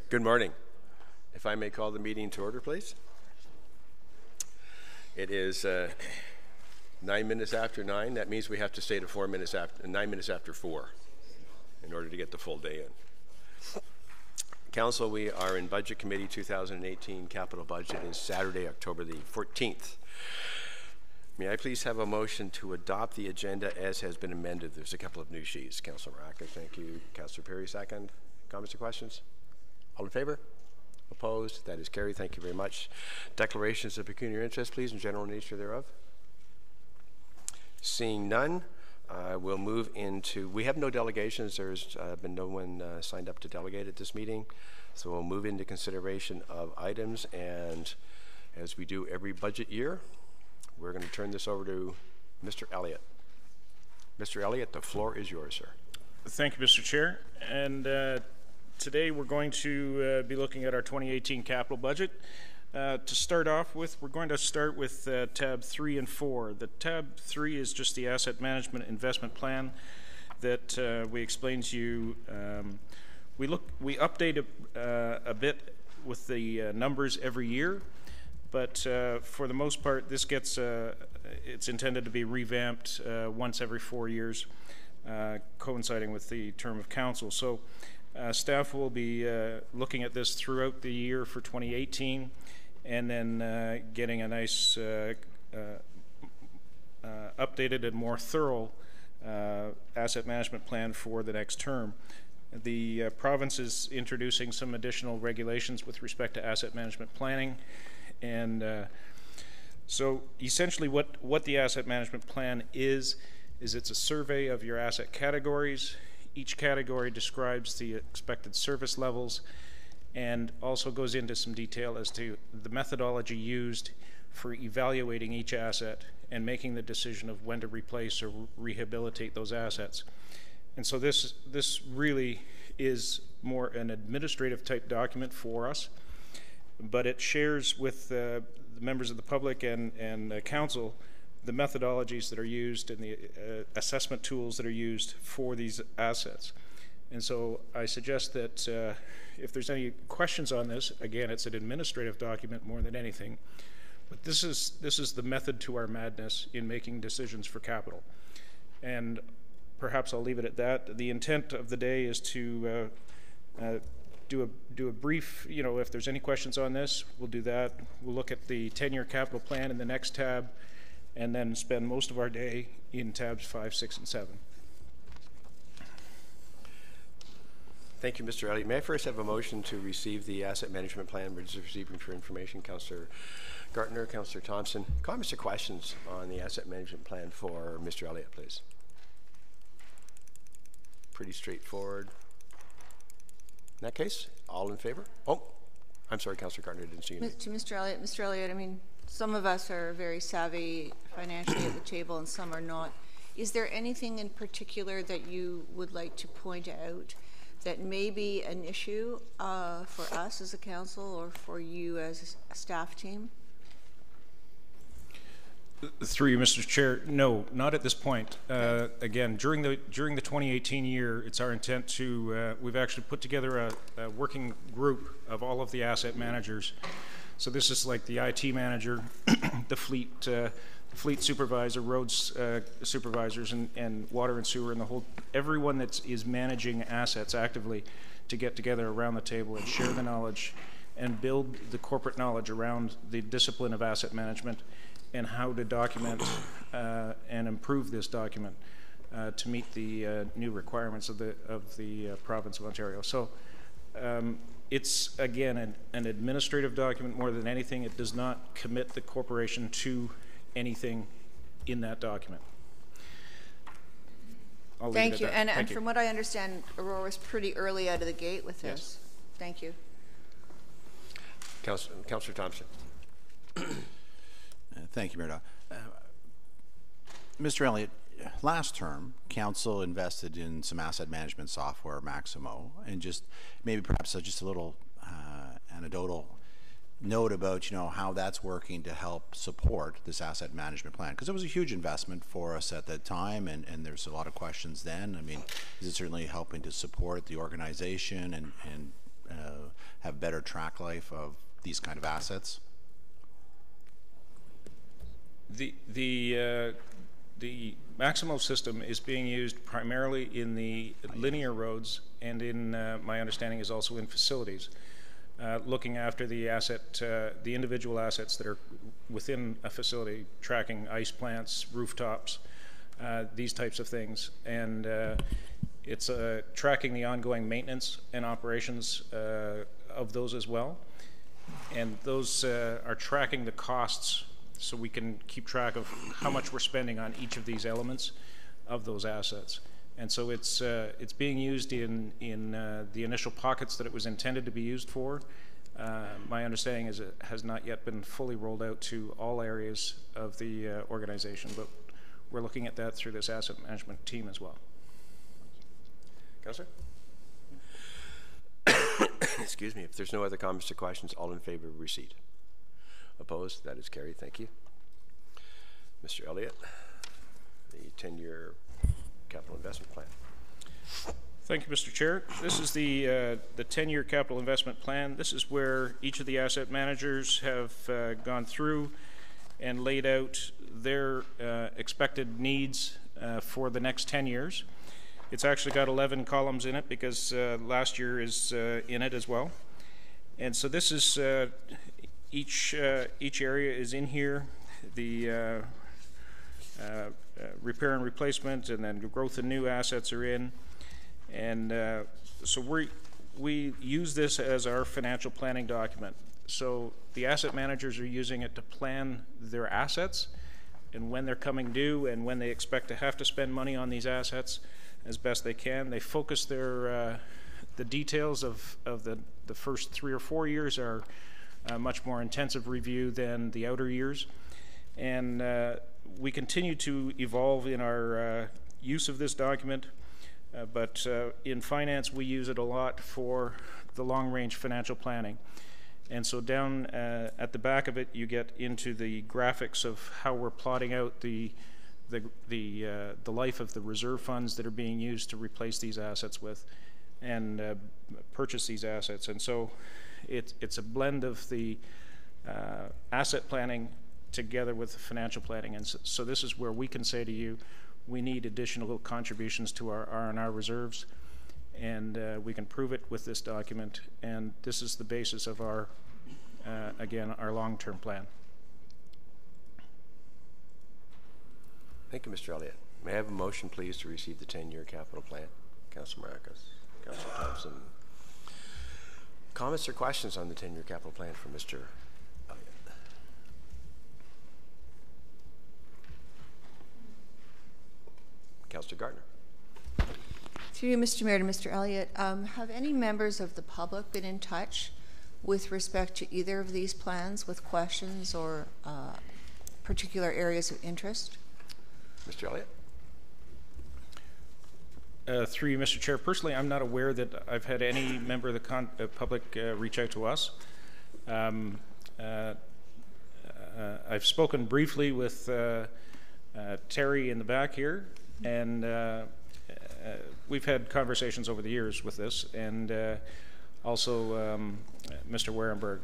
Good morning. If I may call the meeting to order, please. It is 9 minutes after 9. That means we have to stay to 9 minutes after 4 in order to get the full day in. Council, we are in Budget Committee. 2018 capital budget is Saturday, October the 14th. May I please have a motion to adopt the agenda as has been amended? There's a couple of new sheets. Councillor Maraka, thank you. Councillor Perry, second. Comments or questions? All in favor? Opposed? That is carried. Thank you very much. Declarations of pecuniary interest, please, and general nature thereof. Seeing none, we'll move into, we have no delegations. There's been no one signed up to delegate at this meeting. So we'll move into consideration of items, and as we do every budget year, we're going to turn this over to Mr. Elliott. Mr. Elliott, the floor is yours, sir. Thank you, Mr. Chair. And today we're going to be looking at our 2018 capital budget. To start off with, we're going to start with tab 3 and 4. The tab 3 is just the asset management investment plan that we explained to you. We update a bit with the numbers every year, but for the most part, this gets it's intended to be revamped once every 4 years, coinciding with the term of council. So staff will be looking at this throughout the year for 2018, and then getting a nice updated and more thorough asset management plan for the next term. The province is introducing some additional regulations with respect to asset management planning, and so essentially what the asset management plan is it's a survey of your asset categories. Each category describes the expected service levels and also goes into some detail as to the methodology used for evaluating each asset and making the decision of when to replace or rehabilitate those assets. And so this really is more an administrative type document for us, but it shares with the members of the public and council the methodologies that are used and the assessment tools that are used for these assets. And so I suggest that if there's any questions on this, again, it's an administrative document more than anything, but this is the method to our madness in making decisions for capital. And perhaps I'll leave it at that. The intent of the day is to do a brief, if there's any questions on this, we'll do that. We'll look at the 10-year capital plan in the next tab, and then spend most of our day in tabs 5, 6, and 7. Thank you, Mr. Elliott. May I first have a motion to receive the asset management plan we're just receiving for information? Councillor Gartner, Councillor Thompson. Comments or questions on the asset management plan for Mr. Elliott, please? Pretty straightforward. In that case, all in favor? Oh, I'm sorry, Councillor Gartner, didn't see you. To Mr. Elliott, I mean, some of us are very savvy financially at the table and some are not. Is there anything in particular that you would like to point out that may be an issue for us as a council or for you as a staff team? Through you, Mr. Chair, no, not at this point. Again, during the 2018 year, it's our intent to, we've actually put together a working group of all of the asset managers. So this is like the IT manager, the fleet supervisor, roads supervisors, and water and sewer, and everyone that is managing assets actively, to get together around the table and share the knowledge and build the corporate knowledge around the discipline of asset management and how to document and improve this document to meet the new requirements of the province of Ontario. So it's, again, an administrative document more than anything. It does not commit the corporation to anything in that document. Thank you. And from what I understand, Aurora's pretty early out of the gate with this. Yes. Thank you. Councillor Thompson. Thank you, Mayor. Mr. Elliott, last term, Council invested in some asset management software, Maximo, and just maybe perhaps just a little anecdotal note about how that's working to help support this asset management plan, because it was a huge investment for us at that time, and there's a lot of questions then. I mean, is it certainly helping to support the organization and have better track life of these kind of assets? The Maximo system is being used primarily in the linear roads, and in my understanding is also in facilities, looking after the individual assets that are within a facility, tracking ice plants, rooftops, these types of things, and it's tracking the ongoing maintenance and operations of those as well, and those are tracking the costs so we can keep track of how much we're spending on each of these elements of those assets. And so it's being used in the initial pockets that it was intended to be used for. My understanding is it has not yet been fully rolled out to all areas of the organization, but we're looking at that through this asset management team as well. Councillor? Excuse me. If there's no other comments or questions, all in favor of receipt? Opposed? That is carried. Thank you. Mr. Elliott, the 10-year capital investment plan. Thank you, Mr. Chair. This is the 10-year capital investment plan. This is where each of the asset managers have gone through and laid out their expected needs for the next 10 years. It's actually got 11 columns in it because last year is in it as well. And so this is each area is in here. The repair and replacement, and then growth and new assets are in. And so we use this as our financial planning document. So the asset managers are using it to plan their assets and when they're coming due and when they expect to have to spend money on these assets as best they can. They focus their the details of the first 3 or 4 years are much more intensive review than the outer years. And we continue to evolve in our use of this document, but in finance we use it a lot for the long-range financial planning. And so down at the back of it you get into the graphics of how we're plotting out the life of the reserve funds that are being used to replace these assets with and purchase these assets. And so it's a blend of the asset planning together with the financial planning. And so this is where we can say to you, we need additional contributions to our R&R reserves, and we can prove it with this document. And this is the basis of our, again, our long-term plan. Thank you, Mr. Elliott. May I have a motion, please, to receive the 10-year capital plan? Councillor Marcus, Councillor Thompson. Comments or questions on the 10-year capital plan from Mr. Elliott? Councillor Gardner. Through you, Mr. Mayor, to Mr. Elliott, have any members of the public been in touch with respect to either of these plans with questions or particular areas of interest? Mr. Elliott. Through you, Mr. Chair, personally, I'm not aware that I've had any member of the public reach out to us. I've spoken briefly with Terry in the back here, and we've had conversations over the years with this, and also Mr. Warenberg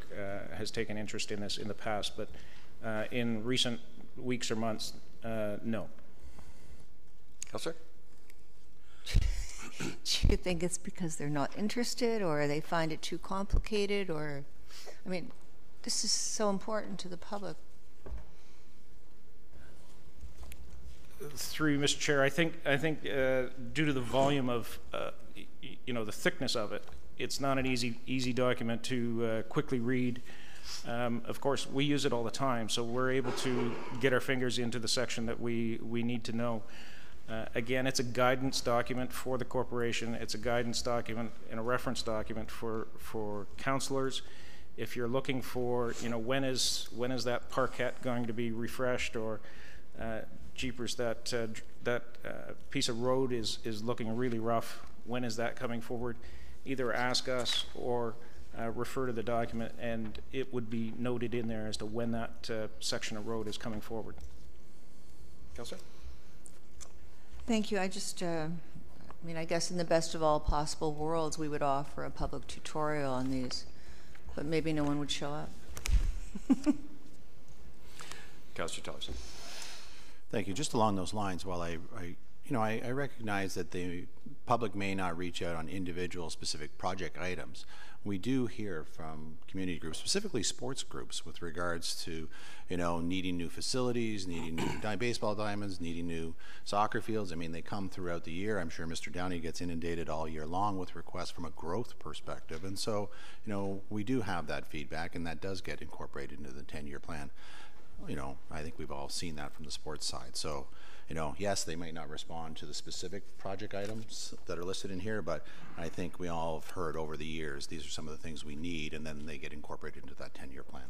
has taken interest in this in the past, but in recent weeks or months, no. Councillor? Do you think it's because they're not interested, or they find it too complicated, or, I mean, this is so important to the public. Through you, Mr. Chair, I think due to the volume of, the thickness of it, it's not an easy document to quickly read. Of course, we use it all the time, so we're able to get our fingers into the section that we need to know. Again, it's a guidance document for the corporation. It's a guidance document and a reference document for councillors. If you're looking for, when is that parquet going to be refreshed, or jeepers, that piece of road is looking really rough, when is that coming forward? Either ask us or refer to the document, and it would be noted in there as to when that section of road is coming forward. Councillor? Thank you. I just, I guess in the best of all possible worlds, we would offer a public tutorial on these but maybe no one would show up. Councillor Thompson. Thank you. Just along those lines, while I recognize that the public may not reach out on individual specific project items, we do hear from community groups, specifically sports groups, with regards to, needing new facilities, needing new baseball diamonds, needing new soccer fields. I mean, they come throughout the year. I'm sure Mr. Downey gets inundated all year long with requests from a growth perspective. And so, we do have that feedback, and that does get incorporated into the 10-year plan. I think we've all seen that from the sports side. So, yes, they might not respond to the specific project items that are listed in here, but I think we all have heard over the years, these are some of the things we need, and then they get incorporated into that 10-year plan.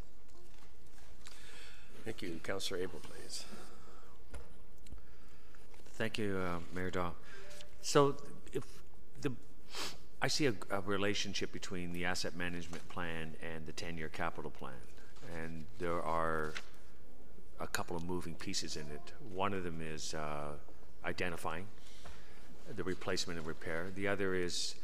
Thank you. Councillor Abel, please. Thank you, Mayor Daw. So I see a relationship between the asset management plan and the 10-year capital plan, and there are a couple of moving pieces in it. One of them is identifying the replacement and repair. The other is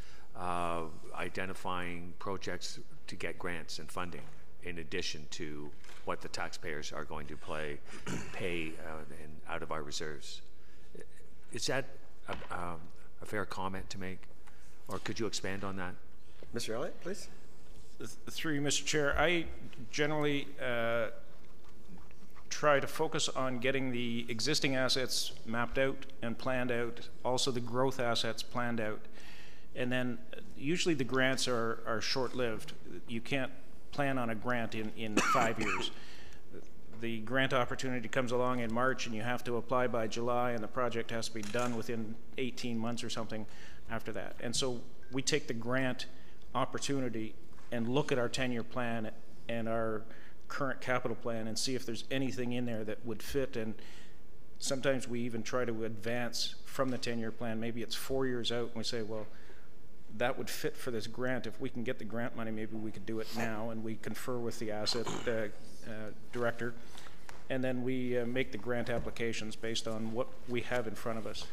identifying projects to get grants and funding in addition to what the taxpayers are going to pay out of our reserves. Is that a fair comment to make? Or could you expand on that? Mr. Elliott, please. Through you, Mr. Chair, I generally try to focus on getting the existing assets mapped out and planned out, also the growth assets planned out. And then usually the grants are short-lived. You can't plan on a grant in 5 years. The grant opportunity comes along in March and you have to apply by July, and the project has to be done within 18 months or something after that. And so we take the grant opportunity and look at our 10-year plan and our current capital plan and see if there's anything in there that would fit. And sometimes we even try to advance from the 10-year plan. Maybe it's 4 years out and we say, well, that would fit for this grant. If we can get the grant money, maybe we could do it now. And we confer with the asset director, and then we make the grant applications based on what we have in front of us.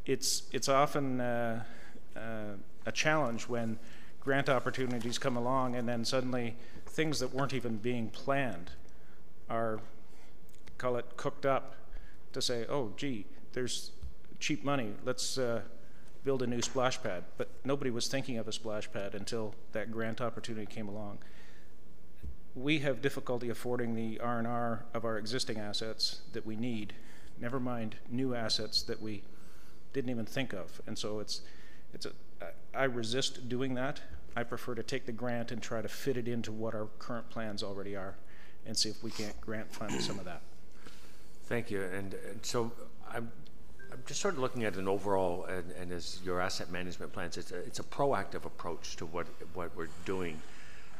It's often a challenge when grant opportunities come along and then suddenly things that weren't even being planned are, call it, cooked up to say, oh, gee, there's cheap money, let's build a new splash pad. But nobody was thinking of a splash pad until that grant opportunity came along. We have difficulty affording the R&R of our existing assets that we need, never mind new assets that we didn't even think of. And so I resist doing that. I prefer to take the grant and try to fit it into what our current plans already are and see if we can't grant fund some of that. Thank you. And so I'm just sort of looking at an overall, and as your asset management plans, it's a proactive approach to what we're doing.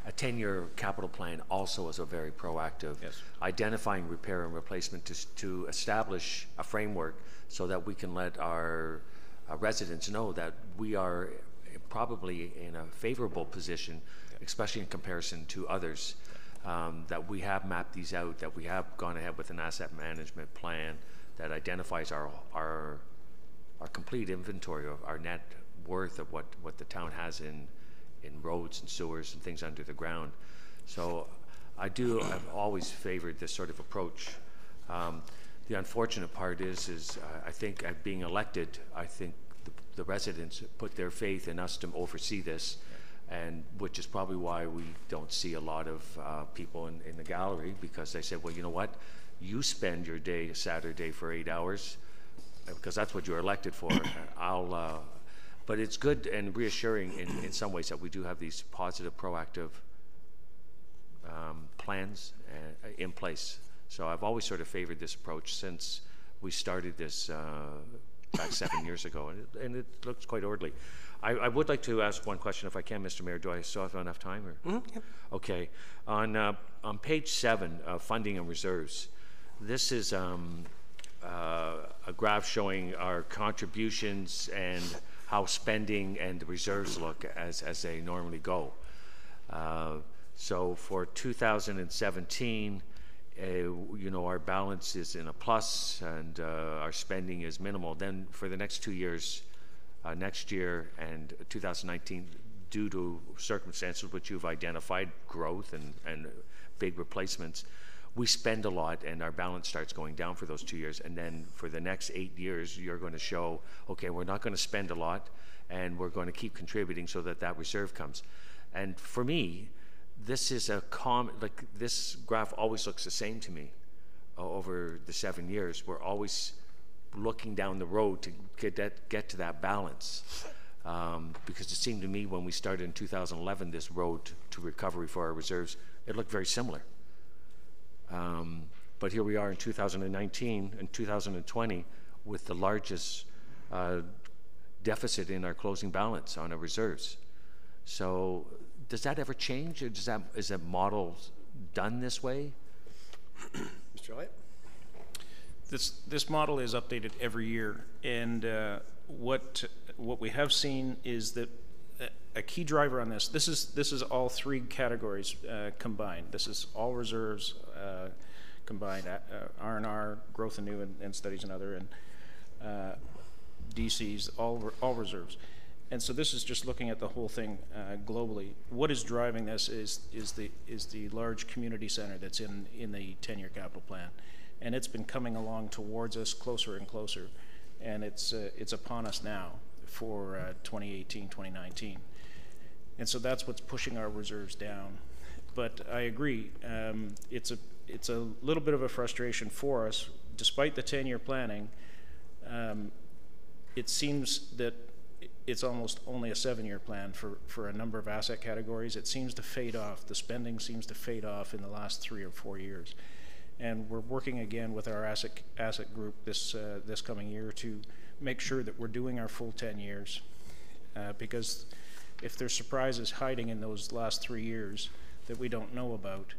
A 10-year capital plan also is a very proactive, yes, identifying repair and replacement to establish a framework so that we can let our residents know that we are probably in a favorable position, especially in comparison to others, that we have mapped these out, that we have gone ahead with an asset management plan that identifies our complete inventory of our net worth of what the town has in roads and sewers and things under the ground. So I've always favored this sort of approach. The unfortunate part is I think at being elected, I think the residents put their faith in us to oversee this, and which is probably why we don't see a lot of people in the gallery, because they said, well, you know what, you spend your day Saturday for 8 hours because that's what you're elected for. But it's good and reassuring in some ways that we do have these positive, proactive plans in place. So I've always sort of favored this approach since we started this back 7 years ago, and it looks quite orderly. I would like to ask one question, if I can, Mr. Mayor. Do I still have enough time? Or? Mm-hmm. Yep. Okay. On page 7, funding and reserves, this is a graph showing our contributions and how spending and the reserves look as they normally go. So for 2017, our balance is in a plus, and our spending is minimal. Then for the next 2 years, next year and 2019, due to circumstances which you've identified, growth and big replacements, we spend a lot and our balance starts going down for those 2 years. And then for the next 8 years, you're going to show, okay, we're not going to spend a lot and we're going to keep contributing so that that reserve comes. And for me, this is a like this graph always looks the same to me over the 7 years. We're always looking down the road to get to that balance. Because it seemed to me when we started in 2011, this road to recovery for our reserves, it looked very similar. But here we are in 2019 and 2020 with the largest deficit in our closing balance on our reserves. So does that ever change, or is that model done this way? Mr. Elliott? This model is updated every year, and what we have seen is that a key driver on this is all three categories combined. This is all reserves combined, R&R, growth and new, and studies and other, and DCs, all reserves. And so this is just looking at the whole thing globally. What is driving this is the large community center that's in the 10-year capital plan, and it's been coming along towards us closer and closer, and it's upon us now for 2018, 2019, and so that's what's pushing our reserves down. But I agree, it's a little bit of a frustration for us, despite the 10-year planning. It seems that it's almost only a 7-year plan for a number of asset categories. It seems to fade off. The spending seems to fade off in the last 3 or 4 years. And we're working again with our asset group this coming year to make sure that we're doing our full 10 years. Because if there's surprises hiding in those last 3 years that we don't know about,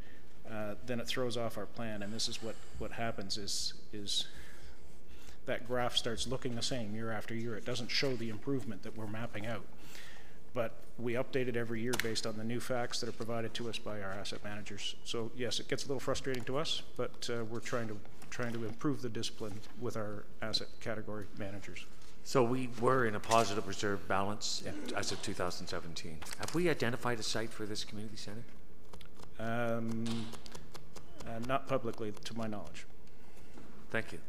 then it throws off our plan. And this is what happens is that graph starts looking the same year after year. It doesn't show the improvement that we're mapping out. But we update it every year based on the new facts that are provided to us by our asset managers. So yes, it gets a little frustrating to us, but we're trying to improve the discipline with our asset category managers. So we were in a positive reserve balance as of 2017. Have we identified a site for this community center? Not publicly, to my knowledge. Thank you.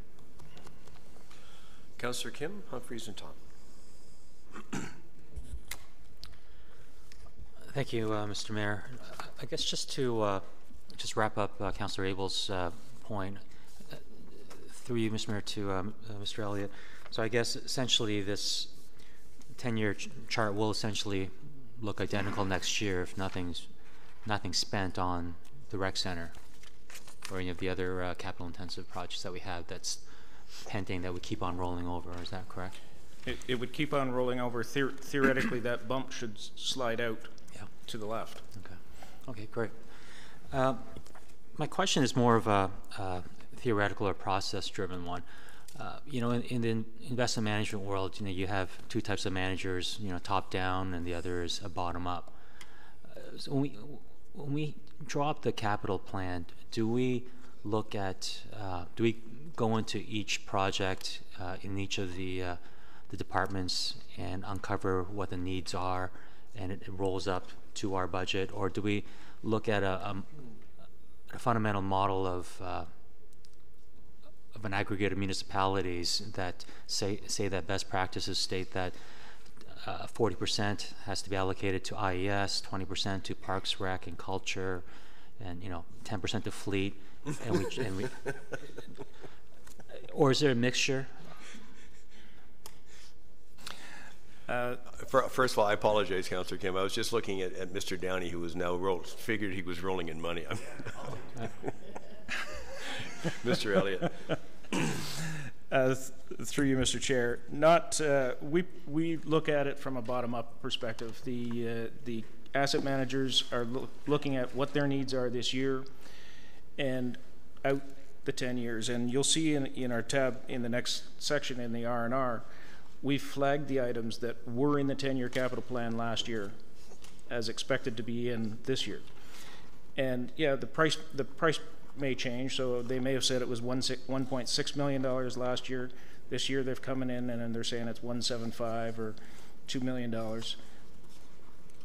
Councillor Kim, Humphreys, and Tom. Thank you, Mr. Mayor. I guess just to wrap up Councillor Abel's point, through you, Mr. Mayor, to Mr. Elliott. So I guess essentially this 10-year chart will essentially look identical next year if nothing's spent on the rec center or any of the other capital-intensive projects that we have that's pending that would keep on rolling over. Is that correct? It would keep on rolling over. Theoretically, that bump should slide out to the left. Okay, great. My question is more of a theoretical or process-driven one. In the investment management world, you have two types of managers, top-down, and the other is a bottom-up. So when we draw up the capital plan, do we look at, do we go into each project in each of the departments and uncover what the needs are, and it rolls up to our budget, or do we look at a fundamental model of an aggregate of municipalities that say that best practices state that 40% has to be allocated to IES, 20% to Parks, Rec, and Culture, and 10% to Fleet, and we or is there a mixture? First of all, I apologize, Councillor Kim. I was just looking at Mr. Downey, who was now figured he was rolling in money. Mr. Elliott. Through you, Mr. Chair. We look at it from a bottom-up perspective. The asset managers are looking at what their needs are this year and out the 10 years. And you'll see in our tab in the next section in the R&R, we flagged the items that were in the 10-year capital plan last year as expected to be in this year. And yeah, the price may change, so they may have said it was $1.6 million last year. This year they've come in and they're saying it's $1.75 or $2 million.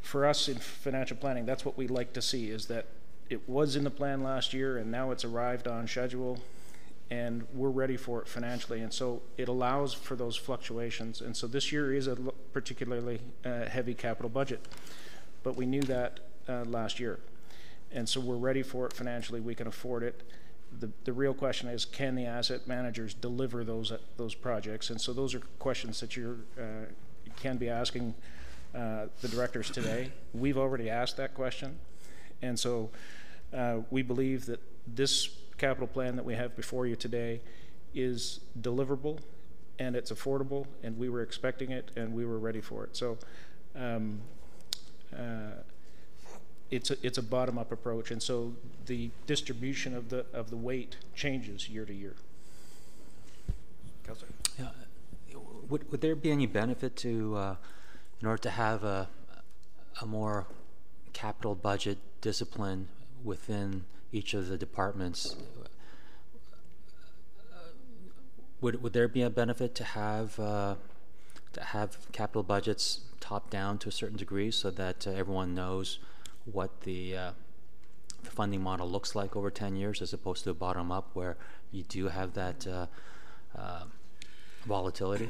for us in financial planning, that's what we like to see, is that it was in the plan last year and now it's arrived on schedule and we're ready for it financially. And so it allows for those fluctuations. And so this year is a particularly heavy capital budget, but we knew that last year. And so we're ready for it financially. We can afford it. The real question is, can the asset managers deliver those projects? And so those are questions that you can be asking the directors today. We've already asked that question. And so we believe that this capital plan that we have before you today is deliverable and it's affordable, and we were expecting it and we were ready for it. So it's a bottom-up approach, and so the distribution of the weight changes year to year. Councillor? Yeah. Would there be any benefit to, in order to have a more capital budget discipline within each of the departments, would there be a benefit to have capital budgets top down to a certain degree so that everyone knows what the funding model looks like over 10 years, as opposed to a bottom up where you do have that volatility?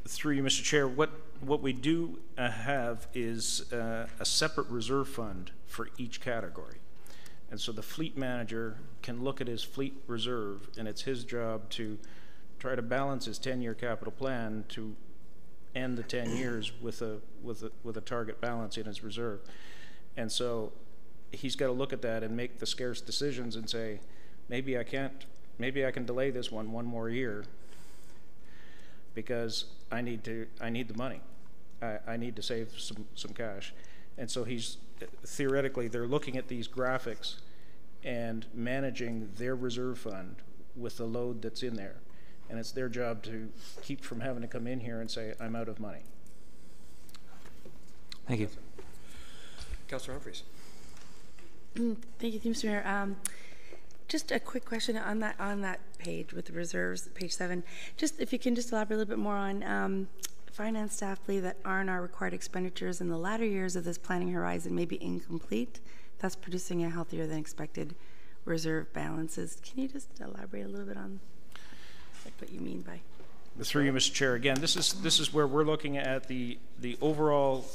Through you, Mr. Chair, what we do have is a separate reserve fund for each category. And so the fleet manager can look at his fleet reserve, and it's his job to try to balance his 10-year capital plan to end the 10 years with a target balance in his reserve. And so he's got to look at that and make the scarce decisions and say, maybe I can delay this one more year because I need the money. I need to save some cash. And so theoretically, they're looking at these graphics and managing their reserve fund with the load that's in there. And it's their job to keep from having to come in here and say, I'm out of money. Thank you. Councillor Humphreys. Thank you, Mr. Mayor. Just a quick question on that page with the reserves, page 7. Just if you can just elaborate a little bit more on finance staff believe that R&R required expenditures in the latter years of this planning horizon may be incomplete, thus producing a healthier than expected reserve balances. Can you just elaborate a little bit on what you mean by? Through you, Mr. Chair. Again, this is where we're looking at the overall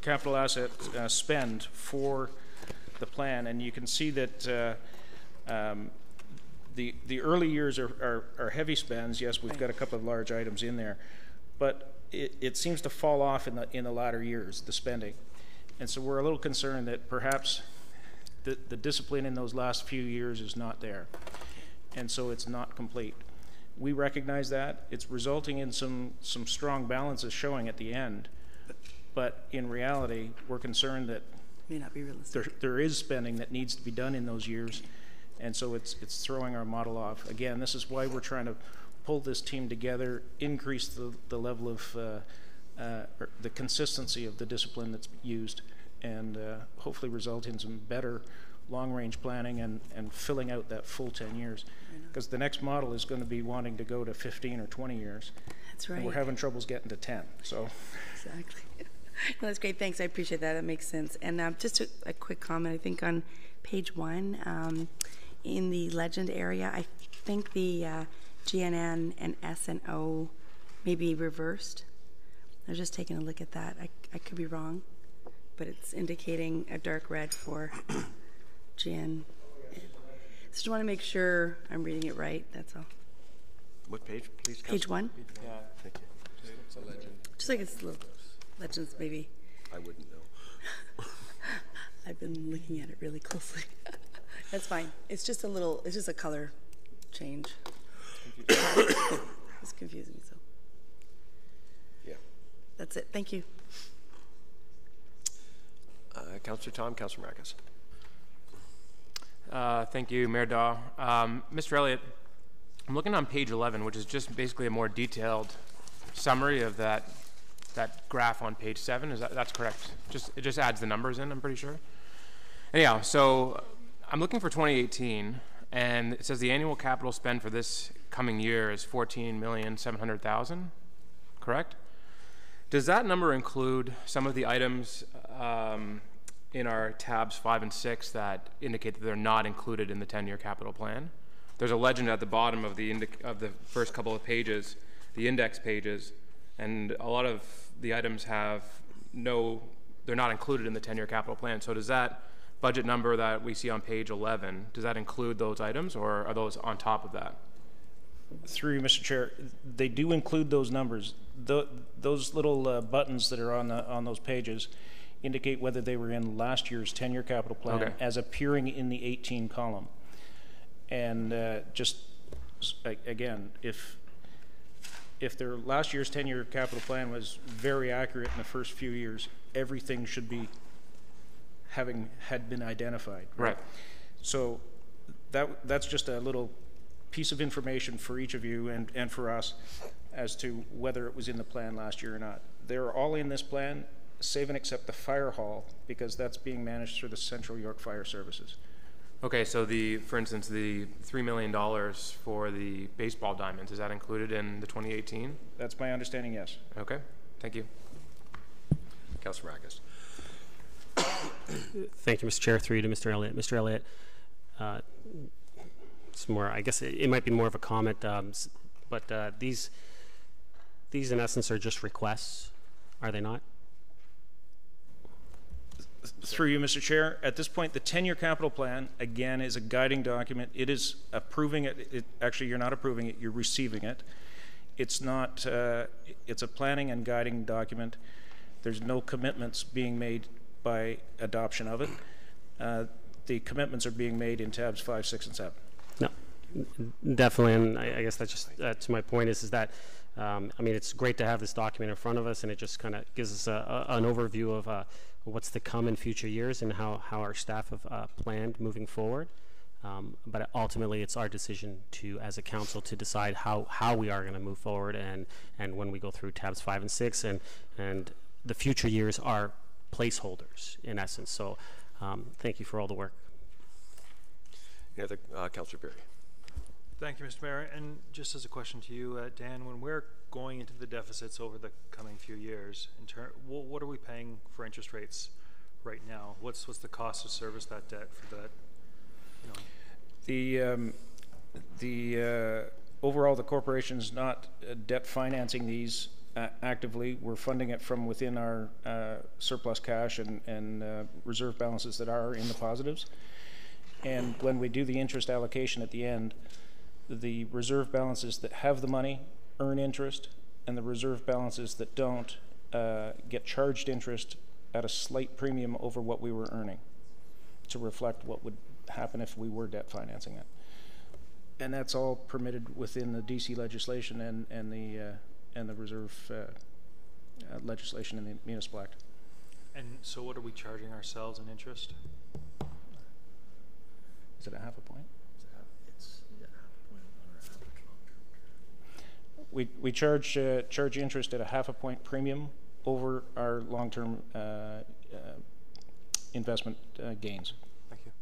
capital asset spend for the plan, and you can see that the early years are heavy spends. Yes, we've got a couple of large items in there, but it seems to fall off in the latter years, the spending, and so we're a little concerned that perhaps the discipline in those last few years is not there, and so it's not complete. We recognize that. It's resulting in some strong balances showing at the end, but in reality, we're concerned that May not be realistic. there is spending that needs to be done in those years, and so it's throwing our model off. Again, this is why we're trying to pull this team together, increase the level of the consistency of the discipline that's used, and hopefully result in some better long-range planning and filling out that full 10 years. Because the next model is going to be wanting to go to 15 or 20 years. That's right. And we're having troubles getting to 10. So. Exactly. No, that's great. Thanks. I appreciate that. That makes sense. And just a quick comment. I think on page 1, in the legend area, I think the GNN and S&O may be reversed. I was just taking a look at that. I could be wrong, but it's indicating a dark red for GN. So just want to make sure I'm reading it right. That's all. What page, please? Page 1. Yeah, thank you. It's a legend. Just like it's little legends, maybe. I wouldn't know. I've been looking at it really closely. That's fine. It's just a color change. It's confusing, so. Yeah. That's it. Thank you. Councillor Tom, Councillor Marcus. Thank you, Mayor Daw. Mr. Elliott, I'm looking on page 11, which is just basically a more detailed summary of that graph on page 7. That's correct? It just adds the numbers in, I'm pretty sure. Anyhow, so I'm looking for 2018, and it says the annual capital spend for this coming year is $14,700,000, correct? Does that number include some of the items in our tabs 5 and 6 that indicate that they're not included in the 10-year capital plan? There's a legend at the bottom of the first couple of pages, the index pages, and a lot of the items have they're not included in the 10-year capital plan. So does that budget number that we see on page 11, does that include those items, or are those on top of that? Through you, Mr. Chair, they do include those numbers. Those little buttons that are on those pages indicate whether they were in last year's 10-year capital plan as appearing in the 18 column. And again, if their last year's 10-year capital plan was very accurate in the first few years, everything should be had been identified. Right. So that's just a little piece of information for each of you and for us as to whether it was in the plan last year or not. They're all in this plan, save and except the fire hall, because that's being managed through the Central York Fire Services. Okay, so for instance, the $3 million for the baseball diamonds, is that included in the 2018? That's my understanding, yes. Okay, thank you. Councilor Marcus. Thank you, Mr. Chair. Through you to Mr. Elliott. Mr. Elliott, it's more, I guess it might be more of a comment, but these in essence are just requests, are they not? Through you, Mr. Chair, at this point, the 10-year capital plan, again, is a guiding document. It is approving it. Actually, you're not approving it, you're receiving it. It's not, it's a planning and guiding document. There's no commitments being made by adoption of it. The commitments are being made in tabs 5, 6, and 7. No, definitely, and I guess that's just to my point is that I mean, it's great to have this document in front of us, and it just kind of gives us an overview of what's to come in future years and how our staff have planned moving forward. But ultimately, it's our decision to, as a council, to decide how we are going to move forward, and when we go through tabs 5 and 6, and the future years are placeholders in essence. So, thank you for all the work. Any other, Councillor Perry? Thank you, Mr. Mayor. And just as a question to you, Dan, when we're going into the deficits over the coming few years, what are we paying for interest rates right now? What's the cost to service that debt for that? You know? Overall, the corporation is not debt financing these actively. We're funding it from within our surplus cash and reserve balances that are in the positives. And when we do the interest allocation at the end, the reserve balances that have the money earn interest, and the reserve balances that don't get charged interest at a slight premium over what we were earning to reflect what would happen if we were debt financing it. And that's all permitted within the DC legislation and the reserve legislation in the Municipal Act. And so what are we charging ourselves in interest? Is it a half a point? We charge interest at a half a point premium over our long-term investment gains. Thank you.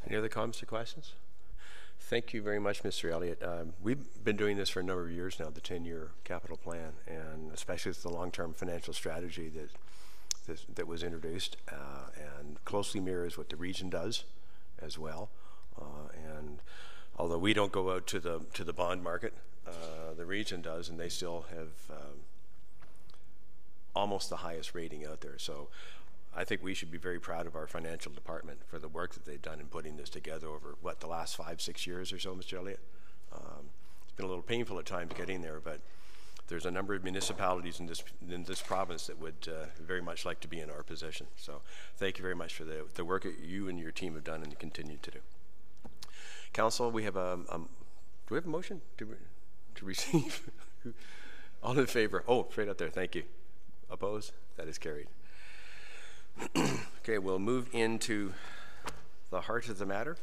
Any other comments or questions? Thank you very much, Mr. Elliott. We've been doing this for a number of years now, the 10-year capital plan, and especially with the long-term financial strategy that was introduced, and closely mirrors what the region does as well. And although we don't go out to the bond market, the region does, and they still have almost the highest rating out there. So I think we should be very proud of our financial department for the work that they've done in putting this together over, the last 5-6 years or so, Mr. Elliott. It's been a little painful at times getting there, but there's a number of municipalities in this province that would very much like to be in our position. So thank you very much for the work that you and your team have done and continue to do. Council, we have do we have a motion to receive? All in favor? Oh, straight up there. Thank you. Opposed? That is carried. Okay, we'll move into the heart of the matter,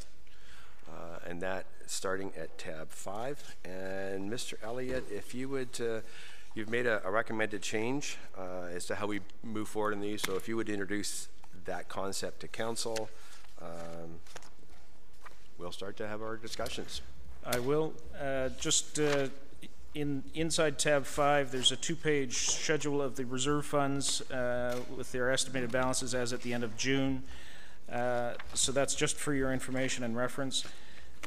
and that starting at tab 5. And Mr. Elliott, if you would, you've made a recommended change as to how we move forward in these. So if you would introduce that concept to council, we'll start to have our discussions. I will. Just inside tab 5, there's a 2-page schedule of the reserve funds with their estimated balances as at the end of June. So that's just for your information and reference.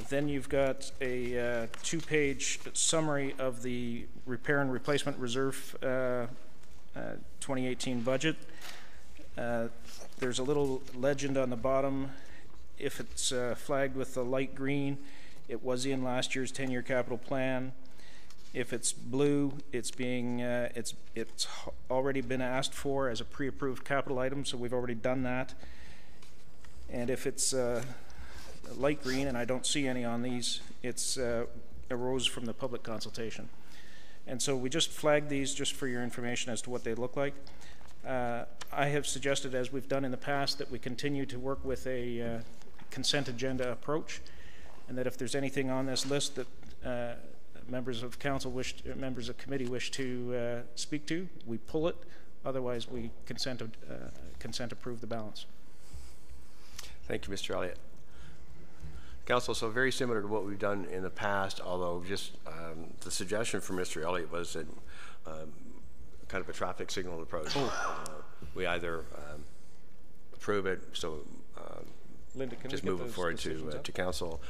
Then you've got a 2-page summary of the repair and replacement reserve 2018 budget. There's a little legend on the bottom. If it's flagged with the light green, it was in last year's 10-year capital plan. If it's blue, it's being it's already been asked for as a pre-approved capital item, so we've already done that. And if it's light green, and I don't see any on these, it's arose from the public consultation. And so we just flagged these just for your information as to what they look like. I have suggested, as we've done in the past, that we continue to work with a consent agenda approach, and that if there's anything on this list that members of council members of committee wish to speak to, we pull it. Otherwise, we consent approve the balance. Thank you, Mr. Elliott. Council, so very similar to what we've done in the past, although just the suggestion from Mr. Elliott was that kind of a traffic signal approach. We either approve it, so Linda, can just we move it forward to council.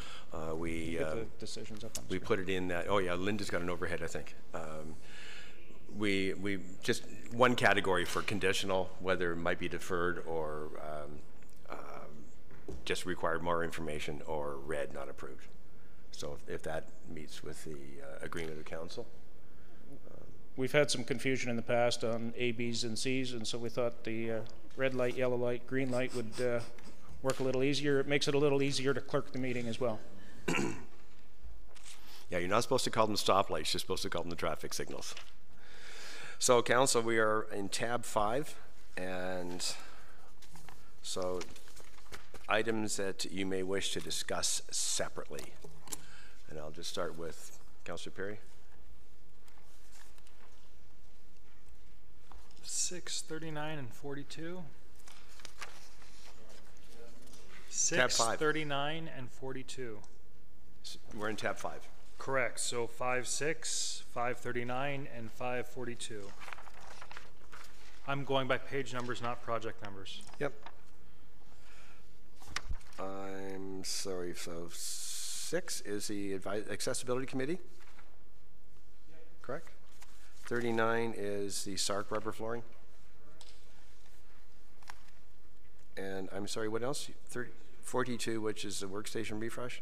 We decisions up on we put it in that. Oh yeah, Linda's got an overhead, I think. We just one category for conditional, whether it might be deferred or just required more information, or red, not approved. So if that meets with the agreement of council. We've had some confusion in the past on A, B's, and C's, and so we thought the red light, yellow light, green light would work a little easier. It makes it a little easier to clerk the meeting as well. Yeah, you're not supposed to call them stoplights, you're supposed to call them the traffic signals. So council, we are in tab 5, and so items that you may wish to discuss separately. And I'll just start with Councillor Perry. 6, 39, and 42. Tab 6, 5. 39, and 42. We're in tab 5. Correct. So 5.6, 5.39, and 5.42. I'm going by page numbers, not project numbers. Yep. I'm sorry, so 6 is the Accessibility Committee? Yep. Correct? 39 is the SARC rubber flooring? And I'm sorry, what else? 42, which is the workstation refresh?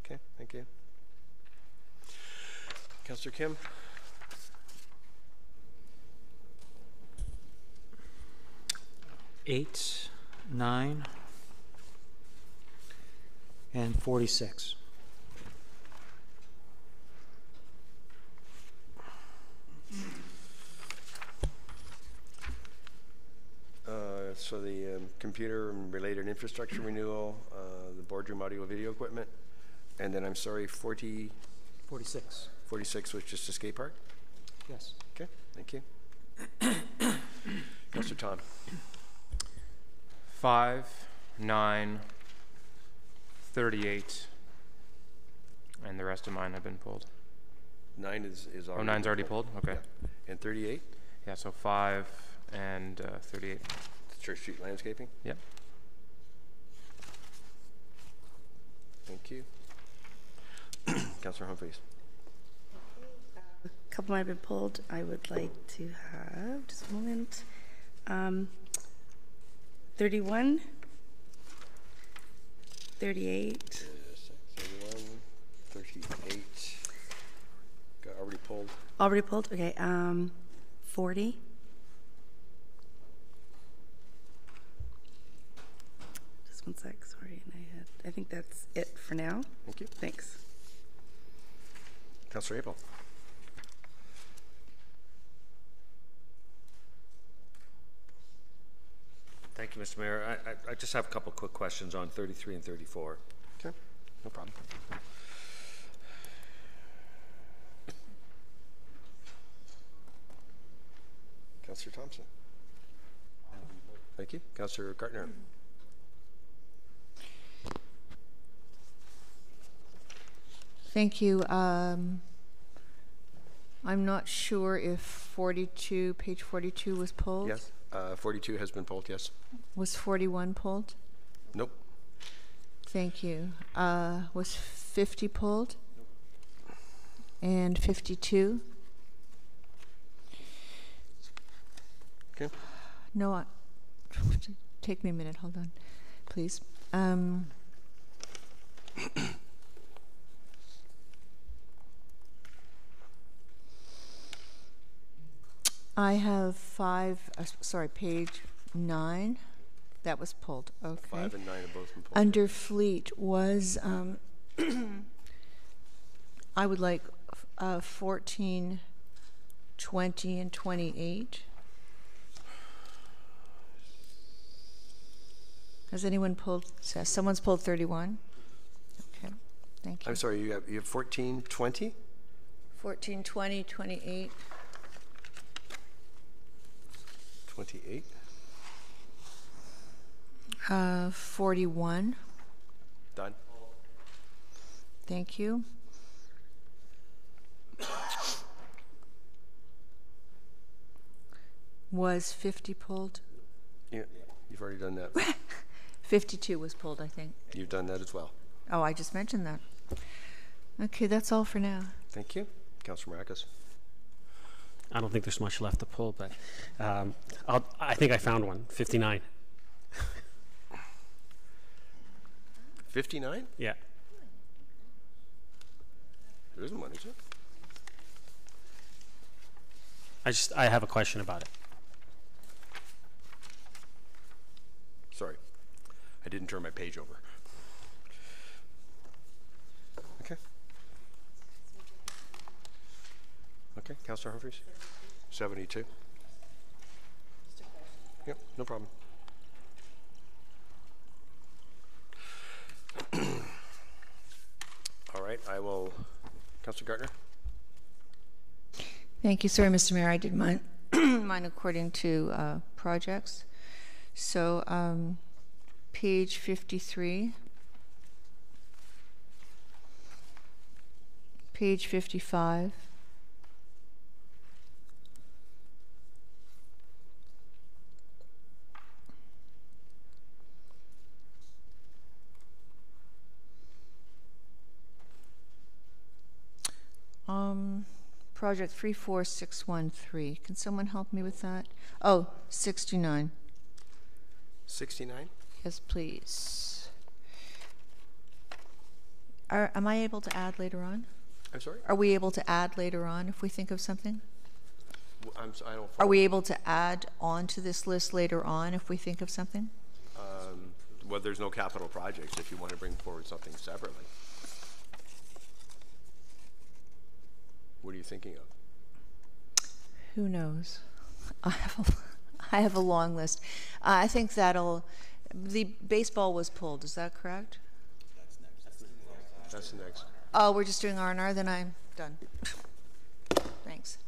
Okay, thank you. Councillor Kim? Eight, 9, and 46. So the computer and related infrastructure renewal, the boardroom audio video equipment, and then I'm sorry, 46, which is the skate park? Yes. Okay, thank you. Councillor Tom. 5, 9, 38, and the rest of mine have been pulled. 9 is already. Oh, 9's already pulled? Okay. Yeah. And 38? Yeah, so 5 and 38. Church Street landscaping? Yep. Thank you. Councillor Humphreys. A couple might have been pulled. I would like to have, just a moment, 31, 38. 31, 38. Got already pulled. Already pulled? Okay. 40. Just one sec, sorry. I think that's it for now. Thank you. Thanks. Councillor Abel. Thank you, Mr. Mayor. I just have a couple quick questions on 33 and 34. Okay, no problem. Councillor Thompson. Thank you. Councillor Gartner. Thank you. I'm not sure if 42, page 42 was pulled. Yes. 42 has been pulled, yes. Was 41 pulled? Nope. Thank you. Was 50 pulled? And 52? Okay. No, take me a minute, hold on, please. I have page 9, that was pulled, okay. 5 and 9 have both been pulled. Under fleet was, I would like 14, 20, and 28. Has anyone pulled, someone's pulled 31? Okay, thank you. I'm sorry, you have 14, 20? 14, 20, 28. 28. 41. Done. Thank you. Was 50 pulled? Yeah, you've already done that. 52 was pulled, I think. You've done that as well. Oh, I just mentioned that. Okay, that's all for now. Thank you. Councillor Maracus. I don't think there's much left to pull, but I think I found one, 59. 59? Yeah. There isn't one, is it? I have a question about it. Sorry. I didn't turn my page over. Okay. Okay, Councillor Humphreys. 72. Yep, no problem. All right, I will. Councillor Gartner. Thank you, sorry, Mr. Mayor. I did mine, mine according to projects. So, page 53, page 55, project 34613. Can someone help me with that? Oh, 69. 69? Yes, please. Am I able to add later on? I'm sorry? Are we able to add later on if we think of something? I don't Are we able to add on to this list later on if we think of something? Well, there's no capital projects if you want to bring forward something separately. What are you thinking of? Who knows? I have a long list. I think the baseball was pulled, is that correct? That's the next. Oh, we're just doing R&R, then I'm done. Thanks.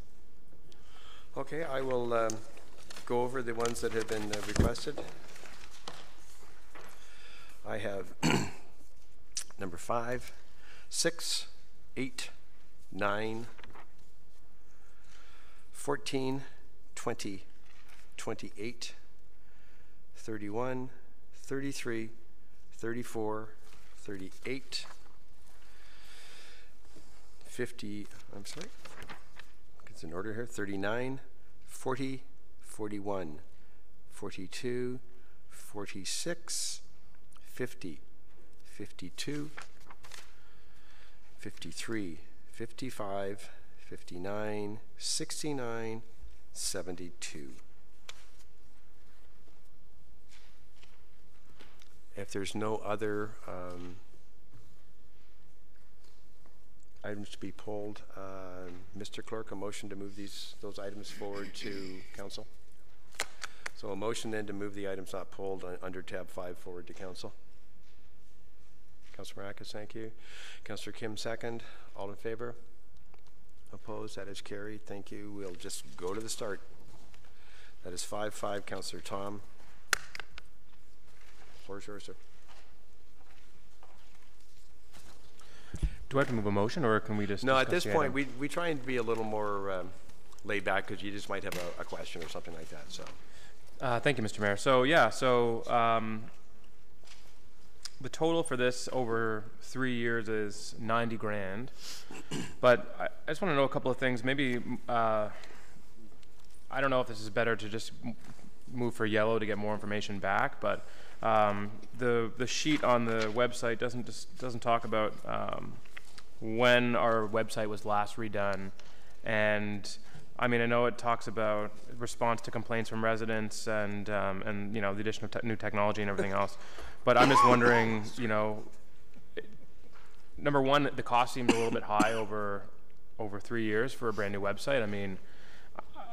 Okay, I will go over the ones that have been requested. I have number 5, 6, 8, 9, 14, 20, 28, 31, 33, 34, 38, 50, I'm sorry, it's in order here, 39, 40, 41, 42, 46, 50, 52, 53, 55, 59, 69, 72. If there's no other items to be pulled, Mr. Clerk, a motion to move those items forward to council. So a motion then to move the items not pulled under tab 5 forward to council. Councillor Maracus, thank you. Councillor Kim, second. All in favor? Opposed? That is carried. Thank you. We'll just go to the start. That is 5-5. Councillor Tom. Floor is yours, sir. Do I have to move a motion, or can we just? No, at discuss this the point, item? we try and be a little more laid back because you just might have a question or something like that. So, Thank you, Mr. Mayor. So yeah, the total for this over 3 years is 90 grand. But I just want to know a couple of things. Maybe I don't know if this is better to just move for yellow to get more information back, but the sheet on the website doesn't talk about when our website was last redone. And I mean, I know it talks about response to complaints from residents and you know, the addition of new technology and everything else. But I'm just wondering, you know, number one, the cost seems a little bit high over 3 years for a brand new website. I mean,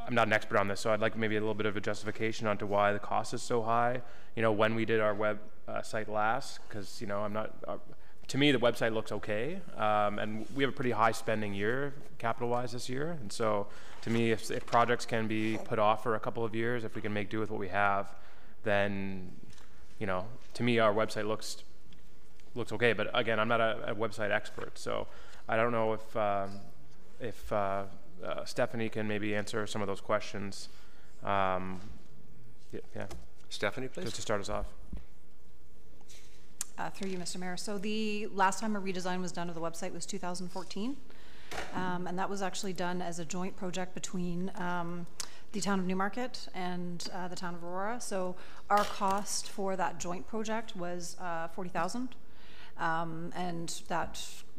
I'm not an expert on this, so I'd like maybe a little bit of a justification onto why the cost is so high. You know, when we did our web site last, because, you know, I'm not. To me, the website looks okay, and we have a pretty high spending year, capital-wise, this year. And so, to me, if projects can be put off for a couple of years, if we can make do with what we have, then, you know, to me, our website looks okay. But again, I'm not a website expert, so I don't know if Stephanie can maybe answer some of those questions. Yeah. Stephanie, please. Just to start us off. Through you, Mr. Mayor. So the last time a redesign was done of the website was 2014. And that was actually done as a joint project between the town of Newmarket and the town of Aurora. So our cost for that joint project was $40,000.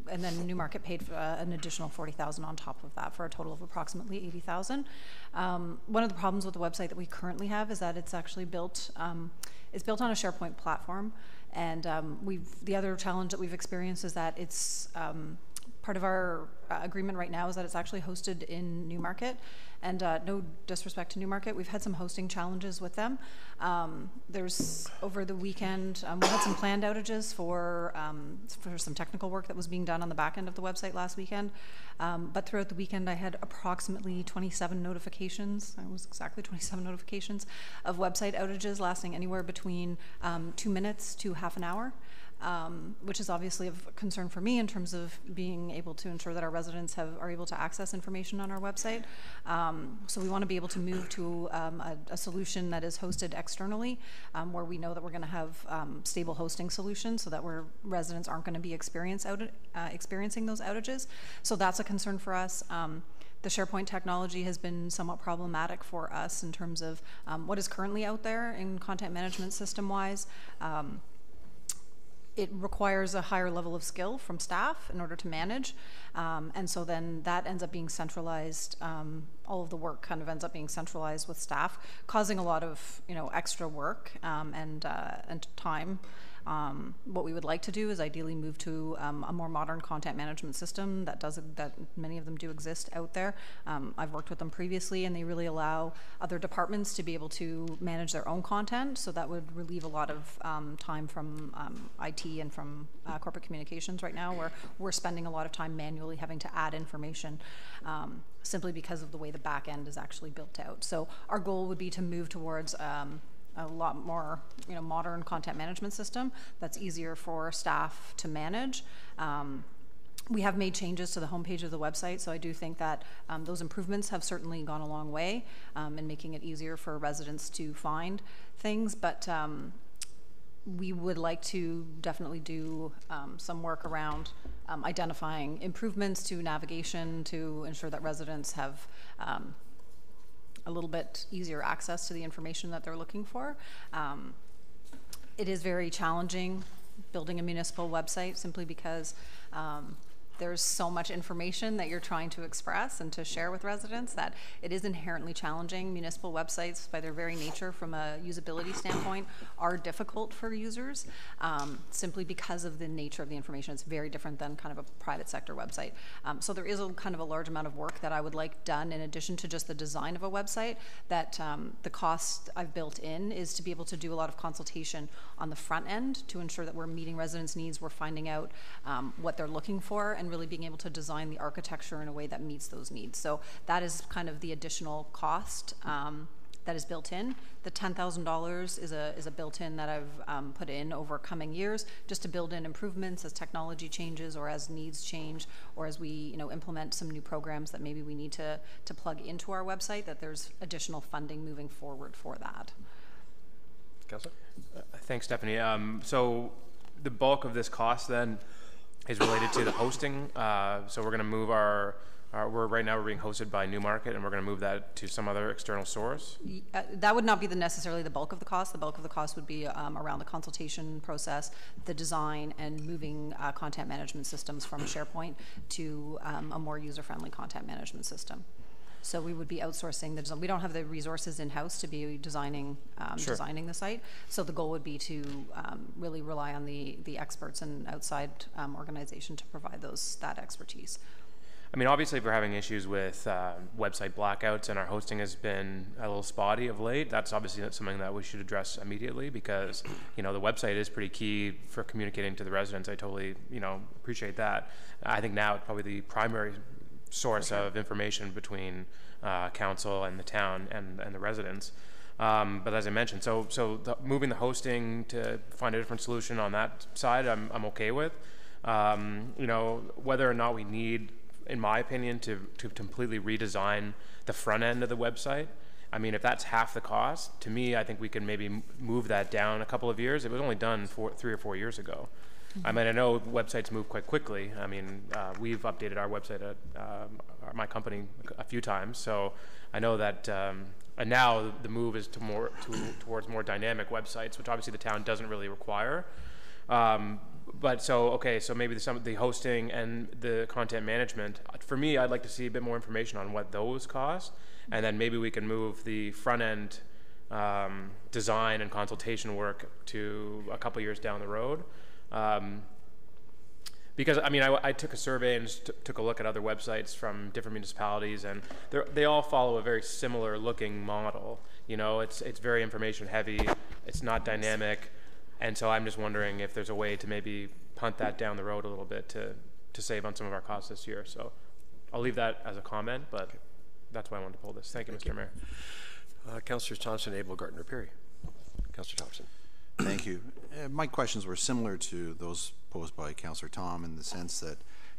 And then Newmarket paid for, an additional $40,000 on top of that for a total of approximately $80,000. One of the problems with the website that we currently have is that it's actually built, it's built on a SharePoint platform. And the other challenge that we've experienced is that it's part of our agreement right now is that it's actually hosted in Newmarket. And no disrespect to Newmarket, we've had some hosting challenges with them. There's over the weekend, we had some planned outages for some technical work that was being done on the back end of the website last weekend. But throughout the weekend, I had approximately 27 notifications. It was exactly 27 notifications of website outages lasting anywhere between 2 minutes to half an hour. Which is obviously of concern for me in terms of being able to ensure that our residents are able to access information on our website. So we want to be able to move to a solution that is hosted externally, where we know that we're going to have stable hosting solutions so that residents aren't going to be experiencing those outages. So that's a concern for us. The SharePoint technology has been somewhat problematic for us in terms of what is currently out there in content management system-wise. It requires a higher level of skill from staff in order to manage. And so then that ends up being centralized. All of the work kind of ends up being centralized with staff, causing a lot of extra work and time. What we would like to do is ideally move to a more modern content management system that many of them do exist out there. I've worked with them previously, and they really allow other departments to be able to manage their own content. So that would relieve a lot of time from IT and from corporate communications right now, where we're spending a lot of time manually having to add information simply because of the way the back end is actually built out. So our goal would be to move towards a lot more modern content management system that's easier for staff to manage. We have made changes to the homepage of the website, so I do think that those improvements have certainly gone a long way in making it easier for residents to find things, but we would like to definitely do some work around identifying improvements to navigation to ensure that residents have a little bit easier access to the information that they're looking for. It is very challenging building a municipal website simply because there's so much information that you're trying to express and to share with residents that it is inherently challenging. Municipal websites, by their very nature, from a usability standpoint, are difficult for users simply because of the nature of the information. It's very different than kind of a private sector website. So there is a kind of a large amount of work that I would like done in addition to just the design of a website, that the cost I've built in is to be able to do a lot of consultation on the front end to ensure that we're meeting residents' needs, we're finding out what they're looking for, and really being able to design the architecture in a way that meets those needs. So that is kind of the additional cost that is built in. The $10,000 is a built-in that I've put in over coming years, just to build in improvements as technology changes or as needs change, or as we implement some new programs that maybe we need to plug into our website, that there's additional funding moving forward for that. Councillor? Thanks, Stephanie. So the bulk of this cost then is related to the hosting. So we're going to move right now we're being hosted by Newmarket, and we're going to move that to some other external source. That would not be necessarily the bulk of the cost. The bulk of the cost would be around the consultation process, the design, and moving content management systems from SharePoint to a more user-friendly content management system. So we would be outsourcing the design. We don't have the resources in-house to be designing designing the site. So the goal would be to really rely on the experts and outside organization to provide that expertise. I mean, obviously, if we're having issues with website blackouts and our hosting has been a little spotty of late, that's obviously something that we should address immediately, because the website is pretty key for communicating to the residents. I totally appreciate that. I think now it's probably the primary source of information between council and the town and the residents. But as I mentioned, moving the hosting to find a different solution on that side, I'm okay with. Whether or not we need, in my opinion, to completely redesign the front end of the website, I mean, if that's half the cost, to me, I think we can maybe move that down a couple of years. It was only done 3 or 4 years ago. I mean, I know websites move quite quickly. I mean, we've updated our website at my company a few times, so I know that. And now the move is towards more dynamic websites, which obviously the town doesn't really require. So maybe the hosting and the content management. For me, I'd like to see a bit more information on what those cost, and then maybe we can move the front end design and consultation work to a couple years down the road. Because I mean, I took a survey and took a look at other websites from different municipalities, and they all follow a very similar looking model. It's very information heavy. It's not dynamic, and so I'm just wondering if there's a way to maybe punt that down the road a little bit to save on some of our costs this year. So I'll leave that as a comment, but that's why I wanted to pull this. Thank you, Mr. Mayor. Councillors Thompson, Abel, Gartner, Perry. Councillor Thompson. Thank you. My questions were similar to those posed by Councillor Tom, in the sense that,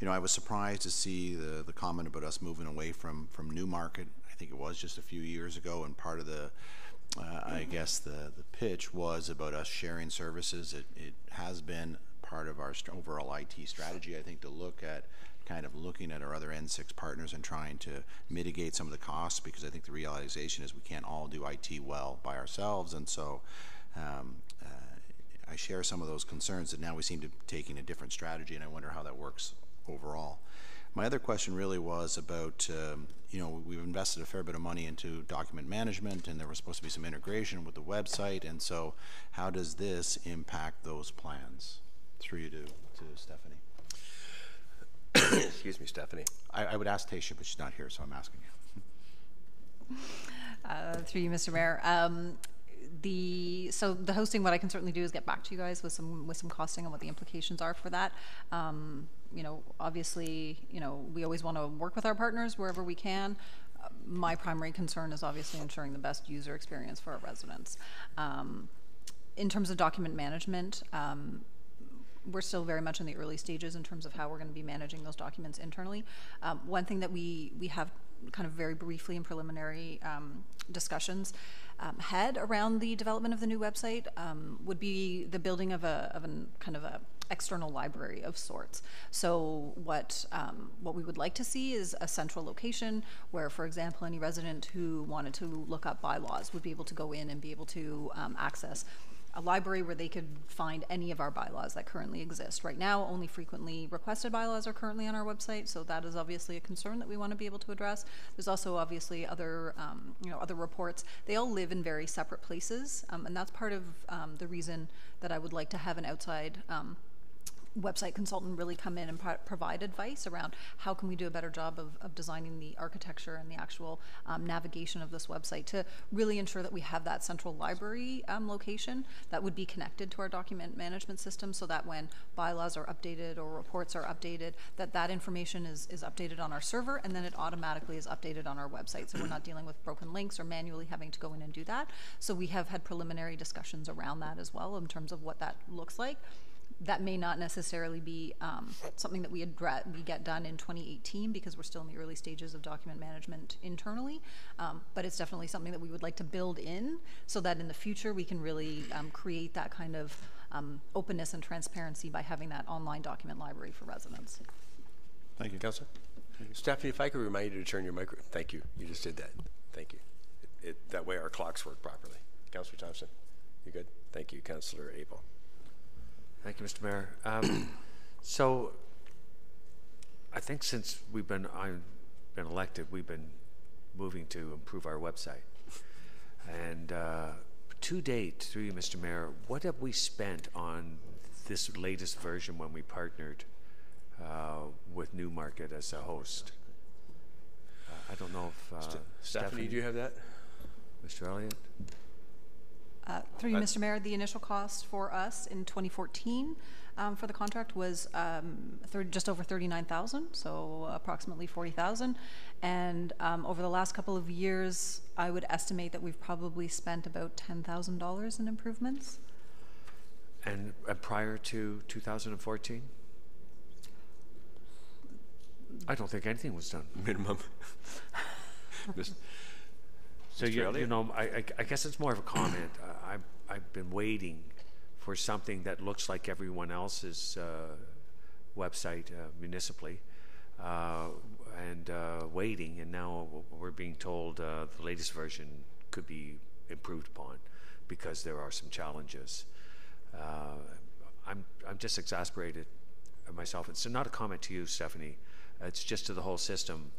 I was surprised to see the comment about us moving away from Newmarket. I think it was just a few years ago, and part of the, I guess the pitch was about us sharing services. It has been part of our overall IT strategy, I think, to look at looking at our other N6 partners and trying to mitigate some of the costs, because I think the realization is we can't all do IT well by ourselves, and so I share some of those concerns that now we seem to be taking a different strategy, and I wonder how that works overall. My other question really was about, we've invested a fair bit of money into document management, and there was supposed to be some integration with the website, and so how does this impact those plans? Through you to Stephanie. Excuse me, Stephanie. I would ask Taisha, but she's not here, so I'm asking you. Through you, Mr. Mayor. The hosting, what I can certainly do is get back to you guys with some costing and what the implications are for that. Obviously, we always want to work with our partners wherever we can. My primary concern is obviously ensuring the best user experience for our residents. In terms of document management, we're still very much in the early stages in terms of how we're going to be managing those documents internally. One thing that we have kind of very briefly in preliminary discussions had around the development of the new website would be the building of a kind of a external library of sorts. So what we would like to see is a central location where, for example, any resident who wanted to look up bylaws would be able to go in and be able to access a library where they could find any of our bylaws that currently exist. Right now, only frequently requested bylaws are currently on our website, so that is obviously a concern that we want to be able to address. There's also obviously other, other reports. They all live in very separate places, and that's part of the reason that I would like to have an outside website consultant really come in and provide advice around how can we do a better job of designing the architecture and the actual navigation of this website to really ensure that we have that central library location that would be connected to our document management system, so that when bylaws are updated or reports are updated, that information is updated on our server, and then it automatically is updated on our website, so we're not dealing with broken links or manually having to go in and do that. So we have had preliminary discussions around that as well in terms of what that looks like. That may not necessarily be something that we get done in 2018 because we're still in the early stages of document management internally, but it's definitely something that we would like to build in so that in the future we can really create that kind of openness and transparency by having that online document library for residents. Thank you, Councillor. Stephanie, if I could remind you to turn your microphone. Thank you. You just did that. Thank you. That way our clocks work properly. Councillor Thompson, you good? Thank you, Councillor Abel. Thank you, Mr. Mayor. So I think since I've been elected, we've been moving to improve our website. And to date, through you, Mr. Mayor, what have we spent on this latest version when we partnered with Newmarket as a host? I don't know if Stephanie, do you have that? Mr. Elliott? Through you, Mr. Mayor, the initial cost for us in 2014 for the contract was just over $39,000, so approximately $40,000. And over the last couple of years, I would estimate that we've probably spent about $10,000 in improvements. And prior to 2014? I don't think anything was done. Minimum. So you know, I guess it's more of a comment. I've been waiting for something that looks like everyone else's website municipally, and waiting, and now we're being told the latest version could be improved upon because there are some challenges. I'm just exasperated myself. It's not a comment to you, Stephanie. It's just to the whole system.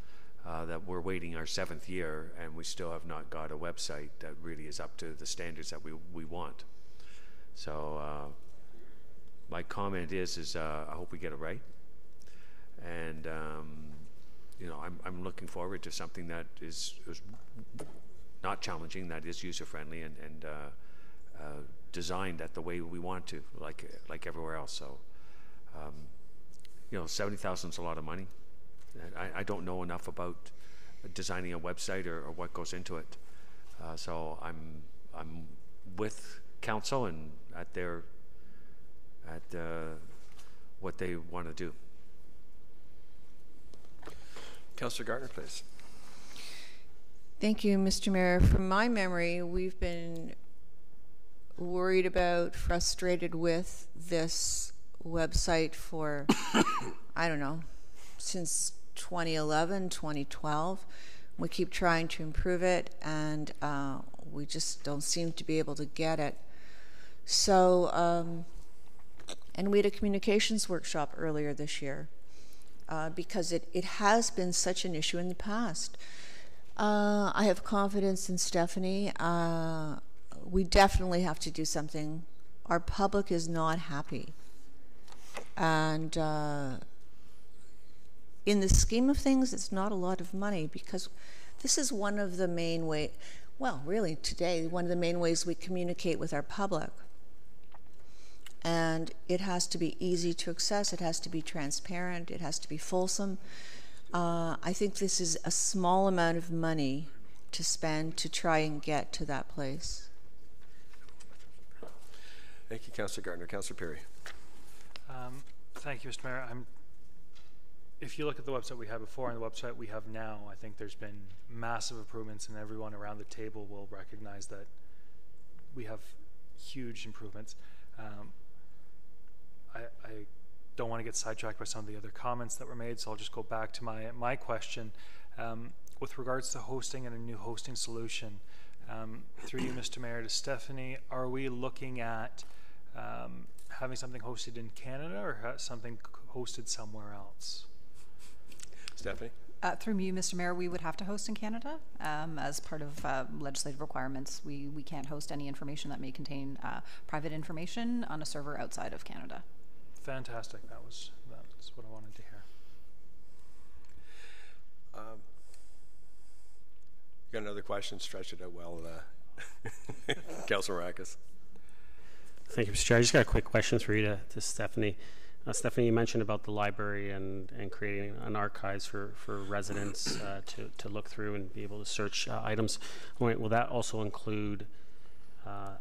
That we're waiting our 7th year and we still have not got a website that really is up to the standards that we want. So my comment is I hope we get it right. And you know, I'm looking forward to something that is not challenging, that is user friendly and designed at the way we want to, like everywhere else. So you know, $70,000 is a lot of money. I don't know enough about designing a website or what goes into it, so I'm with council and at what they want to do. Councillor Gardner, please. Thank you, Mr. Mayor. From my memory, we've been worried about, frustrated with this website for, I don't know, since 2011, 2012. We keep trying to improve it, and we just don't seem to be able to get it. So, and we had a communications workshop earlier this year because it has been such an issue in the past. I have confidence in Stephanie. We definitely have to do something. Our public is not happy. And in the scheme of things, it's not a lot of money because this is one of the main ways, well, really today, one of the main ways we communicate with our public. And it has to be easy to access, it has to be transparent, it has to be fulsome. I think this is a small amount of money to spend to try and get to that place. Thank you, Councillor Gardner. Councillor Perry. Thank you, Mr. Mayor. If you look at the website we had before and the website we have now, I think there's been massive improvements, and everyone around the table will recognize that we have huge improvements. I don't want to get sidetracked by some of the other comments that were made, so I'll just go back to my question. With regards to hosting and a new hosting solution, through you, Mr. Mayor, to Stephanie, are we looking at having something hosted in Canada or something hosted somewhere else? Stephanie? Through you, Mr. Mayor, we would have to host in Canada as part of legislative requirements. We can't host any information that may contain private information on a server outside of Canada. fantastic. That's what I wanted to hear. Got another question? Stretch it out well, Councilor Marcus. Thank you, Mr. Chair. I just got a quick question for you to Stephanie. Stephanie, you mentioned about the library and creating an archives for residents to look through and be able to search items. Will that also include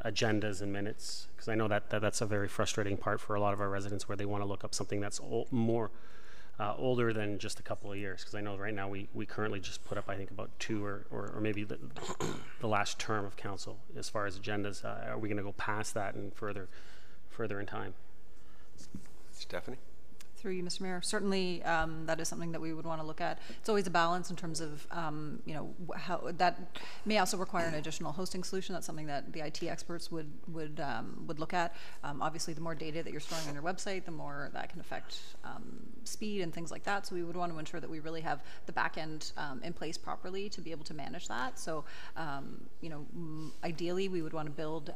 agendas and minutes? Because I know that's a very frustrating part for a lot of our residents, where they want to look up something that's more older than just a couple of years. Because I know right now we currently just put up, I think, about 2 or maybe the last term of council as far as agendas. Are we going to go past that and further in time? Stephanie? Through you, Mr. Mayor. Certainly, that is something that we would want to look at. It's always a balance in terms of, how that may also require an additional hosting solution. That's something that the IT experts would look at. Obviously, the more data that you're storing on your website, the more that can affect speed and things like that. So we would want to ensure that we really have the back end in place properly to be able to manage that. So, ideally, we would want to build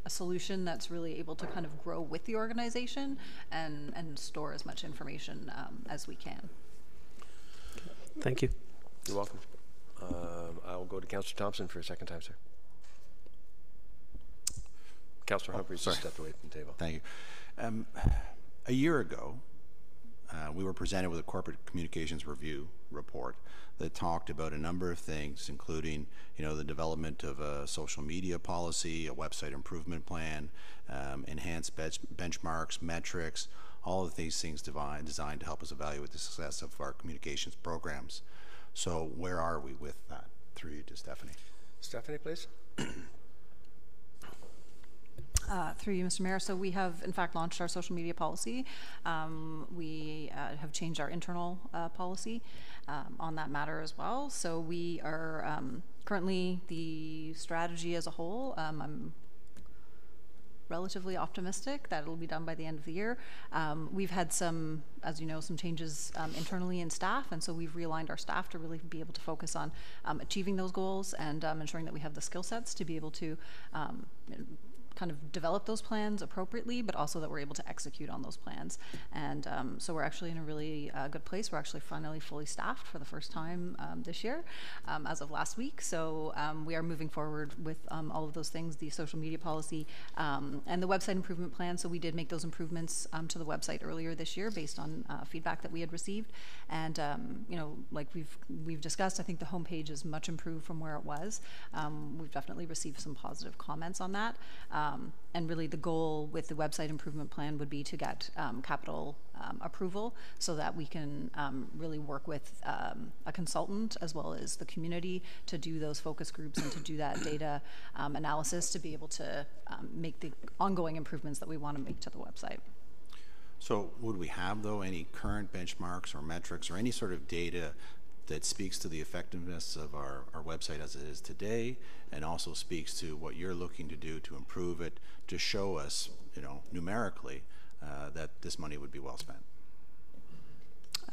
a solution that's really able to kind of grow with the organization and store as much information as we can. Thank you. You're welcome. I'll go to Councillor Thompson for a second time, sir. Councillor Humphreys just stepped away from the table. Thank you. A year ago, we were presented with a corporate communications review report that talked about a number of things, including, the development of a social media policy, a website improvement plan, enhanced benchmarks, metrics, all of these things designed to help us evaluate the success of our communications programs. So where are we with that? Through you to Stephanie. Stephanie, please. Through you, Mr. Mayor. So we have, in fact, launched our social media policy. We have changed our internal policy on that matter as well. So we are currently, the strategy as a whole, I'm relatively optimistic that it'll be done by the end of the year. We've had some, as you know, some changes internally in staff, and so we've realigned our staff to really be able to focus on achieving those goals and ensuring that we have the skill sets to be able to kind of develop those plans appropriately, but also that we're able to execute on those plans. And so we're actually in a really good place. We're actually finally fully staffed for the first time this year as of last week. So we are moving forward with all of those things, the social media policy and the website improvement plan. So we did make those improvements to the website earlier this year based on feedback that we had received. And like we've discussed, I think the homepage is much improved from where it was. We've definitely received some positive comments on that. And really the goal with the website improvement plan would be to get capital approval so that we can really work with a consultant as well as the community to do those focus groups and to do that data analysis to be able to make the ongoing improvements that we want to make to the website. So would we have, though, any current benchmarks or metrics or any sort of data that speaks to the effectiveness of our website as it is today, and also speaks to what you're looking to do to improve it, to show us, numerically, that this money would be well spent?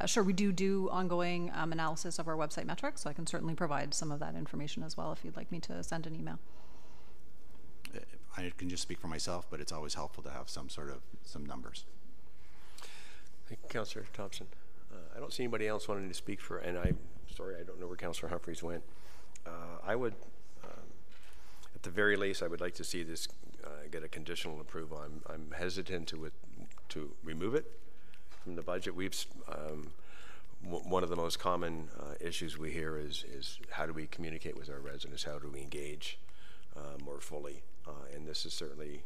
Sure, we do ongoing analysis of our website metrics, so I can certainly provide some of that information as well if you'd like me to send an email. I can just speak for myself, but it's always helpful to have some numbers. Thank you, Councillor Thompson. I don't see anybody else wanting to speak for, and I'm sorry, I don't know where Councillor Humphreys went. I would, at the very least, I would like to see this get a conditional approval. I'm hesitant to remove it from the budget. One of the most common issues we hear is how do we communicate with our residents? How do we engage more fully? And this is certainly,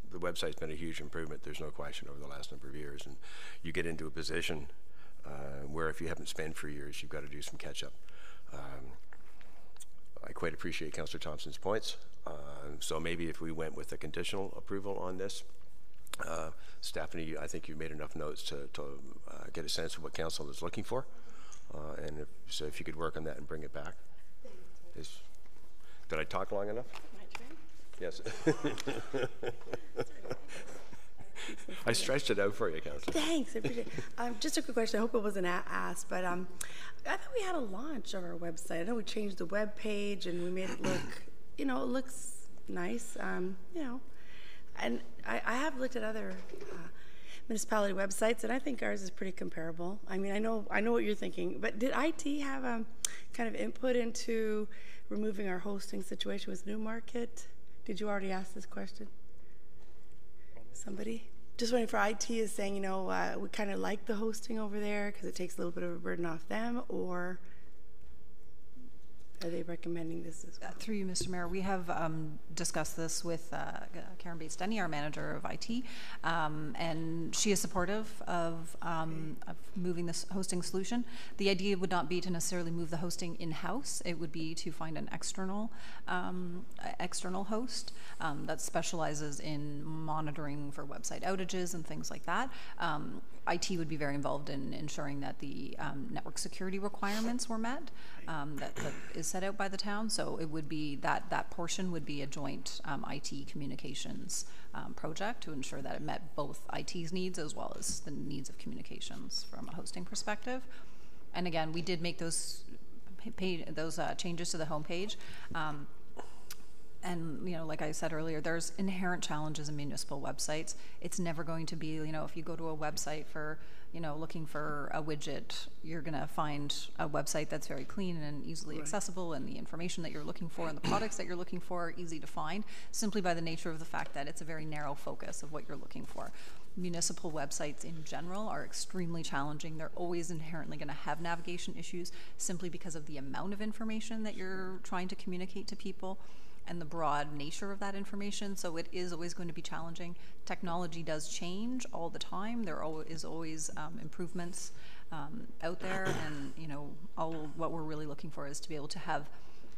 the website's been a huge improvement, there's no question, over the last number of years. And you get into a position where if you haven't spent for years, you've got to do some catch up. I quite appreciate Councillor Thompson's points. So maybe if we went with a conditional approval on this, Stephanie, I think you've made enough notes to get a sense of what council is looking for. And if you could work on that and bring it back. Did I talk long enough? Yes. I stretched it out for you, Councillor. Thanks, I appreciate it. Just a quick question. I hope it wasn't asked, but I thought we had a launch of our website. I know we changed the web page and we made it look, it looks nice. And I have looked at other municipality websites, and I think ours is pretty comparable. I mean, I know what you're thinking, but did IT have kind of input into removing our hosting situation with Newmarket? Did you already ask this question? Somebody? Just wondering for IT is saying, you know, we kind of like the hosting over there because it takes a little bit of a burden off them, or are they recommending this as well? Through you, Mr. Mayor, we have discussed this with Karen Bates-Denny, our manager of IT, and she is supportive of moving this hosting solution. The idea would not be to necessarily move the hosting in-house. It would be to find an external host that specializes in monitoring for website outages and things like that. IT would be very involved in ensuring that the network security requirements were met that is set out by the town. So it would be that portion would be a joint IT communications project to ensure that it met both IT's needs as well as the needs of communications from a hosting perspective. And again, we did make those changes to the homepage. And, you know, like I said earlier, there's inherent challenges in municipal websites. It's never going to be, you know, if you go to a website for, you know, looking for a widget, you're going to find a website that's very clean and easily accessible, and the information that you're looking for and the products that you're looking for are easy to find, simply by the nature of the fact that it's a very narrow focus of what you're looking for. Municipal websites in general are extremely challenging. They're always inherently going to have navigation issues simply because of the amount of information that you're trying to communicate to people and the broad nature of that information. So it is always going to be challenging. Technology does change all the time. There is always improvements out there, and, you know, what we're really looking for is to be able to have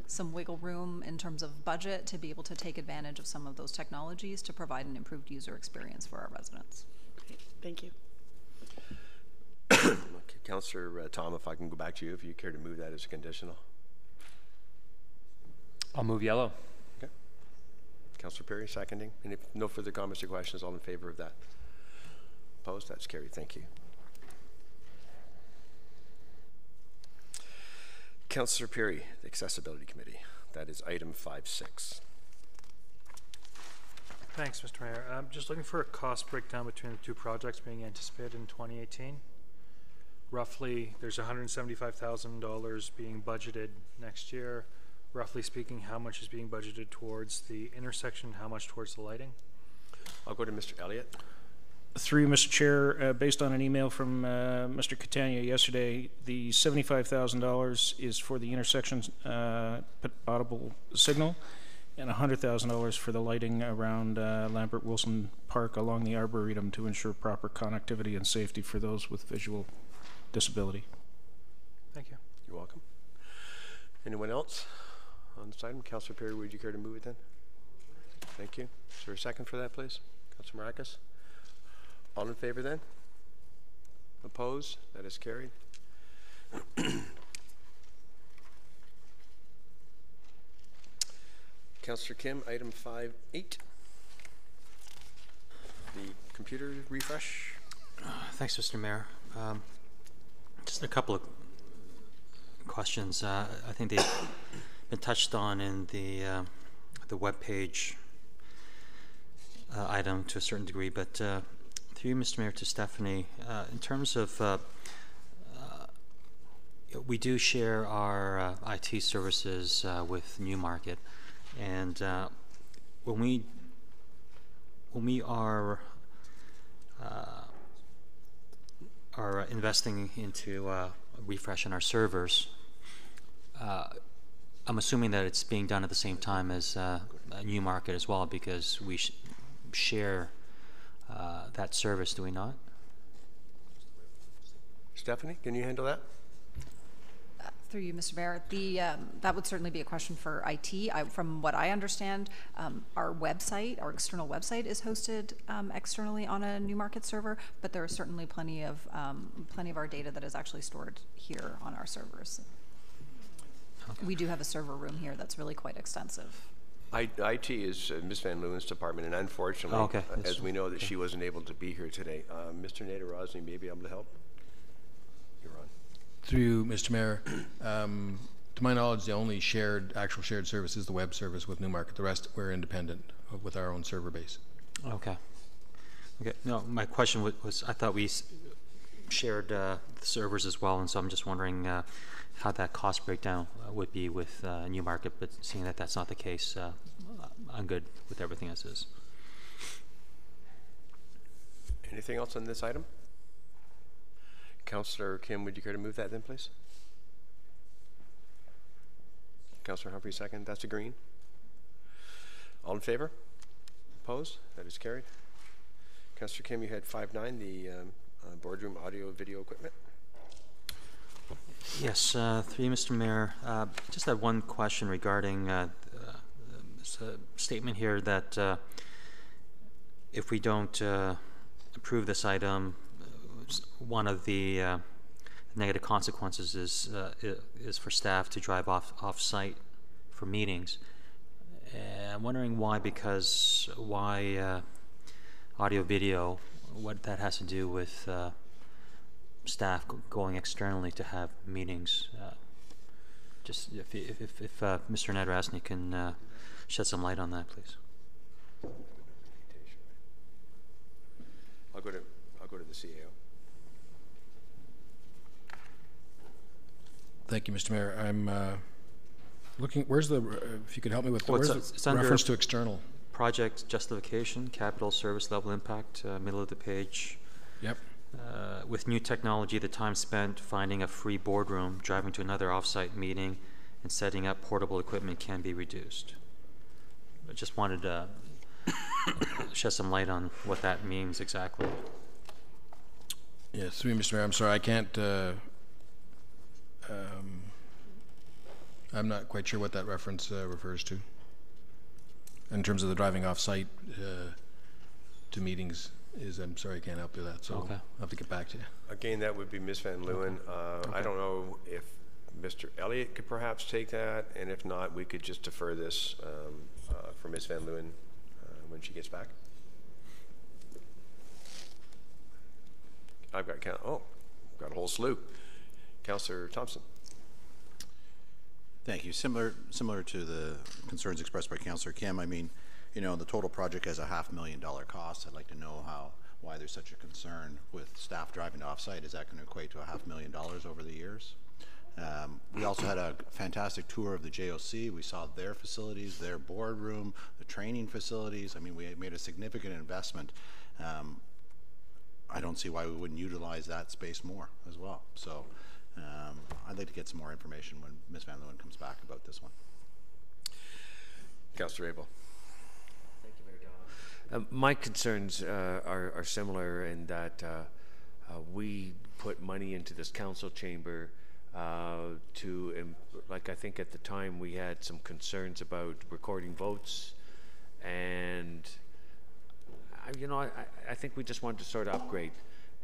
some wiggle room in terms of budget to be able to take advantage of some of those technologies to provide an improved user experience for our residents. Thank you. Okay, Councillor Tom, if I can go back to you, if you care to move that as a conditional. I'll move yellow. Okay. Councillor Perry, seconding. And if no further comments or questions, all in favor of that? Opposed? That's carried. Thank you. Councillor Perry, the Accessibility Committee. That is item 5.6. Thanks, Mr. Mayor. I'm just looking for a cost breakdown between the two projects being anticipated in 2018. Roughly, there's $175,000 being budgeted next year. Roughly speaking, how much is being budgeted towards the intersection, how much towards the lighting? I'll go to Mr. Elliott. Through you, Mr. Chair, based on an email from Mr. Catania yesterday, the $75,000 is for the intersection audible signal, and $100,000 for the lighting around Lambert Wilson Park along the Arboretum to ensure proper connectivity and safety for those with visual disability. Thank you. You're welcome. Anyone else on this item? Councillor Perry, would you care to move it then? Thank you. Is there a second for that, please? Councillor Maracus? All in favor then? Opposed? That is carried. Councillor Kim, item 5.8. The computer refresh. Thanks, Mr. Mayor. Just a couple of questions. I think they've been touched on in the web page item to a certain degree, but through you, Mr. Mayor, to Stephanie, in terms of we do share our IT services with Newmarket, and when we are investing into refreshing our servers, I'm assuming that it's being done at the same time as Newmarket as well, because we share that service, do we not? Stephanie, can you handle that? Through you, Mr. Mayor, that would certainly be a question for IT. From what I understand, our website, our external website, is hosted externally on a Newmarket server, but there is certainly plenty of our data that is actually stored here on our servers. Okay. We do have a server room here that's really quite extensive. IT is Ms. Van Leeuwen's department, and unfortunately, as we know that she wasn't able to be here today, Mr. Nader Rosny may be able to help. You're on. Through you, Mr. Mayor, to my knowledge, the only actual shared service is the web service with Newmarket. The rest, we're independent with our own server base. Okay. Okay. No, my question was I thought we shared the servers as well, and so I'm just wondering how that cost breakdown would be with Newmarket, but seeing that that's not the case, I'm good with everything as is. Anything else on this item? Councillor Kim, would you care to move that then, please? Councillor Humphrey, second. That's a green. All in favor? Opposed? That is carried. Councillor Kim, you had 5.9, the boardroom audio video equipment. Yes, through you, Mr. Mayor. Just had one question regarding this statement here that if we don't approve this item, one of the negative consequences is for staff to drive off-site for meetings. I'm wondering why, because why audio video, what that has to do with staff going externally to have meetings. Just if Mr. Nadrasny can shed some light on that, please. I'll go to the CAO. Thank you, Mr. Mayor. I'm looking. Where's the? If you could help me with where's the reference to external? Project justification, capital service level impact, middle of the page. Yep. With new technology, the time spent finding a free boardroom, driving to another off-site meeting, and setting up portable equipment can be reduced. I just wanted to shed some light on what that means exactly. Yes, Mr. Mayor. I'm sorry, I can't. I'm not quite sure what that reference refers to. In terms of the driving off-site to meetings, I'm sorry, I can't help you with that. So okay. I'll have to get back to you. Again, that would be Ms. Van Leeuwen. Okay. I don't know if Mr. Elliott could perhaps take that, and if not, we could just defer this for Ms. Van Leeuwen when she gets back. I've got got a whole slew. Councillor Thompson. Thank you. Similar to the concerns expressed by Councillor Kim, I mean, you know, the total project has a $500,000 cost. I'd like to know why there's such a concern with staff driving to offsite. Is that going to equate to $500,000 over the years? We also had a fantastic tour of the JOC. We saw their facilities, their boardroom, the training facilities. I mean, we made a significant investment. I don't see why we wouldn't utilize that space more as well. So I'd like to get some more information when Ms. Van Leeuwen comes back about this one. Councillor Abel. Thank you, Mayor Donnelly. My concerns are similar in that we put money into this council chamber like I think at the time we had some concerns about recording votes, and you know, I think we just wanted to sort of upgrade.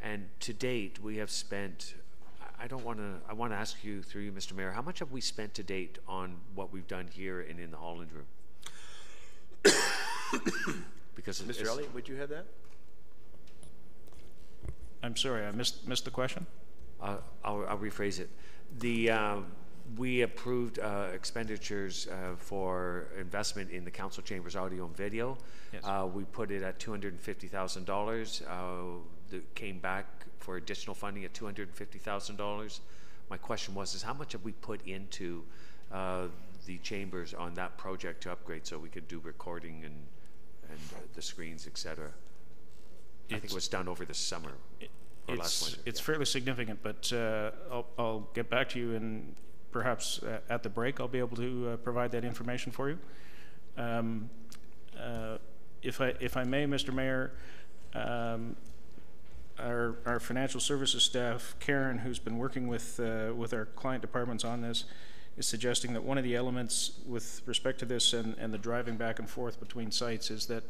And to date, we have spent. I want to ask you through you, Mr. Mayor, how much have we spent to date on what we've done here and in the Holland Room? Because Mr. Elliott, would you have that? I'm sorry, I missed the question. I'll rephrase it. We approved expenditures for investment in the council chambers audio and video. Yes. We put it at $250,000. That came back for additional funding at $250,000. My question was, how much have we put into the chambers on that project to upgrade so we could do recording and the screens, etc.? I think it was done over the summer. It's fairly significant, but I'll get back to you, and perhaps at the break I'll be able to provide that information for you. If I may, Mr. Mayor, our financial services staff, Karen, who's been working with our client departments on this, is suggesting that one of the elements with respect to this and the driving back and forth between sites is that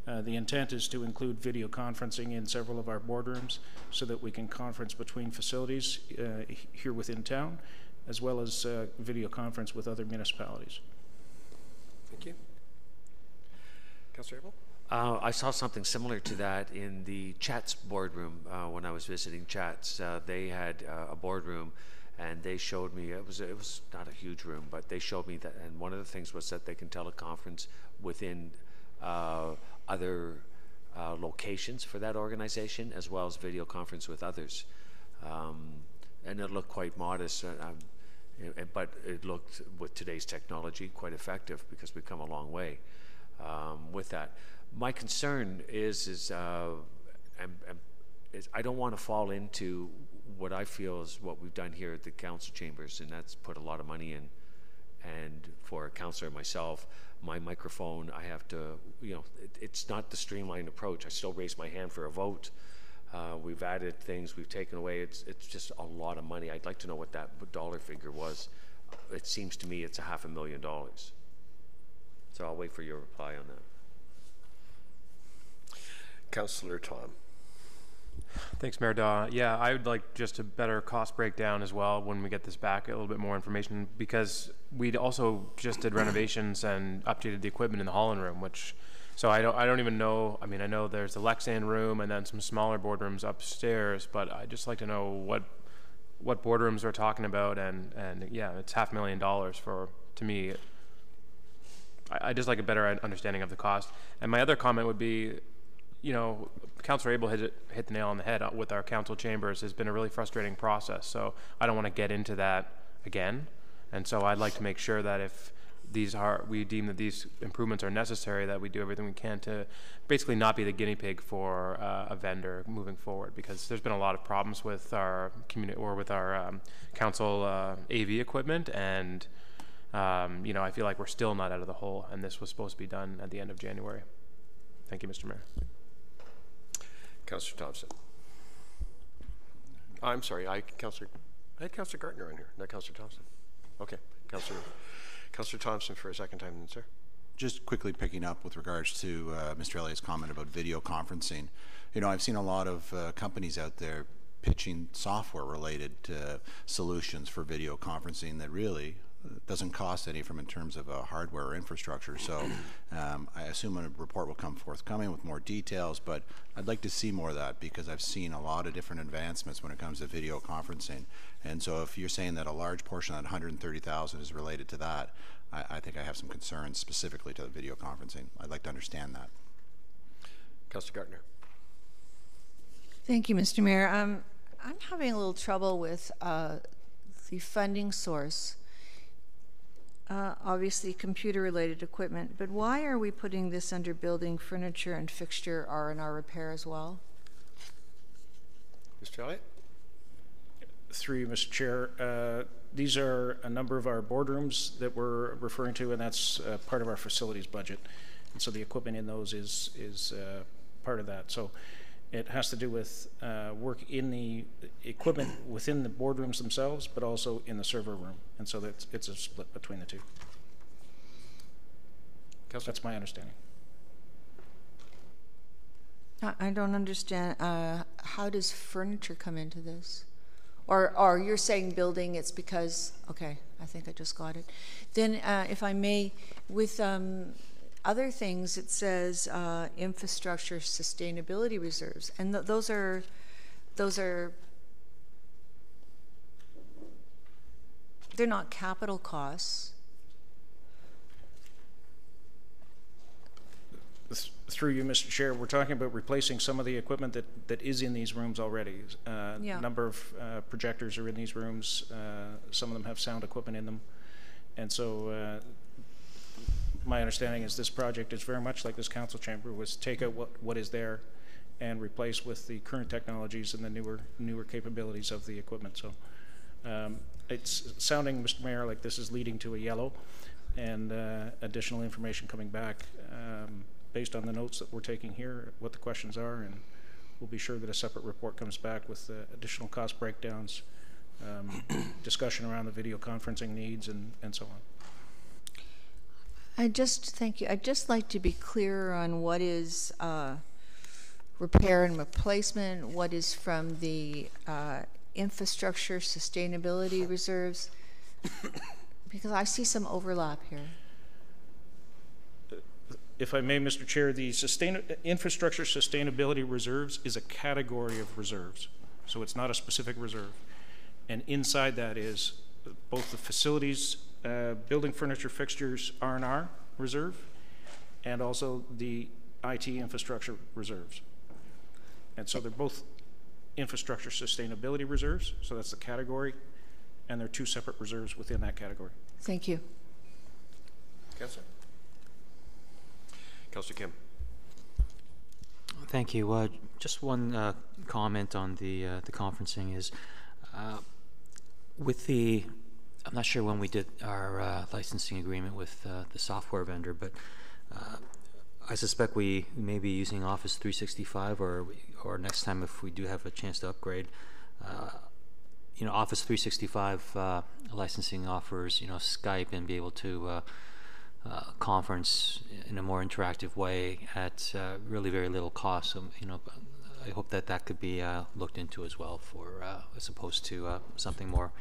the intent is to include video conferencing in several of our boardrooms so that we can conference between facilities here within town, as well as video conference with other municipalities. Thank you. Councillor Abel? I saw something similar to that in the Chats boardroom when I was visiting Chats. They had a boardroom, and they showed me, it was not a huge room, but they showed me that, and one of the things was that they can teleconference within other locations for that organization, as well as video conference with others. And it looked quite modest, but it looked, with today's technology, quite effective, because we've come a long way with that. My concern is I don't want to fall into what I feel is what we've done here at the council chambers, and that's put a lot of money in. And for a councillor myself, my microphone, I have to, it's not the streamlined approach. I still raise my hand for a vote. We've added things, we've taken away. It's just a lot of money. I'd like to know what that dollar figure was. It seems to me it's $500,000. So I'll wait for your reply on that. Councillor Tom. Thanks, Mayor Daw. Yeah, I would like just a better cost breakdown as well when we get this back, a little bit more information, because we also just did renovations and updated the equipment in the Holland room, so I don't even know. I mean, I know there's the Lexan room and then some smaller boardrooms upstairs, but I'd just like to know what boardrooms we're talking about, and yeah, it's $500,000 to me. I just like a better understanding of the cost. And my other comment would be, Councillor Abel hit the nail on the head with our council chambers. It's been a really frustrating process, so I don't want to get into that again. And so I'd like to make sure that if we deem that these improvements are necessary, that we do everything we can to basically not be the guinea pig for a vendor moving forward, because there's been a lot of problems with our community or with our council AV equipment, and I feel like we're still not out of the hole, and this was supposed to be done at the end of January. Thank you, Mr. Mayor. Councillor Thompson. I'm sorry, I had Councillor Gartner on here, not Councillor Thompson. Okay, Councillor Thompson for a second time then, sir. Just quickly picking up with regards to Mr. Elliott's comment about video conferencing. I've seen a lot of companies out there pitching software-related solutions for video conferencing that really doesn't cost any in terms of hardware or infrastructure. So I assume a report will come forthcoming with more details, but I'd like to see more of that, because I've seen a lot of different advancements when it comes to video conferencing. And so if you're saying that a large portion of that $130,000 is related to that, I think I have some concerns specifically to the video conferencing. I'd like to understand that. Councillor Gartner. Thank you, Mr. Mayor. I'm having a little trouble with the funding source. Obviously computer-related equipment, but why are we putting this under building, furniture, and fixture R&R repair as well? Mr. Elliott? Through you, Mr. Chair, these are a number of our boardrooms that we're referring to, and that's part of our facilities budget. And so the equipment in those is part of that. So it has to do with work in the equipment within the boardrooms themselves, but also in the server room. And so it's a split between the two. That's my understanding. I don't understand. How does furniture come into this? Or you're saying building, it's because, okay, I think I just got it. Then if I may, with other things, it says infrastructure sustainability reserves, and those are they're not capital costs. Through you, Mr. Chair, we're talking about replacing some of the equipment that is in these rooms already. A number of projectors are in these rooms. Some of them have sound equipment in them, and so my understanding is this project is very much like this council chamber, was take out what is there and replace with the current technologies and the newer capabilities of the equipment. So it's sounding, Mr. Mayor, like this is leading to a yellow, and additional information coming back based on the notes that we're taking here, what the questions are, and we'll be sure that a separate report comes back with additional cost breakdowns, discussion around the video conferencing needs, and so on. Thank you. I'd just like to be clearer on what is repair and replacement, what is from the infrastructure sustainability reserves, because I see some overlap here. If I may, Mr. Chair, the infrastructure sustainability reserves is a category of reserves, so it's not a specific reserve. And inside that is both the facilities, building furniture fixtures R&R reserve, and also the IT infrastructure reserves. And so they're both infrastructure sustainability reserves, so that's the category, and they're two separate reserves within that category. Thank you. Councillor. Councillor Kim. Thank you. Just one comment on the conferencing is, with the, I'm not sure when we did our licensing agreement with the software vendor, but I suspect we may be using Office 365, or next time if we do have a chance to upgrade. You know, Office 365 licensing offers, you know, Skype and be able to conference in a more interactive way at really very little cost. So, you know, I hope that that could be looked into as well, for as opposed to something more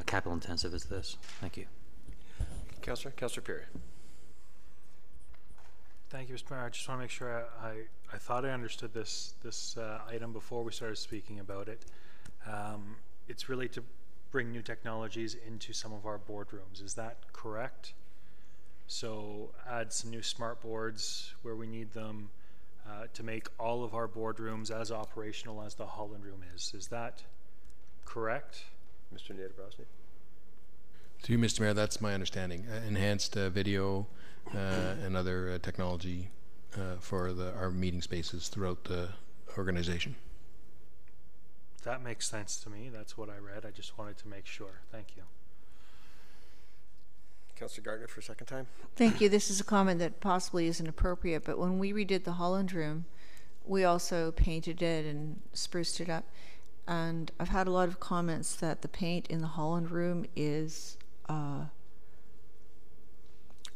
capital intensive as this. Thank you. Councillor Perry. Thank you, Mr. Mayor. I just want to make sure I thought I understood this item before we started speaking about it. It's really to bring new technologies into some of our boardrooms. Is that correct? So add some new smart boards where we need them to make all of our boardrooms as operational as the Holland Room is. Is that correct? Mr. Nadeau-Brosny. To you, Mr. Mayor, that's my understanding. Enhanced video and other technology for our meeting spaces throughout the organization. That makes sense to me. That's what I read. I just wanted to make sure. Thank you. Councillor Gardner for a second time. Thank you. This is a comment that possibly isn't appropriate, but when we redid the Holland Room, we also painted it and spruced it up. And I've had a lot of comments that the paint in the Holland Room is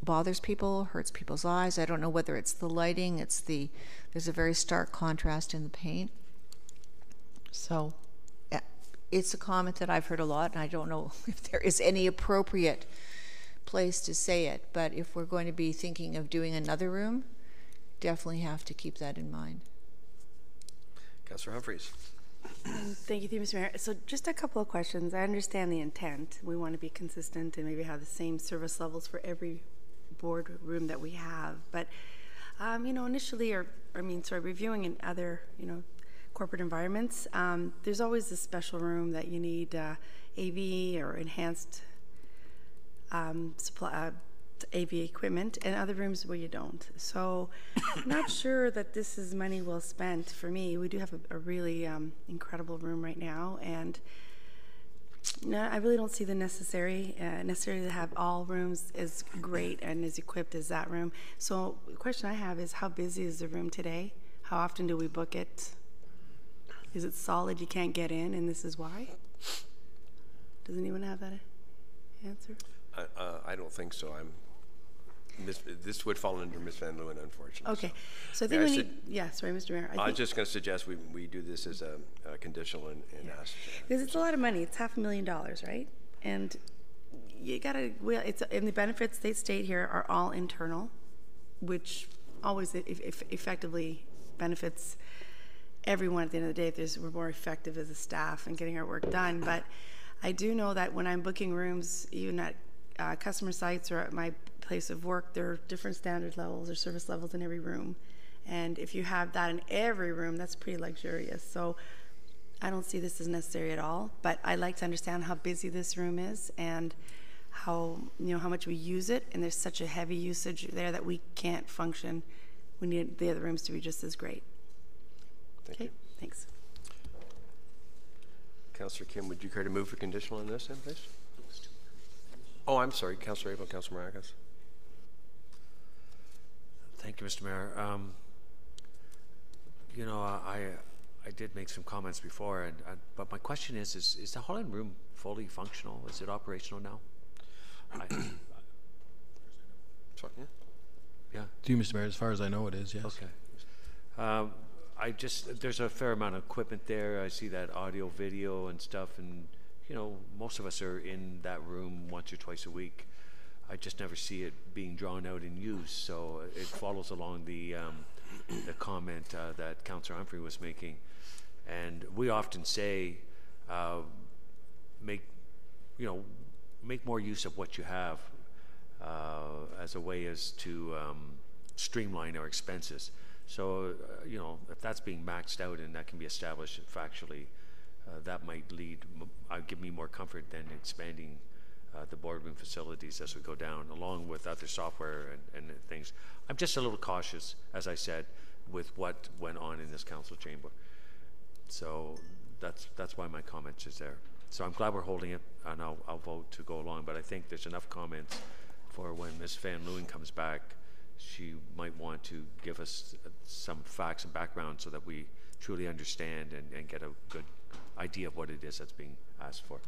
bothers people, hurts people's eyes. I don't know whether it's the lighting, there's a very stark contrast in the paint. So it's a comment that I've heard a lot, and I don't know if there is any appropriate place to say it, but if we're going to be thinking of doing another room, definitely have to keep that in mind. Councillor Humphreys. Thank you, Mr. Mayor. So just a couple of questions. I understand the intent. We want to be consistent and maybe have the same service levels for every boardroom that we have. But, you know, initially, reviewing in other, you know, corporate environments, there's always this special room that you need AV or enhanced AV equipment, and other rooms where you don't. So I'm not sure that this is money well spent. For me, we do have a really incredible room right now, and no, I really don't see the necessary to have all rooms as great and as equipped as that room. So the question I have is, how busy is the room today? How often do we book it? Is it solid you can't get in, and this is why? Does anyone have that answer? I don't think so. This would fall under Ms. Van Leeuwen, unfortunately. Okay, so I think we need, yeah, sorry, Mr. Mayor. I was just going to suggest we do this as a conditional and ask. Because it's a lot of money. It's $500,000, right? And you gotta, and the benefits they state here are all internal, which always effectively benefits everyone at the end of the day if we're more effective as a staff and getting our work done. But I do know that when I'm booking rooms, even at customer sites or at my place of work, there are different standard levels or service levels in every room. And if you have that in every room, that's pretty luxurious. So I don't see this as necessary at all, but I'd like to understand how busy this room is and how much we use it. And there's such a heavy usage there that we can't function. We need the other rooms to be just as great. Thank you. Thanks. Councillor Kim, would you care to move for conditional on this, then, please? Oh, I'm sorry, Councillor Abel, Councillor Maracas. Thank you, Mr. Mayor. You know, I did make some comments before, but my question is the Holland Room fully functional? Is it operational now? Sorry, yeah. Yeah. To you, Mr. Mayor, as far as I know, it is, yes. Okay. There's a fair amount of equipment there. I see that audio, video, and stuff, and you know, most of us are in that room once or twice a week. I just never see it being drawn out in use. So it follows along the comment that Councillor Humphrey was making, and we often say, make more use of what you have, as a way as to streamline our expenses. So, you know, if that's being maxed out and that can be established factually, that might give me more comfort than expanding the boardroom facilities as we go down, along with other software and things. I'm just a little cautious, as I said, with what went on in this council chamber. So that's why my comments is there. So I'm glad we're holding it, and I'll vote to go along, but I think there's enough comments for when Ms. Van Leeuwen comes back, she might want to give us some facts and background so that we truly understand and get a good idea of what it is that's being asked for.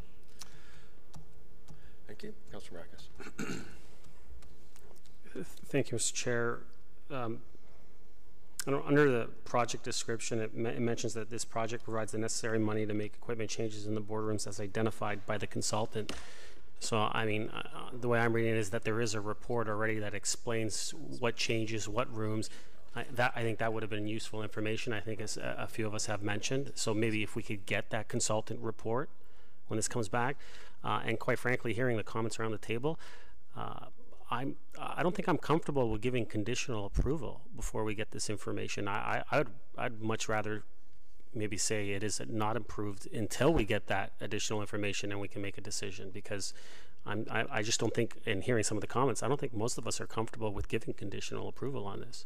Thank you. Councillor Marcus. Thank you, Mr. Chair. Under the project description, it mentions that this project provides the necessary money to make equipment changes in the boardrooms as identified by the consultant. So, I mean, the way I'm reading it is that there is a report already that explains what changes, what rooms. I think that would have been useful information, I think, as a few of us have mentioned. So maybe if we could get that consultant report when this comes back. And quite frankly, hearing the comments around the table, I don't think I'm comfortable with giving conditional approval before we get this information. I'd much rather maybe say it is not approved until we get that additional information and we can make a decision, because I just don't think, in hearing some of the comments, I don't think most of us are comfortable with giving conditional approval on this.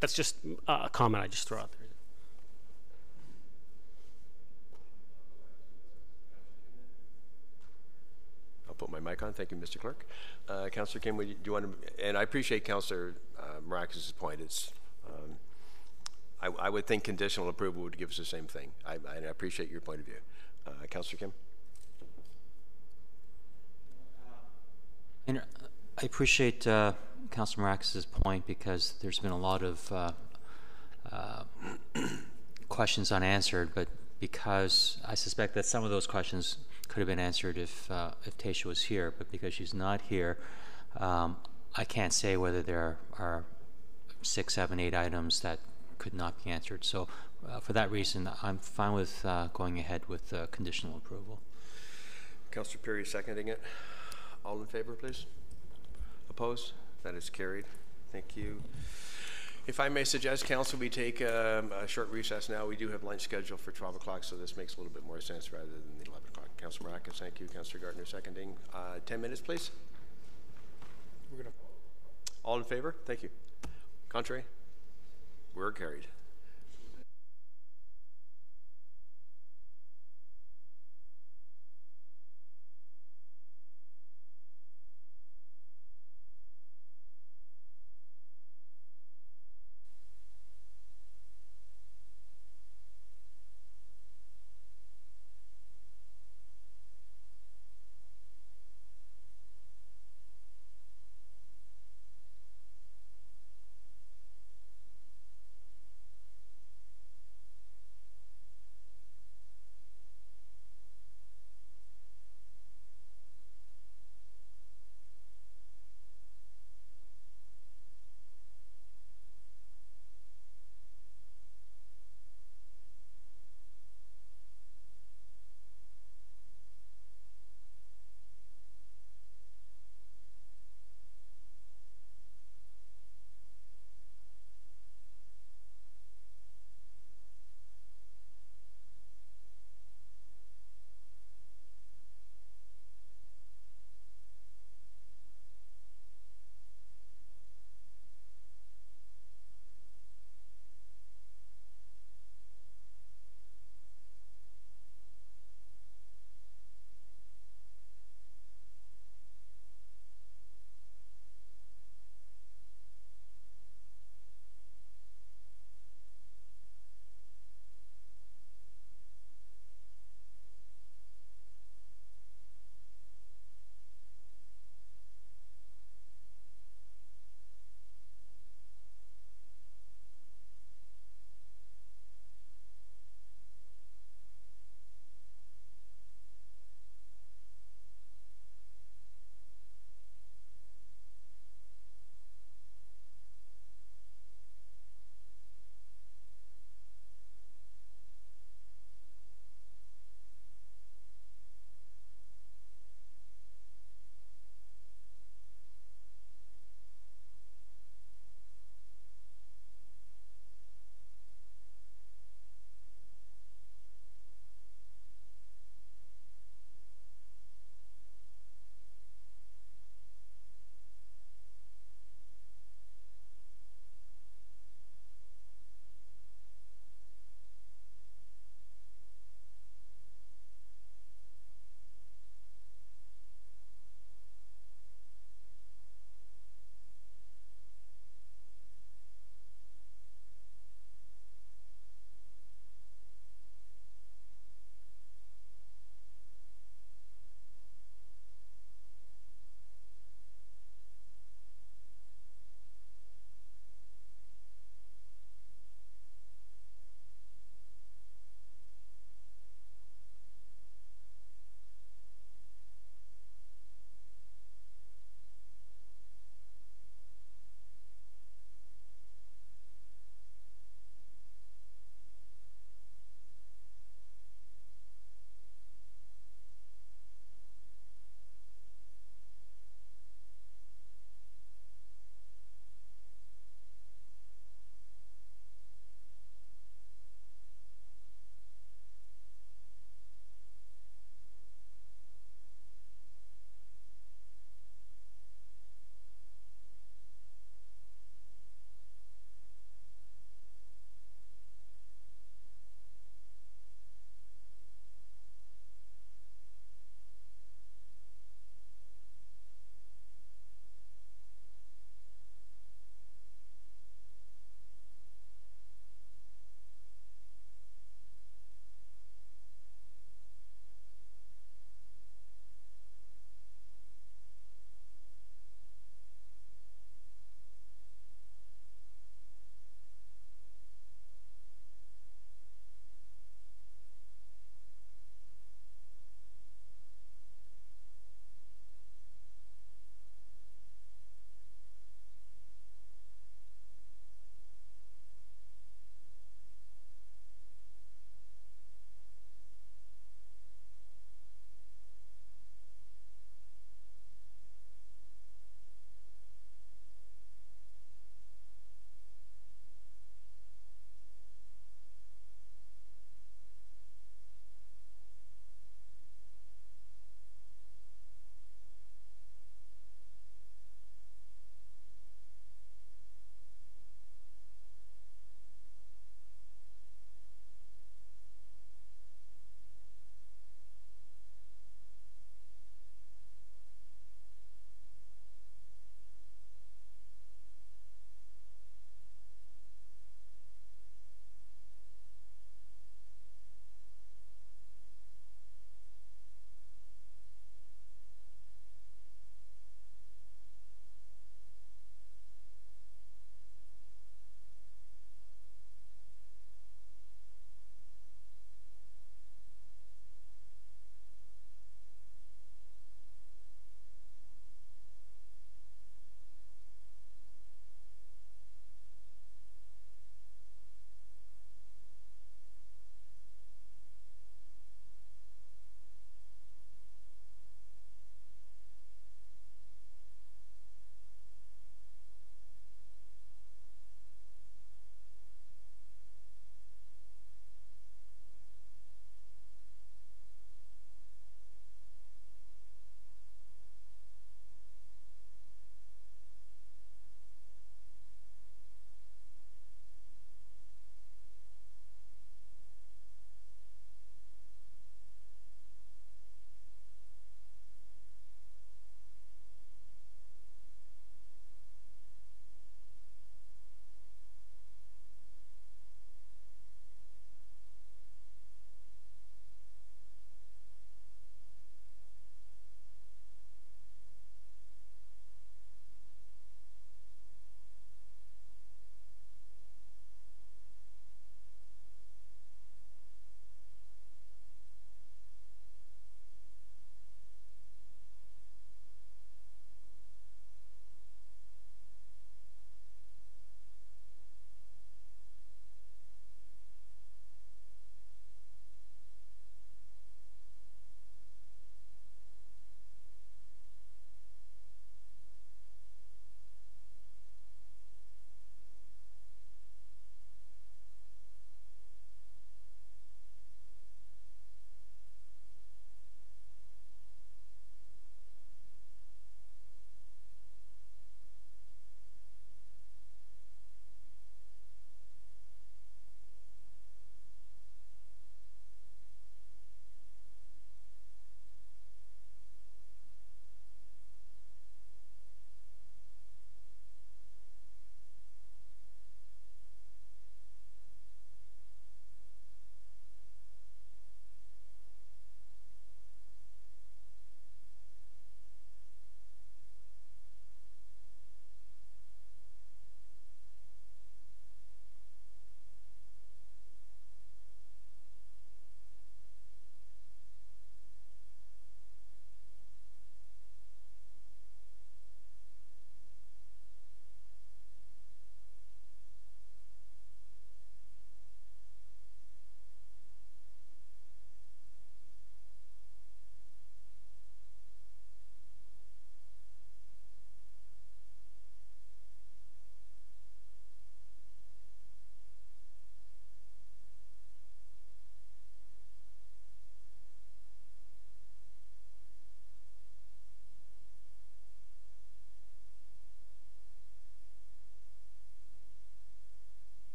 That's just a comment I just throw out there. I'll put my mic on. Thank you, Mr. Clerk. Councillor Kim, do you want to, and I appreciate Councillor Maracus's point. It's, I would think conditional approval would give us the same thing. I appreciate your point of view. Councillor Kim? And I appreciate Councillor Maracus's point, because there's been a lot of questions unanswered, but because I suspect that some of those questions could have been answered if Taysha was here, but because she's not here, I can't say whether there are 6, 7, 8 items that could not be answered. So for that reason, I'm fine with going ahead with conditional approval. Councillor Perry seconding it. All in favor, please? Opposed? That is carried. Thank you. If I may suggest, Council, we take a short recess now. We do have lunch scheduled for 12 o'clock, so this makes a little bit more sense rather than the 11 o'clock. Councillor Maracus, thank you. Councillor Gardner seconding. 10 minutes, please. All in favor? Thank you. Contrary? We're carried.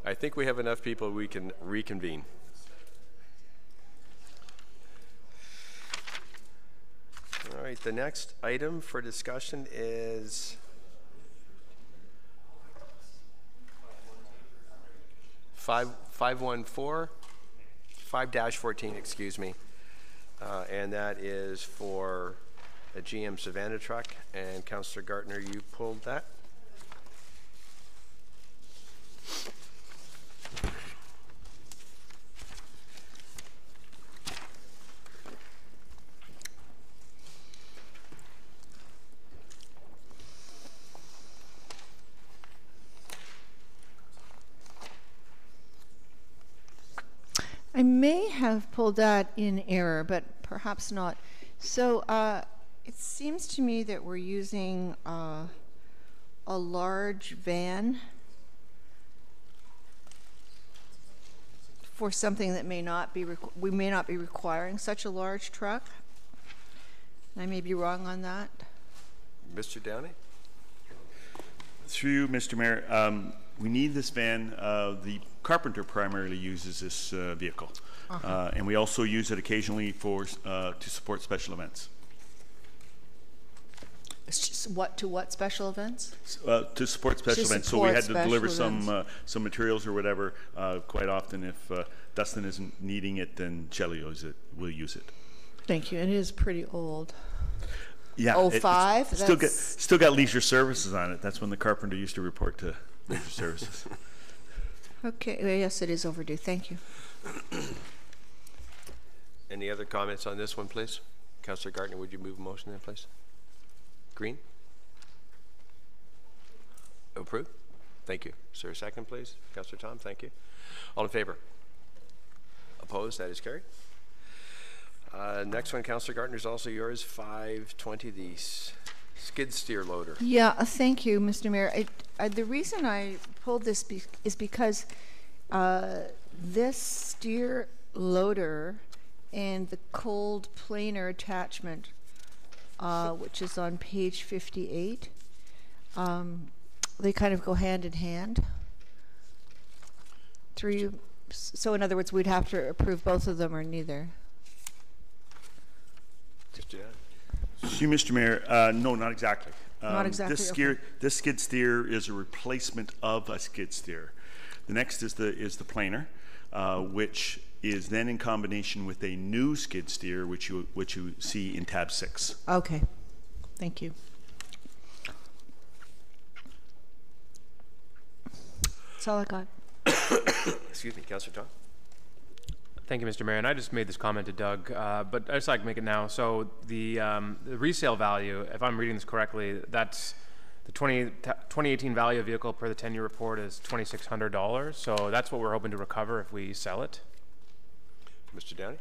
I think we have enough people we can reconvene. All right, the next item for discussion is 5-14, excuse me. And that is for a GM Savannah truck. And Councillor Gartner, you pulled that? I may have pulled that in error, but perhaps not. So it seems to me that we're using a large van for something that may not be, we may not be requiring such a large truck. I may be wrong on that. Mr. Downey? Through you, Mr. Mayor, we need this van. The carpenter primarily uses this vehicle, and we also use it occasionally for to support special events. What special events? To support special events. So we had to deliver some materials or whatever. Quite often, if Dustin isn't needing it, then Shelley will use it. Thank you. It is pretty old. Yeah, 05? Still got leisure services on it. That's when the carpenter used to report to leisure services. Okay, well, yes, it is overdue. Thank you. Any other comments on this one, please? Councillor Gartner, would you move a motion then, please? Green? Approved? Thank you. Is there a second, please? Councillor Tom, thank you. All in favor? Opposed? That is carried. Next one, Councillor Gartner, is also yours. 520, the skid steer loader. Yeah, thank you, Mr. Mayor. The reason I pulled this is because this steer loader and the cold planer attachment, which is on page 58, they kind of go hand in hand. So in other words, we'd have to approve both of them or neither. See, Mr. Mayor, no, not exactly. Not exactly. This skid steer is a replacement of a skid steer. The next is the planer, which is then in combination with a new skid steer, which you see in tab 6. Okay, thank you. That's all I got. Excuse me, Councillor Tom. Thank you, Mr. Mayor. And I just made this comment to Doug, but I just like to make it now. So the resale value, if I'm reading this correctly, that's the 2018 value of vehicle per the 10-year report is $2,600. So that's what we're hoping to recover if we sell it. Mr. Downey?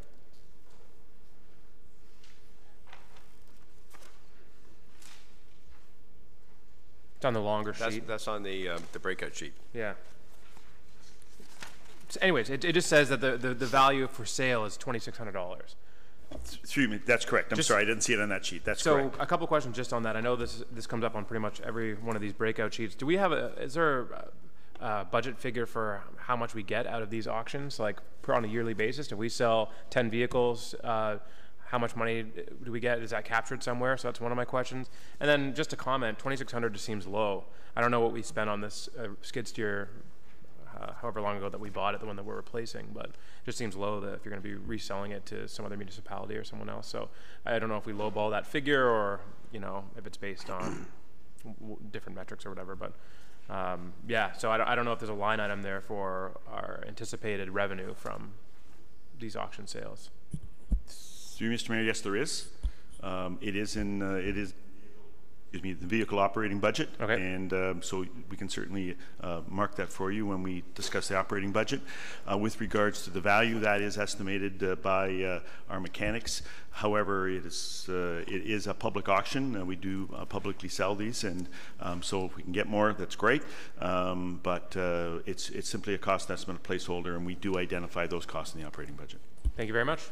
It's on the longer sheet. That's on the breakout sheet. Yeah. So anyways, it just says that the value for sale is $2,600. That's correct. I'm sorry, I didn't see it on that sheet. That's correct. So a couple questions just on that. I know this comes up on pretty much every one of these breakout sheets. Do we have is there a budget figure for how much we get out of these auctions, like on a yearly basis? If we sell 10 vehicles, how much money do we get? Is that captured somewhere? So that's one of my questions. And then just a comment, $2,600 just seems low. I don't know what we spent on this skid steer however long ago that we bought it, the one that we're replacing, but it just seems low that if you're going to be reselling it to some other municipality or someone else. So I don't know if we lowball that figure or, you know, if it's based on different metrics or whatever, but yeah, so I don't know if there's a line item there for our anticipated revenue from these auction sales. Through Mr. Mayor, yes, there is. It is in the vehicle operating budget, okay. And so we can certainly mark that for you when we discuss the operating budget. With regards to the value, that is estimated by our mechanics. However, it is a public auction. We do publicly sell these, and so if we can get more, that's great. But it's simply a cost estimate, a placeholder, and we do identify those costs in the operating budget. Thank you very much.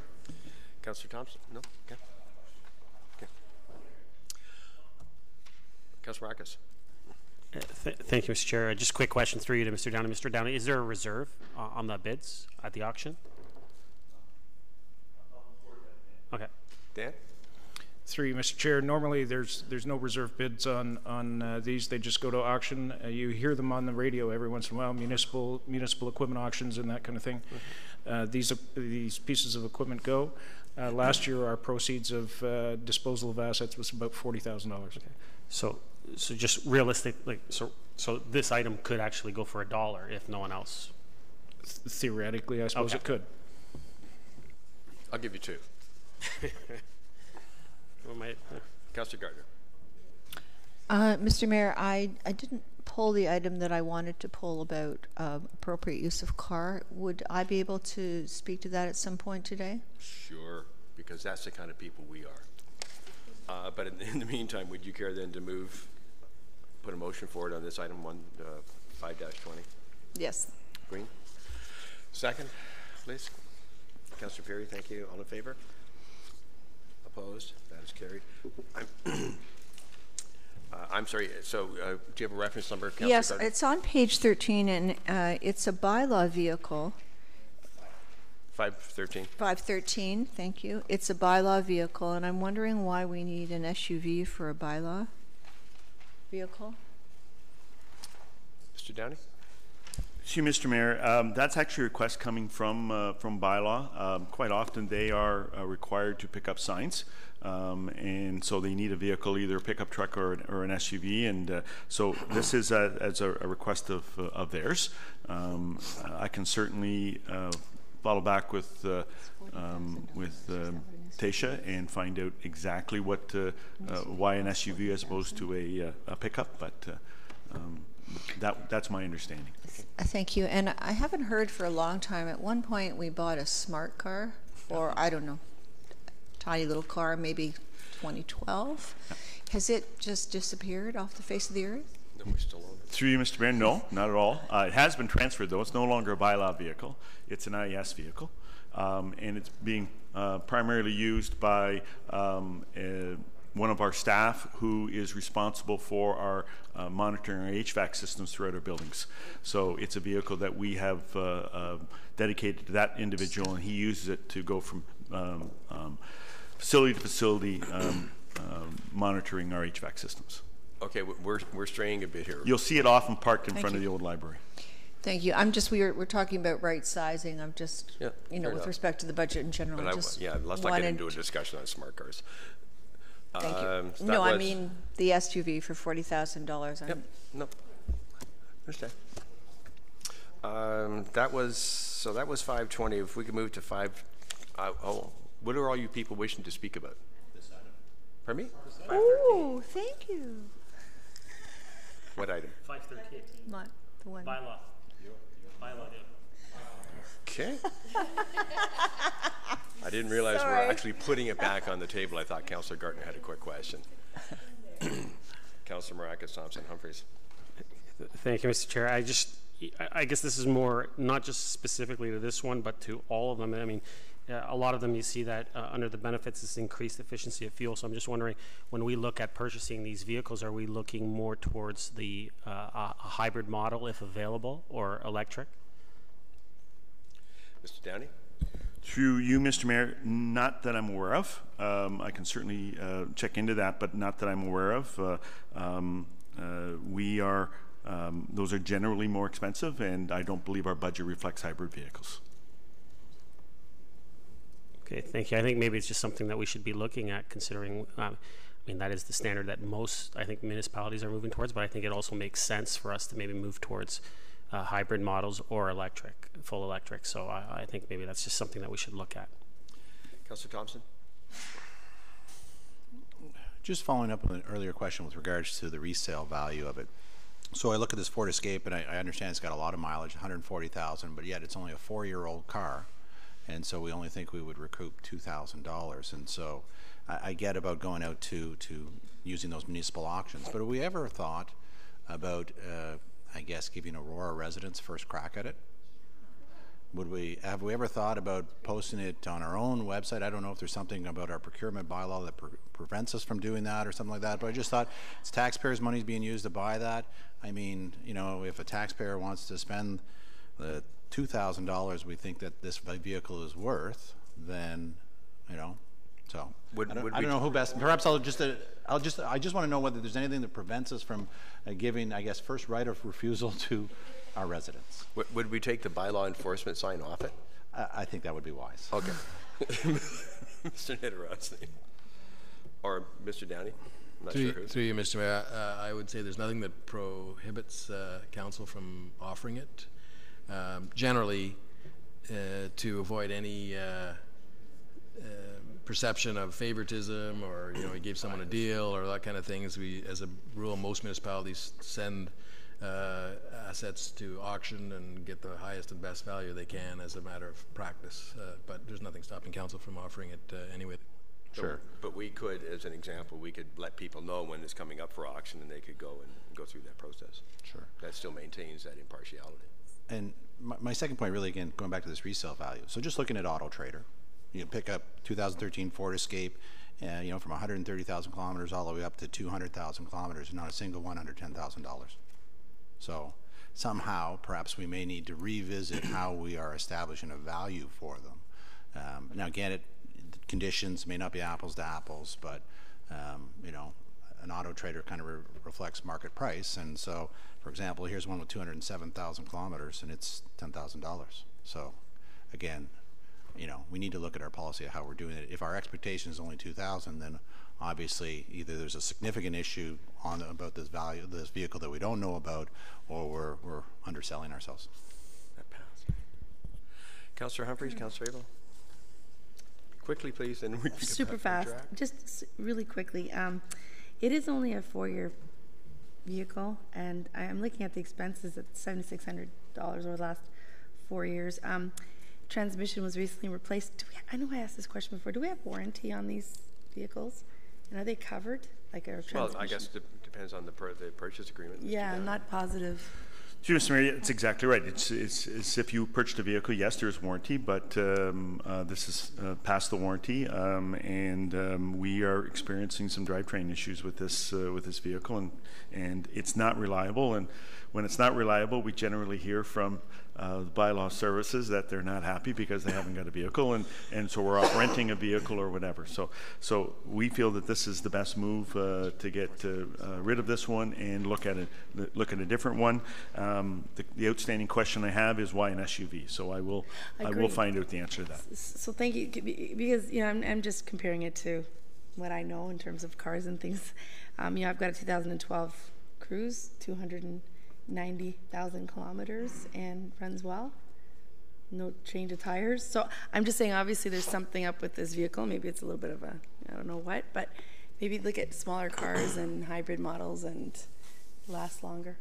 Councillor Thompson? No? Okay. Okay. Councillor Marcus? Thank you, Mr. Chair. Just a quick question through you to Mr. Downey. Mr. Downey, is there a reserve on the bids at the auction? Okay. Dan? Through you, Mr. Chair, normally there's no reserve bids on these. They just go to auction. You hear them on the radio every once in a while, municipal equipment auctions and that kind of thing. These pieces of equipment go. Last year, our proceeds of disposal of assets was about $40,000. Okay. So just realistically, so this item could actually go for $1 if no one else. Theoretically, I suppose it could. I'll give you 2. Councillor Gardner. Mr. Mayor, I didn't pull the item that I wanted to pull about appropriate use of car. Would I be able to speak to that at some point today? Sure, because that's the kind of people we are. But in the meantime, would you care then to put a motion forward on this item 5-20? Yes. Green. Second, please. Councillor Perry, thank you. All in favor? Opposed? That is carried. I'm sorry, so do you have a reference number, Councillor Yes, Gardner? it's on page 13, and it's a bylaw vehicle. 513. 513, thank you. It's a bylaw vehicle, and I'm wondering why we need an SUV for a bylaw vehicle. Mr. Downey? See, Mr. Mayor, that's actually a request coming from bylaw. Quite often they are required to pick up signs, and so they need a vehicle, either a pickup truck or an SUV, and so this is as a request of theirs. I can certainly follow back with Tasha and find out exactly what why an SUV as opposed to a pickup, but that's my understanding. Thank you. And I haven't heard for a long time. At one point, we bought a smart car, or I don't know, tiny little car, maybe 2012. Has it just disappeared off the face of the earth? No, we still own it. Through you, Mr. Mayor, no, not at all. It has been transferred, though. It's no longer a bylaw vehicle. It's an IES vehicle, and it's being primarily used by one of our staff who is responsible for our monitoring our HVAC systems throughout our buildings. So it's a vehicle that we have dedicated to that individual, and he uses it to go from facility to facility monitoring our HVAC systems. Okay, we're straying a bit here. You'll see it often parked in front of the old library. Thank you. I'm just, we're talking about right sizing. I'm just, you know, with respect to the budget in general. But yeah, let's not get into a discussion on smart cars. Thank you. No, I mean the SUV for $40,000. Yep. No. Understand. That was 520. If we could move to 5. What are all you people wishing to speak about? This item. Pardon me? Oh, thank you. What item? 513. Not the one. Bylaw. Bylaw. Okay. I didn't realize we were actually putting it back on the table. I thought Councillor Gardner had a quick question. Councillor Maracas, Thompson, Humphreys. Thank you, Mr. Chair. I guess this is more not just specifically to this one, but to all of them. I mean, a lot of them you see that under the benefits is increased efficiency of fuel. So I'm just wondering, when we look at purchasing these vehicles, are we looking more towards the a hybrid model, if available, or electric? Mr. Downey? Through you, Mr. Mayor, not that I'm aware of. I can certainly check into that, but not that I'm aware of. Those are generally more expensive, and I don't believe our budget reflects hybrid vehicles. Okay, thank you. I think maybe it's just something that we should be looking at, considering, I mean, that is the standard that most, I think, municipalities are moving towards, but I think it also makes sense for us to maybe move towards hybrid models or electric, full electric. So I think maybe that's just something that we should look at. Councillor Thompson? Just following up on an earlier question with regards to the resale value of it. So I look at this Ford Escape, and I understand it's got a lot of mileage, 140,000, but yet it's only a 4-year-old car. And so we only think we would recoup $2,000. And so I get about going out to using those municipal auctions. But have we ever thought about, I guess, giving Aurora residents first crack at it? have we ever thought about posting it on our own website? I don't know if there's something about our procurement bylaw that prevents us from doing that or something like that, but I just thought it's taxpayers' money being used to buy that. I mean, you know, if a taxpayer wants to spend the $2,000 we think that this vehicle is worth, then, you know, so I don't know who best. Perhaps I just want to know whether there's anything that prevents us from giving, I guess, first right of refusal to our residents. Would we take the bylaw enforcement sign off it? I think that would be wise. Okay. Mr. Niederosny. Or Mr. Downey? I'm not sure who. Through you, Mr. Mayor, I would say there's nothing that prohibits council from offering it. Generally, to avoid any perception of favoritism, or, you know, we gave someone a deal or that kind of thing, as a rule, most municipalities send assets to auction and get the highest and best value they can as a matter of practice. But there's nothing stopping council from offering it anyway. Sure. But we could, as an example, we could let people know when it's coming up for auction, and they could go through that process. Sure. That still maintains that impartiality. And my second point, really, again, going back to this resale value. So just looking at Auto Trader, you pick up 2013 Ford Escape, you know, from 130,000 kilometers all the way up to 200,000 kilometers, and not a single one under $10,000. So somehow, perhaps we may need to revisit how we are establishing a value for them. Now, again, conditions may not be apples to apples, but you know, an Auto Trader kind of reflects market price. And so, for example, here's one with 207,000 kilometers, and it's $10,000. So, again, you know, we need to look at our policy of how we're doing it. If our expectation is only 2,000, then obviously either there's a significant issue about this value of this vehicle that we don't know about, or we're underselling ourselves. That passed. Councillor Humphries, Councillor Abel. Quickly, please, and we can get super fast. Just really quickly. It is only a 4-year vehicle, and I'm looking at the expenses at $7,600 over the last 4 years. Transmission was recently replaced. I know I asked this question before. Do we have warranty on these vehicles, and are they covered? Like our transmission? Well, I guess it depends on the purchase agreement. Yeah, I'm not positive. Mr. Mayor, it's exactly right. It's if you purchased a vehicle, yes, there's warranty, but this is past the warranty, and we are experiencing some drivetrain issues with this vehicle, and it's not reliable. And when it's not reliable, we generally hear from the bylaw services that they're not happy because they haven't got a vehicle, and so we're off renting a vehicle or whatever. So we feel that this is the best move to get rid of this one and look at a different one. The outstanding question I have is why an SUV. So I will find out the answer to that. So thank you, because you know I'm just comparing it to what I know in terms of cars and things. You know, I've got a 2012 Cruze, 290,000 kilometers, and runs well. No change of tires. So I'm just saying, obviously there's something up with this vehicle. Maybe it's a little bit of a, I don't know what, but maybe look at smaller cars and hybrid models and last longer.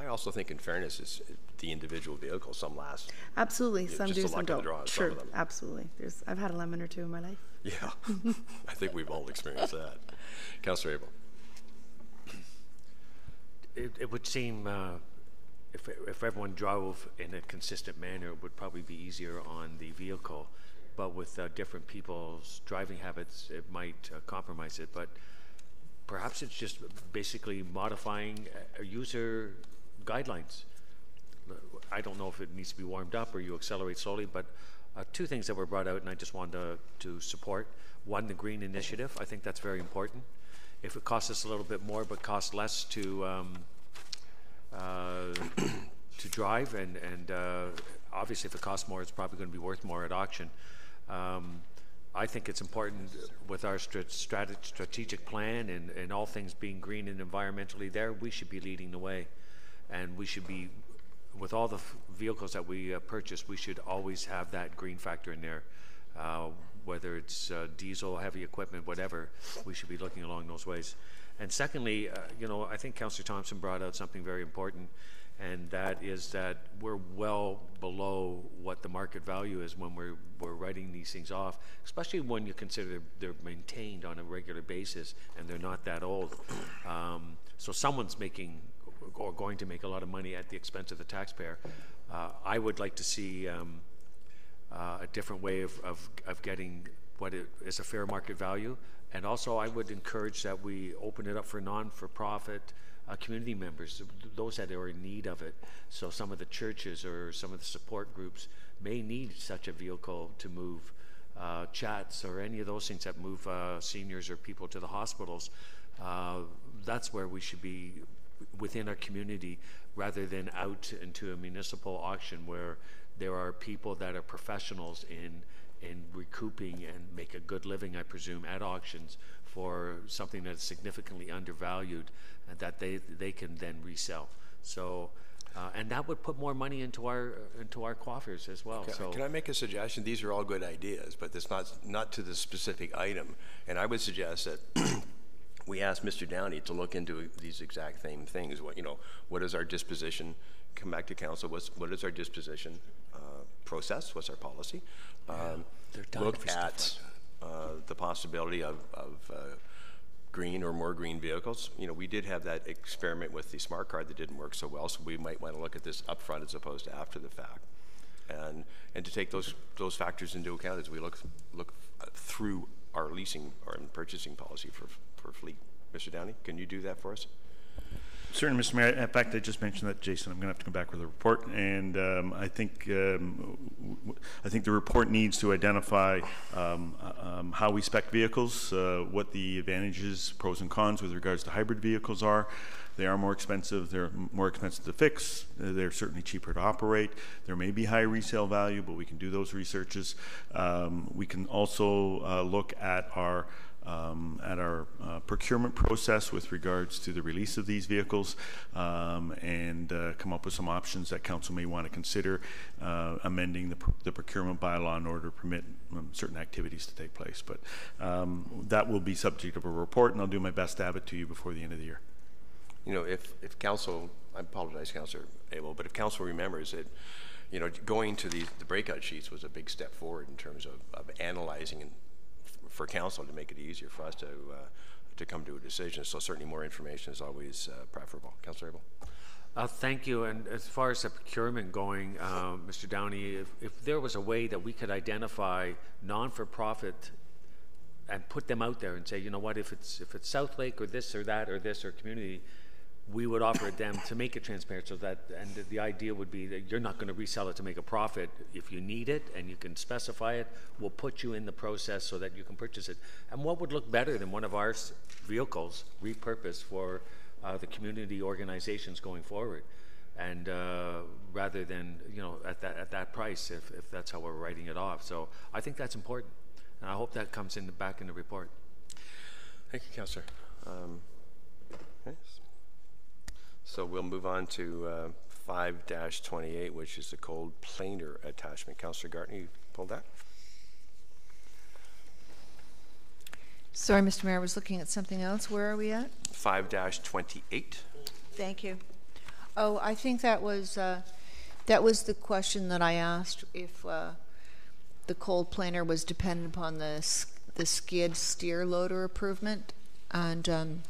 I also think, in fairness, is the individual vehicle. Some last. Absolutely, some do, some don't. Sure, some of them. Absolutely. I've had a lemon or two in my life. Yeah, I think we've all experienced that. Councillor Abel. It would seem if everyone drove in a consistent manner, it would probably be easier on the vehicle. But with different people's driving habits, it might compromise it. But perhaps it's just basically modifying user guidelines. I don't know if it needs to be warmed up or you accelerate slowly, but two things that were brought out and I just wanted to support. One, the green initiative. I think that's very important. If it costs us a little bit more but costs less to drive, and obviously if it costs more, it's probably going to be worth more at auction. I think it's important with our strategic plan and all things being green and environmentally there, we should be leading the way. And we should be, with all the vehicles that we purchase, we should always have that green factor in there. Whether it's diesel, heavy equipment, whatever, we should be looking along those ways. And secondly, you know, I think Councillor Thompson brought out something very important, and that is that we're well below what the market value is when we're writing these things off, especially when you consider they're maintained on a regular basis and they're not that old. So someone's making or going to make a lot of money at the expense of the taxpayer. I would like to see a different way of getting what is a fair market value. And also I would encourage that we open it up for non-for-profit community members, those that are in need of it. So some of the churches or some of the support groups may need such a vehicle to move chats or any of those things that move seniors or people to the hospitals. That's where we should be within our community rather than out into a municipal auction where there are people that are professionals in recouping and make a good living, I presume, at auctions for something that is significantly undervalued and that they can then resell. So, and that would put more money into our coffers as well. So, can I make a suggestion? These are all good ideas, but it's not to the specific item. And I would suggest that we ask Mr. Downey to look into these exact same things. What is our disposition? Come back to council. What is our disposition process? What's our policy? Look at the possibility of green or more green vehicles. We did have that experiment with the smart card that didn't work so well, so we might want to look at this up front as opposed to after the fact, and to take those factors into account as we look through our leasing or purchasing policy for fleet. Mr. Downey, can you do that for us? Certainly, Mr. Mayor. In fact, I just mentioned that, Jason. I'm going to have to come back with a report, and I think the report needs to identify how we spec vehicles, what the advantages, pros and cons with regards to hybrid vehicles are. They are more expensive. They're more expensive to fix. They're certainly cheaper to operate. There may be high resale value, but we can do those researches. We can also look at our procurement process with regards to the release of these vehicles, and come up with some options that council may want to consider, amending the procurement bylaw in order to permit certain activities to take place. But that will be subject of a report, and I'll do my best to have it to you before the end of the year. If council, I apologize, Councillor Abel, but if council remembers it, going to the breakout sheets was a big step forward in terms of analyzing and for council to make it easier for us to come to a decision. So certainly more information is always preferable. Councillor Abel. Thank you. And as far as the procurement going, Mr. Downey, if there was a way that we could identify non-for-profit and put them out there and say, you know what, if it's South Lake or this or that or this or community, we would offer it them to make it transparent, so that, and the idea would be that you're not going to resell it to make a profit. If you need it and you can specify it, we'll put you in the process so that you can purchase it. And what would look better than one of our vehicles repurposed for the community organizations going forward, and rather than at that price, if that's how we're writing it off. So I think that's important, and I hope that comes back in the report. Thank you, Councillor. Yes. So we'll move on to 5-28, which is the cold planer attachment. Councillor Gartner, you pulled that? Sorry, Mr. Mayor, I was looking at something else. Where are we at? 5-28. Thank you. Oh, I think that was the question that I asked, if the cold planer was dependent upon the skid steer loader improvement. And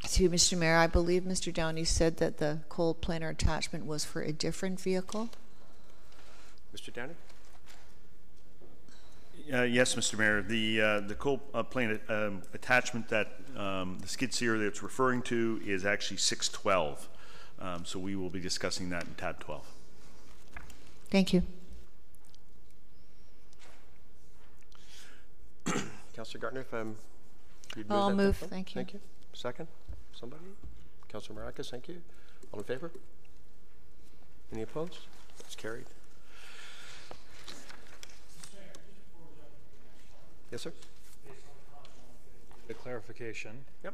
through Mr. Mayor, I believe Mr. Downey said that the cold planer attachment was for a different vehicle. Mr. Downey? Yes, Mr. Mayor. The cold planer attachment that the skid steer that's referring to is actually 612. So we will be discussing that in tab 12. Thank you. Councillor Gartner, if you'd move I'll that move. down. Thank you. Thank you. Second? Somebody? Councillor Maracas, thank you. All in favor? Any opposed? That's carried. Yes, sir. The clarification. Yep.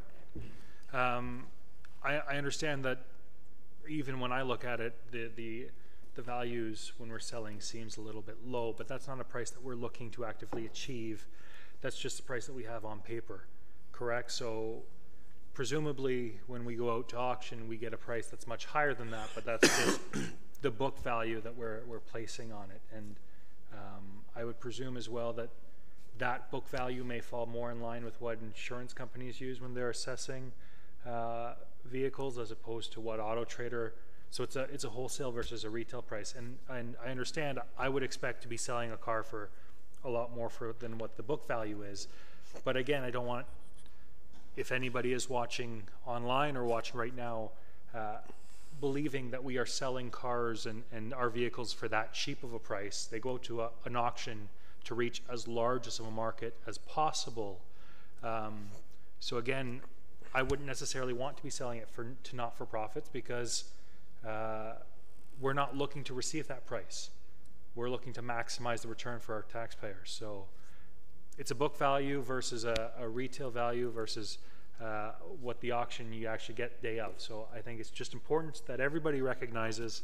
I understand that even when I look at it, the values when we're selling seems a little bit low, but that's not a price that we're looking to actively achieve. That's just the price that we have on paper, correct? So presumably when we go out to auction, we get a price that's much higher than that, but that's just the book value that we're placing on it. And I would presume as well that that book value may fall more in line with what insurance companies use when they're assessing vehicles. vehicles as opposed to what Auto Trader. So it's a wholesale versus a retail price, and I understand. I would expect to be selling a car for a lot more than what the book value is, but again, I don't want, if anybody is watching online or watching right now, believing that we are selling cars and our vehicles for that cheap of a price. They go to an auction to reach as large as a market as possible. So again, I wouldn't necessarily want to be selling it to not-for-profits, because we're not looking to receive that price. We're looking to maximize the return for our taxpayers. So it's a book value versus a retail value versus what the auction you actually get day of. So I think it's just important that everybody recognizes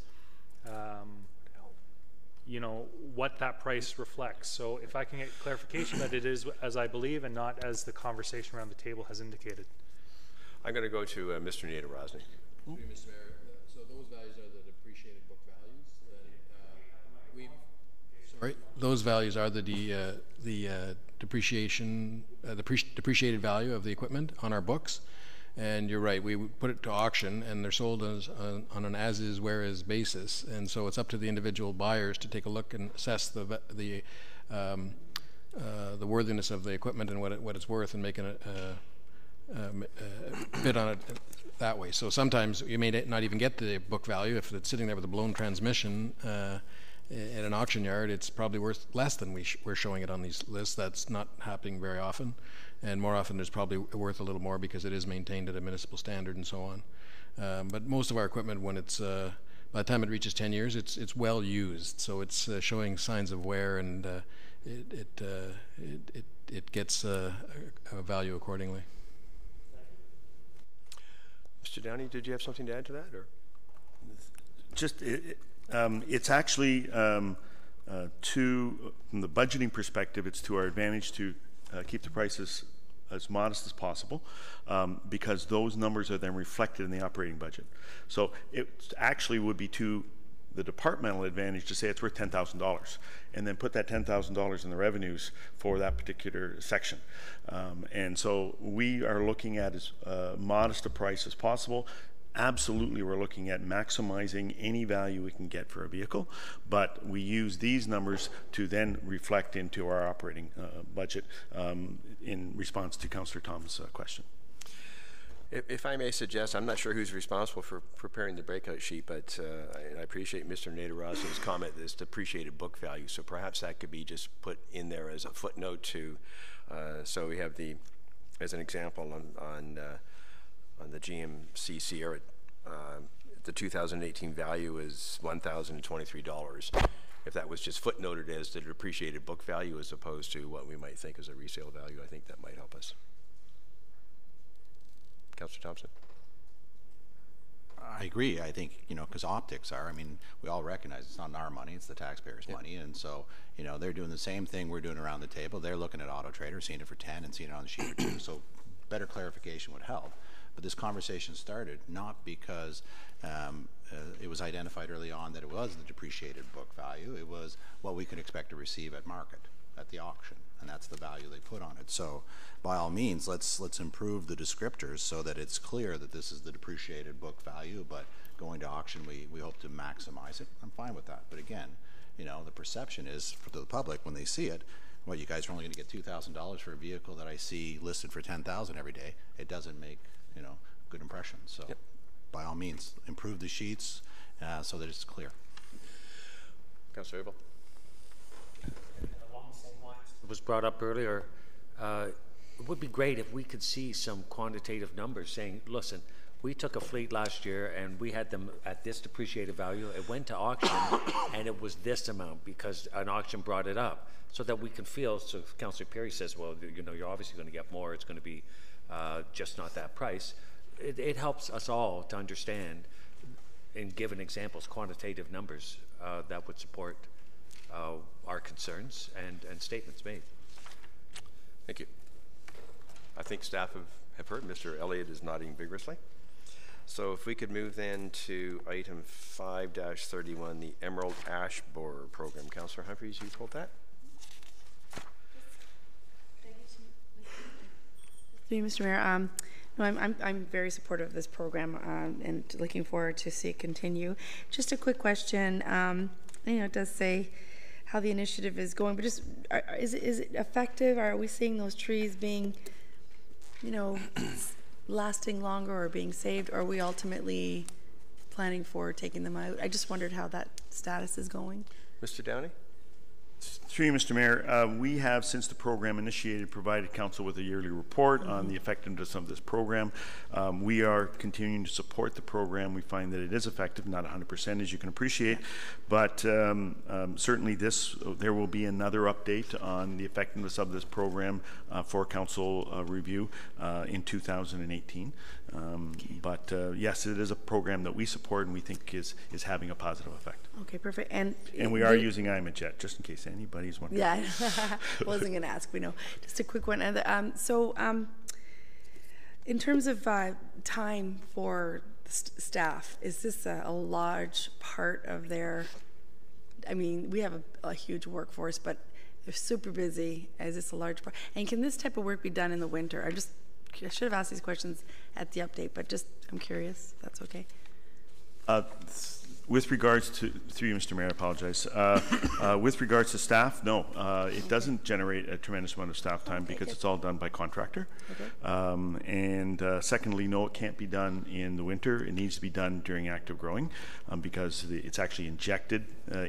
you know, what that price reflects. So if I can get clarification that it is as I believe and not as the conversation around the table has indicated. I'm going to go to Mr. Nader-Rosny. Mr. Mayor, so those values are the depreciated book values. Those values are the depreciation, depreciated value of the equipment on our books. And you're right, we put it to auction, and they're sold on an as-is, where-is basis. And so it's up to the individual buyers to take a look and assess the worthiness of the equipment and what it's worth, and making a bid on it that way. So sometimes you may not even get the book value. If it's sitting there with a blown transmission at an auction yard, it's probably worth less than we're showing it on these lists. That's not happening very often. And more often there's probably worth a little more because it is maintained at a municipal standard and so on. But most of our equipment, when it's by the time it reaches 10 years, it's well used. So it's showing signs of wear, and it gets a value accordingly. Mr. Downey, did you have something to add to that, or? Just it's actually from the budgeting perspective, it's to our advantage to keep the prices as modest as possible, because those numbers are then reflected in the operating budget. So it actually would be to the departmental advantage to say it's worth $10,000, and then put that $10,000 in the revenues for that particular section. And so we are looking at as modest a price as possible. Absolutely, we're looking at maximizing any value we can get for a vehicle, but we use these numbers to then reflect into our operating budget in response to Councillor Thomas' question. If I may suggest, I'm not sure who's responsible for preparing the breakout sheet, but I appreciate Mr. Nader-Rosny's comment, this depreciated book value, so perhaps that could be just put in there as a footnote to, so we have the, as an example on the GMC Sierra, the 2018 value is $1,023. If that was just footnoted as the depreciated book value as opposed to what we might think is a resale value, I think that might help us. Councillor Thompson? I agree. I think, you know, because optics are, I mean, we all recognize it's not our money, it's the taxpayers' money. And so, you know, they're doing the same thing we're doing around the table. They're looking at Auto Trader, seeing it for 10 and seeing it on the sheet for 2. So better clarification would help. But this conversation started not because it was identified early on that it was the depreciated book value. It was what we can expect to receive at market, at the auction, and that's the value they put on it. So by all means, let's improve the descriptors so that it's clear that this is the depreciated book value, but going to auction, we hope to maximize it. I'm fine with that. But again, you know, the perception is for the public when they see it, well, you guys are only going to get $2,000 for a vehicle that I see listed for $10,000 every day. It doesn't make, you know, good impression. So by all means, improve the sheets so that it's clear. Councillor Abel. Along the same lines, it was brought up earlier, it would be great if we could see some quantitative numbers saying, listen, we took a fleet last year and we had them at this depreciated value. It went to auction and it was this amount because an auction brought it up, so that we can feel, so if Councillor Perry says, well, you know, you're obviously going to get more, it's going to be just not that price. It helps us all to understand and give an examples, quantitative numbers that would support our concerns and statements made. Thank you. I think staff have heard. Mr. Elliott is nodding vigorously. So if we could move then to item 5-31, the Emerald Ash Borer Program. Councillor Humphreys, you pulled that? Thank you, Mr. Mayor. No, I'm very supportive of this program and looking forward to see it continue. Just a quick question. It does say how the initiative is going, but just is it effective? Are we seeing those trees being, lasting longer or being saved? Or are we ultimately planning for taking them out? I just wondered how that status is going. Mr. Downey? Through you, Mr. Mayor, we have, since the program initiated, provided Council with a yearly report on the effectiveness of this program. We are continuing to support the program. We find that it is effective, not 100% as you can appreciate, but certainly there will be another update on the effectiveness of this program for Council review in 2018. Yes, it is a program that we support and we think is having a positive effect. Okay, perfect. And we are using IMAJET, just in case anybody's wondering. Yeah, wasn't going to ask, we know. Just a quick one. In terms of time for staff, is this a large part of their, we have a huge workforce, but they're super busy. Is this a large part? And can this type of work be done in the winter? I should have asked these questions at the update, but I'm curious if that's okay. With regards to, through you, Mr. Mayor, I apologize. With regards to staff, no, it doesn't generate a tremendous amount of staff time because it's all done by contractor. Secondly, no, it can't be done in the winter. It needs to be done during active growing because it's actually injected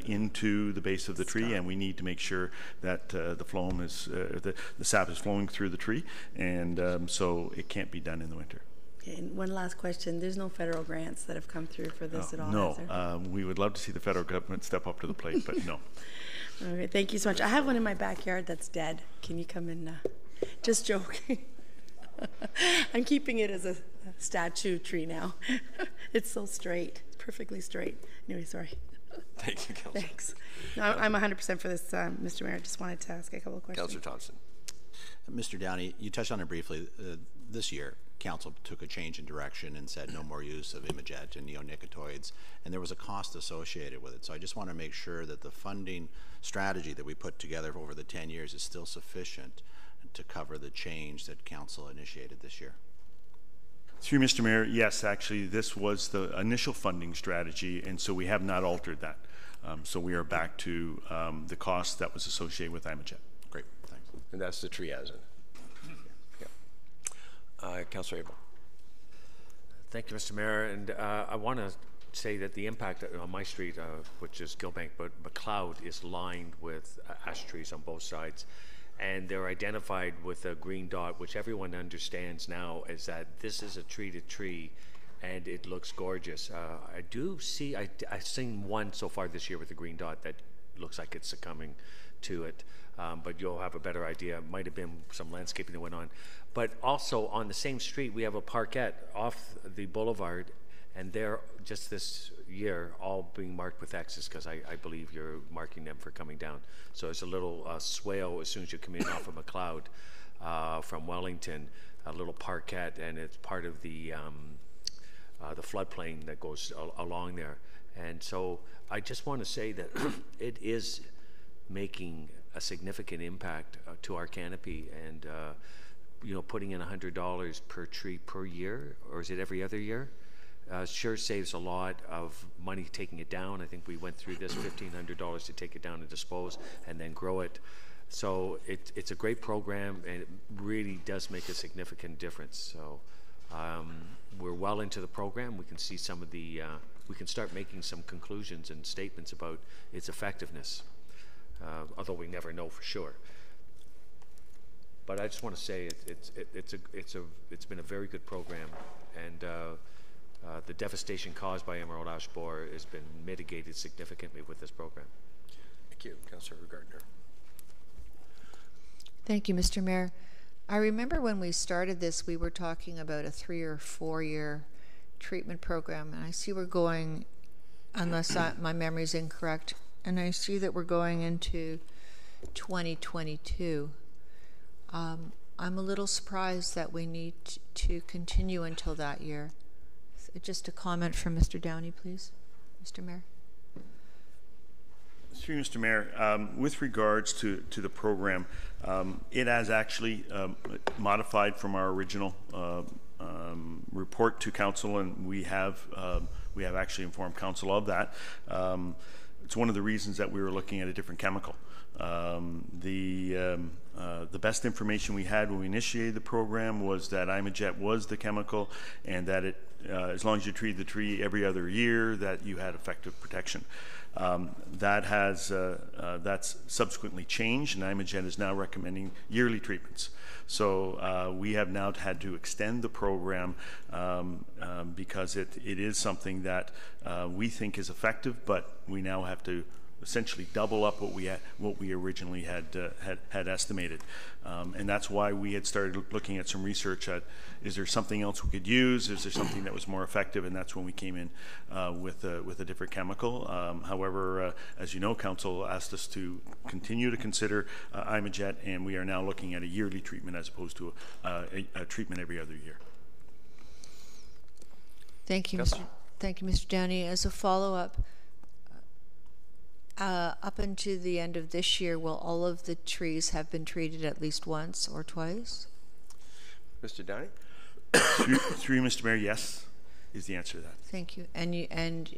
into the base of the tree, and we need to make sure that the phloem is, the sap is flowing through the tree, and so it can't be done in the winter. And one last question. There's no federal grants that have come through for this at all, no. is there? We would love to see the federal government step up to the plate, but no. Okay, thank you so much. I have one in my backyard that's dead. Can you come in? Just joking. I'm keeping it as a statue tree now. It's so straight, perfectly straight. Anyway, sorry. Thank you, Councillor. Thanks. No, I'm 100% for this, Mr. Mayor. Just wanted to ask a couple of questions. Councillor Thompson. Mr. Downey, you touched on it briefly. This year, Council took a change in direction and said no more use of IMAJET and neonicotinoids, and there was a cost associated with it. So I just want to make sure that the funding strategy that we put together over the 10 years is still sufficient to cover the change that Council initiated this year. Through Mr. Mayor, yes, actually, this was the initial funding strategy, and so we have not altered that. So we are back to the cost that was associated with IMAJET. Great, thanks. And that's the triazine. Councillor Abel. Thank you, Mr. Mayor. And I want to say that the impact on my street, which is Gilbank, but McLeod is lined with ash trees on both sides. And they're identified with a green dot, which everyone understands now is that this is a treated tree and it looks gorgeous. I do see, I've seen one so far this year with a green dot that looks like it's succumbing to it. But you'll have a better idea. It might have been some landscaping that went on. But also on the same street, we have a parkette off the boulevard, and they're just this year all being marked with X's because I believe you're marking them for coming down. So it's a little swale as soon as you come in off of McLeod from Wellington, a little parkette, and it's part of the floodplain that goes along there. And so I just want to say that it is making a significant impact to our canopy, and putting in $100 per tree per year, or is it every other year? Sure saves a lot of money taking it down. I think we went through this $1,500 to take it down and dispose and then grow it. So it's a great program, and it really does make a significant difference. So we're well into the program. We can see some of the, we can start making some conclusions and statements about its effectiveness. Although we never know for sure. But I just want to say it's been a very good program, and the devastation caused by emerald ash borer has been mitigated significantly with this program. Thank you, Councillor Gardner. Thank you, Mr. Mayor. I remember when we started this, we were talking about a 3 or 4 year treatment program, and I see we're going, unless my memory is incorrect, and I see that we're going into 2022. I'm a little surprised that we need to continue until that year. Just a comment from Mr. Downey, please, Mr. Mayor. Through Mr. Mayor, with regards to the program, it has actually modified from our original report to council, and we have actually informed council of that. It's one of the reasons that we were looking at a different chemical. The best information we had when we initiated the program was that Imajet was the chemical, and that it, as long as you treated the tree every other year, that you had effective protection. That's subsequently changed, and Imajet is now recommending yearly treatments. So we have now had to extend the program because it is something that we think is effective, but we now have to essentially double up what we originally had estimated, and that's why we had started looking at some research at, is there something else we could use? Is there something that was more effective? And that's when we came in with a different chemical. However, as you know, council asked us to continue to consider Imajet, and we are now looking at a yearly treatment as opposed to a treatment every other year. Thank you, Mr. Downey. As a follow-up, up until the end of this year, will all of the trees have been treated at least once or twice? Mr. Downey? Through you, Mr. Mayor, yes, is the answer to that. Thank you. And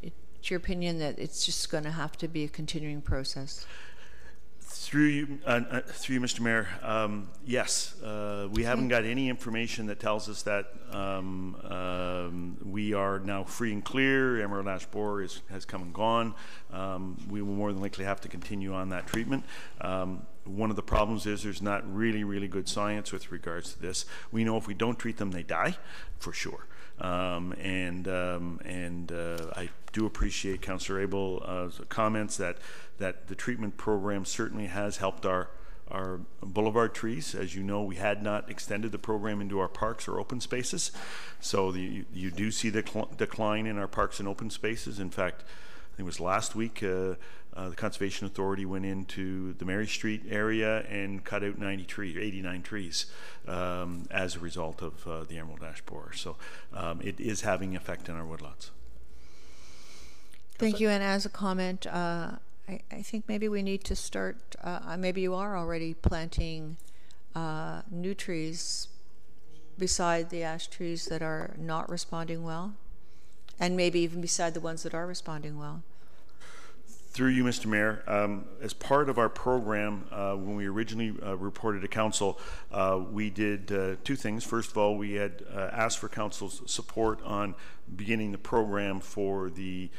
it's your opinion that it's just going to have to be a continuing process? Through you, Mr. Mayor, yes. We haven't got any information that tells us that we are now free and clear. Emerald ash borer has come and gone. We will more than likely have to continue on that treatment. One of the problems is there's not really good science with regards to this. We know if we don't treat them, they die, for sure. I do appreciate Councillor Abel's comments that the treatment program certainly has helped our boulevard trees. As you know, we had not extended the program into our parks or open spaces, so you do see the decline in our parks and open spaces. In fact, I think it was last week, the Conservation Authority went into the Mary Street area and cut out 89 trees as a result of the emerald ash borer. So it is having effect on our woodlots. Thank you. And as a comment, I think maybe we need to start, maybe you are already planting new trees beside the ash trees that are not responding well, and maybe even beside the ones that are responding well. Through you, Mr. Mayor, as part of our program, when we originally reported to council, we did two things. First of all, we had asked for council's support on beginning the program for the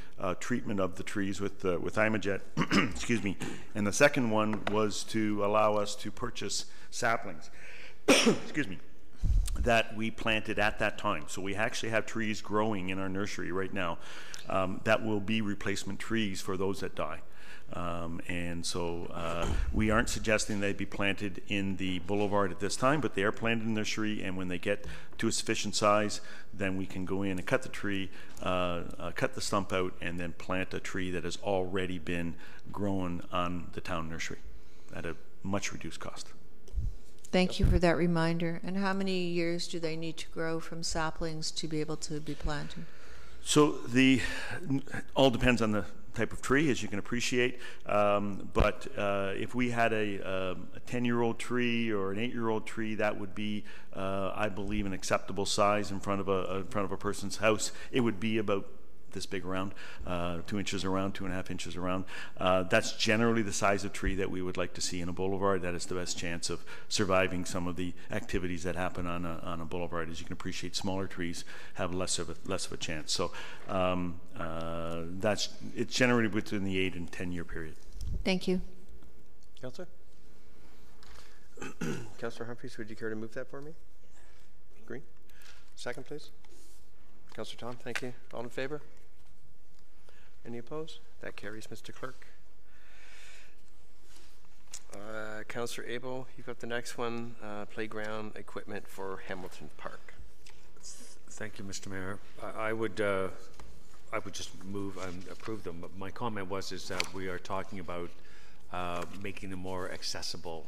treatment of the trees with Imajet. Excuse me. And the second one was to allow us to purchase saplings. Excuse me. That we planted at that time. So we actually have trees growing in our nursery right now that will be replacement trees for those that die. And so we aren't suggesting they be planted in the boulevard at this time, but they are planted in the nursery, and when they get to a sufficient size, then we can go in and cut the tree, cut the stump out, and then plant a tree that has already been grown on the town nursery at a much reduced cost. Thank you for that reminder. And how many years do they need to grow from saplings to be able to be planted? So all depends on the type of tree, as you can appreciate. But if we had a 10-year-old tree or an 8-year-old tree, that would be, I believe, an acceptable size in front of a person's house. It would be about this big around, 2 inches around, 2.5 inches around. That's generally the size of tree that we would like to see in a boulevard. That is the best chance of surviving some of the activities that happen on a boulevard. As you can appreciate, smaller trees have less of a chance. So it's generally within the 8 and 10 year period. Thank you. Councillor? Councillor Humphreys, would you care to move that for me? Green? Second, please. Councillor Tom, thank you. All in favor? Any opposed? That carries, Mr. Clerk. Councillor Abel, you've got the next one, playground equipment for Hamilton Park. Thank you, Mr. Mayor. I would just move and approve them. But my comment is that we are talking about making them more accessible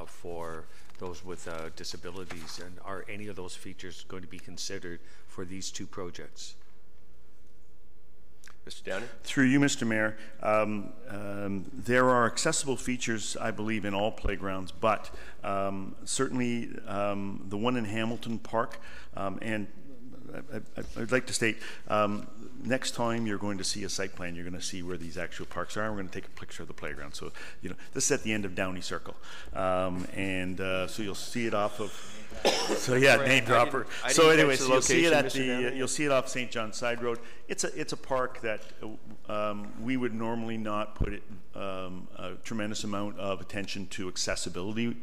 for those with disabilities, and are any of those features going to be considered for these two projects? Mr. Downey? Through you, Mr. Mayor, there are accessible features, I believe, in all playgrounds, but certainly the one in Hamilton Park, and I'd like to state, next time you're going to see a site plan, you're going to see where these actual parks are. And we're going to take a picture of the playground. So, this is at the end of Downey Circle. So you'll see it off of, so yeah, name dropper. So anyways, you'll see it at you'll see it off St. John's Side Road. It's a park that we would normally not put a tremendous amount of attention to accessibility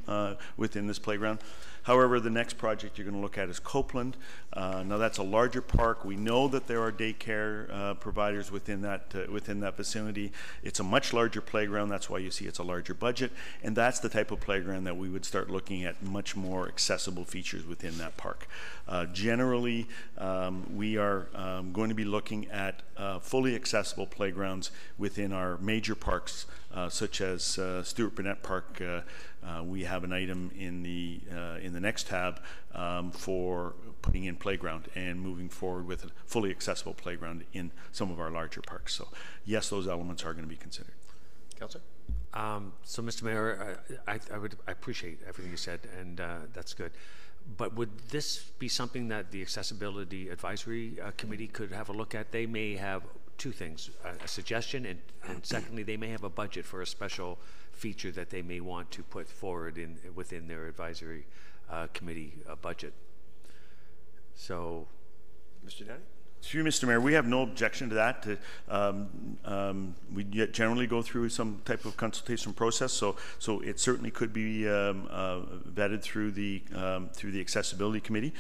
within this playground. However, the next project you're going to look at is Copeland. Now that's a larger park. We know that there are daycare providers within that vicinity. It's a much larger playground. That's why you see it's a larger budget. And that's the type of playground that we would start looking at much more accessible features within that park. Generally, we are going to be looking at fully accessible playgrounds within our major parks, such as Stuart Burnett Park. We have an item in the next tab for putting in playground and moving forward with a fully accessible playground in some of our larger parks. So yes, those elements are going to be considered. Councillor? So Mr. Mayor, I appreciate everything you said, and that's good. But would this be something that the Accessibility Advisory Committee could have a look at? They may have two things, a suggestion, and secondly, they may have a budget for a special feature that they may want to put forward within their advisory committee budget. So, Mr. Downey? Through Mr. Mayor, we have no objection to that. We generally go through some type of consultation process, so it certainly could be vetted through the Accessibility Committee.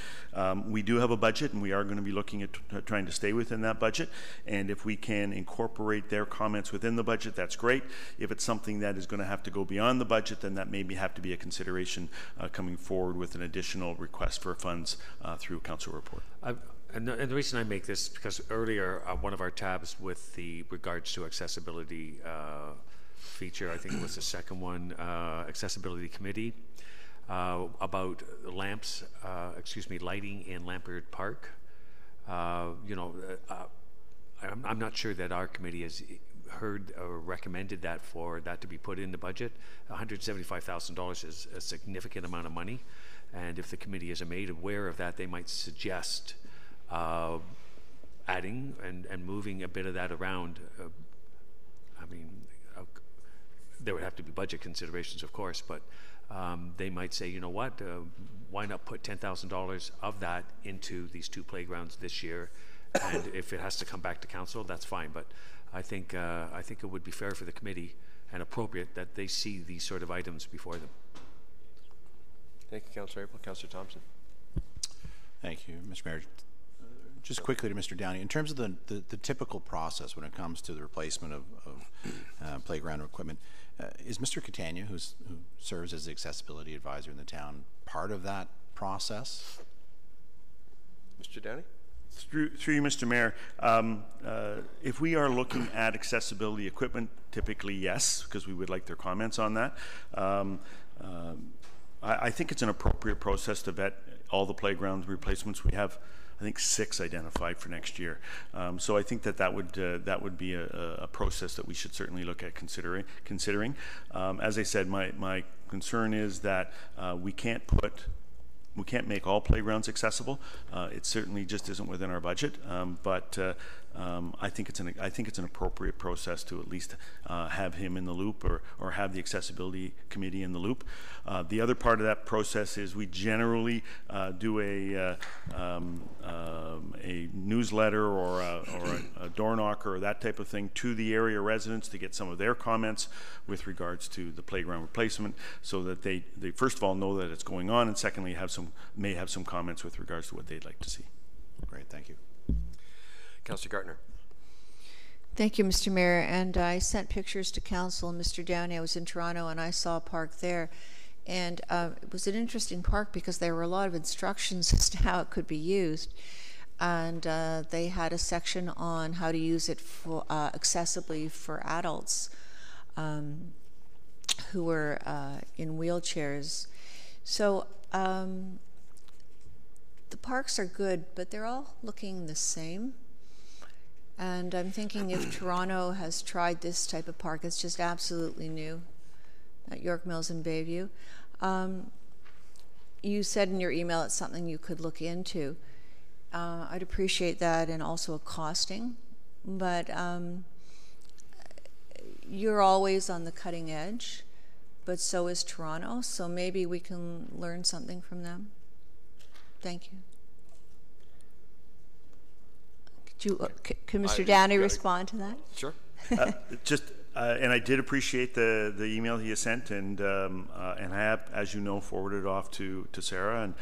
We do have a budget, and we are going to be looking at trying to stay within that budget. And if we can incorporate their comments within the budget, that's great. If it's something that is going to have to go beyond the budget, then that may have to be a consideration coming forward with an additional request for funds through council report. And the reason I make this, because earlier one of our tabs with the regards to accessibility feature, I think it was the second one, Accessibility Committee, about lamps, lighting in Lampard Park. I'm not sure that our committee has heard or recommended that for that to be put in the budget. $175,000 is a significant amount of money, and if the committee is made aware of that, they might suggest adding and moving a bit of that around. There would have to be budget considerations, of course, but they might say, you know what, why not put $10,000 of that into these two playgrounds this year, and if it has to come back to council, that's fine. But I think it would be fair for the committee and appropriate that they see these sort of items before them. Thank you, Councillor April. Councillor Thompson. Thank you, Mr. Mayor. Just quickly to Mr. Downey, in terms of the typical process when it comes to the replacement of playground equipment, is Mr. Catania, who serves as the accessibility advisor in the town, part of that process? Mr. Downey? Through you, Mr. Mayor, if we are looking at accessibility equipment, typically yes, because we would like their comments on that. I think it's an appropriate process to vet all the playground replacements. We have, I think, 6 identified for next year. So I think that would be a process that we should certainly look at considering. As I said, my concern is that we can't make all playgrounds accessible. It certainly just isn't within our budget. But I think it's an appropriate process to at least have him in the loop, or have the accessibility committee in the loop. The other part of that process is we generally do a newsletter or a door knocker or that type of thing to the area residents to get some of their comments with regards to the playground replacement, so that they first of all know that it's going on, and secondly may have some comments with regards to what they'd like to see. Great, thank you. Councillor Gartner. Thank you, Mr. Mayor. And I sent pictures to council and Mr. Downey. I was in Toronto and I saw a park there. And it was an interesting park because there were a lot of instructions as to how it could be used. And they had a section on how to use it for accessibly for adults who were in wheelchairs. So the parks are good, but they're all looking the same. And I'm thinking if Toronto has tried this type of park, it's just absolutely new at York Mills and Bayview. You said in your email it's something you could look into. I'd appreciate that, and also a costing, but you're always on the cutting edge, but so is Toronto, so maybe we can learn something from them. Thank you. Can Mr. Downey respond to that? Sure. And I did appreciate the email he has sent, and I have, as you know, forwarded off to Sarah, and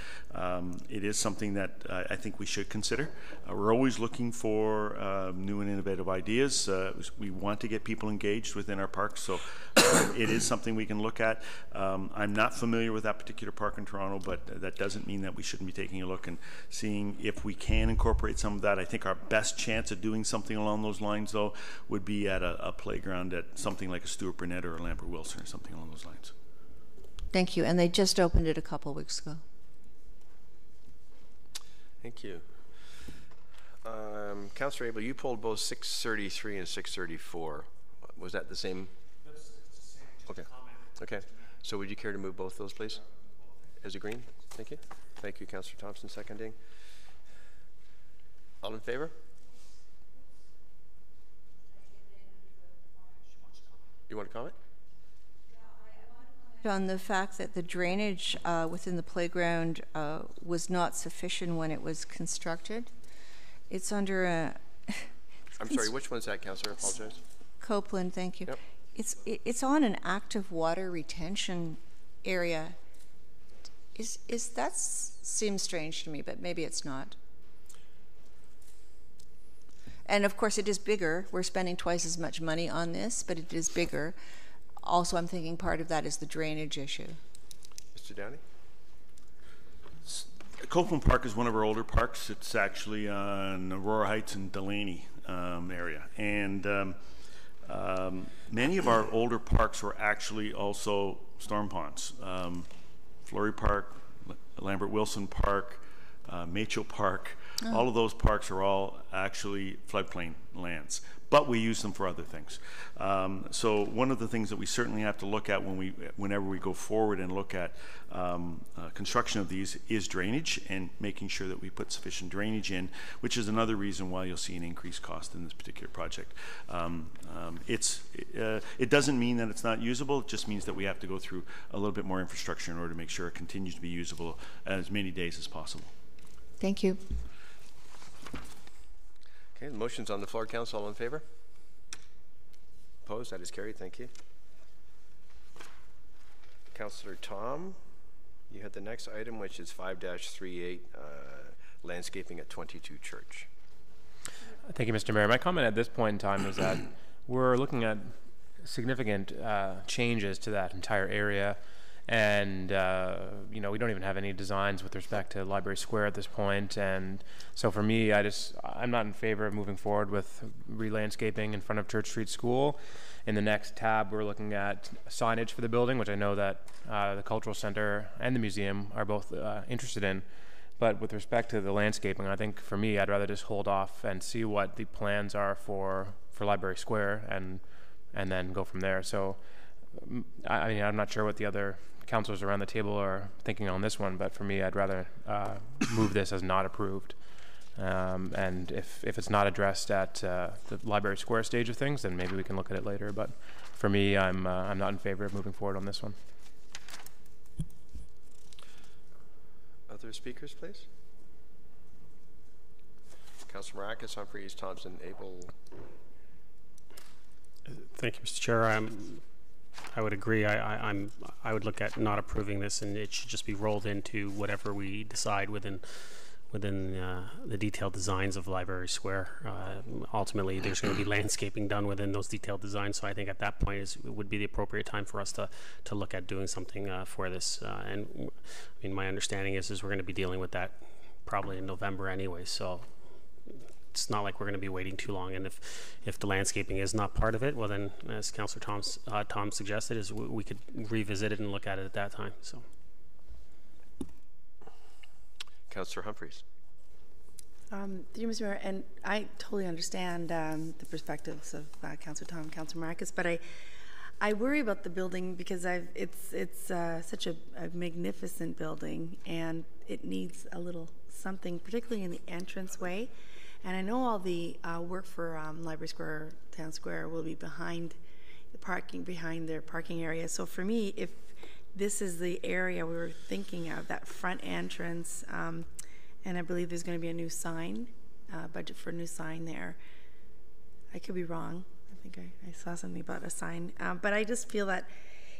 it is something that I think we should consider. We're always looking for new and innovative ideas. We want to get people engaged within our parks, so it is something we can look at. I'm not familiar with that particular park in Toronto, but that doesn't mean that we shouldn't be taking a look and seeing if we can incorporate some of that. I think our best chance of doing something along those lines, though, would be at a playground at something like a Stuart Burnett or a Lambert Wilson or something along those lines. Thank you, and they just opened it a couple weeks ago. Thank you. Councillor Abel, you pulled both 633 and 634. Was that the same? That's the same. Okay. Okay. So would you care to move both those, please? As a green? Thank you. Thank you, Councillor Thompson, seconding. All in favor? You want to comment? On the fact that the drainage within the playground was not sufficient when it was constructed. It's under a... I'm sorry, which one's that, Councillor? I apologize. Copeland, thank you. Yep. It's on an active water retention area. That seems strange to me, but maybe it's not. And of course it is bigger. We're spending twice as much money on this, but it is bigger. Also, I'm thinking part of that is the drainage issue. Mr. Downey? Copeland Park is one of our older parks. It's actually on Aurora Heights and Delaney area. And many of our older parks were actually also storm ponds. Fleury Park, Lambert Wilson Park, Machel Park, all of those parks are all actually floodplain lands, but we use them for other things. So one of the things that we certainly have to look at whenever we go forward and look at construction of these is drainage, and making sure that we put sufficient drainage in, which is another reason why you'll see an increased cost in this particular project. It doesn't mean that it's not usable, it just means that we have to go through a little bit more infrastructure in order to make sure it continues to be usable as many days as possible. Thank you. Okay, the motion's on the floor. Council, all in favor? Opposed? That is carried. Thank you. Councillor Tom, you had the next item, which is 5-38, landscaping at 22 Church. Thank you, Mr. Mayor. My comment at this point in time is that we're looking at significant changes to that entire area. And you know, we don't even have any designs with respect to Library Square at this point, and so for me, I'm not in favor of moving forward with re-landscaping in front of Church Street School. In the next tab, we're looking at signage for the building, which I know that the Cultural Center and the museum are both interested in. But with respect to the landscaping, I think for me, I'd rather just hold off and see what the plans are for Library Square, and then go from there. So I mean, I'm not sure what the other councilors around the table are thinking on this one, but for me, I'd rather move this as not approved. And if it's not addressed at the Library Square stage of things, then maybe we can look at it later. But for me, I'm not in favor of moving forward on this one. Other speakers, please. Councillor Maracus, Humphreys, Thompson, Abel. Thank you, Mr. Chair. I would agree. I would look at not approving this, and it should just be rolled into whatever we decide within the detailed designs of Library Square. Ultimately, there's going to be landscaping done within those detailed designs, so I think at that point it would be the appropriate time for us to look at doing something for this. And I mean, my understanding is we're going to be dealing with that probably in November anyway, so it's not like we're going to be waiting too long. And if the landscaping is not part of it, well then, as Councillor Tom suggested, is we could revisit it and look at it at that time. So, Councillor Humphreys. Through you, Mr. Mayor, and I totally understand the perspectives of Councillor Tom and Councillor Maracus, but I worry about the building because it's such a magnificent building, and it needs a little something, particularly in the entranceway. And I know all the work for Library Square, Town Square will be behind their parking area. So for me, if this is the area we were thinking of, that front entrance, and I believe there's going to be a new sign, budget for a new sign there. I could be wrong. I think I saw something about a sign. But I just feel that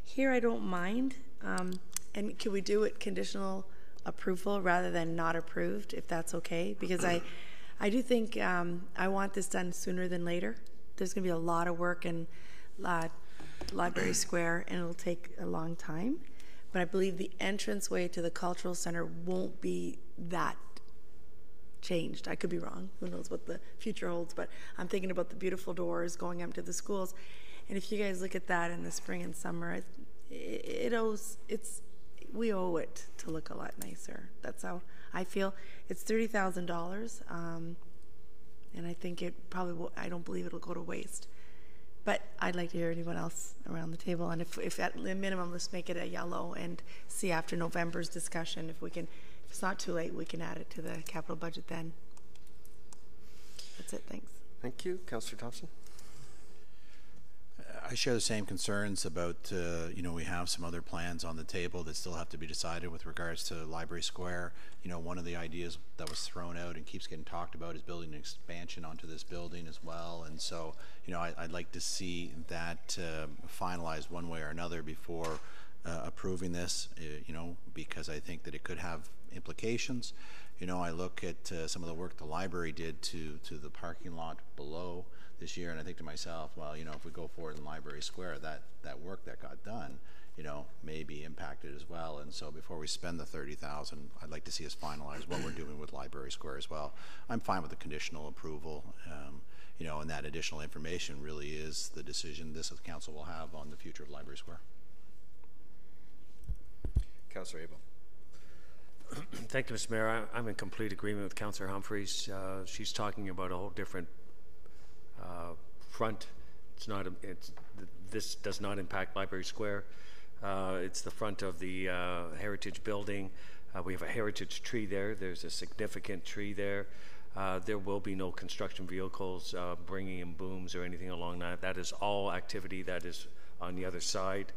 here I don't mind. And can we do it conditional approval rather than not approved, if that's okay? Because I do think I want this done sooner than later. There's going to be a lot of work in Library Square, and it'll take a long time. But I believe the entranceway to the cultural center won't be that changed. I could be wrong. Who knows what the future holds? But I'm thinking about the beautiful doors going up to the schools. And if you guys look at that in the spring and summer, we owe it to look a lot nicer. That's how I feel. It's $30,000, and I think it probably will, I don't believe it'll go to waste. But I'd like to hear anyone else around the table, and if at the minimum, let's make it a yellow and see after November's discussion if we can. If it's not too late, we can add it to the capital budget then. That's it. Thanks. Thank you. Councillor Thompson. I share the same concerns about, we have some other plans on the table that still have to be decided with regards to Library Square. One of the ideas that was thrown out and keeps getting talked about is building an expansion onto this building as well. And so, I'd like to see that finalized one way or another before approving this, because I think that it could have implications. I look at some of the work the library did to the parking lot below this year, and I think to myself, well, if we go forward in Library Square, that work that got done, may be impacted as well. And so before we spend the $30,000, I'd like to see us finalize what we're doing with Library Square as well. I'm fine with the conditional approval, and that additional information really is the decision this council will have on the future of Library Square. Councillor Abel. Thank you, Mr. Mayor. I'm in complete agreement with Councillor Humphreys. She's talking about a whole different front. This does not impact Library Square. It's the front of the Heritage Building. We have a heritage tree there. There's a significant tree there. There will be no construction vehicles bringing in booms or anything along that. That is all activity that is on the other side.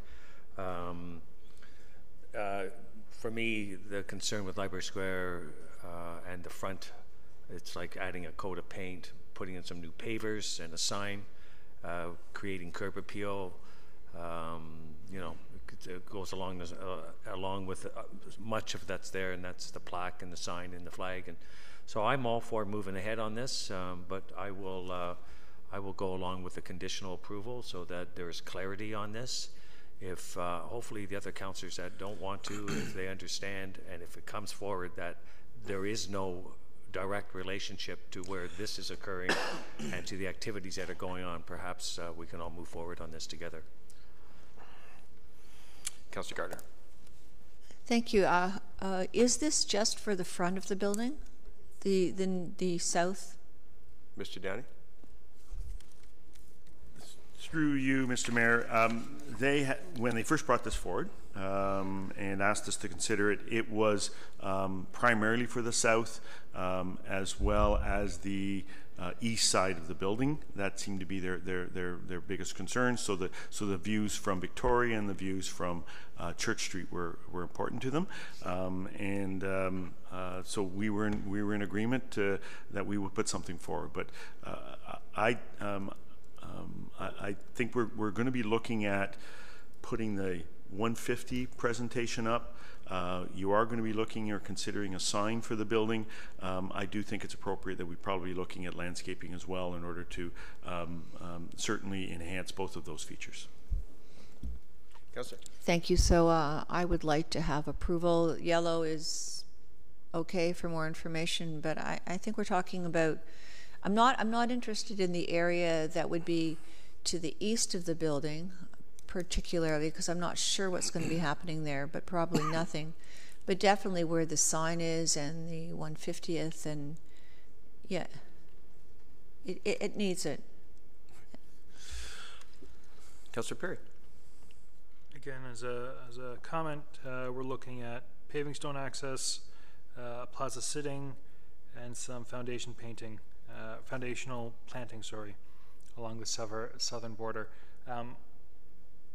For me, the concern with Library Square and the front, it's like adding a coat of paint, putting in some new pavers and a sign, creating curb appeal. It goes along with much of that's there, and that's the plaque and the sign and the flag. And so I'm all for moving ahead on this, but I will go along with the conditional approval so that there is clarity on this. If hopefully the other councillors that don't want to, if they understand, and if it comes forward that there is no direct relationship to where this is occurring and to the activities that are going on, perhaps we can all move forward on this together. Councillor Gardner. Thank you. Is this just for the front of the building, the south? Mr. Downey. Through you, Mr. Mayor, when they first brought this forward and asked us to consider it, it was primarily for the south as well as the east side of the building. That seemed to be their biggest concern. So the views from Victoria and the views from Church Street were important to them, so we were in agreement that we would put something forward. But I think we're going to be looking at putting the 150 presentation up. You are going to be looking or considering a sign for the building. I do think it's appropriate that we probably be looking at landscaping as well in order to certainly enhance both of those features. Councillor. Thank you. So I would like to have approval. Yellow is okay for more information, but I think we're talking about. I'm not interested in the area that would be to the east of the building, particularly because I'm not sure what's going to be happening there, but probably nothing. But definitely where the sign is and the 150th, and yeah, it needs it. Councillor Perry. Again, as a comment, we're looking at paving stone access, plaza sitting, and some foundation painting, foundational planting, sorry, along the southern border.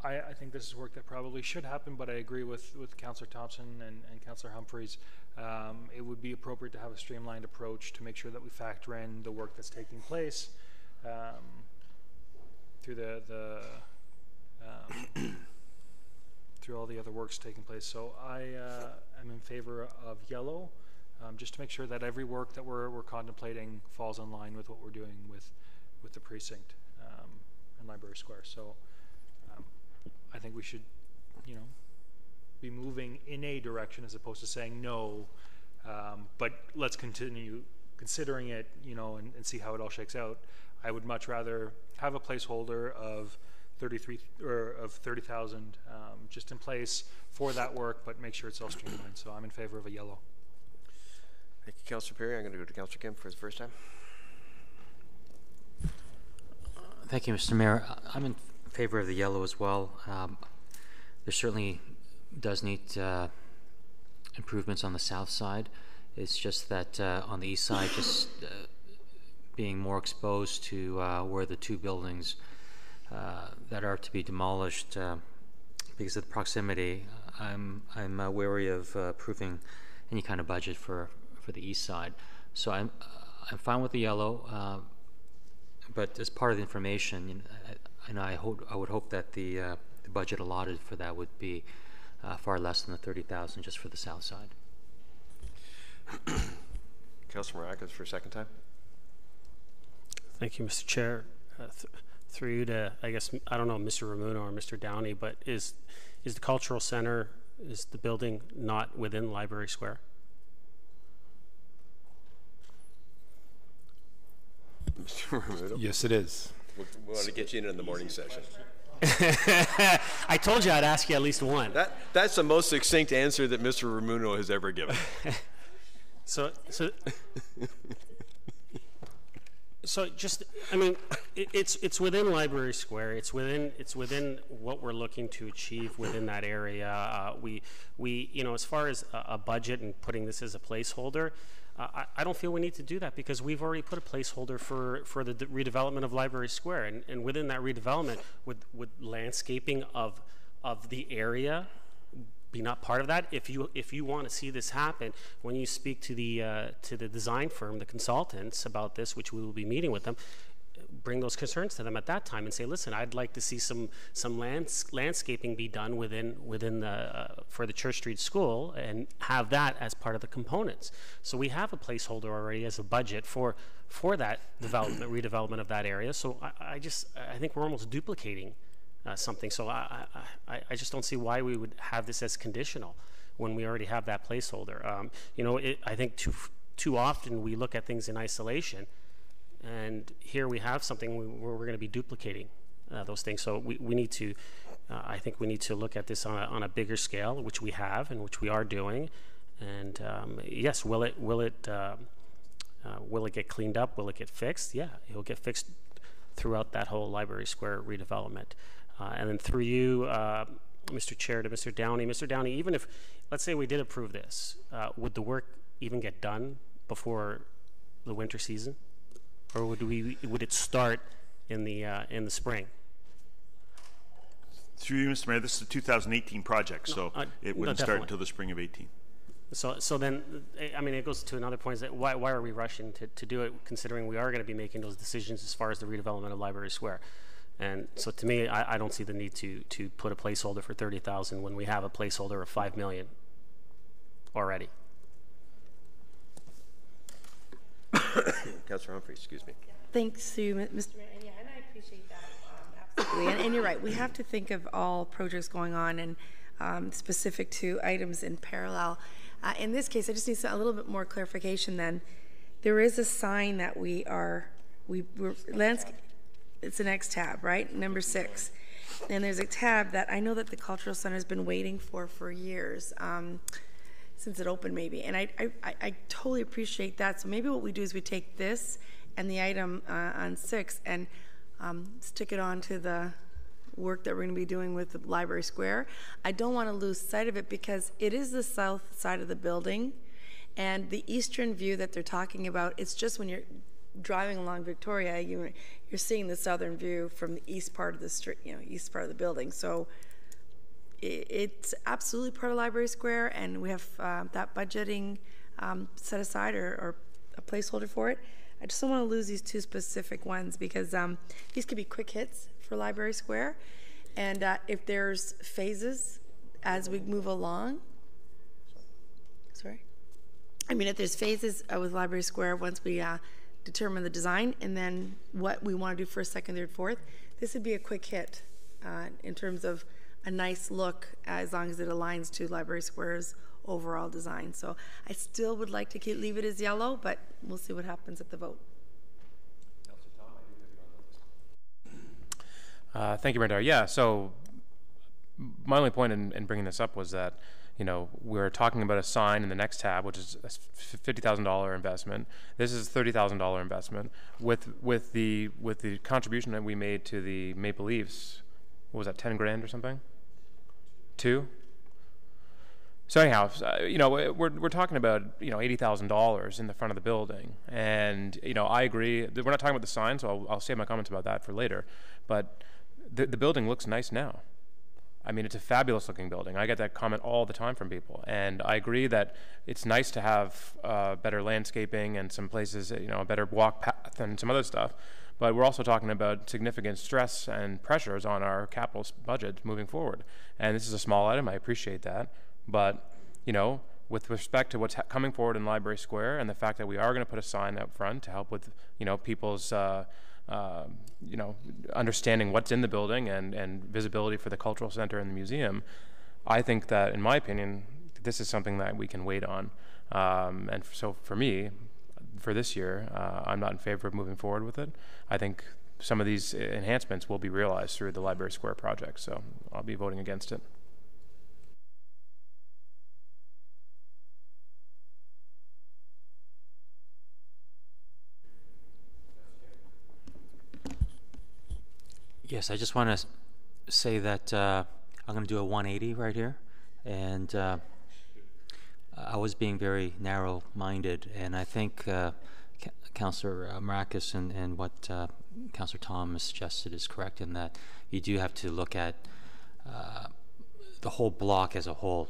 I think this is work that probably should happen, but I agree with Councillor Thompson and Councillor Humphreys. It would be appropriate to have a streamlined approach to make sure that we factor in the work that's taking place through through all the other works taking place. So I am in favor of yellow, just to make sure that every work that we're contemplating falls in line with what we're doing with the precinct and Library Square. So I think we should, be moving in a direction as opposed to saying no, but let's continue considering it, and see how it all shakes out. I would much rather have a placeholder of 30,000 just in place for that work, but make sure it's all streamlined. So I'm in favor of a yellow. Thank you, Councillor Perry. I'm going to go to Councillor Kim for the first time. Thank you, Mr. Mayor. I'm in favor of the yellow as well. There certainly does need improvements on the south side. It's just that on the east side, just being more exposed to where the two buildings that are to be demolished because of the proximity, I'm wary of approving any kind of budget for the east side. So I'm fine with the yellow, but as part of the information, and I would hope that the budget allotted for that would be far less than the 30,000 just for the south side. Councillor Maracas for a second time. Thank you, Mr. Chair. Through you to, I guess, I don't know, Mr. Ramuno or Mr. Downey, but is the cultural center, is the building not within Library Square? Mr. Ramuno? Yes, it is. We want to get you in the morning session. I told you I'd ask you at least one. That's the most succinct answer that Mr. Ramuno has ever given. So just, I mean, it's within Library Square. It's within what we're looking to achieve within that area. We as far as a budget and putting this as a placeholder, I don't feel we need to do that because we've already put a placeholder for the redevelopment of Library Square, and within that redevelopment, would landscaping of the area be not part of that? If you want to see this happen, when you speak to the design firm, the consultants about this, which we will be meeting with them, bring those concerns to them at that time and say, listen, I'd like to see some landscaping be done within the for the Church Street School, and have that as part of the components. So we have a placeholder already as a budget for that redevelopment of that area. So I think we're almost duplicating something. So I just don't see why we would have this as conditional when we already have that placeholder. I think too often we look at things in isolation, and here we have something where we're going to be duplicating those things. So we need to, I think we need to look at this on a bigger scale, which we have and which we are doing. And yes, will it get cleaned up? Will it get fixed? Yeah, it will get fixed throughout that whole Library Square redevelopment. And then through you, Mr. Chair, to Mr. Downey. Mr. Downey, even if, let's say we did approve this, would the work even get done before the winter season? Or would it start in the spring? Through you, Mr. Mayor, this is a 2018 project, so it wouldn't start until the spring of 18. So then, I mean, it goes to another point, is that why are we rushing to do it, considering we are going to be making those decisions as far as the redevelopment of Library Square? And so to me, I don't see the need to put a placeholder for 30,000 when we have a placeholder of 5 million already. Councillor Humphrey, excuse me. Thanks to Mr. Mayor, and I appreciate that, absolutely. And you're right, we have to think of all projects going on and specific to items in parallel. In this case, I just need a little bit more clarification then. There is a sign that we're landscape. It's the next tab, right? Number 6. And there's a tab that I know that the Cultural Center has been waiting for years, since it opened maybe. And I totally appreciate that. So maybe what we do is we take this and the item on 6 and stick it on to the work that we're going to be doing with the Library Square. I don't want to lose sight of it because it is the south side of the building. And the eastern view that they're talking about, it's just when you're driving along Victoria, you're seeing the southern view from the east part of the street, east part of the building. So it's absolutely part of Library Square, and we have that budgeting set aside or a placeholder for it. I just don't want to lose these two specific ones because these could be quick hits for Library Square. And if there's phases as we move along, if there's phases with Library Square, once we determine the design and then what we want to do first, second, third, fourth, this would be a quick hit in terms of a nice look as long as it aligns to Library Square's overall design. So I still would like to leave it as yellow, but we'll see what happens at the vote. Thank you, Brenda. Yeah, so my only point in bringing this up was that, we're talking about a sign in the next tab, which is a $50,000 investment. This is a $30,000 investment. With the contribution that we made to the Maple Leafs, what was that, 10 grand or something? 2? So anyhow, we're talking about $80,000 in the front of the building, and I agree. We're not talking about the sign, so I'll save my comments about that for later. But the building looks nice now. I mean, it's a fabulous looking building. I get that comment all the time from people, and I agree that it's nice to have better landscaping and some places, a better walk path and some other stuff. But we're also talking about significant stress and pressures on our capital budget moving forward. And this is a small item. I appreciate that. But, with respect to what's coming forward in Library Square and the fact that we are going to put a sign out front to help with, people's, understanding what's in the building and visibility for the cultural center and the museum, I think that, in my opinion, this is something that we can wait on. And so for me, for this year, I'm not in favor of moving forward with it. I think some of these enhancements will be realized through the Library Square project, so I'll be voting against it. Yes, I just want to say that I'm going to do a 180 right here, and I was being very narrow-minded, and I think Councillor Marakis and what Councillor Thomas suggested is correct in that you do have to look at the whole block as a whole.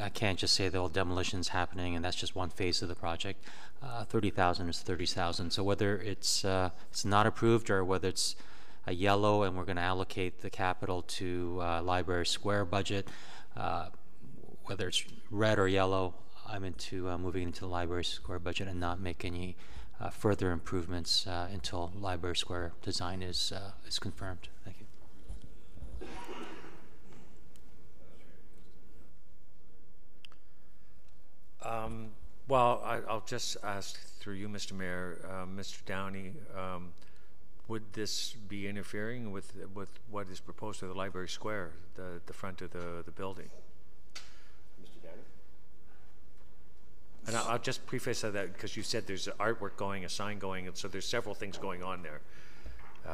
I can't just say the whole demolition's happening and that's just one phase of the project. 30,000 is 30,000. So whether it's not approved or whether it's a yellow and we're going to allocate the capital to Library Square budget, whether it's red or yellow, I'm into moving into the Library Square budget and not make any further improvements until Library Square design is confirmed. Thank you. Well, I'll just ask through you, Mr. Mayor, Mr. Downey, would this be interfering with what is proposed for the Library Square, the front of the building? Mr. Downey? And I'll just preface that because you said there's artwork going, a sign going, and so there's several things going on there.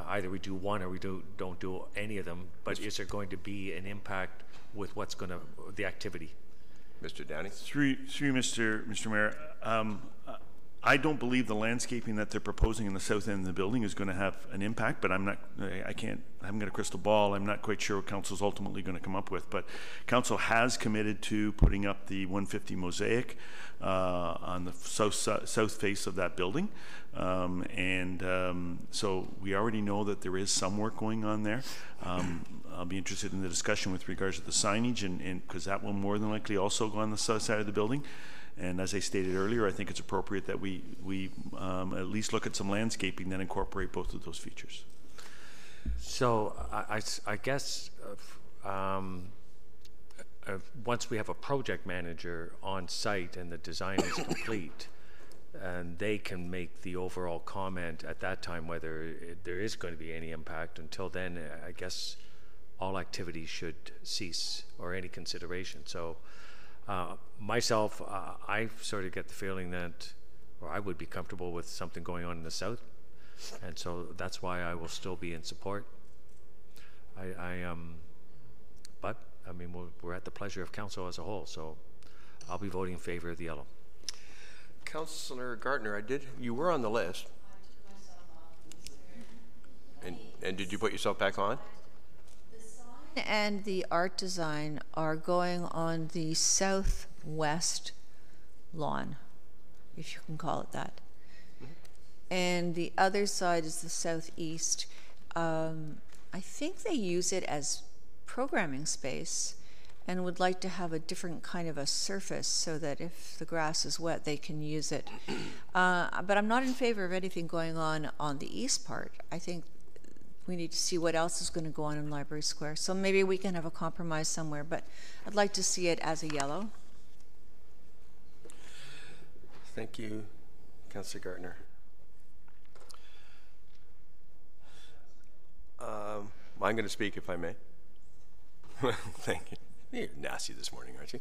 Either we do one or we don't do any of them, but is there going to be an impact with what's going to, the activity? Mr. Downey? Through Mr. Mayor, I don't believe the landscaping that they're proposing in the south end of the building is going to have an impact, but I haven't got a crystal ball. I'm not quite sure what council's ultimately going to come up with, but council has committed to putting up the 150 mosaic on the south face of that building. So we already know that there is some work going on there. I'll be interested in the discussion with regards to the signage, and because that will more than likely also go on the south side of the building. And as I stated earlier, I think it's appropriate that we at least look at some landscaping that incorporate both of those features. So I guess once we have a project manager on site and the design is complete, and they can make the overall comment at that time whether there is going to be any impact. Until then, I guess all activities should cease or any consideration. So myself, I sort of get the feeling that, or I would be comfortable with something going on in the south, and so that's why I will still be in support. But I mean, we're at the pleasure of council as a whole, so I'll be voting in favor of the yellow. Councillor Gartner, you were on the list. And did you put yourself back on? And the art design are going on the southwest lawn, if you can call it that. And the other side is the southeast. I think they use it as programming space and would like to have a different kind of a surface so that if the grass is wet, they can use it. But I'm not in favor of anything going on the east part. I think we need to see what else is going to go on in Library Square. So maybe we can have a compromise somewhere, but I'd like to see it as a yellow. Thank you, Councillor Gartner. I'm going to speak if I may. Thank you. You're nasty this morning, aren't you?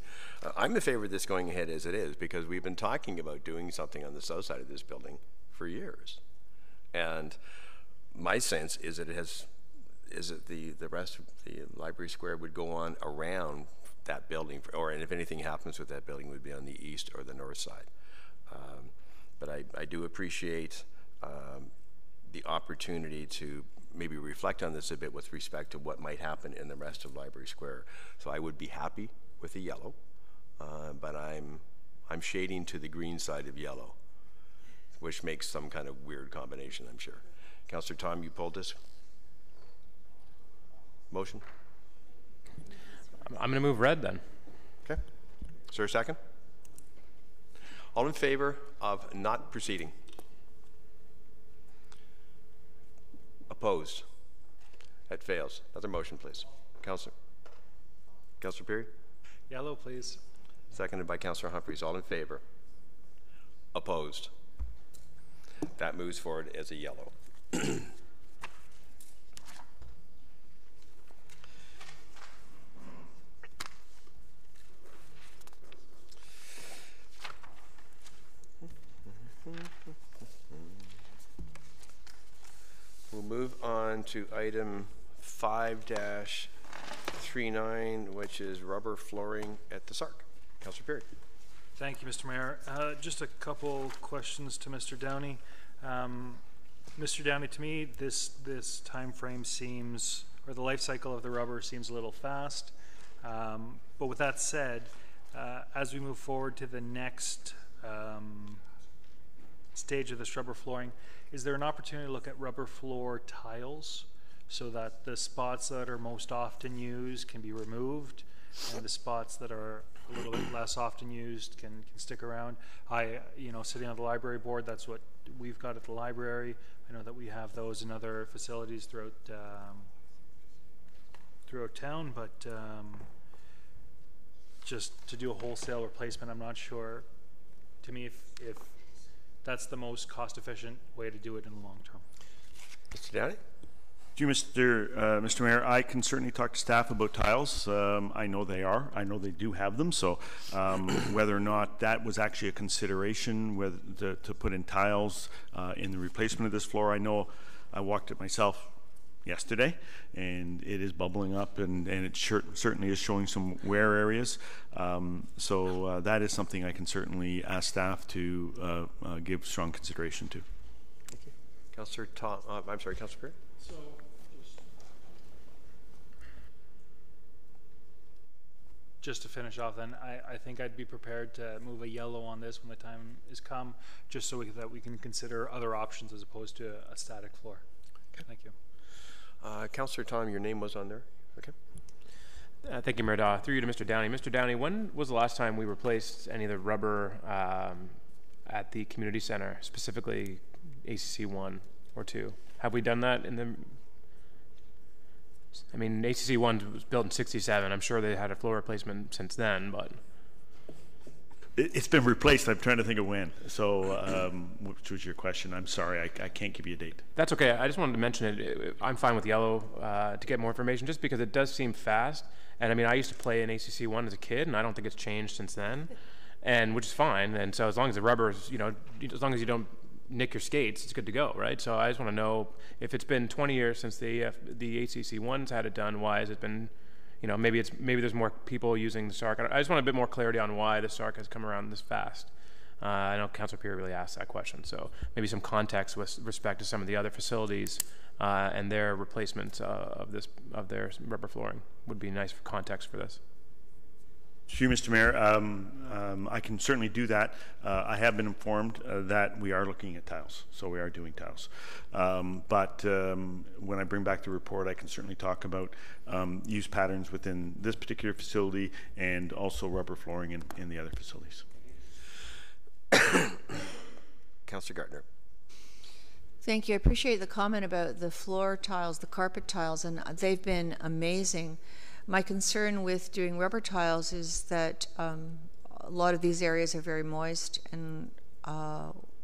I'm in favor of this going ahead as it is because we've been talking about doing something on the south side of this building for years. And my sense is that the rest of the Library Square would go on around that building, and if anything happens with that building, would be on the east or the north side. But I do appreciate the opportunity to maybe reflect on this a bit with respect to what might happen in the rest of Library Square. So I would be happy with the yellow, but I'm shading to the green side of yellow, which makes some kind of weird combination, I'm sure. Councillor Tom, you pulled this motion? I'm going to move red then. Okay. Is there a second? All in favor of not proceeding? Opposed? That fails. Another motion, please. Councillor Perry? Yellow, please. Seconded by Councillor Humphreys. All in favor? Opposed? That moves forward as a yellow. We'll move on to item 5-39, which is rubber flooring at the SARC. Councillor Perry. Thank you, Mr. Mayor. Just a couple questions to Mr. Downey. Mr. Downey, to me, this time frame seems, or the life cycle of the rubber seems a little fast. But with that said, as we move forward to the next stage of this rubber flooring, is there an opportunity to look at rubber floor tiles so that the spots that are most often used can be removed and the spots that are a little bit less often used can stick around? Sitting on the library board, that's what we've got at the library. I know that we have those in other facilities throughout town, but just to do a wholesale replacement, I'm not sure. To me, if that's the most cost-efficient way to do it in the long term. Mr. Downey? To you, Mr. Mayor, I can certainly talk to staff about tiles. I know they do have them. So whether or not that was actually a consideration, whether to put in tiles in the replacement of this floor, I know I walked it myself yesterday, and it is bubbling up, and it certainly is showing some wear areas. So that is something I can certainly ask staff to give strong consideration to. Thank you. Councillor Tom, I'm sorry, Councillor Perry? So, just to finish off then, I think I'd be prepared to move a yellow on this when the time is come, just so that we can consider other options as opposed to a static floor. Okay. Thank you. Councillor Tom, your name was on there. Okay. Thank you, Mayor. Through you to Mr. Downey. Mr. Downey, when was the last time we replaced any of the rubber at the community center, specifically ACC 1 or 2? Have we done that in the... I mean, ACC 1 was built in '67. I'm sure they had a floor replacement since then, but... It's been replaced. I'm trying to think of when. So, which was your question? I'm sorry, I can't give you a date. That's okay. I just wanted to mention it. I'm fine with yellow to get more information, just because it does seem fast. And I mean, I used to play in ACC 1 as a kid, and I don't think it's changed since then, and which is fine. And so, as long as the rubber is, as long as you don't nick your skates, it's good to go, right? So, I just want to know if it's been 20 years since the ACC 1's had it done. Why has it been, you know, maybe there's more people using the SARC. I just want a bit more clarity on why the SARC has come around this fast. I know Councillor Pierre really asked that question, so maybe some context with respect to some of the other facilities and their replacement of their rubber flooring would be nice for context for this. Through you, Mr. Mayor, I can certainly do that. I have been informed that we are looking at tiles, so we are doing tiles. But when I bring back the report, I can certainly talk about use patterns within this particular facility and also rubber flooring in the other facilities. Councillor Gardner. Thank you. I appreciate the comment about the floor tiles, the carpet tiles, and they've been amazing. My concern with doing rubber tiles is that a lot of these areas are very moist, and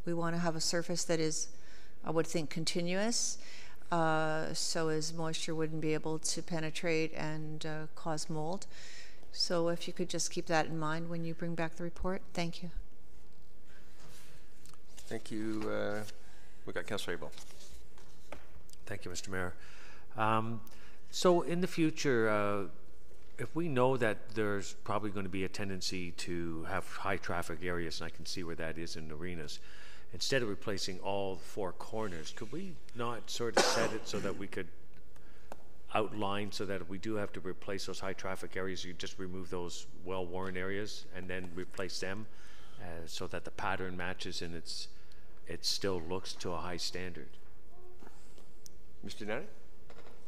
we want to have a surface that is, I would think, continuous, so as moisture wouldn't be able to penetrate and cause mold. So if you could just keep that in mind when you bring back the report. Thank you. Thank you. We've got Councillor Abel. Thank you, Mr. Mayor. So in the future, if we know that there's probably going to be a tendency to have high traffic areas, and I can see where that is in arenas, instead of replacing all four corners, could we not sort of set it so that we could outline so that if we do have to replace those high traffic areas, you just remove those well-worn areas and then replace them so that the pattern matches and it still looks to a high standard? Mr. Nani?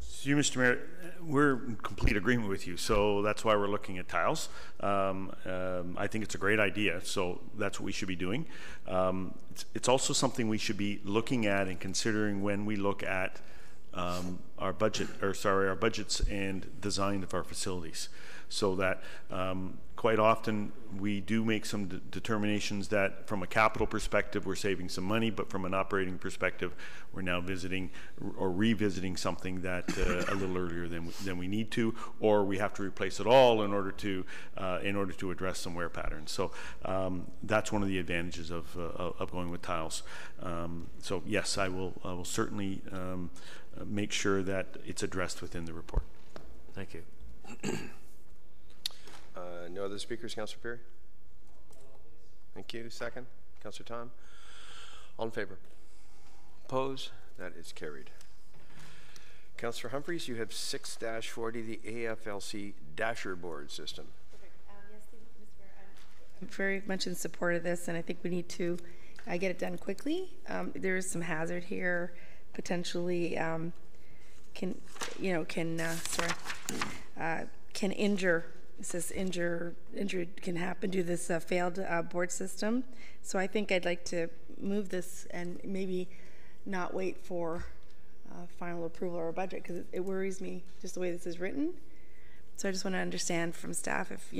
So you, Mr. Mayor, we're in complete agreement with you, so that's why we're looking at tiles. I think it's a great idea, so that's what we should be doing. It's also something we should be looking at and considering when we look at our budgets and design of our facilities, so that quite often we do make some determinations that from a capital perspective we're saving some money, but from an operating perspective we're now visiting or revisiting something that a little earlier than we need to, or we have to replace it all in order to address some wear patterns. So that's one of the advantages of going with tiles. So yes, I will certainly make sure that it's addressed within the report. Thank you. No other speakers, Councillor Perry? Thank you. Second, Councillor Tom. All in favor? Oppose? That is carried. Councillor Humphreys, you have 6-40, the AFLC Dasher Board System. Yes, Mr. Mayor, I'm very much in support of this, and I think we need to get it done quickly. There is some hazard here, potentially can injure. It says injury can happen due to this failed board system. So I think I'd like to move this and maybe not wait for final approval or a budget, because it worries me just the way this is written. So I just want to understand from staff if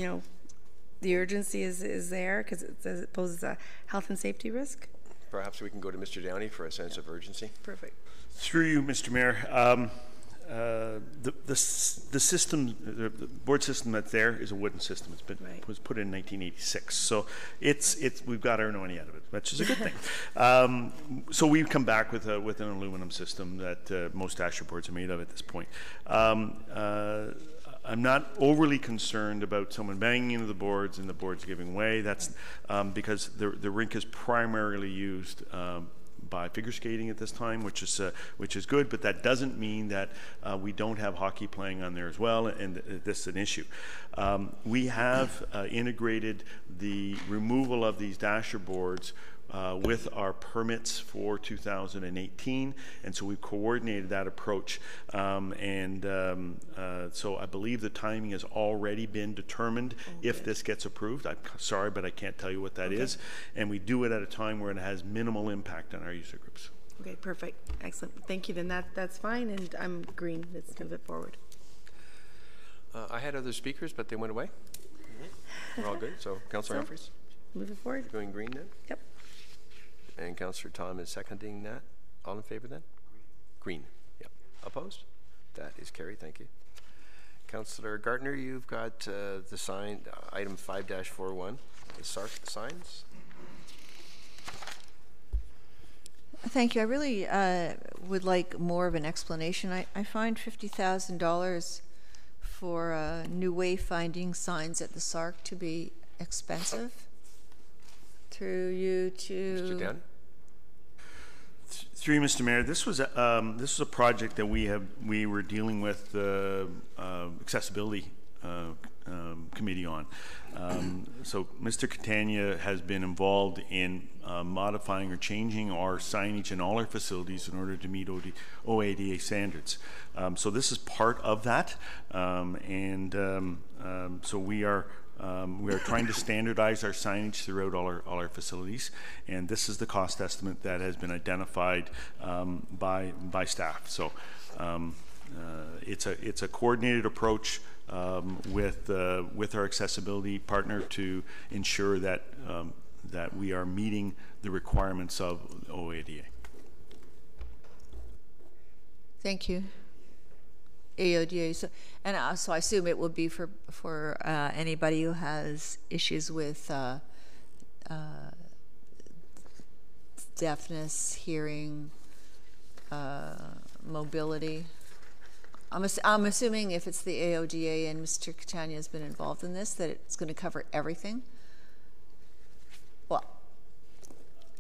the urgency is there because it poses a health and safety risk. Perhaps we can go to Mr. Downey for a sense of urgency. Perfect. Through you, Mr. Mayor. The system, the board system that's there is a wooden system. It's been was put in 1986, so we've got our money out of it, which is a good thing. So we've come back with an aluminum system that most Dasher boards are made of at this point. I'm not overly concerned about someone banging into the boards and the boards giving way. That's because the rink is primarily used by figure skating at this time, which is good, but that doesn't mean that we don't have hockey playing on there as well, and this is an issue. We have integrated the removal of these Dasher boards with our permits for 2018, and so we've coordinated that approach. So I believe the timing has already been determined if this gets approved. I'm sorry, but I can't tell you what that is. And we do it at a time where it has minimal impact on our user groups. Okay, perfect. Excellent. Thank you. Then that's fine, and I'm green. Let's move it forward. I had other speakers, but they went away. We're all good. So, Councillor Humphreys? Move it forward. Going green then? Yep. And Councillor Tom is seconding that. All in favor then? Green. Yep. Opposed? That is carried. Thank you. Councillor Gardner, you've got the sign, item 5-41, the SARC signs. Thank you. I really would like more of an explanation. I find $50,000 for new wayfinding signs at the SARC to be expensive. Through you to Mr. Downey? Through you, Mr. Mayor, this was a project that we were dealing with the accessibility committee on. So Mr. Catania has been involved in modifying or changing our signage in all our facilities in order to meet OADA standards. So this is part of that, so we are trying to standardize our signage throughout all our facilities, and this is the cost estimate that has been identified by staff. So it's a coordinated approach with our accessibility partner to ensure that that we are meeting the requirements of OADA. Thank you. AODA. So, and so I assume it will be for anybody who has issues with deafness, hearing, mobility. I'm assuming if it's the AODA and Mr. Catania has been involved in this, that it's going to cover everything. Well,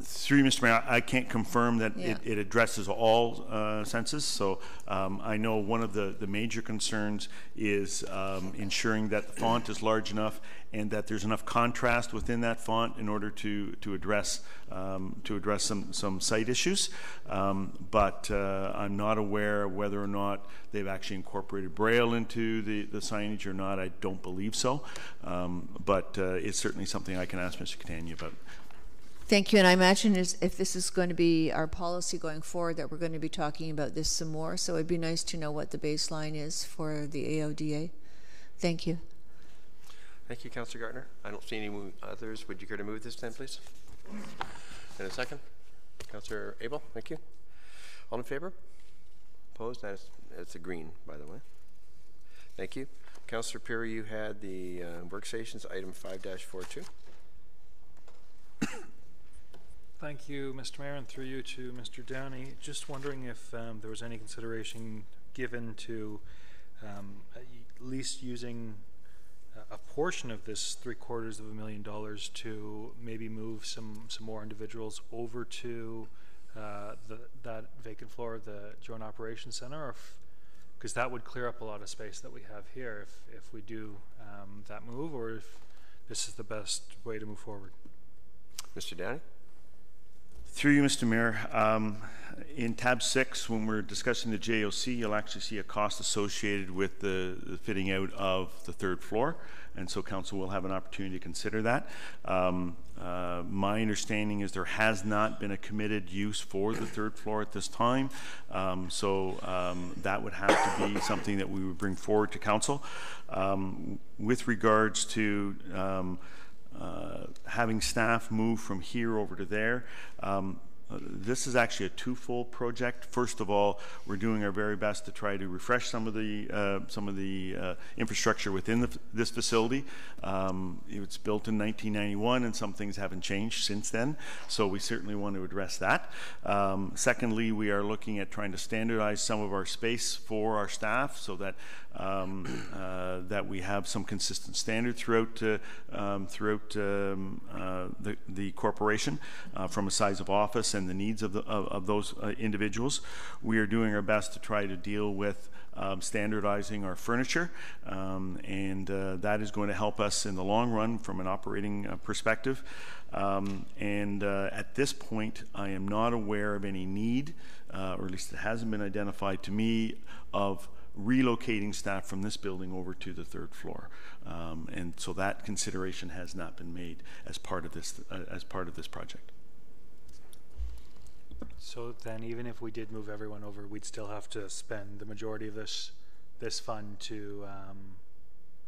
through you, Mr. Mayor, I can't confirm that it addresses all senses. So I know one of the major concerns is ensuring that the font is large enough and that there's enough contrast within that font in order to address some sight issues. But I'm not aware of whether or not they've actually incorporated Braille into the signage or not. I don't believe so. But it's certainly something I can ask Mr. Catania about. thank you. And I imagine if this is going to be our policy going forward, that we're going to be talking about this some more. So it'd be nice to know what the baseline is for the AODA. Thank you. Thank you, Councillor Gardner. I don't see any others. Would you care to move this then, please? In a second. Councillor Abel, thank you. All in favor? Opposed? That's a green, by the way. Thank you. Councillor Perry, you had the workstations, item 5-42. Thank you, Mr. Mayor, and through you to Mr. Downey. Just wondering if there was any consideration given to at least using a portion of this $750,000 to maybe move some more individuals over to that vacant floor of the Joint Operations Center, because that would clear up a lot of space that we have here if we do that move, or if this is the best way to move forward. Mr. Downey? Through you, Mr. Mayor, in tab 6, when we're discussing the JOC, you'll actually see a cost associated with the fitting out of the 3rd floor, and so council will have an opportunity to consider that. My understanding is there has not been a committed use for the 3rd floor at this time, so that would have to be something that we would bring forward to council. With regards to having staff move from here over to there, this is actually a twofold project. First of all, we're doing our very best to try to refresh some of the infrastructure within this facility. It's built in 1991, and some things haven't changed since then, so we certainly want to address that. Secondly, we are looking at trying to standardize some of our space for our staff so that that we have some consistent standard throughout the corporation from a size of office and the needs of those individuals. We are doing our best to try to deal with standardizing our furniture, and that is going to help us in the long run from an operating perspective. At this point, I am not aware of any need, or at least it hasn't been identified to me, of relocating staff from this building over to the 3rd floor, and so that consideration has not been made as part of this project. So then, even if we did move everyone over, we'd still have to spend the majority of this fund to.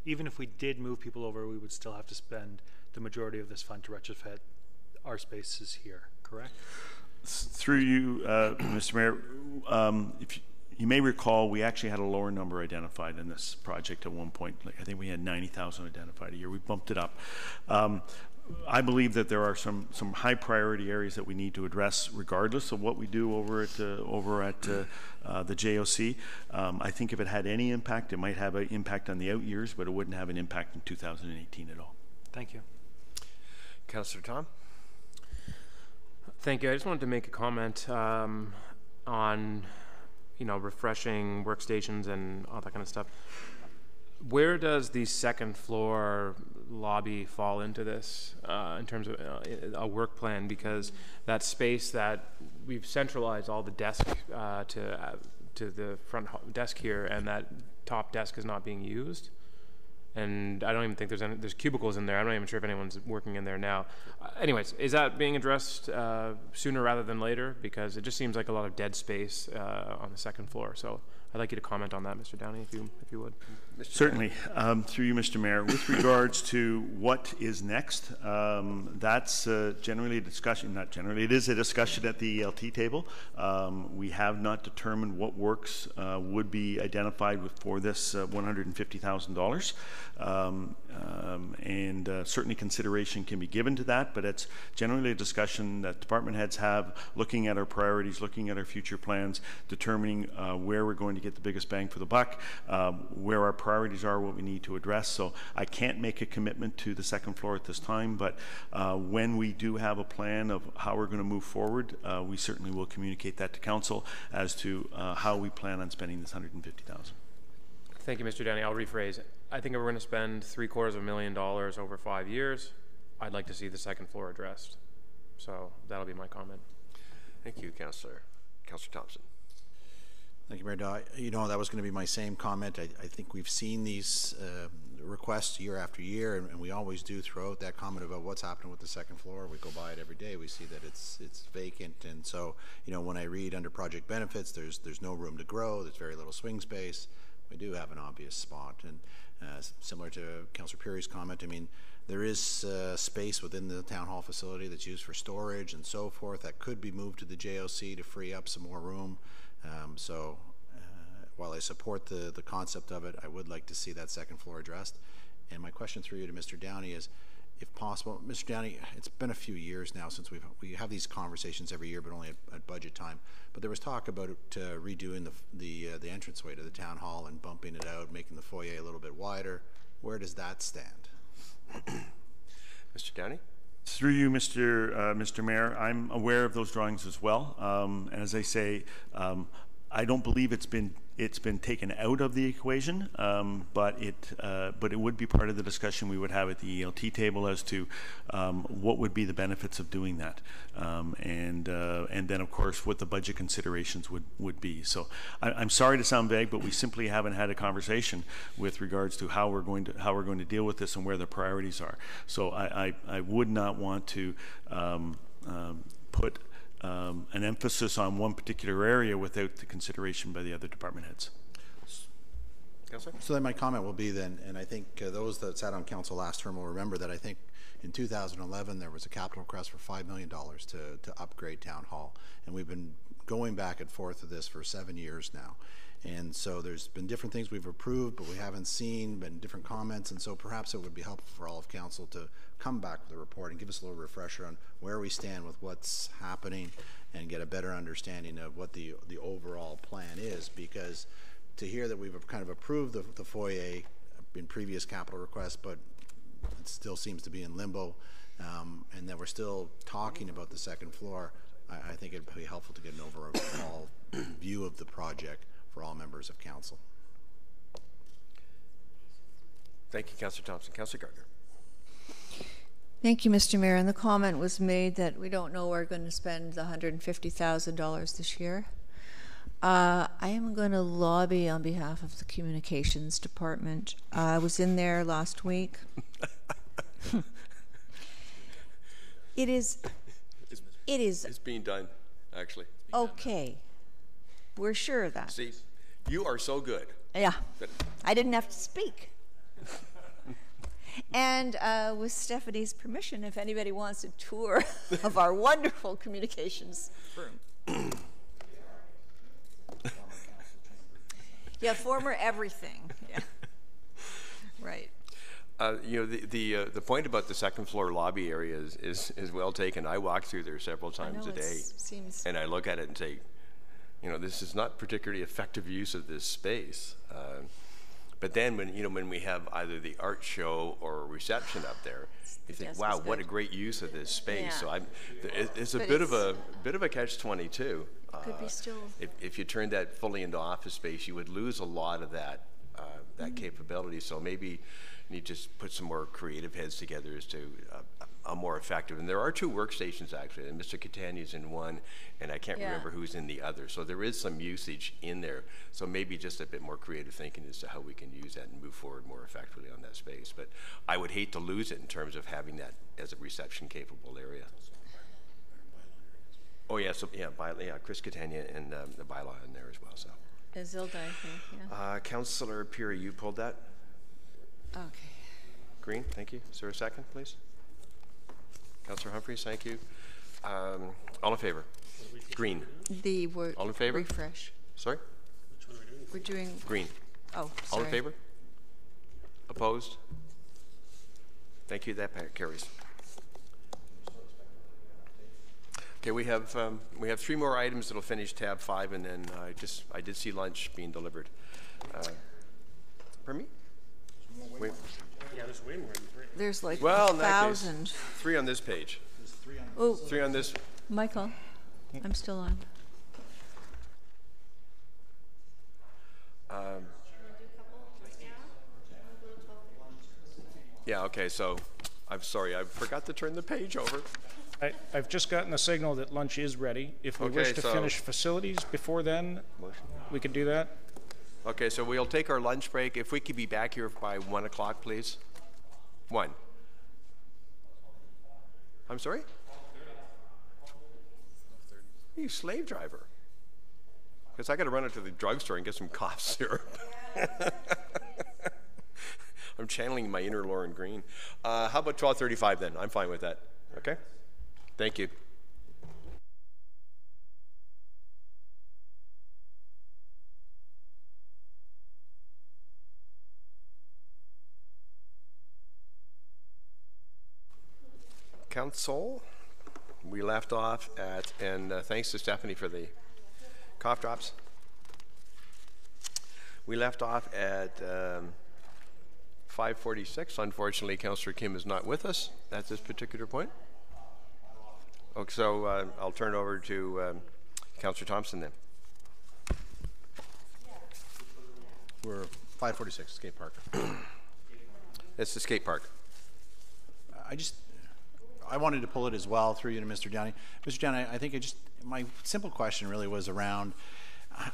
Even if we did move people over, we would still have to spend the majority of this fund to retrofit our spaces here. Correct? Through you, Mr. Mayor, if you may recall, we actually had a lower number identified in this project at one point. I think we had 90,000 identified a year. We bumped it up. I believe that there are some high priority areas that we need to address regardless of what we do over at the JOC. I think if it had any impact, it might have an impact on the out years, but it wouldn't have an impact in 2018 at all. Thank you. Councillor Tom? Thank you. I just wanted to make a comment on, refreshing workstations and all that kind of stuff. Where does the second floor lobby fall into this in terms of a work plan? Because that space that we've centralized all the desk to the front desk here, and that top desk is not being used. And I don't even think there's cubicles in there. I'm not even sure if anyone's working in there now. Anyways, is that being addressed sooner rather than later? Because it just seems like a lot of dead space on the second floor. So I'd like you to comment on that, Mr. Downey, if you would. Certainly. Through you, Mr. Mayor. With regards to what is next, that's generally a discussion, not generally, it is a discussion at the ELT table. We have not determined what works would be identified for this $150,000. And certainly consideration can be given to that, but it's generally a discussion that department heads have, looking at our priorities, looking at our future plans, determining where we're going to get the biggest bang for the buck, where our priorities are, what we need to address. So I can't make a commitment to the second floor at this time, but when we do have a plan of how we're going to move forward, we certainly will communicate that to council as to how we plan on spending this $150,000. Thank you, Mr. Downey. I'll rephrase. I think if we're going to spend $750,000 over 5 years, I'd like to see the second floor addressed. So that'll be my comment. Thank you, Councillor Thompson. Thank you, Mayor Daw. That was going to be my same comment. I think we've seen these requests year after year, and we always do throughout that comment about what's happening with the second floor. We go by it every day. We see that it's vacant, and so when I read under project benefits, there's no room to grow. There's very little swing space. We do have an obvious spot, and similar to Councillor Perry's comment, I mean, there is space within the town hall facility that's used for storage and so forth that could be moved to the JOC to free up some more room. So while I support the concept of it, I would like to see that second floor addressed. And my question through you to Mr. Downey is, if possible, Mr. Downey, it's been a few years now since we have these conversations every year, but only at budget time. But there was talk about redoing the entranceway to the town hall and bumping it out, making the foyer a little bit wider. Where does that stand? Mr. Downey? Through you, Mr. Mayor, I'm aware of those drawings as well. And as I say, I don't believe it's been taken out of the equation, but it would be part of the discussion we would have at the ELT table as to what would be the benefits of doing that, and then of course what the budget considerations would be. So I'm sorry to sound vague, but we simply haven't had a conversation with regards to how we're going to deal with this and where the priorities are. So I would not want to put an emphasis on one particular area without the consideration by the other department heads. So then my comment will be then, and I think those that sat on council last term will remember that I think in 2011 there was a capital request for $5 million to upgrade town hall, and we've been going back and forth with this for 7 years now. And so there's been different things we've approved, but we haven't seen, been different comments, and so perhaps it would be helpful for all of council to come back with a report and give us a little refresher on where we stand with what's happening and get a better understanding of what the overall plan is, because to hear that we've kind of approved the foyer in previous capital requests, but it still seems to be in limbo, and that we're still talking about the second floor, I think it'd be helpful to get an overall view of the project for all members of council. Thank you, Councillor Thompson. Councillor Gardner. Thank you, Mr. Mayor. And the comment was made that we don't know we're going to spend the $150,000 this year. I am going to lobby on behalf of the communications department. I was in there last week. It's being done, actually. Okay. We're sure of that. See, you are so good. Yeah. I didn't have to speak. And with Stephanie's permission, if anybody wants a tour of our wonderful communications room. Yeah, former everything. Yeah. Right. You know, the point about the second floor lobby area is well taken. I walk through there several times a day, and I look at it and say, you know, this is not particularly effective use of this space. But then when we have either the art show or a reception up there, you think, wow, what a great use of this space. Yeah. So it's a bit of a catch-22. Could be still. If you turned that fully into office space, you would lose a lot of that capability. So maybe you need to just put some more creative heads together as to a more effective. And there are 2 workstations actually, and Mr. Catania's in one, and I can't remember who's in the other. So there is some usage in there. So maybe just a bit more creative thinking as to how we can use that and move forward more effectively on that space. But I would hate to lose it in terms of having that as a reception-capable area. Oh yeah, so Chris Catania and the bylaw in there as well. So. Zilda, I think. Yeah. Councillor Peary, you pulled that. Okay. Green, thank you. Is there a second, please? Councillor Humphreys, thank you. All in favor? Green. All in favor? Refresh. Sorry? Which one are we doing? We're doing Green. Oh, sorry. All in favor? Opposed? Thank you. That carries. Okay, we have 3 more items that'll finish tab 5, and then I did see lunch being delivered. Pardon me? Wait. Yeah, there's way more than 3. There's like Well, 1,000. 3 on this page. There's 3 on Oh, 3 on this. Michael, I'm still on. Yeah, okay, so I'm sorry, I forgot to turn the page over. I've just gotten a signal that lunch is ready. If we wish to finish facilities before then, we could do that. Okay, so we'll take our lunch break. If we could be back here by 1 o'clock, please. 1. I'm sorry? You slave driver. Because I got to run into the drugstore and get some cough syrup. I'm channeling my inner Lauren Green. How about 12:35 then? I'm fine with that. Okay? Thank you. Council, we left off at, and thanks to Stephanie for the cough drops. We left off at 5:46. Unfortunately, Councillor Kim is not with us at this particular point. Okay, so I'll turn it over to Councillor Thompson then. We're 546 skate park. It's the skate park. I wanted to pull it as well through you to Mr. Downey. Mr. Downey, I think my simple question really was around,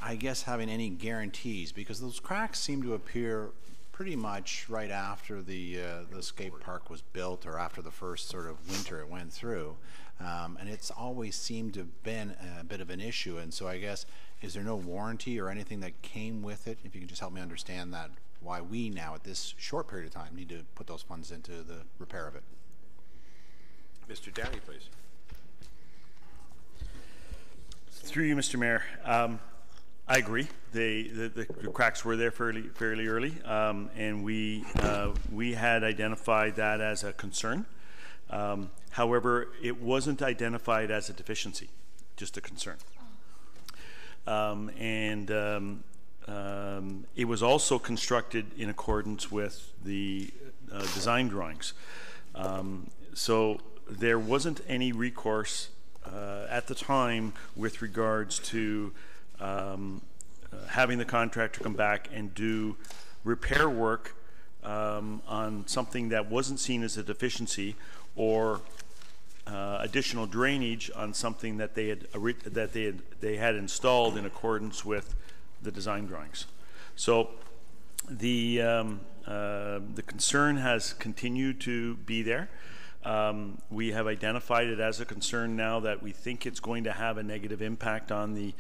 I guess, having any guarantees, because those cracks seem to appear pretty much right after the skate park was built, or after the first sort of winter it went through, and it's always seemed to have been a bit of an issue. And so I guess, is there no warranty or anything that came with it? If you can just help me understand that, why we now at this short period of time need to put those funds into the repair of it. Mr. Downey, please. Through you, Mr. Mayor. I agree. The cracks were there fairly early, and we had identified that as a concern. However, it wasn't identified as a deficiency, just a concern. It was also constructed in accordance with the design drawings. So there wasn't any recourse at the time with regards to having the contractor come back and do repair work on something that wasn't seen as a deficiency, or additional drainage on something that they had installed in accordance with the design drawings. So the concern has continued to be there. We have identified it as a concern now that we think it's going to have a negative impact on the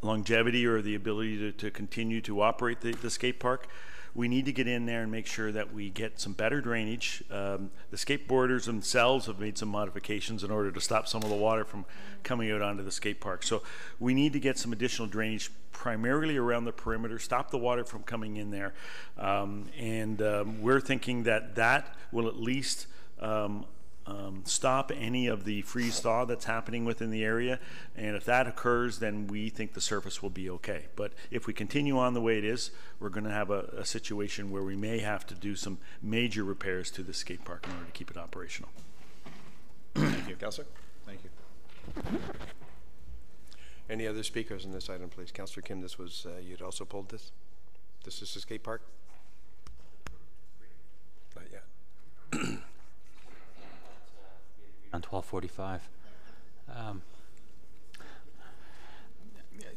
longevity or the ability to continue to operate the skate park. we need to get in there and make sure that we get some better drainage. The skateboarders themselves have made some modifications in order to stop some of the water from coming out onto the skate park. So we need to get some additional drainage primarily around the perimeter, stop the water from coming in there. We're thinking that that will at least stop any of the freeze thaw that's happening within the area, and if that occurs, then we think the surface will be okay. But if we continue on the way it is, we're going to have a situation where we may have to do some major repairs to the skate park in order to keep it operational. Thank you. Councillor? Thank you. Any other speakers on this item, please? Councillor Kim, this was, you'd also pulled this? This is the skate park? Not yet. On 1245.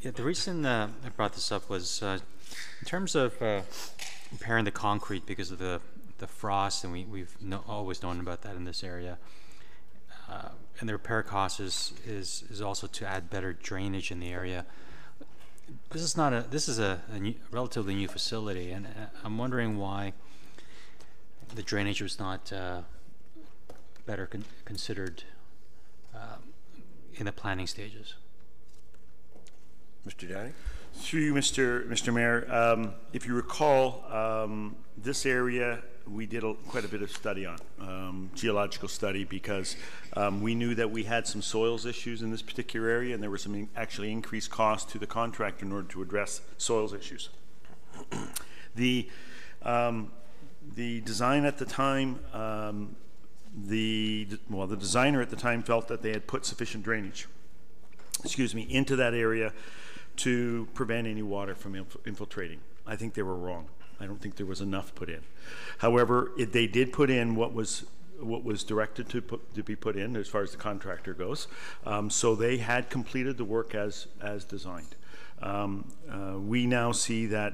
Yeah, the reason I brought this up was in terms of repairing the concrete because of the frost, and we've always known about that in this area. And the repair cost is also to add better drainage in the area. This is a relatively new facility, and I'm wondering why the drainage was not better considered in the planning stages. Mr. Downey? Through you, Mr. Mayor, if you recall, this area we did quite a bit of study on, geological study, because we knew that we had some soils issues in this particular area, and there was some actually increased cost to the contractor in order to address soils issues. The design at the time, the designer at the time felt that they had put sufficient drainage, into that area to prevent any water from infiltrating. I think they were wrong. I don't think there was enough put in. However, they did put in what was directed to be put in as far as the contractor goes. So they had completed the work as designed. We now see that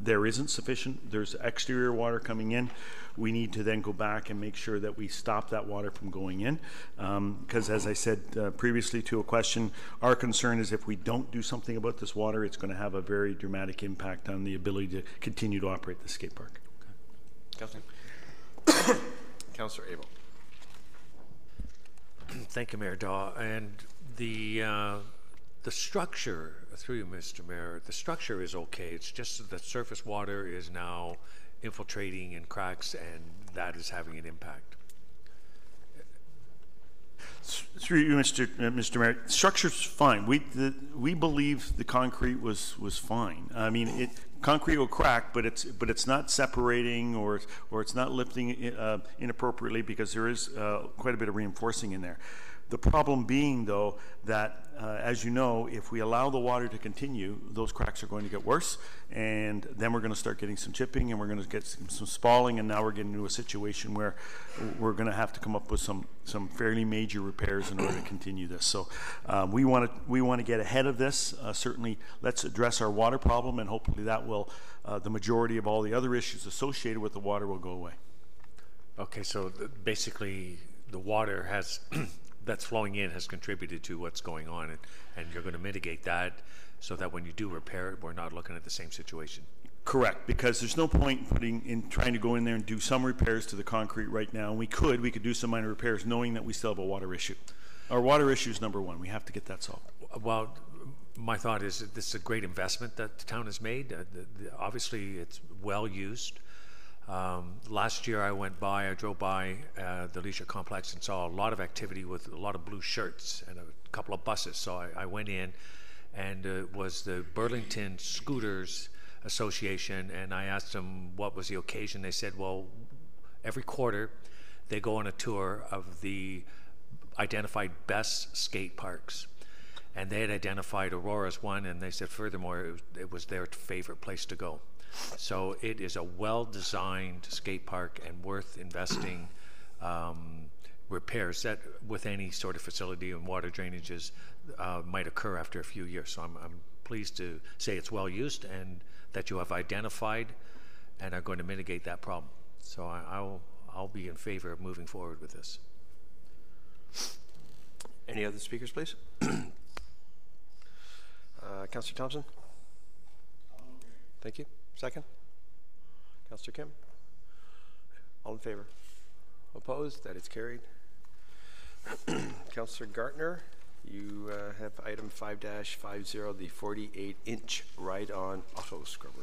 there isn't sufficient. There's exterior water coming in. We need to then go back and make sure that we stop that water from going in. Because as I said previously to a question, our concern is if we don't do something about this water, it's going to have a very dramatic impact on the ability to continue to operate the skate park. Okay. Councillor Abel. Thank you, Mayor Daw. And the structure, through you, Mr. Mayor, the structure is okay. It's just that the surface water is now infiltrating in cracks, and that is having an impact. Through you, Mr. Mayor, structure's fine. We believe the concrete was fine. I mean, concrete will crack, but it's not separating or it's not lifting inappropriately, because there is quite a bit of reinforcing in there. The problem being, though, that as you know, if we allow the water to continue, those cracks are going to get worse, and then we're going to start getting some chipping, and we're going to get some spalling, and now we're getting into a situation where we're going to have to come up with some fairly major repairs in order to continue this. So we want to get ahead of this. Certainly, let's address our water problem, and hopefully that will the majority of all the other issues associated with the water will go away. Okay, so basically the water has that's flowing in has contributed to what's going on, and you're going to mitigate that so that when you do repair it, we're not looking at the same situation. Correct, because there's no point trying to go in there and do some repairs to the concrete right now. And we could do some minor repairs knowing that we still have a water issue. Our water issue is number one. We have to get that solved. Well, my thought is that this is a great investment that the town has made. Obviously, it's well used. Last year I drove by the Leisure Complex and saw a lot of activity with a lot of blue shirts and a couple of buses. So I went in, and it was the Burlington Scooters Association, and I asked them what was the occasion. They said, well, every quarter they go on a tour of the identified best skate parks. And they had identified Aurora as one, and they said furthermore it was their favorite place to go. So it is a well-designed skate park and worth investing repairs that with any sort of facility and water drainages might occur after a few years. So I'm pleased to say it's well used and that you have identified and are going to mitigate that problem. So I'll be in favor of moving forward with this. Any other speakers, please? Councillor Thompson? Thank you. Second? Councillor Kim? All in favor? Opposed? That is carried. Councillor Gartner, you have item 5-50, the 48-inch ride-on auto scrubber.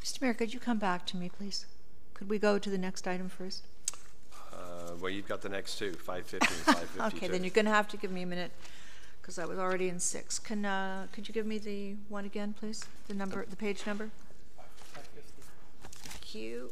Mr. Mayor, could you come back to me, please? Could we go to the next item first? Well, you've got the next two, 550 and 552. Okay, then you're going to have to give me a minute because I was already in 6. Could you give me the one again, please? The number, the page number? 550. Thank you.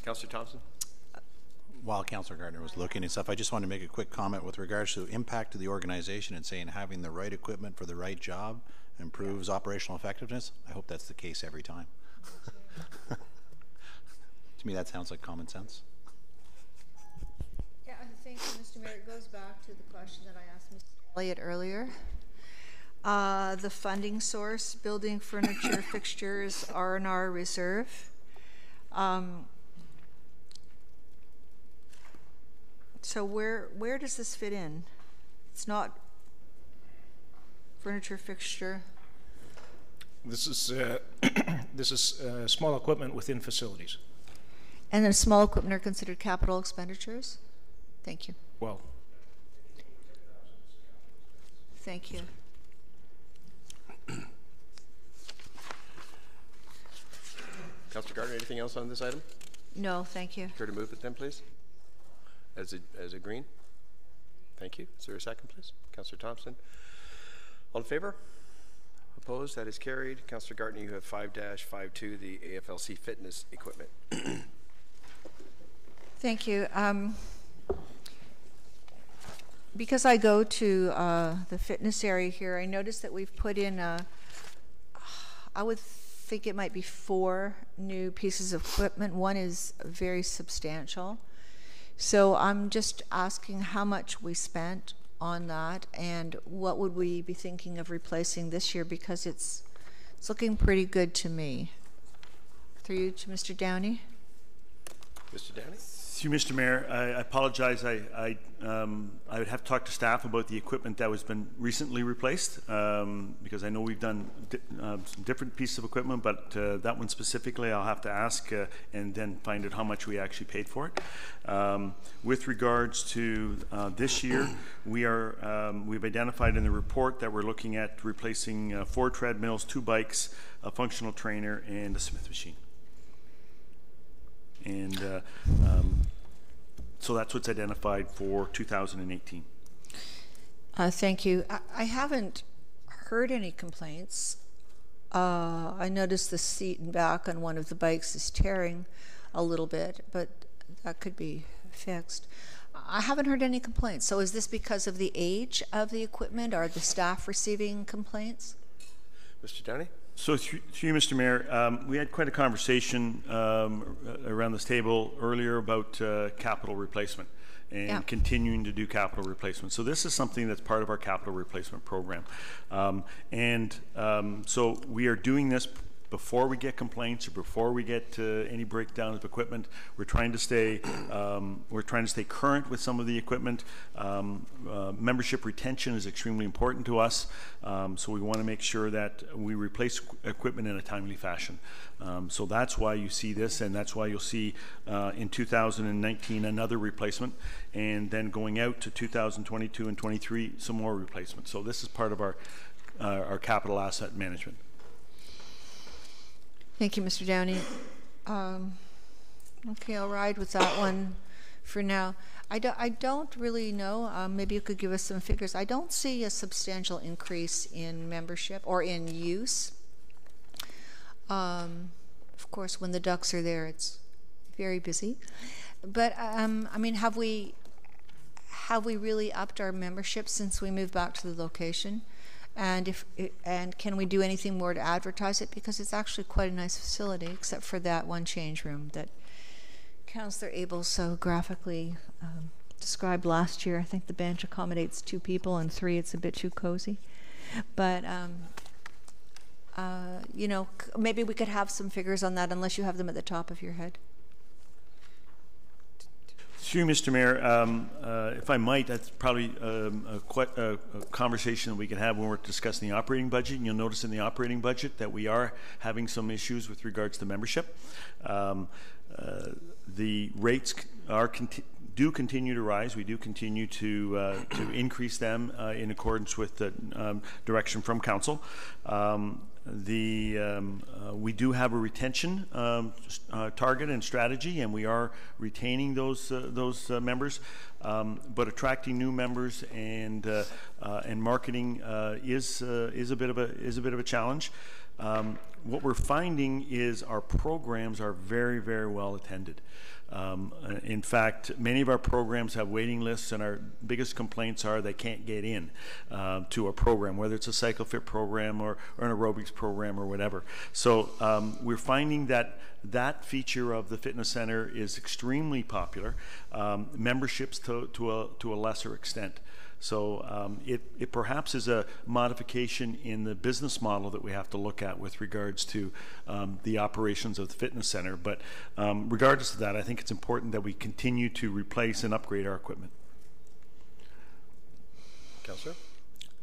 Councillor Thompson? While Councillor Gardner was looking and stuff, I just wanted to make a quick comment with regards to the impact of the organization and saying having the right equipment for the right job improves operational effectiveness. I hope that's the case every time. To me, that sounds like common sense. Yeah, thank you, Mr. Mayor. It goes back to the question that I asked Mr. Elliott earlier. The funding source, building furniture, fixtures, R&R reserve. So where does this fit in? It's not furniture, fixture. This is this is small equipment within facilities. And then small equipment are considered capital expenditures? Thank you. Well. Thank you. Councillor Gardner, anything else on this item? No, thank you. Care to move it then, please? As a green? Thank you. Is there a second, please? Councillor Thompson. All in favor? Opposed? That is carried. Councillor Gardner, you have 5-52, the AFLC fitness equipment. Thank you. Because I go to the fitness area here, I noticed that we've put in I would think it might be 4 new pieces of equipment. One is very substantial. So I'm just asking how much we spent on that and what would we be thinking of replacing this year, because it's looking pretty good to me. Through you to Mr. Downey. Mr. Downey? Through Mr. Mayor, I apologize. I would have to talk to staff about the equipment that was been recently replaced, because I know we've done some different pieces of equipment, but that one specifically I'll have to ask and then find out how much we actually paid for it. With regards to this year, we've identified in the report that we're looking at replacing 4 treadmills, 2 bikes, a functional trainer, and a Smith machine. And so that's what's identified for 2018. Thank you. I haven't heard any complaints. I noticed the seat and back on one of the bikes is tearing a little bit, but that could be fixed. I haven't heard any complaints. So is this because of the age of the equipment? Are the staff receiving complaints? Mr. Downey? So through you, Mr. Mayor, we had quite a conversation around this table earlier about capital replacement and continuing to do capital replacement. So this is something that's part of our capital replacement program. So we are doing this before we get complaints or before we get any breakdown of equipment. We're trying to stay current with some of the equipment. Membership retention is extremely important to us, so we want to make sure that we replace equipment in a timely fashion. So that's why you see this, and that's why you'll see in 2019 another replacement, and then going out to 2022 and 23 some more replacements. So this is part of our capital asset management. Thank you, Mr. Downey. Okay, I'll ride with that one for now. I don't really know. Maybe you could give us some figures. I don't see a substantial increase in membership or in use. Of course, when the ducks are there, it's very busy. But I mean, have we really upped our membership since we moved back to the location? And can we do anything more to advertise it? Because it's actually quite a nice facility, except for that one change room that Councillor Abel so graphically described last year. I think the bench accommodates 2 people, and 3 it's a bit too cozy. But you know, maybe we could have some figures on that, unless you have them at the top of your head. Through Mr. Mayor, if I might, that's probably a conversation that we can have when we're discussing the operating budget. And you'll notice in the operating budget that we are having some issues with regards to membership. The rates do continue to rise. We do continue to increase them in accordance with the direction from Council. We do have a retention target and strategy, and we are retaining those members. But attracting new members and marketing is a bit of a challenge. What we're finding is our programs are very, very well attended. In fact, many of our programs have waiting lists, and our biggest complaints are they can't get in to a program, whether it's a CycleFit program or an aerobics program or whatever. So we're finding that that feature of the fitness center is extremely popular. Memberships to a lesser extent. So it perhaps is a modification in the business model that we have to look at with regards to the operations of the fitness center. But regardless of that, I think it's important that we continue to replace and upgrade our equipment. Councillor?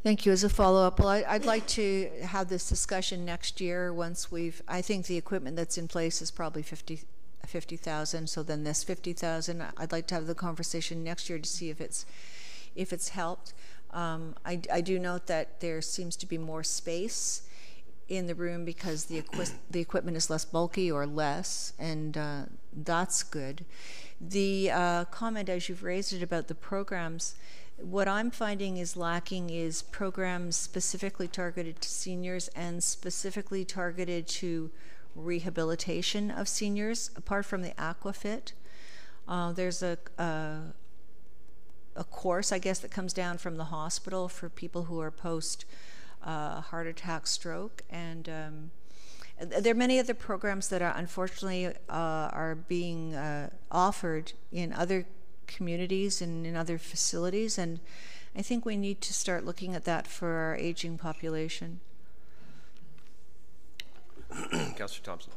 Thank you. As a follow-up, well, I'd like to have this discussion next year once I think the equipment that's in place is probably 50,000. So then this 50,000, I'd like to have the conversation next year to see if it's helped. I do note that there seems to be more space in the room because the equipment is less bulky or less, and that's good. The comment, as you've raised it, about the programs, what I'm finding is lacking is programs specifically targeted to seniors and specifically targeted to rehabilitation of seniors. Apart from the Aquafit, there's a course, I guess, that comes down from the hospital for people who are post heart attack, stroke, and there are many other programs that are unfortunately are being offered in other communities and in other facilities, and I think we need to start looking at that for our aging population. Councillor Thompson.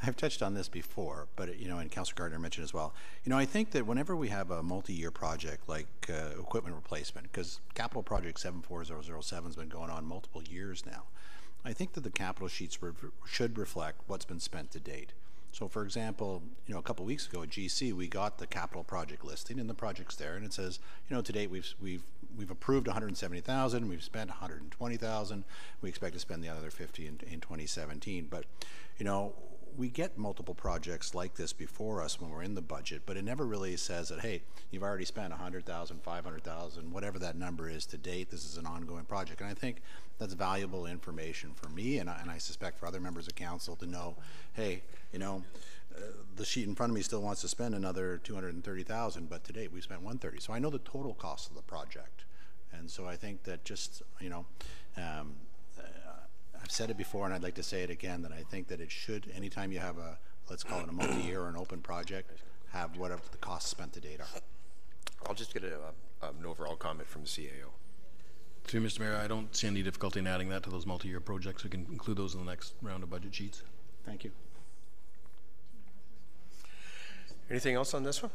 I've touched on this before, but and Councillor Gardner mentioned as well. I think that whenever we have a multi-year project like equipment replacement, because capital project 74007 has been going on multiple years now, I think that the capital sheets should reflect what's been spent to date. So, for example, a couple weeks ago at GC, we got the capital project listing, and the project's there, and it says, to date we've approved 170,000, we've spent 120,000, we expect to spend the other 50 in 2017, but we get multiple projects like this before us when we're in the budget, but it never really says that, hey, you've already spent 100,000, 500,000, whatever that number is to date. This is an ongoing project. And I think that's valuable information for me, and I suspect for other members of council to know, hey, the sheet in front of me still wants to spend another 230,000, but to date we've spent 130. So I know the total cost of the project. And so I think that just, I've said it before, and I'd like to say it again, that I think that it should, anytime you have let's call it a multi-year or an open project, have whatever the costs spent to date are. I'll just get an overall comment from the CAO. To Mr. Mayor, I don't see any difficulty in adding that to those multi-year projects. We can include those in the next round of budget sheets. Thank you. Anything else on this one?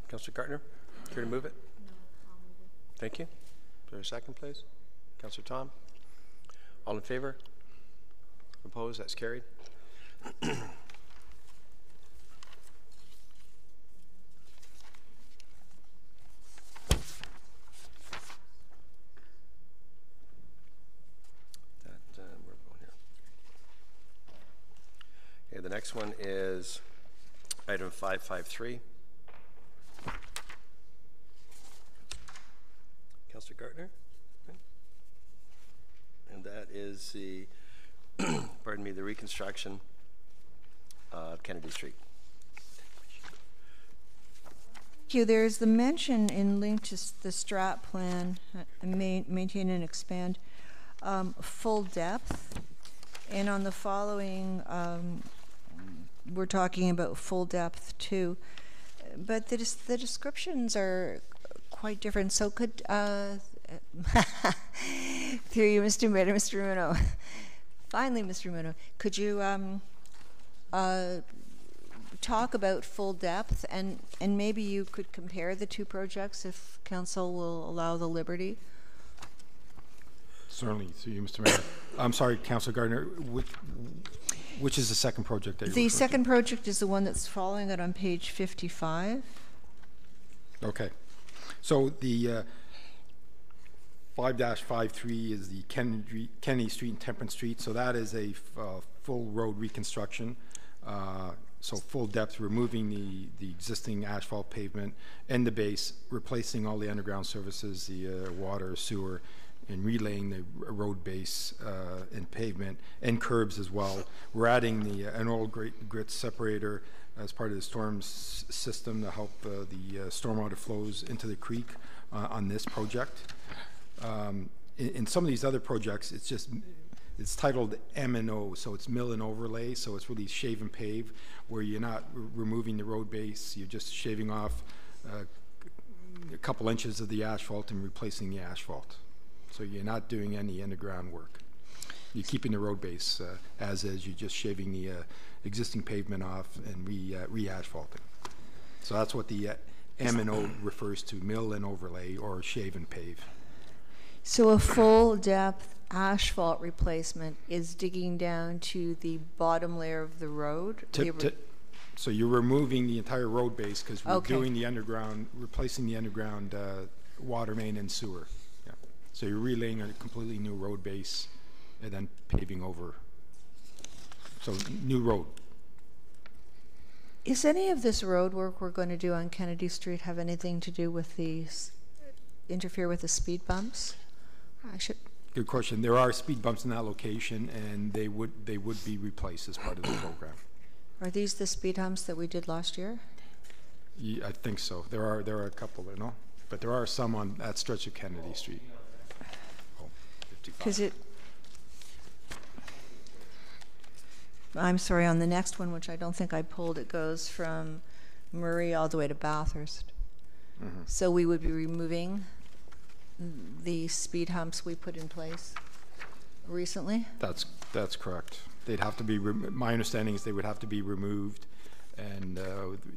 Councillor Gardner, care to move it? No, I'll move it. Thank you. Is there a second, please? Councillor Tom? All in favor? Opposed? That's carried. We're going here. Okay, the next one is item 553. Councillor Gardner? And that is the, pardon me, the reconstruction of Kennedy Street. Thank you. There's the mention in link to the strat plan, maintain and expand, full depth. And on the following, we're talking about full depth too. But the descriptions are quite different. So could, through you, Mr. Muno, finally, Mr. Muno, could you talk about full depth, and maybe you could compare the two projects if council will allow the liberty? Certainly, through you, Mr. Mayor. I'm sorry, Councillor Gardner, which is the second project that you're The referring second project is the one that's following it on page 55. Okay. So the 5-53 is the Kennedy Street and Temperance Street. So that is a full road reconstruction. So full depth, removing the existing asphalt pavement and the base, replacing all the underground services, the water, sewer, and relaying the road base and pavement and curbs as well. We're adding an old grit separator as part of the storm system to help the stormwater flows into the creek on this project. In some of these other projects, it's titled M&O, so it's mill and overlay, so it's really shave and pave, where you're not removing the road base, you're just shaving off a couple inches of the asphalt and replacing the asphalt. So you're not doing any underground work. You're keeping the road base as is, you're just shaving the existing pavement off and re-asphalting. So that's what the M&O refers to, mill and overlay, or shave and pave. So a full depth asphalt replacement is digging down to the bottom layer of the road? So you're removing the entire road base because we're doing the underground, replacing the underground water main and sewer. Yeah. So you're relaying a completely new road base and then paving over. So new road. Is any of this road work we're going to do on Kennedy Street have anything to do with interfere with the speed bumps? Good question. There are speed bumps in that location, and they would be replaced as part of the program. Are these the speed humps that we did last year? Yeah, I think so. There are a couple, but there are some on that stretch of Kennedy Street. Because I'm sorry, on the next one, which I don't think I pulled, it goes from Murray all the way to Bathurst. Mm-hmm. So we would be removing the speed humps we put in place recently? That's correct. They'd have to be, my understanding is they would have to be removed and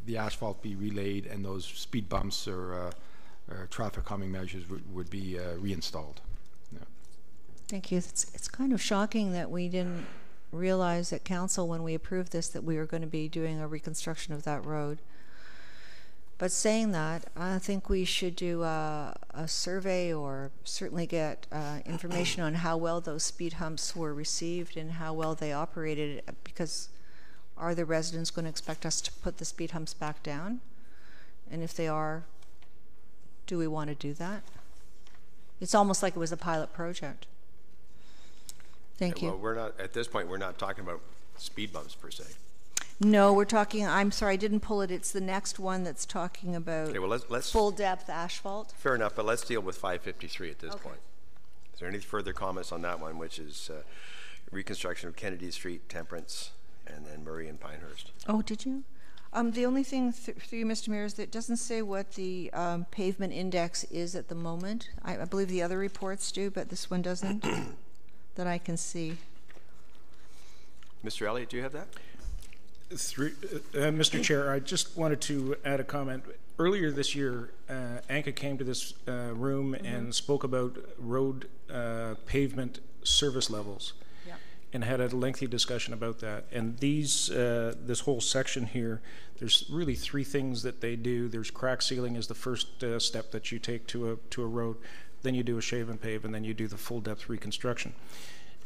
the asphalt be relayed, and those speed bumps or traffic calming measures would be reinstalled. Yeah. Thank you. It's kind of shocking that we didn't realize at council when we approved this that we were going to be doing a reconstruction of that road. But saying that, I think we should do a survey, or certainly get information on how well those speed humps were received and how well they operated, because are the residents going to expect us to put the speed humps back down? And if they are, do we want to do that? It's almost like it was a pilot project. Thank you. Well, we're not, at this point, we're not talking about speed bumps per se. No, we're talking, I'm sorry, I didn't pull it. It's the next one that's talking about let's full depth asphalt. Fair enough, but let's deal with 553 at this point. Is there any further comments on that one, which is reconstruction of Kennedy Street, Temperance, and then Murray and Pinehurst? Oh, did you? The only thing through you, Mr. Mayor, is that it doesn't say what the pavement index is at the moment. I believe the other reports do, but this one doesn't, that I can see. Mr. Elliott, do you have that? Mr. Chair, I just wanted to add a comment. Earlier this year, ANCA came to this room and spoke about road pavement service levels, and had a lengthy discussion about that. And this whole section here, there's really three things that they do. There's crack sealing as the first step that you take to a road. Then you do a shave and pave, and then you do the full depth reconstruction.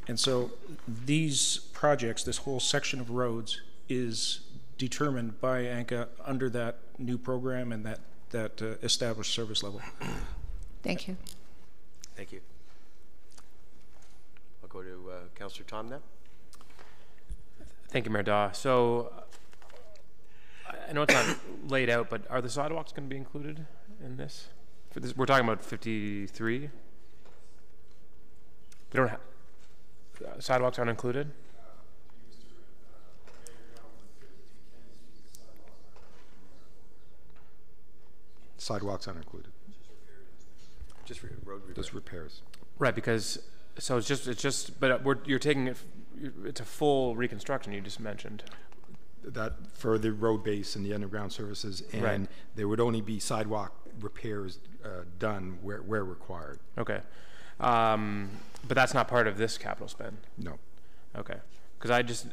And so these projects, this whole section of roads, is determined by ANCA under that new program and that established service level. Thank you. Thank you. I'll go to Councillor Tom now. Thank you, Mayor Daw. So I know it's not laid out, but are the sidewalks going to be included in this? For this, we're talking about 53. We don't have sidewalks aren't included. Sidewalks aren't included. Just road repairs. Just repairs. Right, because so it's just, but you're taking it. It's a full reconstruction you just mentioned. That for the road base and the underground services, and Right. there would only be sidewalk repairs done where required. Okay, but that's not part of this capital spend. No. Okay, because I just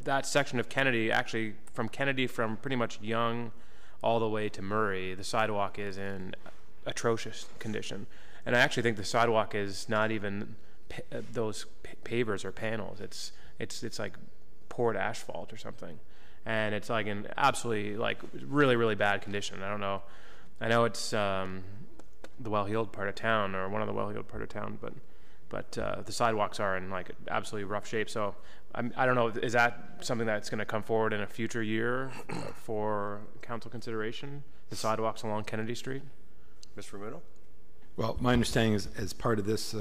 that section of Kennedy, actually from Kennedy, from pretty much Yonge all the way to Murray, the sidewalk is in atrocious condition, and I actually think the sidewalk is not even those pavers or panels. It's like poured asphalt or something, and it's like in absolutely like really bad condition. I don't know. I know it's the well-heeled part of town, or one of the well-heeled part of town, but the sidewalks are in like absolutely rough shape. So I don't know, is that something that's going to come forward in a future year for council consideration, the sidewalks along Kennedy Street? Mr. Ramuno? Well, my understanding is as part of this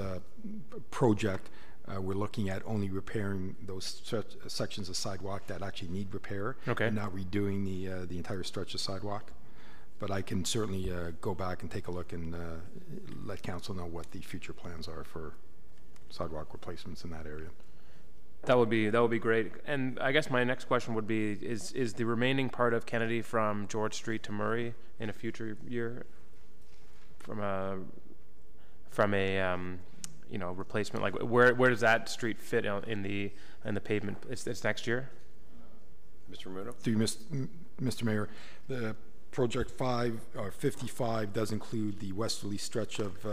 project, we're looking at only repairing those sections of sidewalk that actually need repair, Okay. and not redoing the entire stretch of sidewalk. But I can certainly go back and take a look and let council know what the future plans are for sidewalk replacements in that area. That would be great. And I guess my next question would be: is the remaining part of Kennedy from George Street to Murray in a future year from a replacement? Like where does that street fit in the pavement? It's next year. Mr. Ramuno? Through you, Mr. Mayor, the Project 55 does include the westerly stretch of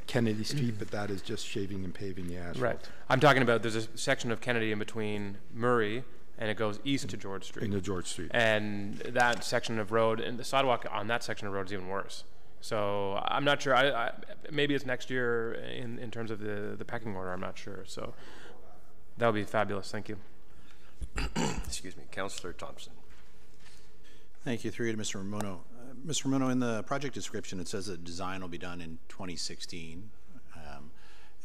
Kennedy Street, but that is just shaving and paving the asphalt. Right. I'm talking about there's a section of Kennedy in between Murray and it goes east to George Street. Into George Street. And that section of road, and the sidewalk on that section of road is even worse. So I'm not sure. Maybe it's next year in terms of the pecking order. I'm not sure. So that would be fabulous. Thank you. Excuse me, Councillor Thompson. Thank you. Through you to Mr. Ramuno. Mr. Ramuno, in the project description, it says that design will be done in 2016,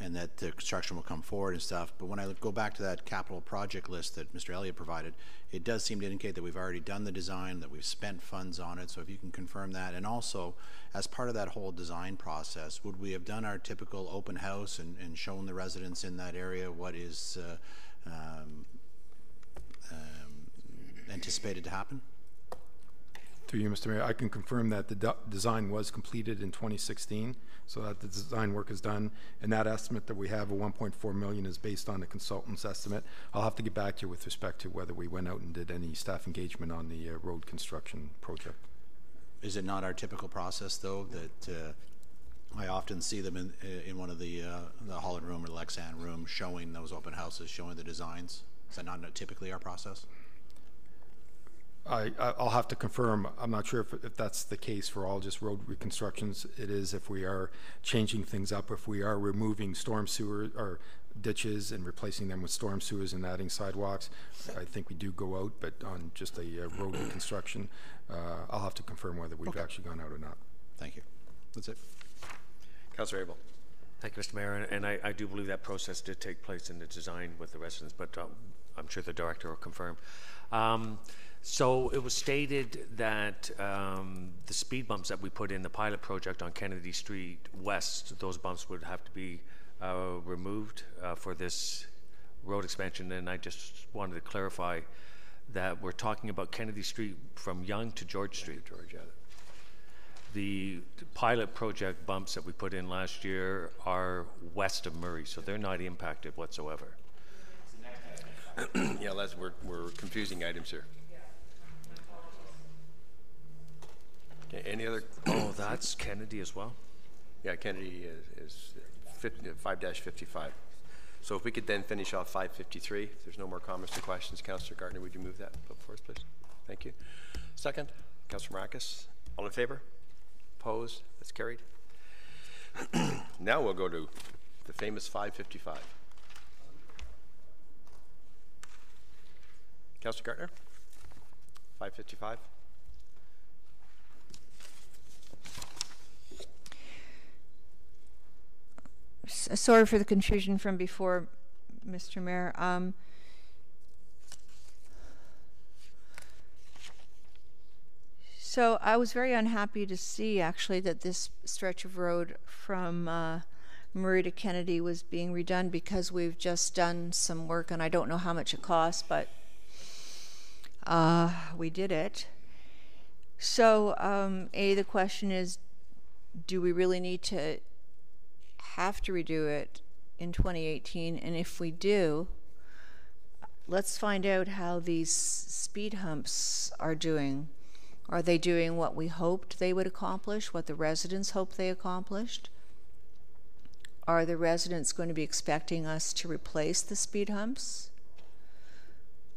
and that the construction will come forward and stuff. But when I go back to that capital project list that Mr. Elliott provided, it does seem to indicate that we've already done the design, that we've spent funds on it. So if you can confirm that. And also, as part of that whole design process, would we have done our typical open house and shown the residents in that area what is anticipated to happen? Through you, Mr. Mayor, I can confirm that the design was completed in 2016, so that the design work is done, and that estimate that we have of 1.4 million is based on the consultant's estimate. I'll have to get back to you with respect to whether we went out and did any staff engagement on the road construction project. Is it not our typical process, though, that I often see them in one of the Holland room or the Lexan room showing those open houses, showing the designs? Is that not typically our process? I'll have to confirm. I'm not sure if that's the case for all just road reconstructions. It is if we are changing things up, if we are removing storm sewer or ditches and replacing them with storm sewers and adding sidewalks. I think we do go out, but on just a road reconstruction, I'll have to confirm whether we've actually gone out or not. Thank you. That's it. Councillor Abel. Thank you, Mr. Mayor, and I do believe that process did take place in the design with the residents, but I'm sure the director will confirm. So it was stated that the speed bumps that we put in the pilot project on Kennedy Street West, those bumps would have to be removed for this road expansion, and I just wanted to clarify that we're talking about Kennedy Street from Yonge to George Street. The pilot project bumps that we put in last year are west of Murray, so they're not impacted whatsoever. Yeah, we're confusing items here. Okay, any other? Oh, that's Kennedy as well? Yeah, Kennedy is 5-55. So if we could then finish off 553, if there's no more comments or questions, Councillor Gardner, would you move that before us, please? Thank you. Second, Councillor Marcus. All in favor? Opposed? That's carried. Now we'll go to the famous 555. Councillor Gardner? 555. Sorry for the confusion from before, Mr. Mayor. So I was very unhappy to see actually that this stretch of road from Murray to Kennedy was being redone, because we've just done some work, and I don't know how much it costs, but we did it. So the question is, do we really need to have to redo it in 2018? And if we do, let's find out how these speed humps are doing. Are they doing what we hoped they would accomplish, what the residents hoped they accomplished? Are the residents going to be expecting us to replace the speed humps?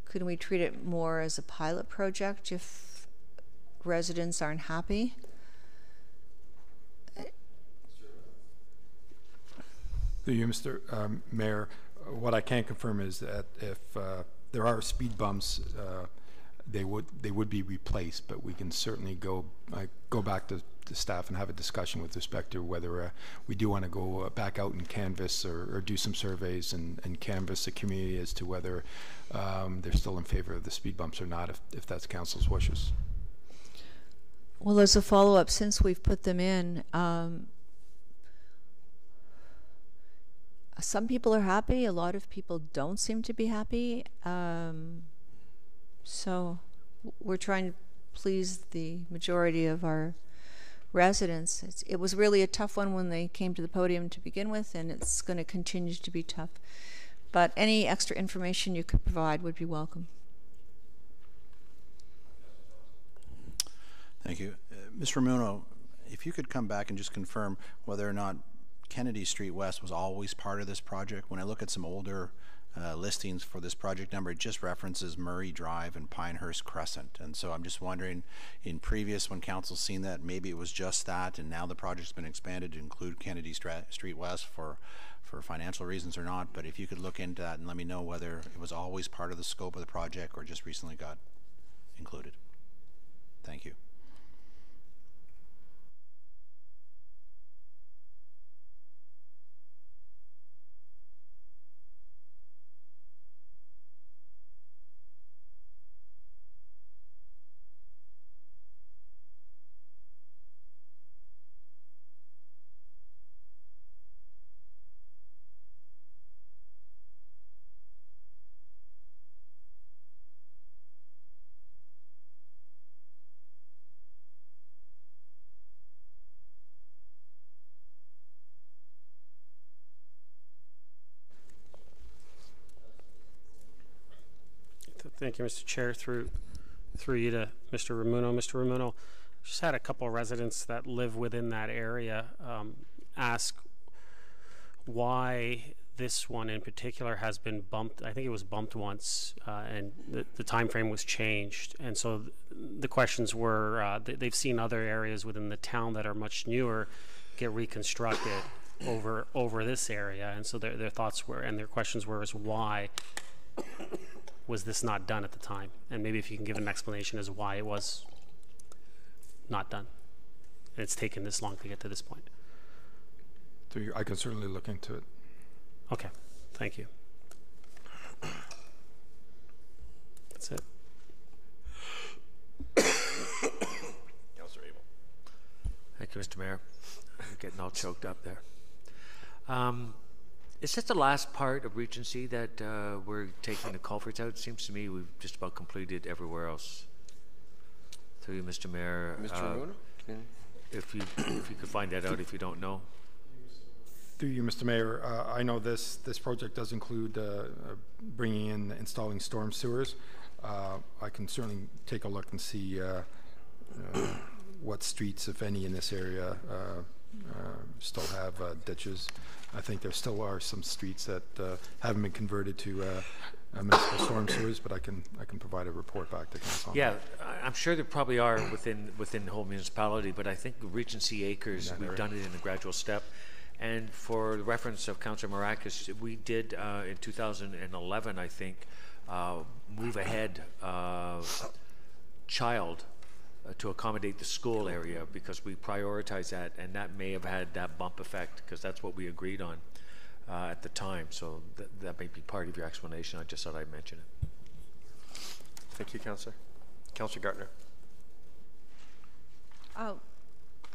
Could we treat it more as a pilot project if residents aren't happy? Through you, Mr. Mayor, what I can confirm is that if there are speed bumps, they would be replaced, but we can certainly go back to staff and have a discussion with respect to whether we do want to go back out and canvass or do some surveys and canvass the community as to whether they're still in favor of the speed bumps or not, if that's council's wishes. Well, as a follow-up, since we've put them in, some people are happy, a lot of people don't seem to be happy. So we're trying to please the majority of our residents. It was really a tough one when they came to the podium to begin with, and it's going to continue to be tough. But any extra information you could provide would be welcome. Thank you. Mr. Ramuno, if you could come back and just confirm whether or not Kennedy Street West was always part of this project. When I look at some older listings for this project number, it just references Murray Drive and Pinehurst Crescent. And so I'm just wondering, in previous, when council's seen that, maybe it was just that, and now the project's been expanded to include Kennedy Street West for financial reasons or not. But if you could look into that and let me know whether it was always part of the scope of the project or just recently got included. Thank you. Thank you, Mr. Chair. Through you to Mr. Ramuno. Mr. Ramuno, just had a couple of residents that live within that area ask why this one in particular has been bumped. I think it was bumped once, and the time frame was changed. And so the questions were, they've seen other areas within the town that are much newer get reconstructed over this area. And so their thoughts were, and their questions were, is why was this not done at the time? And maybe if you can give an explanation as why it was not done and it's taken this long to get to this point. I can certainly look into it. Okay, thank you. That's it. Councillor Abel. Thank you, Mr. Mayor. I'm getting all choked up there. Is this the last part of Regency that we're taking the culverts out? It seems to me we've just about completed everywhere else. Through you, Mr. Mayor. Mr. Ramuno? If you could find that out, if you don't know. Through you, Mr. Mayor, I know this project does include bringing in, installing storm sewers. I can certainly take a look and see what streets, if any, in this area still have ditches. I think there still are some streets that haven't been converted to municipal storm sewers, but I can provide a report back to council. Yeah, I'm sure there probably are within the whole municipality, but I think Regency Acres, we've done it in a gradual step. And for the reference of Councillor Marakis, we did in 2011, I think, move ahead child to accommodate the school area, because we prioritize that, and that may have had that bump effect, because that's what we agreed on at the time. So that may be part of your explanation. I just thought I'd mention it. Thank you, Councillor. Councillor Gartner. Oh,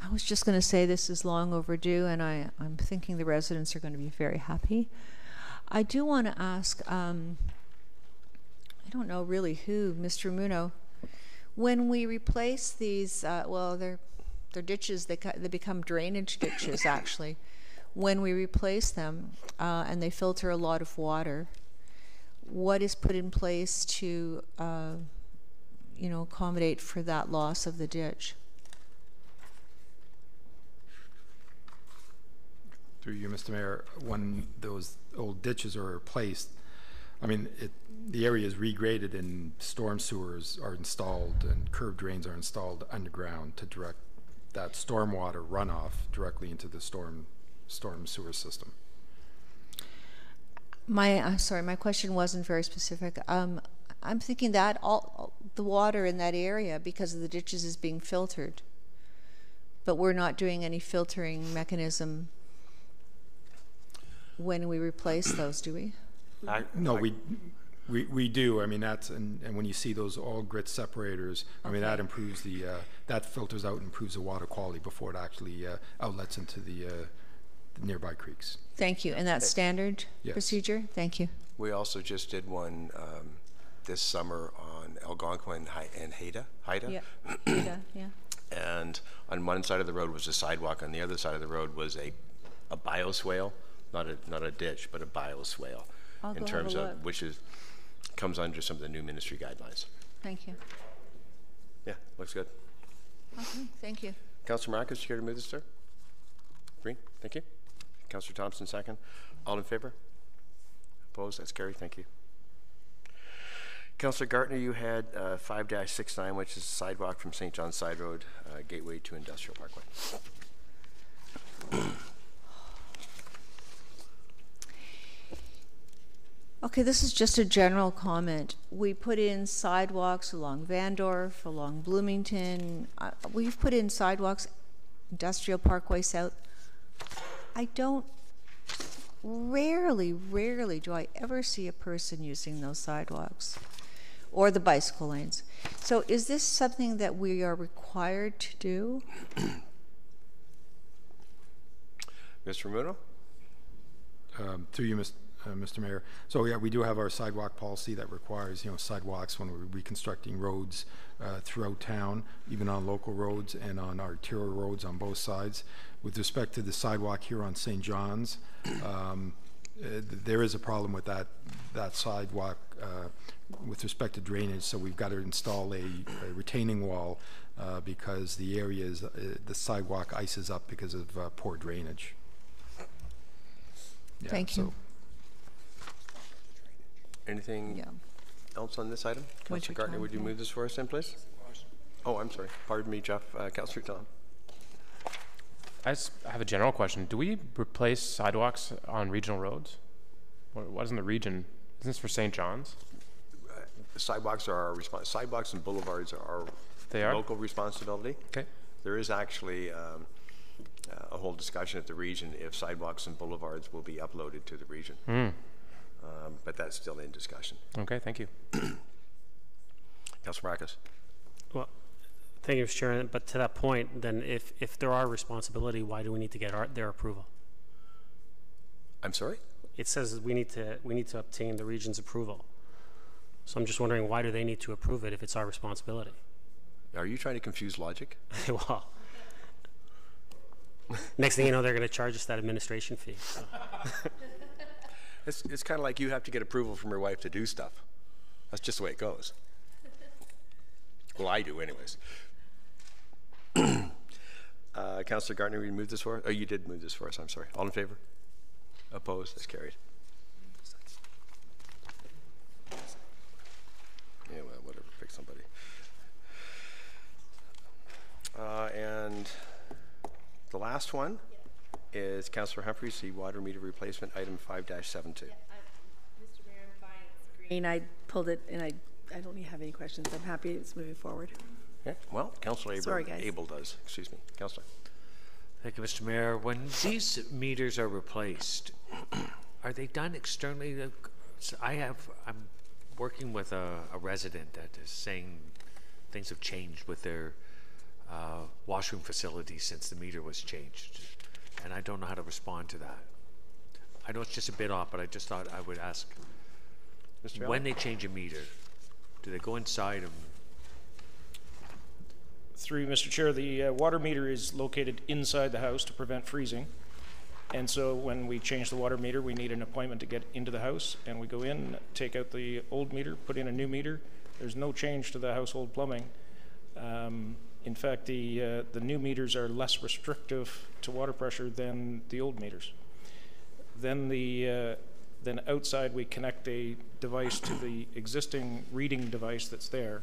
I was just going to say this is long overdue, and I'm thinking the residents are going to be very happy. I do want to ask, I don't know really who, Mr. Muno, when we replace these, well, they're ditches, they become drainage ditches actually. When we replace them and they filter a lot of water, what is put in place to, you know, accommodate for that loss of the ditch? Through you, Mr. Mayor, when those old ditches are replaced, I mean, the area is regraded and storm sewers are installed and curb drains are installed underground to direct that stormwater runoff directly into the storm sewer system. Sorry, my question wasn't very specific. I'm thinking that all the water in that area, because of the ditches, is being filtered, but we're not doing any filtering mechanism when we replace those, do we? No, we do. I mean, that's, and when you see those all grit separators, I mean, that improves the, that filters out and improves the water quality before it actually outlets into the nearby creeks. Thank you. And that's standard procedure? Thank you. We also just did one this summer on Algonquin and Haida. Yeah, Haida, yeah. And on one side of the road was a sidewalk, on the other side of the road was a bioswale, not a ditch, but a bioswale, in terms of which comes under some of the new ministry guidelines. Thank you. Yeah, looks good. Okay, thank you. Councillor Marcus, you care to move this, sir? Green, thank you. Councillor Thompson, second. All in favor? Opposed? That's carried. Thank you. Councillor Gartner, you had 5-69, which is sidewalk from St. John's Side Road, gateway to Industrial Parkway. Okay, this is just a general comment. We put in sidewalks along Vandorf, along Bloomington. We've put in sidewalks, Industrial Parkway South. Rarely do I ever see a person using those sidewalks or the bicycle lanes. So is this something that we are required to do? Mr. Muno? Through you, Mr. Mayor. So yeah, we do have our sidewalk policy that requires, you know, sidewalks when we're reconstructing roads throughout town, even on local roads and on arterial roads on both sides. With respect to the sidewalk here on St. John's, there is a problem with that sidewalk with respect to drainage. So we've got to install a retaining wall because the area is the sidewalk ices up because of poor drainage. Yeah, Thank you. Anything else on this item? Councillor Gartner, would you move this for us then, please? Oh, I'm sorry. Pardon me, Jeff. Councillor Tom. I have a general question. Do we replace sidewalks on regional roads? What is in the region? Isn't this for St. John's? Sidewalks are our response. Sidewalks and boulevards are our local responsibility. Okay. There is actually a whole discussion at the region if sidewalks and boulevards will be uploaded to the region. But that's still in discussion. Okay, thank you. Councillor Marcus. Well, thank you, Mr. Chairman. But to that point, then if there are responsibility, why do we need to get their approval? I'm sorry? It says we need to obtain the region's approval. So I'm just wondering, why do they need to approve it if it's our responsibility? Are you trying to confuse logic? Well, next thing you know, they're going to charge us that administration fee. So. It's kind of like you have to get approval from your wife to do stuff. That's just the way it goes. Well, I do anyways. Councillor Gartner, will you move this for us? Oh, you did move this for us. I'm sorry. All in favor? Opposed? That's carried. Yeah, well, whatever. Pick somebody. And the last one is Councillor Humphreys, the water meter replacement, item 5-72. Mr. Mayor, I'm fine. It's green. I pulled it and I I don't have any questions. I'm happy it's moving forward. Okay. Well, Councillor Sorry, guys. Abel does. Excuse me. Councillor. Thank you, Mr. Mayor. When these meters are replaced, are they done externally? I'm working with a resident that is saying things have changed with their washroom facility since the meter was changed, and I don't know how to respond to that. I know it's just a bit off, but I just thought I would ask, Mr. when they change a meter, do they go inside and Through you, Mr. Chair, the water meter is located inside the house to prevent freezing. And so when we change the water meter, we need an appointment to get into the house, and we go in, take out the old meter, put in a new meter. There's no change to the household plumbing. In fact, the new meters are less restrictive to water pressure than the old meters. Then outside we connect a device to the existing reading device that's there,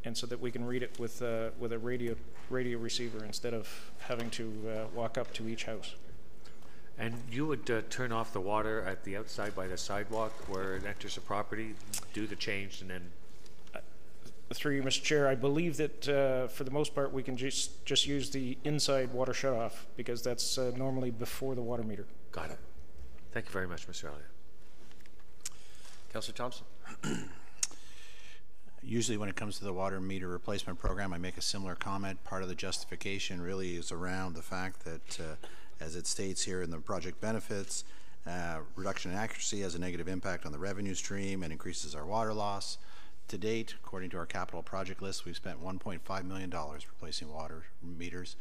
and so that we can read it with a radio receiver instead of having to walk up to each house. And you would turn off the water at the outside by the sidewalk where it enters the property, do the change, and then... Through you, Mr. Chair, I believe that for the most part we can just use the inside water shutoff, because that's normally before the water meter. Got it. Thank you very much, Mr. Elliott. Councillor Thompson. Usually when it comes to the water meter replacement program, I make a similar comment. Part of the justification really is around the fact that, as it states here in the project benefits, reduction in accuracy has a negative impact on the revenue stream and increases our water loss. To date, according to our capital project list, we've spent $1.5 million replacing water meters.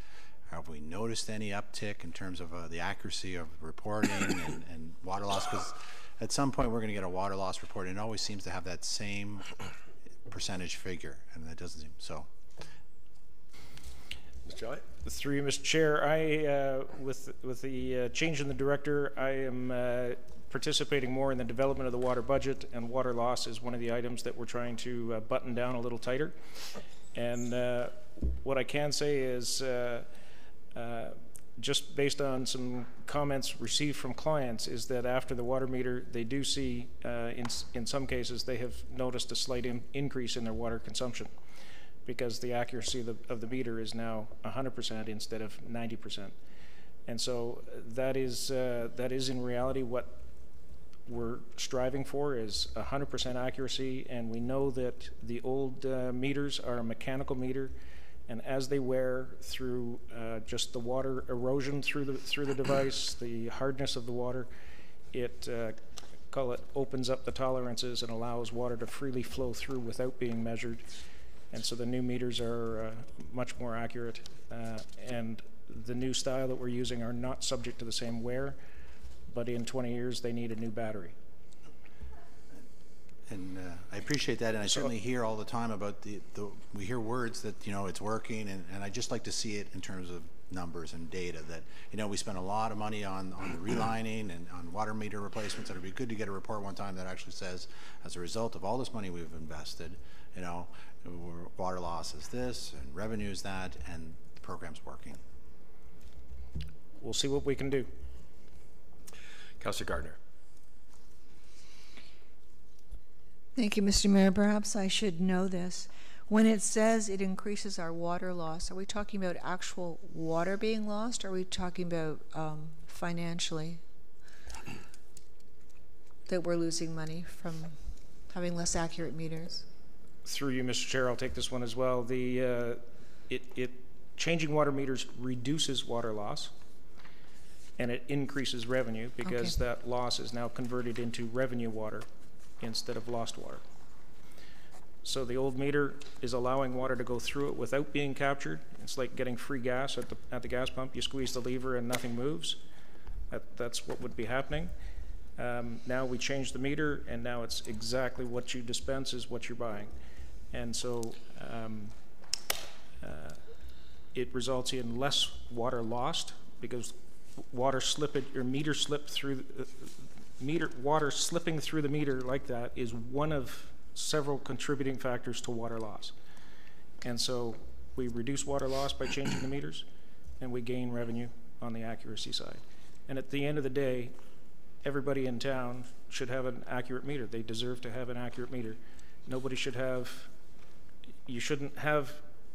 Have we noticed any uptick in terms of the accuracy of reporting and water loss? Because at some point we're going to get a water loss report, and it always seems to have that same percentage figure, and that doesn't seem so. Mr. Elliott. Through you, Mr. Chair, with the change in the director, I am participating more in the development of the water budget, and water loss is one of the items that we're trying to button down a little tighter. And what I can say is, just based on some comments received from clients, is that after the water meter, they do see, in some cases, they have noticed a slight increase in their water consumption, because the accuracy of the meter is now 100% instead of 90%. And so that is in reality what we're striving for, is 100% accuracy. And we know that the old meters are a mechanical meter, and as they wear through just the water erosion through the device, the hardness of the water, it opens up the tolerances and allows water to freely flow through without being measured. And so the new meters are much more accurate, and the new style that we're using are not subject to the same wear, but in 20 years they need a new battery. And I appreciate that, and I certainly hear all the time about we hear words that, you know, it's working, and I just like to see it in terms of numbers and data, that, you know, we spend a lot of money on the relining and on water meter replacements, and it'd be good to get a report one time that actually says, as a result of all this money we've invested, you know, water loss is this and revenue is that, and the program's working. We'll see what we can do. Councillor Gardner. Thank you, Mr. Mayor. Perhaps I should know this. When it says it increases our water loss, are we talking about actual water being lost, or are we talking about financially that we're losing money from having less accurate meters? Through you, Mr. Chair, I'll take this one as well. Changing water meters reduces water loss, and it increases revenue, because that loss is now converted into revenue water instead of lost water. So the old meter is allowing water to go through it without being captured. It's like getting free gas at the gas pump. You squeeze the lever and nothing moves. That's what would be happening. Now we change the meter, and now it's exactly what you dispense is what you're buying. And so it results in less water lost, because water slippage, your meter slipped through water slipping through the meter like that is one of several contributing factors to water loss. And so we reduce water loss by changing the meters, and we gain revenue on the accuracy side. And at the end of the day, everybody in town should have an accurate meter. They deserve to have an accurate meter. Nobody should have, you shouldn't have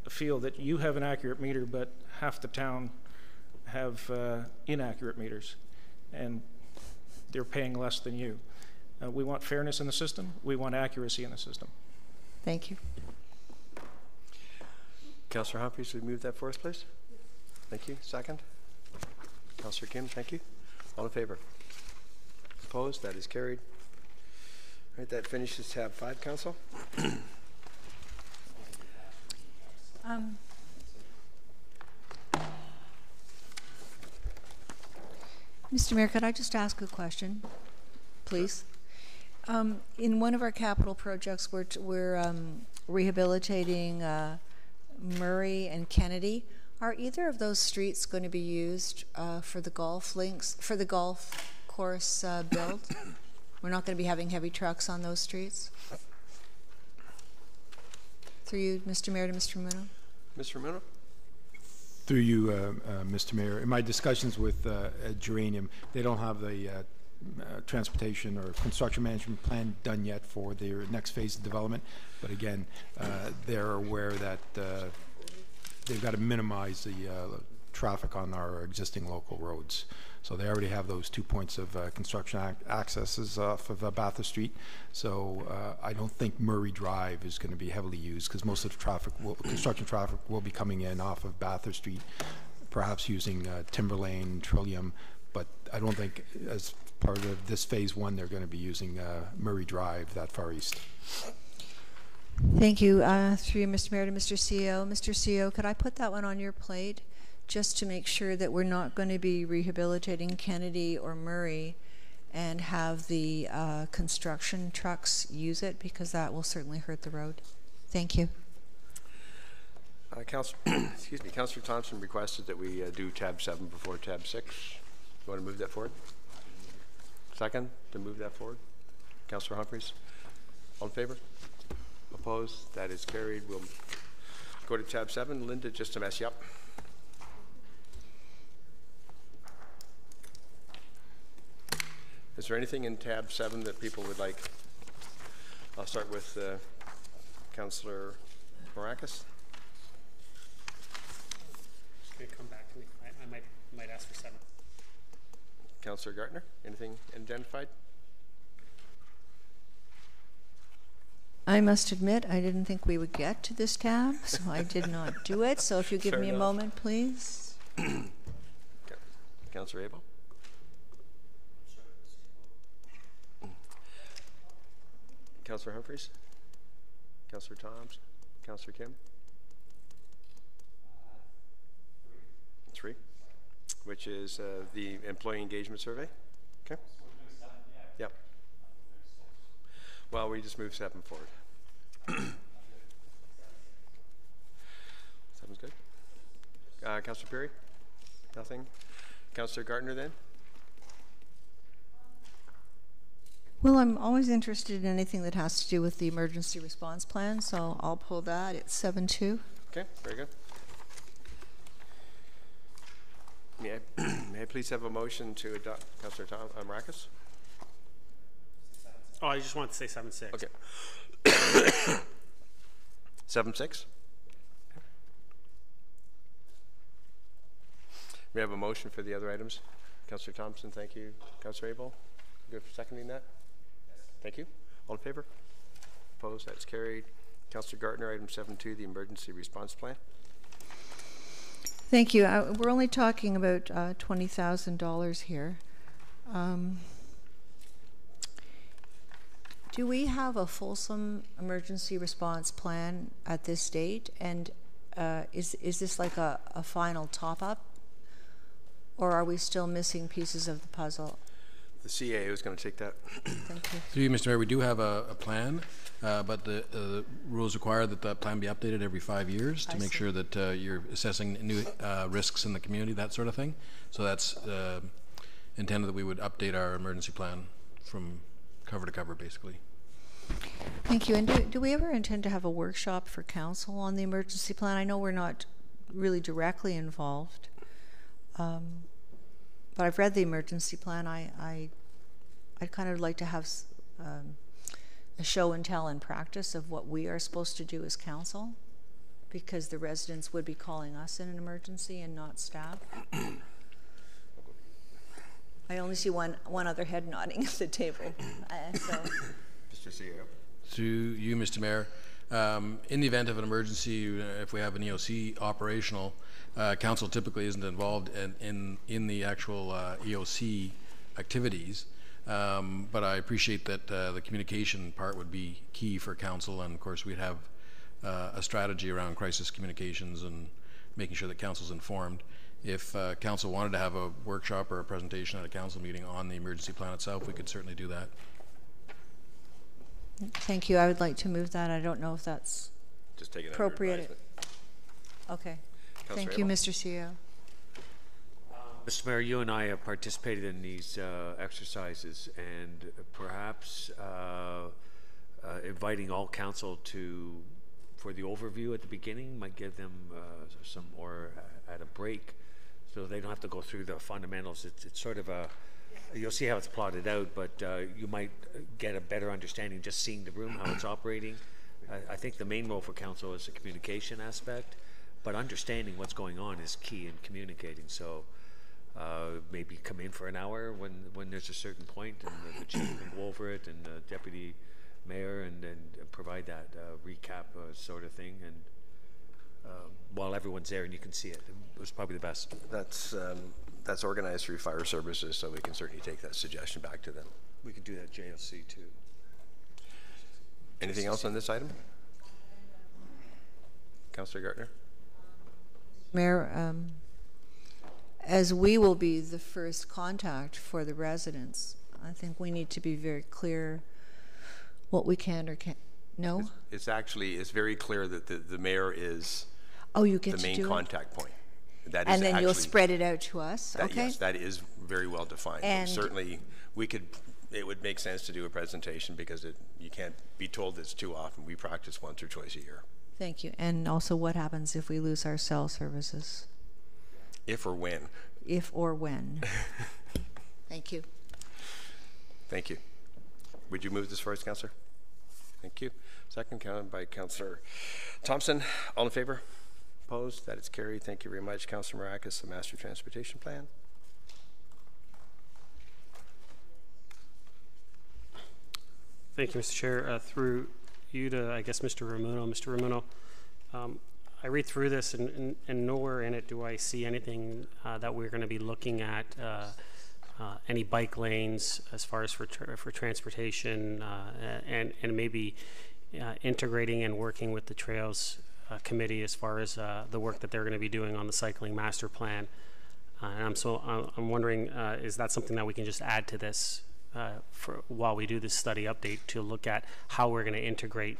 feel that you have an accurate meter, but half the town have inaccurate meters, and they're paying less than you. We want fairness in the system. We want accuracy in the system. Thank you. Councillor Humphries, will you move that for us, please? Thank you. Second. Councillor Kim, thank you. All in favor? Opposed? That is carried. All right, that finishes tab 5, Council. Mr. Mayor, could I just ask a question, please? In one of our capital projects, we're rehabilitating Murray and Kennedy. Are either of those streets going to be used for the golf links, for the golf course build? We're not going to be having heavy trucks on those streets? Through you, Mr. Mayor, to Mr. Muno. Mr. Muno? Through you, Mr. Mayor, in my discussions with Geranium, they don't have the transportation or construction management plan done yet for their next phase of development. But again, they're aware that they've got to minimize the traffic on our existing local roads. So they already have those 2 points of construction accesses off of Bathurst Street. So I don't think Murray Drive is going to be heavily used because most of the traffic, construction traffic will be coming in off of Bathurst Street, perhaps using Timber Lane, Trillium. But I don't think as part of this phase 1 they're going to be using Murray Drive that far east. Thank you. Through you, Mr. Mayor, to Mr. CEO. Mr. CEO, could I put that one on your plate just to make sure that we're not going to be rehabilitating Kennedy or Murray and have the construction trucks use it, because that will certainly hurt the road. Thank you. Excuse me, Councillor Thompson requested that we do tab 7 before tab 6. You want to move that forward? Second, to move that forward? Councillor Humphries? All in favor? Opposed? That is carried. We'll go to tab 7. Linda, just to mess you up. Is there anything in tab 7 that people would like? I'll start with Councillor Maracas. It's going to come back to me. I might ask for 7. Councillor Gartner, anything identified? I must admit, I didn't think we would get to this tab, so I did not do it. So if you give me a moment, please. Councillor Abel? Councillor Humphries? Councillor Thoms? Councillor Kim? 3, which is the employee engagement survey. Okay. Yep. Well, we just moved 7 forward. 7's good. Councillor Perry? Nothing. Councillor Gartner then? Well, I'm always interested in anything that has to do with the emergency response plan, so I'll pull that. It's 7-2. Okay, very good. May I please have a motion to adopt? Councillor Maracas? Oh, I just wanted to say 7-6. Okay. 7-6? We have a motion for the other items. Councillor Thompson, thank you. Councillor Abel, good for seconding that? Yes. Thank you. All in favor? Opposed? That's carried. Councillor Gartner, item 7-2, the emergency response plan. Thank you. We're only talking about $20,000 here. Do we have a fulsome emergency response plan at this date? And is this like a final top-up? Or are we still missing pieces of the puzzle? The CAO is going to take that. Thank you. Through you, Mr. Mayor, we do have a plan, but the rules require that the plan be updated every 5 years to make sure that you're assessing new risks in the community, that sort of thing. So that's intended that we would update our emergency plan from cover to cover, basically. Thank you. And do we ever intend to have a workshop for council on the emergency plan? I know we're not really directly involved. But I've read the emergency plan. I'd kind of like to have a show and tell in practice of what we are supposed to do as council, because the residents would be calling us in an emergency and not staff. I only see one other head nodding at the table. So. Mr. CEO. Through you, Mr. Mayor, in the event of an emergency, if we have an EOC operational, council typically isn't involved in the actual EOC activities, but I appreciate that the communication part would be key for council, and of course we'd have a strategy around crisis communications and making sure that council's informed. If council wanted to have a workshop or a presentation at a council meeting on the emergency plan itself, we could certainly do that. Thank you. I would like to move that. I don't know if that's just take it appropriate. Okay. Thank you, Mr. CEO. Mr. Mayor, you and I have participated in these exercises, and perhaps inviting all council for the overview at the beginning might give them some, or at a break, so they don't have to go through the fundamentals. It's sort of a, you'll see how it's plotted out, but you might get a better understanding just seeing the room, how it's operating. I think the main role for council is the communication aspect, but understanding what's going on is key in communicating. So maybe come in for an hour when there's a certain point, and the chief can go over it, and the deputy mayor, and provide that recap sort of thing, and while everyone's there and you can see it. It was probably the best. That's organized through fire services, so we can certainly take that suggestion back to them. We can do that JLC too. Anything else on this item? Councillor Gartner? Mayor, as we will be the first contact for the residents, I think we need to be very clear what we can or can't. No? It's very clear that the mayor is the main contact point. That and is then you'll spread it out to us, okay? Yes, that is very well defined. And certainly it would make sense to do a presentation, because you can't be told this too often. We practice once or twice a year. Thank you. And also, what happens if we lose our cell services? If or when. If or when. Thank you. Thank you. Would you move this first, Councillor? Thank you. Second, counted by Councillor Thompson. All in favor? Opposed? That is carried. Thank you very much. Councillor Marakis, the Master Transportation Plan. Thank you, Mr. Chair. Through you to, I guess, Mr. Ramuno. Mr. Ramuno, I read through this, and nowhere in it do I see anything that we're going to be looking at any bike lanes as far as for transportation, and maybe integrating and working with the Trails Committee as far as the work that they're going to be doing on the cycling master plan. And I'm wondering, is that something that we can just add to this while we do this study update, to look at how we're going to integrate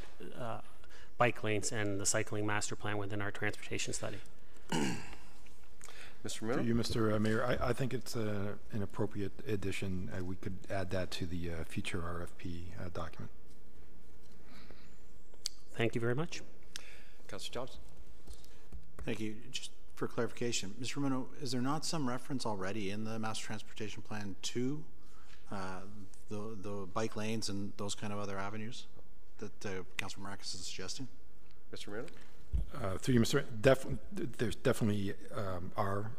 bike lanes and the cycling master plan within our transportation study? Mr. Miller? To you, Mr. Mayor, I think it's an appropriate addition. We could add that to the future RFP document. Thank you very much. Councillor Johnson. Thank you. Just for clarification, Mr. Ramuno, is there not some reference already in the Master Transportation Plan to the bike lanes and those kind of other avenues that Councillor Marakis is suggesting? Mr. Ramuno? Through you, Mr. There's definitely are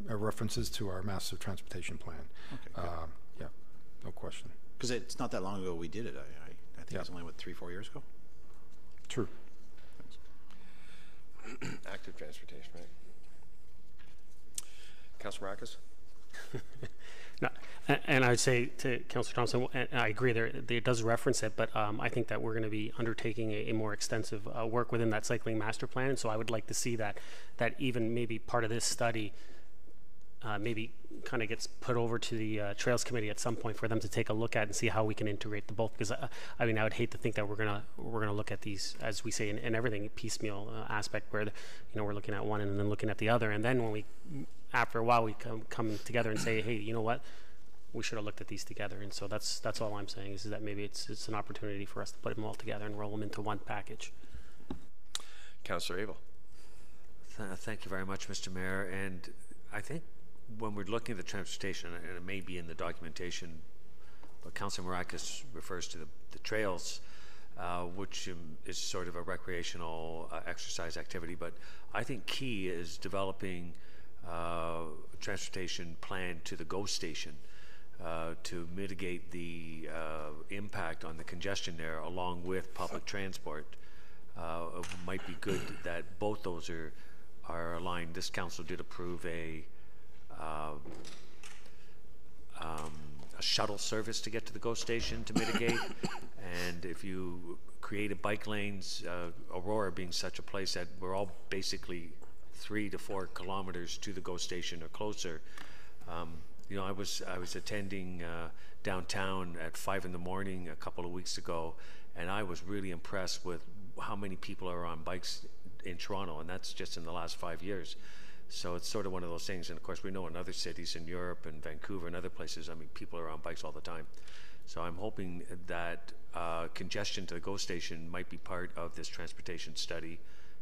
references to our Master Transportation Plan. Okay, yeah, no question. Because it's not that long ago we did it. I think it was only, what, 3-4 years ago? True. Active transportation, right? Councillor Marakis? No, and I would say to Councillor Thompson, and I agree there, it does reference it, but I think that we're going to be undertaking a more extensive work within that cycling master plan, and so I would like to see that even maybe part of this study maybe kind of gets put over to the Trails Committee at some point for them to take a look at and see how we can integrate the both. Because I mean, I would hate to think that we're gonna look at these, as we say, in everything, piecemeal aspect, where we're looking at one and then looking at the other, and then when we, after a while, we come together and say, hey, you know what, we should have looked at these together. And so that's all I'm saying is that maybe it's an opportunity for us to put them all together and roll them into one package. Councillor Abel. Thank you very much, Mr. Mayor. And I think when we're looking at the transportation, and it may be in the documentation, but Councillor Marakis refers to the trails, which is sort of a recreational exercise activity. But I think key is developing transportation plan to the GO station to mitigate the impact on the congestion there, along with public transport. It might be good that both those are aligned. This council did approve a shuttle service to get to the GO station to mitigate. And if you created bike lanes, Aurora being such a place that we're all basically 3 to 4 kilometers to the GO station or closer. You know, I was attending downtown at 5 in the morning a couple of weeks ago, and I was really impressed with how many people are on bikes in Toronto, and that's just in the last 5 years. So it's sort of one of those things. And of course, we know in other cities in Europe and Vancouver and other places, I mean, people are on bikes all the time. So I'm hoping that congestion to the GO station might be part of this transportation study,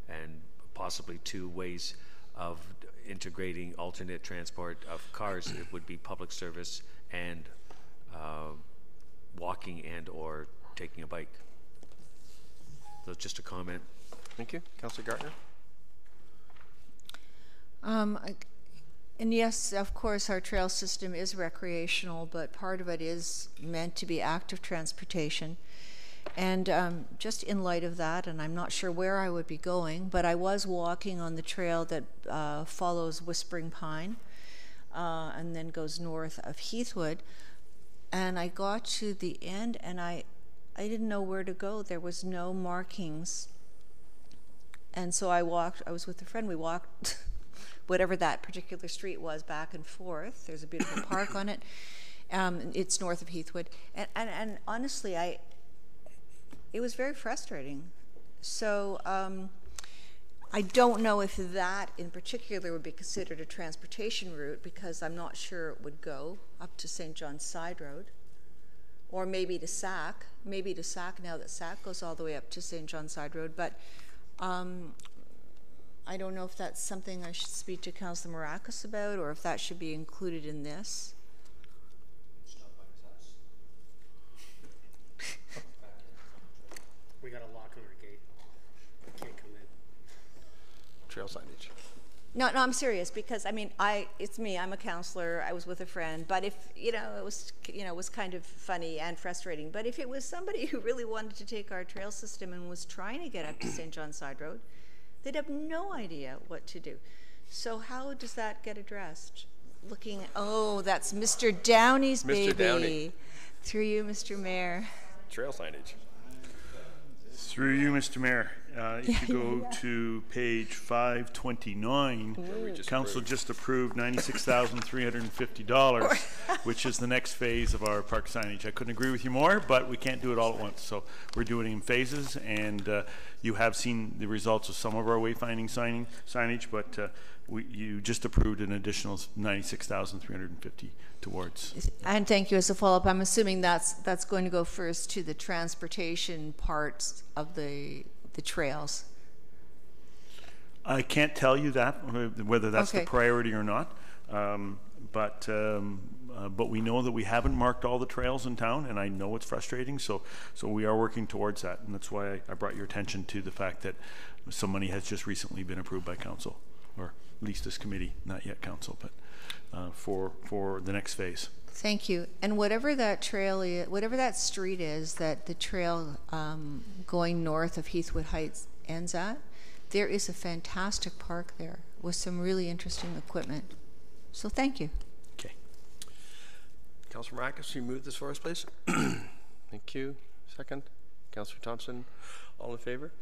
and possibly 2 ways of integrating alternate transport of cars. It would be public service and walking and or taking a bike. So just a comment. Thank you. Councillor Gartner? And yes, of course, our trail system is recreational, but part of it is meant to be active transportation. And just in light of that, and I'm not sure where I would be going, but I was walking on the trail that follows Whispering Pine and then goes north of Heathwood. And I got to the end, and I didn't know where to go. There was no markings. And so I was with a friend, we walked whatever that particular street was back and forth. There's a beautiful park on it. It's north of Heathwood. And honestly, it was very frustrating. So I don't know if that in particular would be considered a transportation route, because I'm not sure it would go up to St. John's Side Road, or maybe to Sac. Maybe to Sac, now that Sac goes all the way up to St. John's Side Road. But I don't know if that's something I should speak to Councillor Maracas about, or if that should be included in this. We got a lock on our gate. Can't come in. Trail signage. No, I'm serious, because I mean, it's me. I'm a counselor. I was with a friend, but if it was kind of funny and frustrating. But if it was somebody who really wanted to take our trail system and was trying to get up to St. John's Side Road, they'd have no idea what to do. So how does that get addressed? Oh, that's Mr. Downey's baby. Mr. Downey. Through you, Mr. Mayor. Trail signage. Through you, Mr. Mayor. If you go to page 529, Council just approved $96,350, which is the next phase of our park signage. I couldn't agree with you more, but we can't do it all at once. So we're doing it in phases, and you have seen the results of some of our wayfinding signage, but you just approved an additional $96,350 towards. And thank you. As a follow-up, I'm assuming that's going to go first to the transportation parts of the trails. I can't tell you that, whether that's the priority or not, but we know that we haven't marked all the trails in town, and I know it's frustrating, so we are working towards that, and that's why I brought your attention to the fact that some money has just recently been approved by council, or at least this committee, not yet council, but for the next phase. Thank you. And whatever that trail is, whatever that street is that the trail going north of Heathwood Heights ends at, there is a fantastic park there with some really interesting equipment. So thank you. Okay. Councillor Maracas, you move this for us, please. Thank you. Second. Councillor Thompson, all in favor?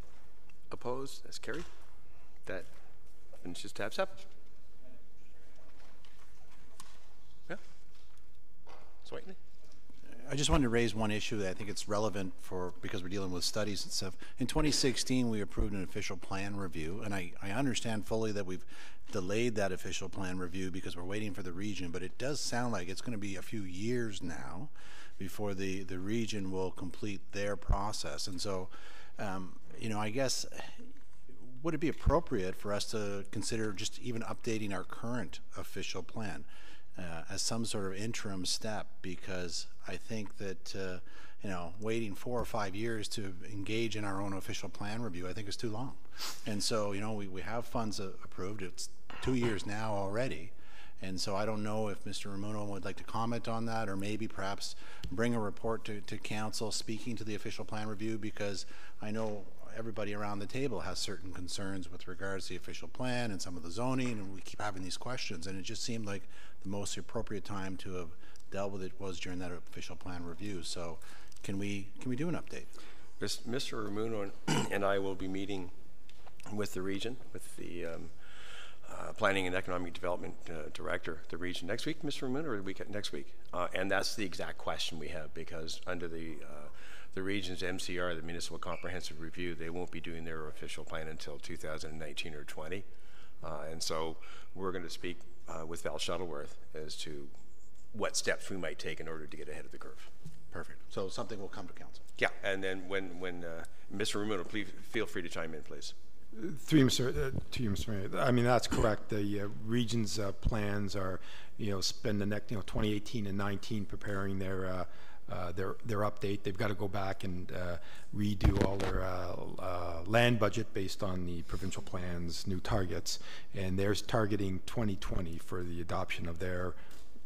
Opposed? That's carried. That finishes tab 7. Yeah. Slightly. I just wanted to raise one issue that I think it's relevant because we're dealing with studies and stuff. In 2016, we approved an official plan review, and I understand fully that we've delayed that official plan review because we're waiting for the region, but it does sound like it's going to be a few years now before the region will complete their process. And so, I guess, would it be appropriate for us to consider just even updating our current official plan as some sort of interim step? Because I think that you know, waiting 4 or 5 years to engage in our own official plan review, I think is too long. And so, you know, we have funds approved. It's 2 years now already. And so I don't know if Mr. Ramuno would like to comment on that, or maybe perhaps bring a report to council speaking to the official plan review, because I know everybody around the table has certain concerns with regards to the official plan and some of the zoning, and we keep having these questions, and it just seemed like the most appropriate time to have dealt with it was during that official plan review. So can we do an update? Mr. Ramuno and I will be meeting with the region, with the Planning and Economic Development Director, the region next week, Mr. Ramuno, or the week next week? And that's the exact question we have, because under the region's MCR, the Municipal Comprehensive Review, they won't be doing their official plan until 2019 or 20. And so we're going to speak with Val Shuttleworth as to what steps we might take in order to get ahead of the curve. Perfect. So something will come to council. Yeah, and then when Mr. Ramuno, please feel free to chime in, please. To you, Mr. Mayor. I mean, that's correct. The region's plans are, you know, spend the next, 2018 and 19 preparing their update. They've got to go back and redo all their land budget based on the provincial plan's new targets, and they're targeting 2020 for the adoption of their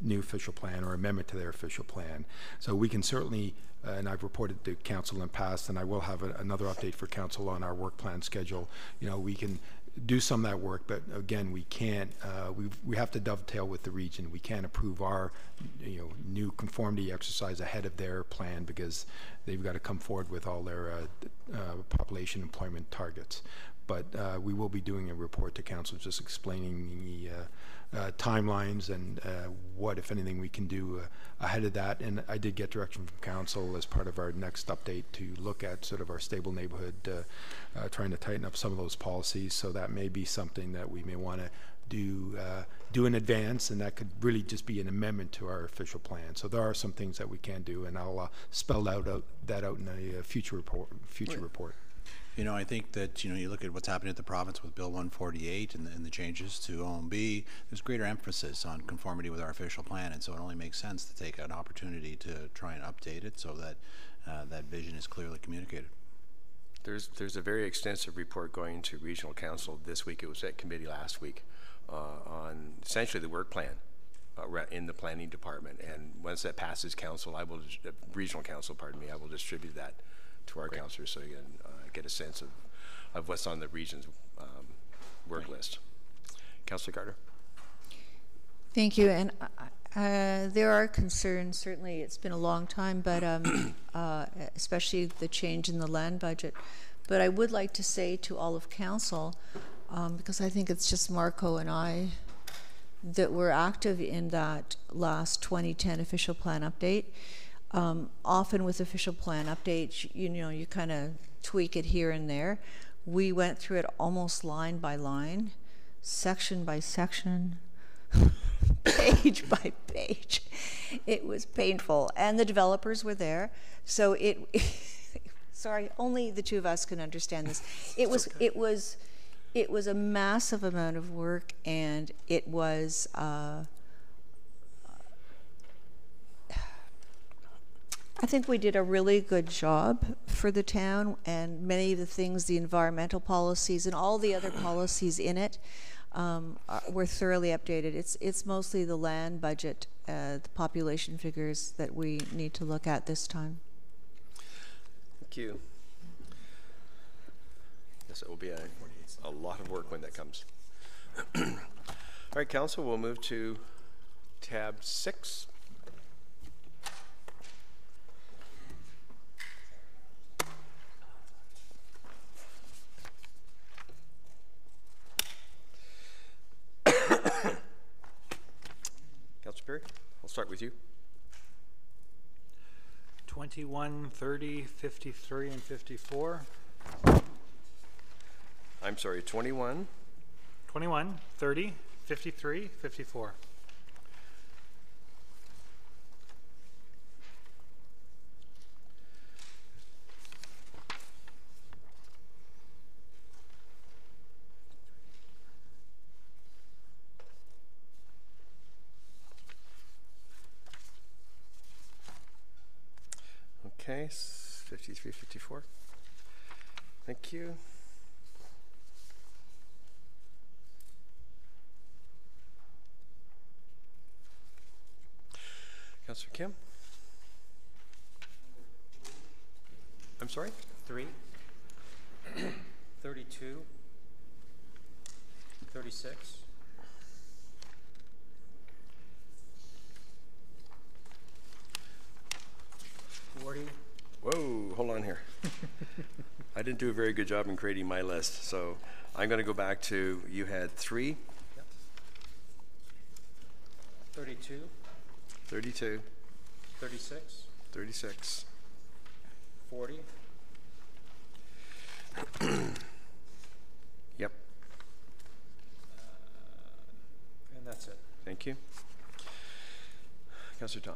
new official plan or amendment to their official plan. So we can certainly, and I've reported to council in the past, and I will have another update for council on our work plan schedule. You know, we can do some of that work, but again, we can't, we have to dovetail with the region. We can't approve our, new conformity exercise ahead of their plan, because they've got to come forward with all their population employment targets. But we will be doing a report to council just explaining the timelines and what, if anything, we can do ahead of that. And I did get direction from council as part of our next update to look at sort of our stable neighborhood, trying to tighten up some of those policies. So that may be something that we may want to do in advance, and that could really just be an amendment to our official plan. So there are some things that we can do, and I'll spell that out in a future report. You know, I think that, you look at what's happening at the province with Bill 148 and the changes to OMB, there's greater emphasis on conformity with our official plan, and so it only makes sense to take an opportunity to try and update it so that that vision is clearly communicated. There's a very extensive report going to regional council this week. It was at committee last week on essentially the work plan in the planning department, and once that passes council, regional council, I will distribute that to our councillors so you can get a sense of what's on the region's work list. Councillor Carter. Thank you. And there are concerns. Certainly, it's been a long time, but especially the change in the land budget. But I would like to say to all of council, because I think it's just Marco and I that were active in that last 2010 official plan update. Often with official plan updates, you kind of tweak it here and there. We went through it almost line by line, section by section, page by page. It was painful, and the developers were there. So sorry, only the two of us can understand this. It was a massive amount of work, and it was. I think we did a really good job for the town, and many of the things, the environmental policies and all the other policies in it were thoroughly updated. It's mostly the land budget, the population figures that we need to look at this time. Thank you. Yes, it will be a lot of work when that comes. All right, council, we'll move to tab 6. Councillor Perry, I'll start with you. 21, 30, 53, and 54. I'm sorry, 21. 21, 30, 53, 54. Okay, 53, 54. Thank you. Councillor Kim? I'm sorry? 3, 32, 36, 40. Whoa, hold on here. I didn't do a very good job in creating my list, so I'm going to go back to, you had 3, 32, 32, 36, 36. 40, Yep, and that's it. thank you. Councillor Tom.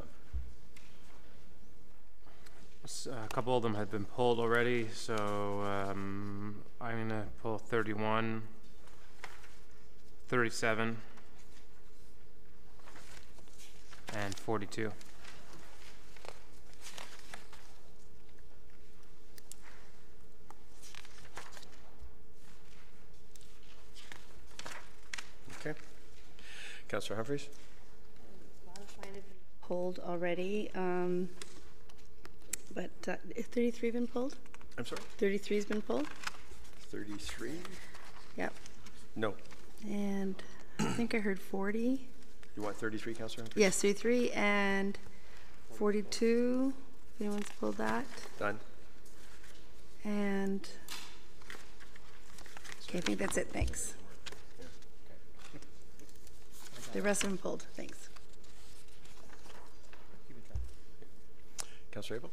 A couple of them have been pulled already, so I'm going to pull 31, 37, and 42. Okay. Councillor Humphreys? Pulled already, but is 33 been pulled? I'm sorry? 33's been pulled? 33? Yep. No. And I think I heard 40. You want 33, Councillor Humphreys? Yes, 33 and 42. If anyone's pulled that. Done. And okay, I think that's it. Thanks. The rest of them pulled. Thanks. Councillor Abel?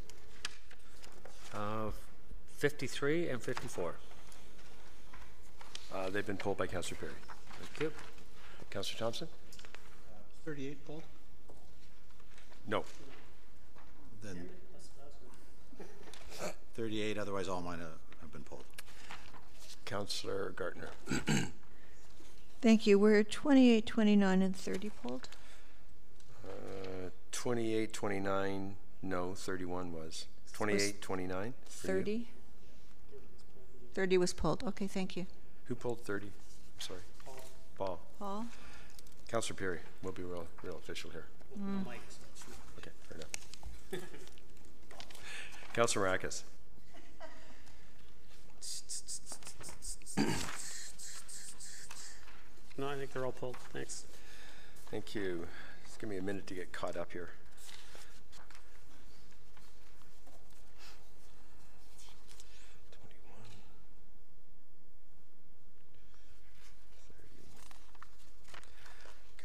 53 and 54. They've been pulled by Councillor Perry. Thank you. Councillor Thompson? 38 pulled? No. Then 38, otherwise all mine have been pulled. Councillor Gartner? Thank you. We're 28, 29, and 30 pulled. 28, 29, no, 31 was. 28, 29? 30? 30 was pulled. Okay, thank you. Who pulled 30? I'm sorry. Paul. Paul? Councillor Perry, we'll be real official here. Okay, fair enough. Councillor Maracas. No, I think they're all pulled. Thanks. Thank you. Just give me a minute to get caught up here.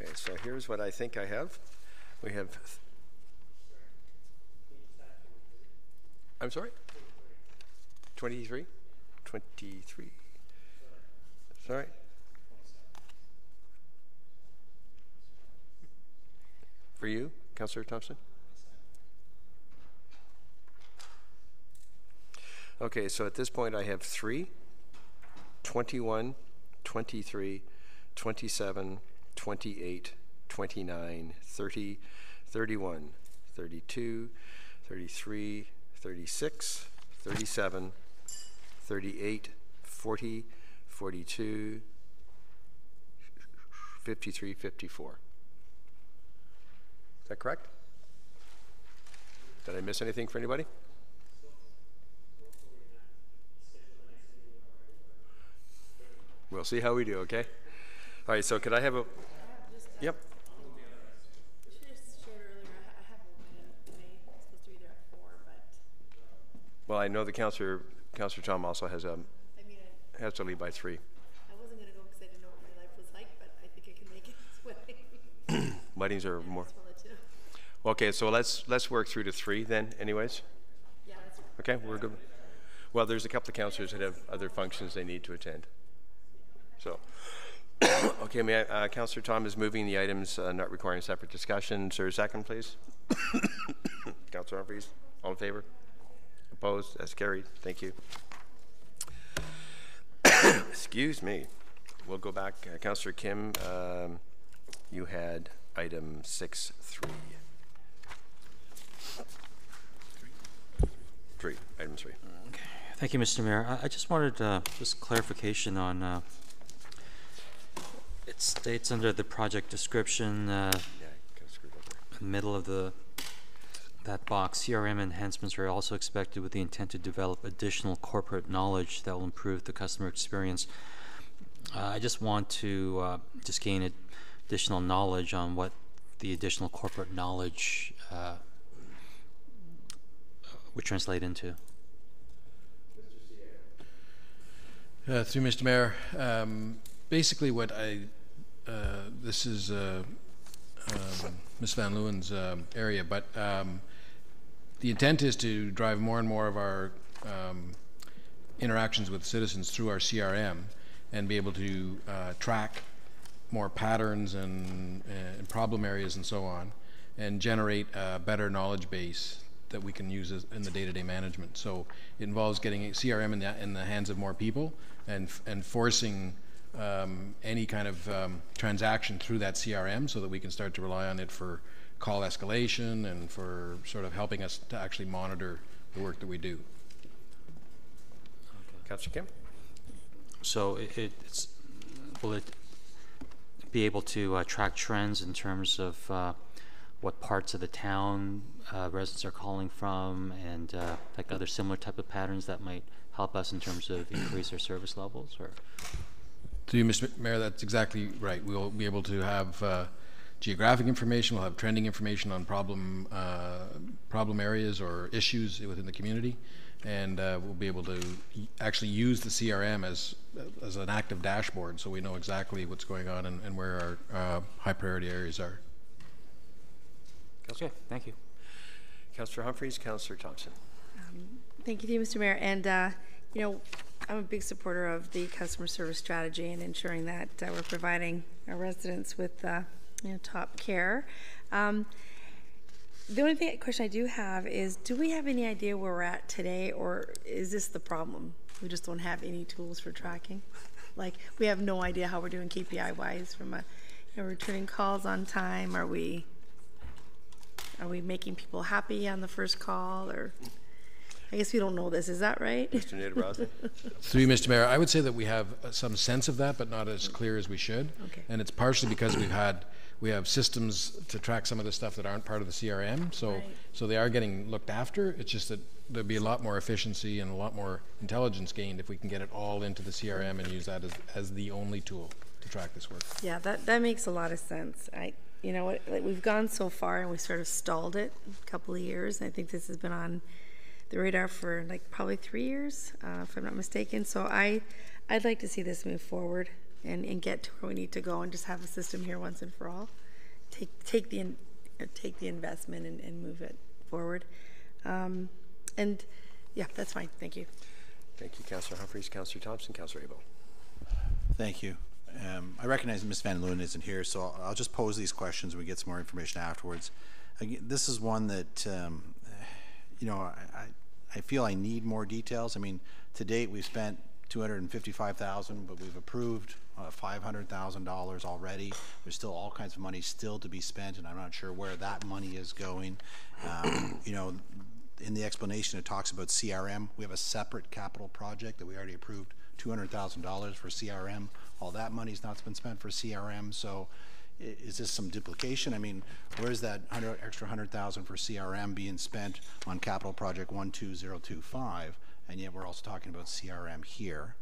Okay, so here's what I think I have. We have, I'm sorry? 23? 23. Sorry? For you, Councillor Thompson? Okay, so at this point I have 3, 21, 23, 27, 28, 29, 30, 31, 32, 33, 36, 37, 38, 40, 42, 53, 54. Is that correct? Did I miss anything for anybody? We'll see how we do, okay? All right, so could I have a... Yep. Well, I know the Councillor Tom also has to leave by 3. I wasn't going to go because I didn't know what my life was like, but I think I can make it this way. Weddings are more... Okay, so let's work through to 3 then, anyways. Yeah, that's right. Okay, we're good. Well, there's a couple of councillors that have other functions they need to attend. So, okay, Councillor Tom is moving the items not requiring separate discussion. Sir, second, please. Councillor Humphreys, all in favor? Opposed? That's carried. Thank you. Excuse me. We'll go back. Councillor Kim, you had item 6.3. Item 3. Okay. Thank you, Mr. Mayor. I just wanted just clarification on, it states under the project description, middle of that box, CRM enhancements are also expected with the intent to develop additional corporate knowledge that will improve the customer experience. I just want to just gain additional knowledge on what the additional corporate knowledge would translate into. Through Mr. Mayor, basically what this is Ms. Van Leeuwen's area, but the intent is to drive more and more of our interactions with citizens through our CRM and be able to track more patterns and problem areas and so on, and generate a better knowledge base that we can use in the day-to-day management. So it involves getting a CRM in the hands of more people and forcing any kind of transaction through that CRM so that we can start to rely on it for call escalation and for sort of helping us to actually monitor the work that we do. Councillor Kim? So will it be able to track trends in terms of what parts of the town residents are calling from, and like other similar type of patterns that might help us in terms of increase our service levels? Or To you, Mr. Mayor, that's exactly right. We'll be able to have geographic information. We'll have trending information on problem areas or issues within the community, and we'll be able to actually use the CRM as an active dashboard, so we know exactly what's going on and where our high priority areas are. Okay, thank you. Councillor Humphreys, Councillor Thompson. Thank you, Mr. Mayor. And you know, I'm a big supporter of the customer service strategy and ensuring that we're providing our residents with you know, top care. The only question I do have is, do we have any idea where we're at today, or is this the problem? We just don't have any tools for tracking. Like, we have no idea how we're doing KPI-wise from returning calls on time. Are we making people happy on the first call, or I guess we don't know this. Is that right? Mr. Nader-Brosley? Through you, Mr. Mayor, I would say that we have some sense of that, but not as clear as we should. Okay. And it's partially because we have systems to track some of the stuff that aren't part of the CRM, so Right. so they are getting looked after. It's just that there'd be a lot more efficiency and a lot more intelligence gained if we can get it all into the CRM and use that as the only tool to track this work. Yeah, that makes a lot of sense. You know what, like, we've gone so far and we sort of stalled it a couple of years, and I think this has been on the radar for like probably 3 years, if I'm not mistaken. So I'd like to see this move forward and get to where we need to go, and just have a system here once and for all. Take the investment and move it forward. And yeah, that's fine. Thank you. Thank you, Councillor Humphreys. Councillor Thompson, Councillor Abel. Thank you. I recognize Ms. Van Leeuwen isn't here, so I'll just pose these questions and we get some more information afterwards. Again, this is one that, you know, I feel I need more details. I mean, to date we've spent $255,000, but we've approved $500,000 already. There's still all kinds of money still to be spent, and I'm not sure where that money is going. You know, in the explanation it talks about CRM. We have a separate capital project that we already approved $200,000 for CRM. All that money's not been spent for CRM, so is this some duplication? I mean, where's that extra $100,000 for CRM being spent on capital project 12025, and yet we're also talking about CRM here?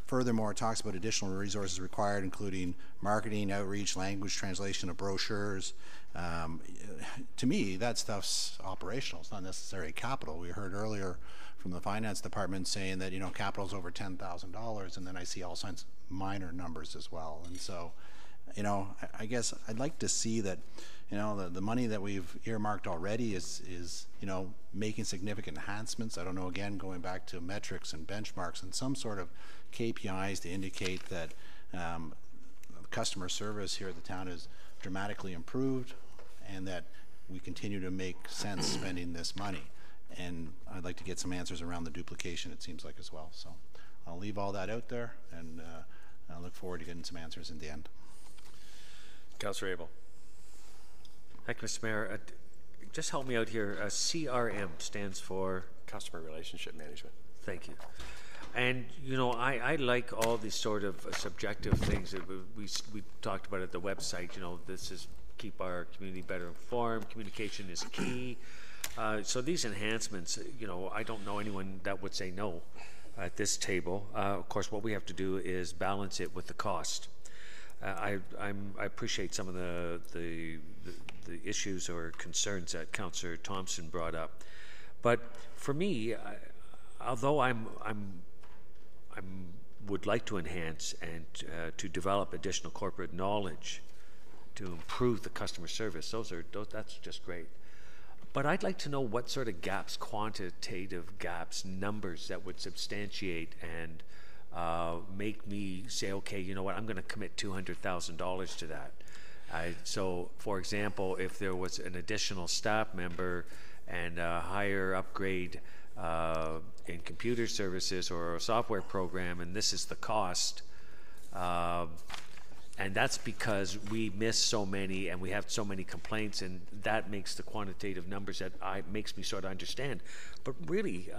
Furthermore, it talks about additional resources required, including marketing, outreach, language translation of brochures. To me, that stuff's operational. It's not necessarily capital. We heard earlier from the finance department saying that, you know, capital's over $10,000, and then I see all kinds of minor numbers as well. And so, you know, I guess I'd like to see that, you know, the money that we've earmarked already is, you know, making significant enhancements. I don't know, again, going back to metrics and benchmarks and some sort of KPIs to indicate that customer service here at the town is dramatically improved, and that we continue to make sense spending this money. And I'd like to get some answers around the duplication, it seems like, as well. So I'll leave all that out there, and I look forward to getting some answers in the end. Councillor Abel. Thank you, Mr. Mayor. Just help me out here. CRM stands for customer relationship management. Thank you. And, you know, I like all these sort of subjective things that we talked about at the website. You know, this is keep our community better informed, communication is key. So these enhancements, you know, I don't know anyone that would say no at this table. Of course, what we have to do is balance it with the cost. I appreciate some of the issues or concerns that Councillor Thompson brought up, but for me, although I would like to enhance and to develop additional corporate knowledge to improve the customer service, that's just great. But I'd like to know what sort of gaps, quantitative gaps, numbers that would substantiate and make me say, okay, you know what, I'm going to commit $200,000 to that. So, for example, if there was an additional staff member and a higher upgrade in computer services or a software program, and this is the cost, and that's because we miss so many and we have so many complaints, and that makes the quantitative numbers that makes me sort of understand. But really,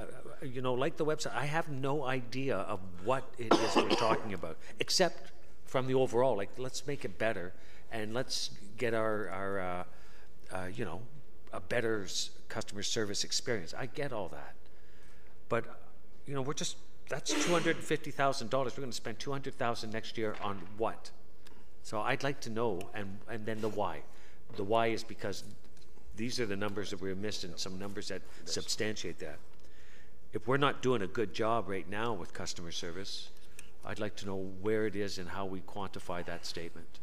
you know, like the website, I have no idea of what it is we're talking about, except from the overall, like, let's make it better and let's get our you know, a better customer service experience. I get all that. But, you know, that's $250,000. We're going to spend $200,000 next year on what? So I'd like to know, and then the why. The why is because these are the numbers that we missed and some numbers that substantiate that. If we're not doing a good job right now with customer service, I'd like to know where it is and how we quantify that statement.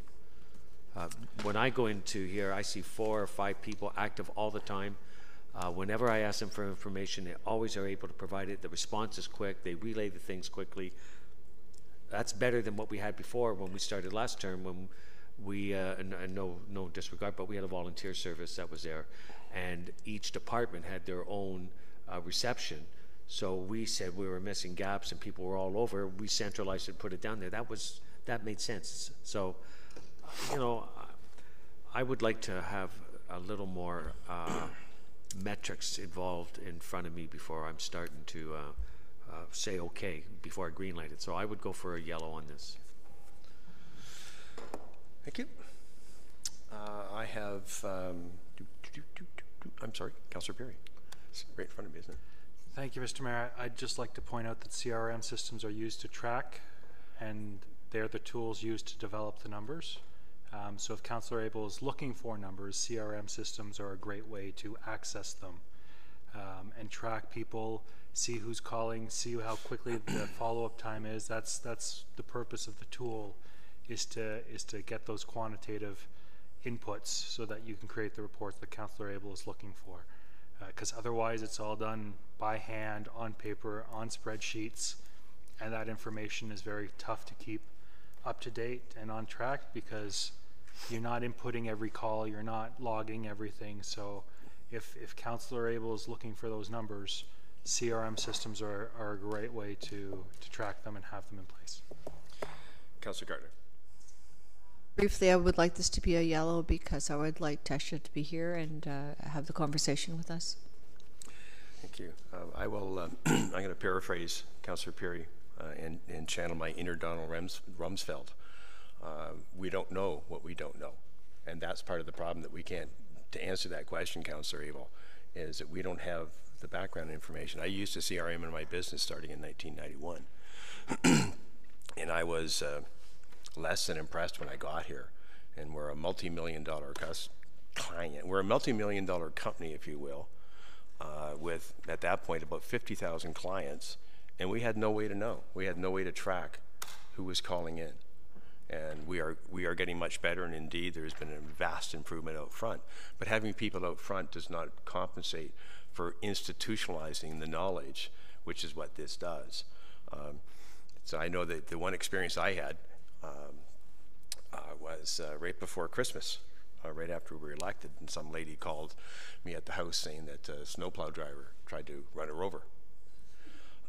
When I go into here, I see 4 or 5 people active all the time. Whenever I ask them for information, they always are able to provide it. The response is quick. They relay the things quickly. That's better than what we had before when we started last term, when we, and no disregard, but we had a volunteer service that was there, and each department had their own reception. So we said we were missing gaps and people were all over. We centralized it, put it down there. That made sense. So, you know, I would like to have a little more metrics involved in front of me before I'm starting to say okay, before I greenlight it. So I would go for a yellow on this. Thank you. I have, I'm sorry, Councillor Perry. It's right in front of me, isn't it? Thank you, Mr. Mayor. I'd just like to point out that CRM systems are used to track, and they're the tools used to develop the numbers. So if Councillor Abel is looking for numbers, CRM systems are a great way to access them and track people, see who's calling, see how quickly the follow-up time is. That's the purpose of the tool, is to get those quantitative inputs so that you can create the reports that Councillor Abel is looking for. Because otherwise it's all done by hand, on paper, on spreadsheets, and that information is very tough to keep up to date and on track because you're not inputting every call, you're not logging everything. So if Councillor Abel is looking for those numbers, CRM systems are a great way to track them and have them in place. Councillor Gardner. Briefly, I would like this to be a yellow because I would like Tasha to be here and have the conversation with us. Thank you. I will, I'm going to paraphrase Councillor Perry and channel my inner Donald Rumsfeld. We don't know what we don't know. And that's part of the problem that we can't, to answer that question, Councillor Abel, is that we don't have the background information. I used a CRM in my business starting in 1991. And I was less than impressed when I got here. And we're a multi-million-dollar client. We're a multi-million-dollar company, if you will, with, at that point, about 50,000 clients. And we had no way to know. We had no way to track who was calling in. And we are getting much better, and indeed there's been a vast improvement out front. But having people out front does not compensate for institutionalizing the knowledge, which is what this does. So I know that the one experience I had was right before Christmas, right after we were elected, and some lady called me at the house saying that a snowplow driver tried to run her over.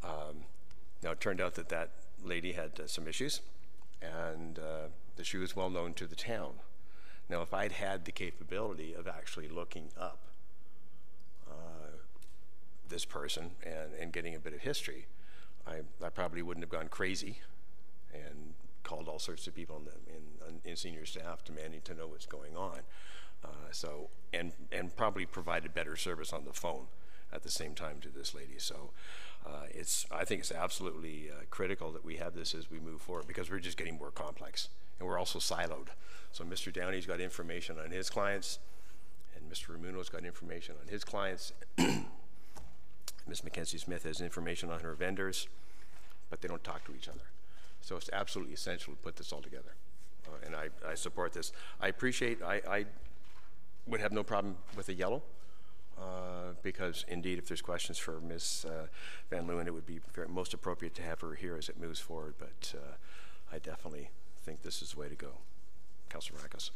Now it turned out that that lady had some issues, and that she was well known to the town. Now if I'd had the capability of actually looking up this person and getting a bit of history, I probably wouldn't have gone crazy and called all sorts of people in senior staff demanding to know what's going on. And probably provided better service on the phone at the same time to this lady. So I think it's absolutely critical that we have this as we move forward, because we're just getting more complex and we're also siloed. So Mr. Downey's got information on his clients, and Mr. Ramuno's got information on his clients. Ms. Mackenzie Smith has information on her vendors, but they don't talk to each other. So it's absolutely essential to put this all together. And I support this. I appreciate, I would have no problem with a yellow, because indeed, if there's questions for Ms. Van Leeuwen, it would be most appropriate to have her here as it moves forward. But I definitely think this is the way to go. Councillor Marcus.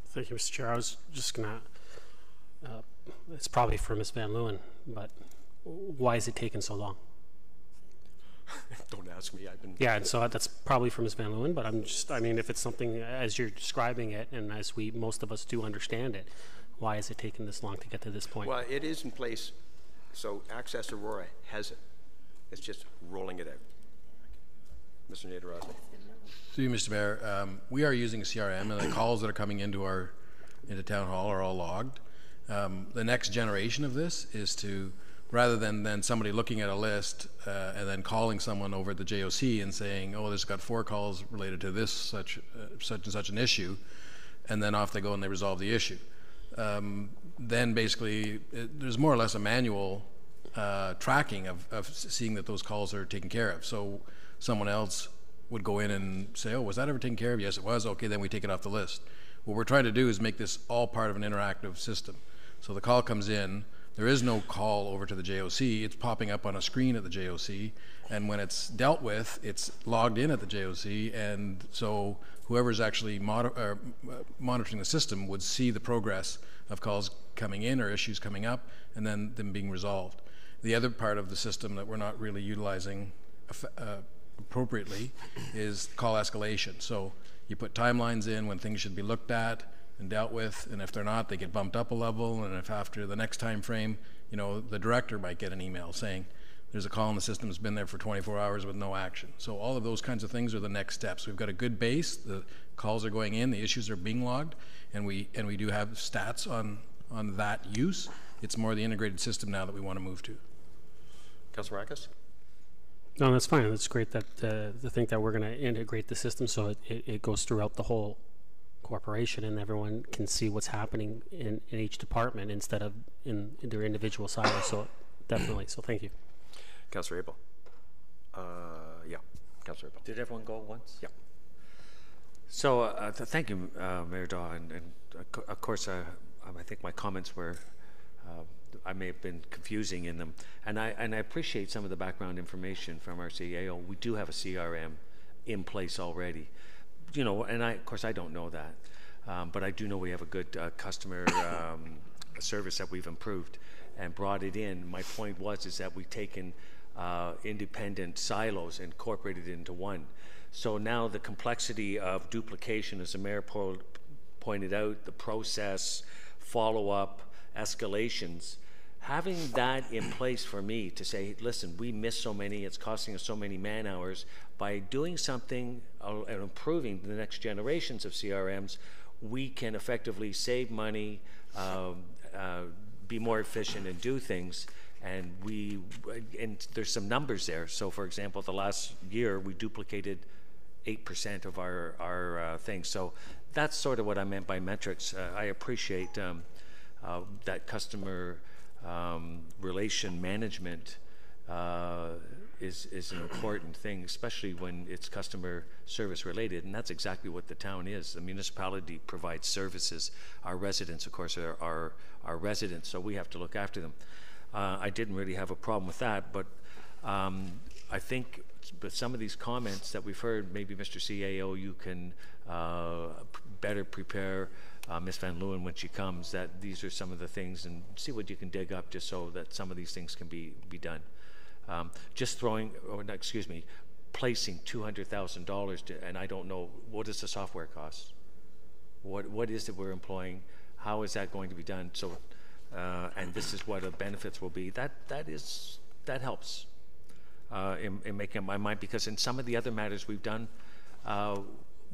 Thank you, Mr. Chair. I was just gonna, it's probably for Ms. Van Leeuwen, but why is it taking so long? Don't ask me. I've been. Yeah, and so that's probably for Ms. Van Leeuwen, but I mean, if it's something as you're describing it, and as most of us do understand it, why is it taking this long to get to this point? Well, it is in place, so Access Aurora has it. It's just rolling it out. Mr. Nader-Rossi. Through you, Mr. Mayor, we are using a CRM, and the calls that are coming into Town Hall are all logged. The next generation of this is to, rather than somebody looking at a list and then calling someone over at the JOC and saying, oh, there's got 4 calls related to this such and such an issue, and then off they go and they resolve the issue. Then basically there's more or less a manual tracking of seeing that those calls are taken care of. So someone else would go in and say, oh, was that ever taken care of? Yes, it was. Okay, then we take it off the list. What we're trying to do is make this all part of an interactive system. So the call comes in, there is no call over to the JOC, it's popping up on a screen at the JOC, and when it's dealt with, it's logged in at the JOC, and so whoever's actually monitoring the system would see the progress of calls coming in or issues coming up, and then them being resolved. The other part of the system that we're not really utilizing appropriately is call escalation. So you put timelines in when things should be looked at and dealt with, and if they're not, they get bumped up a level, and if after the next time frame, you know, the director might get an email saying there's a call in the system that's been there for 24 hours with no action. So all of those kinds of things are the next steps. We've got a good base, the calls are going in, the issues are being logged, and we do have stats on that use. It's more the integrated system now that we want to move to. Councilor Marcus? No, that's fine. That's great that to think that we're going to integrate the system so it goes throughout the whole corporation and everyone can see what's happening in each department instead of in their individual silos. So definitely. So thank you. Councillor Abel. Yeah, Councillor Abel. Did everyone go once? Yeah. So thank you, Mayor Daw, and of course I think my comments were I may have been confusing in them, and I appreciate some of the background information from our CAO. We do have a CRM in place already, you know, and of course I don't know that, but I do know we have a good customer service that we've improved and brought it in. My point is that we've taken independent silos and incorporated it into one. So now the complexity of duplication, as the mayor pointed out, the process, follow-up, escalations, having that in place for me to say, listen, we miss so many, it's costing us so many man hours. By doing something and improving the next generations of CRMs, we can effectively save money, be more efficient and do things. And there's some numbers there. So for example, the last year we duplicated 8% of our things. So that's sort of what I meant by metrics. I appreciate that customer relation management is an important thing, especially when it's customer service related, and that's exactly what the town is. The municipality provides services. Our residents, of course, are our residents, so we have to look after them. I didn't really have a problem with that, but I think with some of these comments that we've heard, maybe Mr. CAO, you can better prepare Ms. Van Leeuwen when she comes, that these are some of the things, and see what you can dig up just so that some of these things can be done. Just placing $200,000 and I don't know, what does the software cost? What is it we're employing? How is that going to be done? So and this is what the benefits will be, that helps in making up my mind, because in some of the other matters we've done,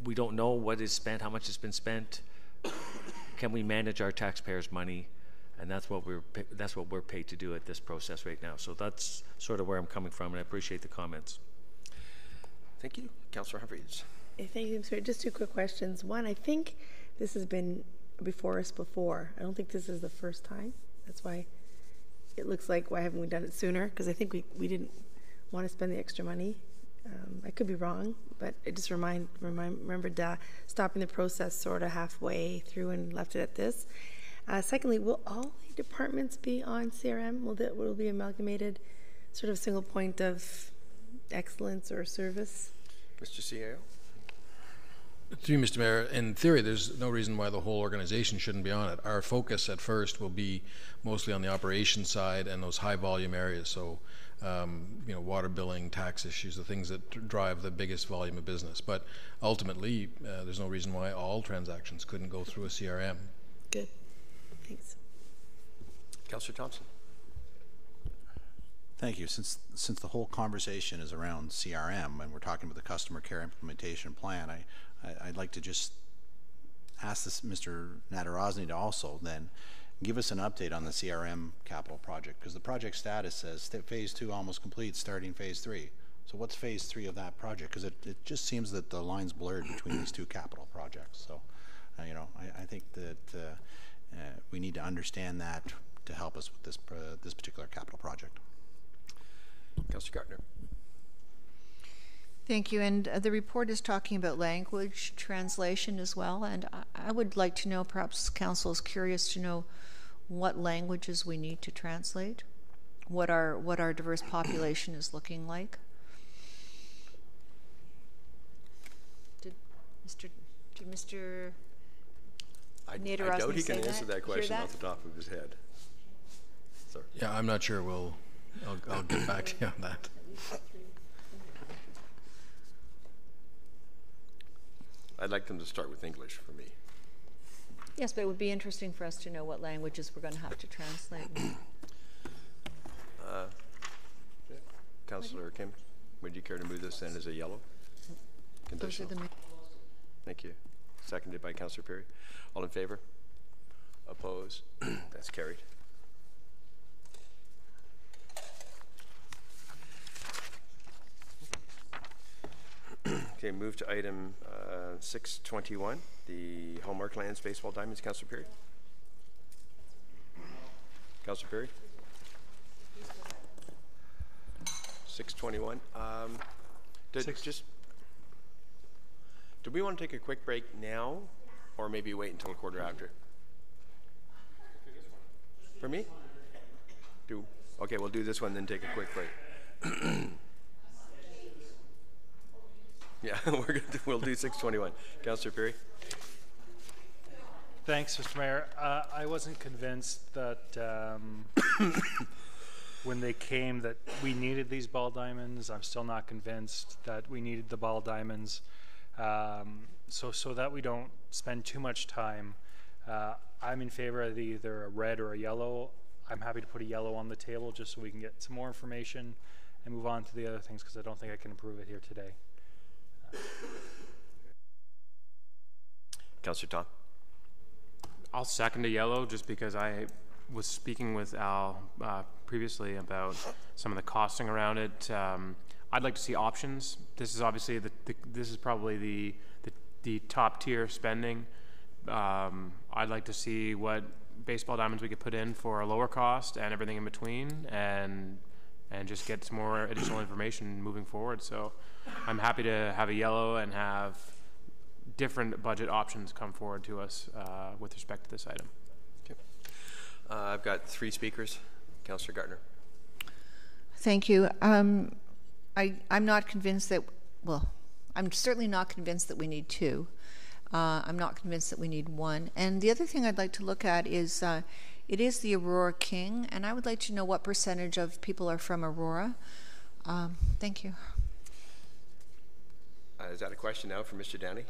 we don't know what is spent, how much has been spent. Can we manage our taxpayers' money? And that's what we're paid to do at this process right now. So that's sort of where I'm coming from, and I appreciate the comments. Thank you. Councillor Humphries. Thank you, Mr. Just two quick questions. One, I think this has been before us before. I don't think this is the first time. That's why it looks like, why haven't we done it sooner? Because I think we didn't want to spend the extra money. I could be wrong, but I just remembered stopping the process sort of halfway through and left it at this. Secondly, will all the departments be on CRM? Will it be amalgamated, sort of single point of excellence or service? Mr. CAO? Through you, Mr. Mayor, in theory, there's no reason why the whole organization shouldn't be on it. Our focus at first will be mostly on the operations side and those high volume areas. So, you know, water billing, tax issues, the things that drive the biggest volume of business. But ultimately, there's no reason why all transactions couldn't go through a CRM. Good. Thanks. Councillor Thompson. Thank you. Since the whole conversation is around CRM and we're talking about the customer care implementation plan, I'd like to just ask this Mr. Nadarozny to also then give us an update on the CRM capital project, because the project status says phase 2 almost complete, starting phase 3. So what's phase 3 of that project? Because it just seems that the line's blurred between these two capital projects. So, you know, I think that we need to understand that to help us with this particular capital project. Councillor Gardner. Thank you. And the report is talking about language translation as well. And I would like to know, perhaps council is curious to know what languages we need to translate, what our diverse population is looking like. Did Mr. I doubt he can answer that question off the top of his head. Sorry. Yeah, I'm not sure. I'll get back to you on that. I'd like them to start with English for me. Yes, but it would be interesting for us to know what languages we're going to have to translate. Councillor Kim, would you care to move this then as a yellow? Conditional. Thank you. Seconded by Councillor Perry. All in favor? Opposed? That's carried. Okay, move to item 621, the Hallmark Lands Baseball Diamonds. Councillor Perry. Councillor Perry. 621. Do we want to take a quick break now, or maybe wait until a quarter after? For me? Okay, we'll do this one, then take a quick break. Yeah, we'll do 621. Councillor Perry. Thanks, Mr. Mayor. I wasn't convinced that when they came that we needed these ball diamonds. I'm still not convinced that we needed the ball diamonds. So that we don't spend too much time. I'm in favor of either a red or a yellow. I'm happy to put a yellow on the table just so we can get some more information and move on to the other things, because I don't think I can approve it here today. Councillor Tom. I'll second a yellow just because I was speaking with Al previously about some of the costing around it. I'd like to see options. This is obviously this is probably the top tier spending. I'd like to see what baseball diamonds we could put in for a lower cost and everything in between, and just get some more additional information moving forward. So I'm happy to have a yellow and have different budget options come forward to us with respect to this item. Okay. I've got 3 speakers. Councillor Gardner. Thank you. I'm not convinced that, well, I'm certainly not convinced that we need 2. I'm not convinced that we need 1. And the other thing I'd like to look at is, it is the Aurora King, and I would like to know what percentage of people are from Aurora. Thank you. Is that a question now for Mr. Downey?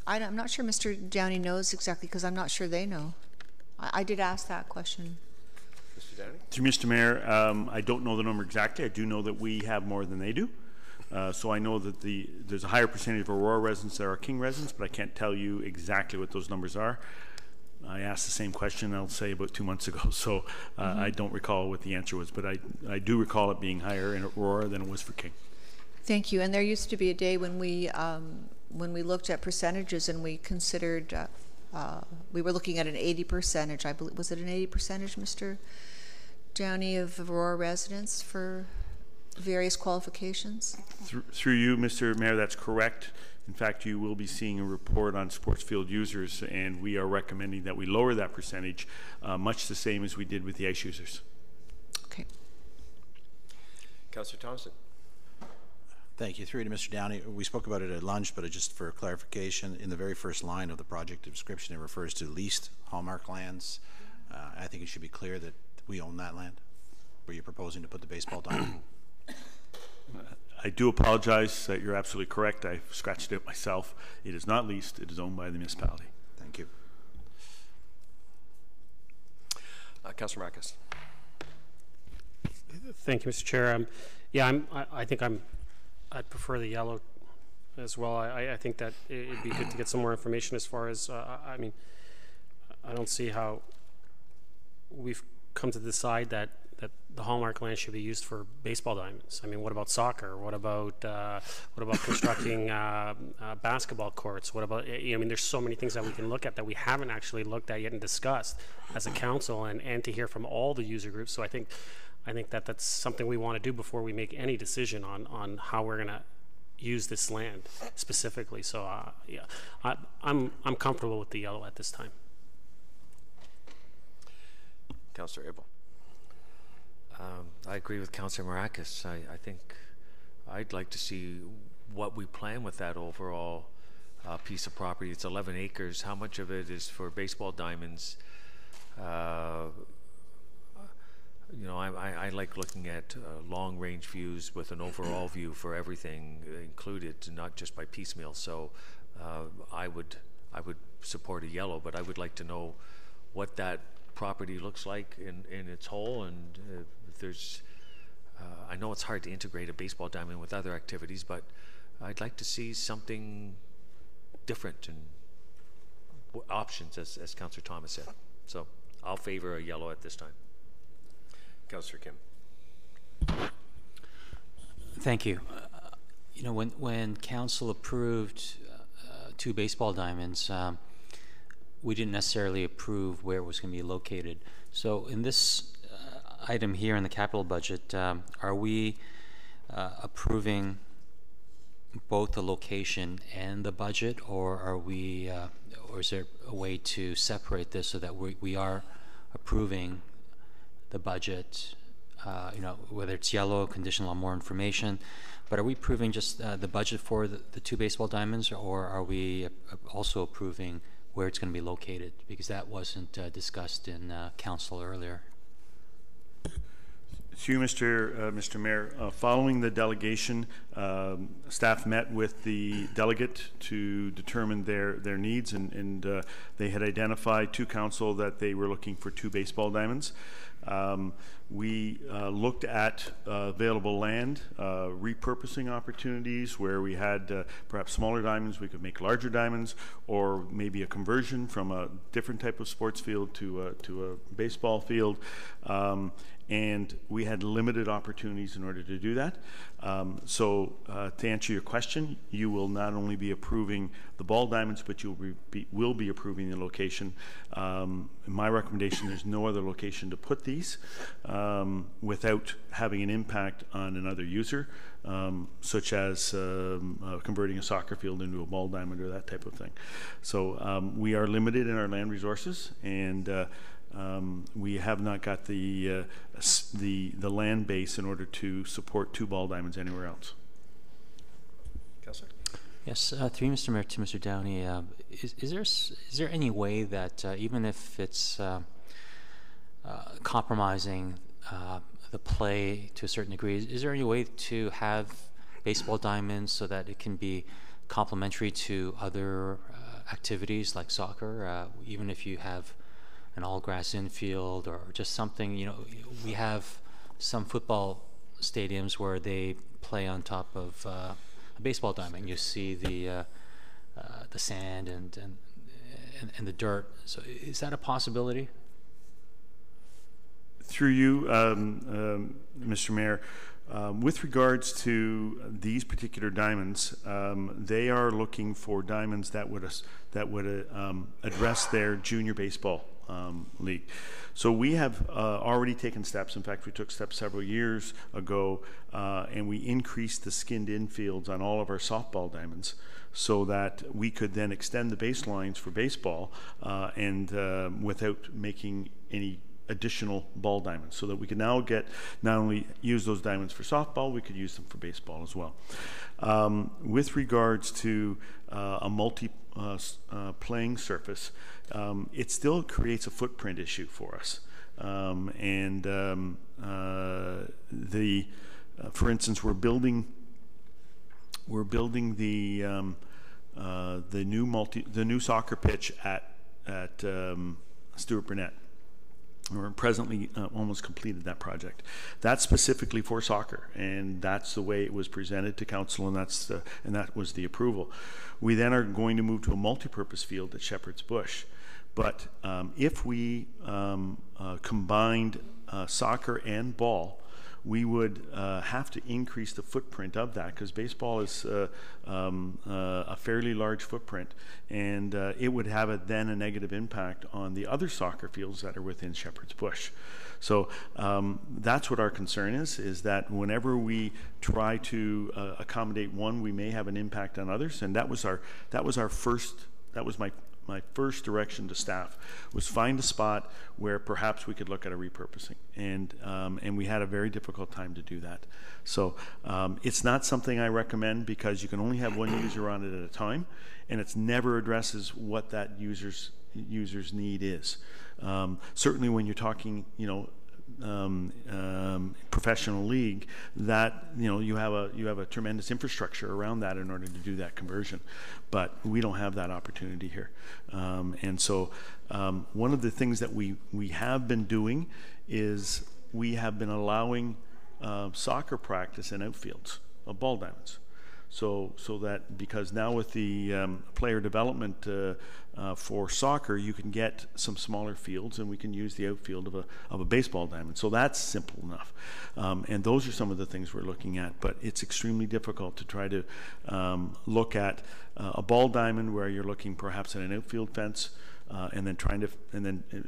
I'm not sure Mr. Downey knows exactly, because I'm not sure they know. I did ask that question. Mr. Downey? Through Mr. Mayor, I don't know the number exactly. I do know that we have more than they do. So I know that there's a higher percentage of Aurora residents that are King residents, but I can't tell you exactly what those numbers are. I asked the same question, I'll say, about 2 months ago, so I don't recall what the answer was, but I do recall it being higher in Aurora than it was for King. Thank you. And there used to be a day when we looked at percentages and we considered, we were looking at an 80%, I believe, was it an 80%, Mr. Downey, of Aurora residents for various qualifications? Through you, Mr. Mayor, that's correct. In fact, you will be seeing a report on sports field users, and we are recommending that we lower that percentage, much the same as we did with the ice users. Okay. Councillor Thompson. Thank you. Through to Mr. Downey. We spoke about it at lunch, but just for clarification, in the very first line of the project description, it refers to leased Hallmark lands. I think it should be clear that we own that land where you're proposing to put the baseball diamond. I do apologize. You're absolutely correct. I scratched it myself. It is not leased. It is owned by the municipality. Thank you. Councillor Marcus. Thank you, Mr. Chair. I think I'd prefer the yellow as well. I think that it'd be good to get some more information as far as, I mean, I don't see how we've come to decide that the Hallmark land should be used for baseball diamonds. I mean, what about soccer? What about constructing basketball courts? What about, I mean, there's so many things that we can look at that we haven't actually looked at yet and discussed as a council, and to hear from all the user groups. So I think that that's something we want to do before we make any decision on how we're going to use this land specifically. So yeah, I'm comfortable with the yellow at this time. Councillor Abel. I agree with Councillor Marcus. I think I'd like to see what we plan with that overall piece of property. It's 11 acres. How much of it is for baseball diamonds? You know, I like looking at long-range views with an overall view for everything included, not just by piecemeal. So I would support a yellow, but I would like to know what that property looks like in its whole, and if there's I know it's hard to integrate a baseball diamond with other activities, but I'd like to see something different and options, as Councillor Thomas said. So I'll favor a yellow at this time. Councillor Kim. Thank you. You know, when council approved 2 baseball diamonds, we didn't necessarily approve where it was going to be located. So in this item here in the capital budget, are we approving both the location and the budget, or are we, or is there a way to separate this so that we are approving the budget, you know, whether it's yellow, conditional on more information, but are we approving just the budget for the 2 baseball diamonds, or are we also approving where it's going to be located? Because that wasn't discussed in council earlier. Through Mr. Mayor, following the delegation, staff met with the delegate to determine their needs, and they had identified to council that they were looking for 2 baseball diamonds. We looked at available land, repurposing opportunities where we had perhaps smaller diamonds, we could make larger diamonds, or maybe a conversion from a different type of sports field to a baseball field. And we had limited opportunities in order to do that. So to answer your question, you will not only be approving the ball diamonds, but you will be approving the location. In my recommendation, there's no other location to put these without having an impact on another user, such as converting a soccer field into a ball diamond or that type of thing. So we are limited in our land resources, and we have not got the land base in order to support 2 ball diamonds anywhere else. Councillor? Yes, through Mr. Mayor to Mr. Downey, is there any way that even if it's compromising the play to a certain degree, is there any way to have baseball diamonds so that it can be complementary to other activities like soccer, even if you have an all-grass infield or just something. You know, we have some football stadiums where they play on top of a baseball diamond. You see the sand and the dirt. So is that a possibility? Through you, Mr. Mayor, with regards to these particular diamonds, they are looking for diamonds that would address their junior baseball league. So we have already taken steps. In fact, we took steps several years ago, and we increased the skinned infields on all of our softball diamonds, so that we could then extend the baselines for baseball and without making any additional ball diamonds, so that we can now not only use those diamonds for softball, we could use them for baseball as well. With regards to a multi playing surface, it still creates a footprint issue for us. For instance, we're building the new soccer pitch at Stuart Burnett. We're presently almost completed that project. That's specifically for soccer, and that's the way it was presented to council, and that was the approval. We then are going to move to a multi-purpose field at Shepherd's Bush. But if we combined soccer and ball, we would have to increase the footprint of that, because baseball is a fairly large footprint, and it would have then a negative impact on the other soccer fields that are within Shepherd's Bush. So that's what our concern is that whenever we try to accommodate one, we may have an impact on others, and that was my first direction to staff, was find a spot where perhaps we could look at a repurposing, and we had a very difficult time to do that. So it's not something I recommend, because you can only have one user on it at a time, and it never addresses what that user's need is. Certainly when you're talking, professional league, that you have a tremendous infrastructure around that in order to do that conversion, but we don't have that opportunity here. And so one of the things that we have been doing is we have been allowing soccer practice in outfields of ball diamonds. So that, because now with the player development for soccer, you can get some smaller fields, and we can use the outfield of a baseball diamond. So that's simple enough. And those are some of the things we're looking at. But it's extremely difficult to try to look at a ball diamond where you're looking perhaps at an outfield fence, and then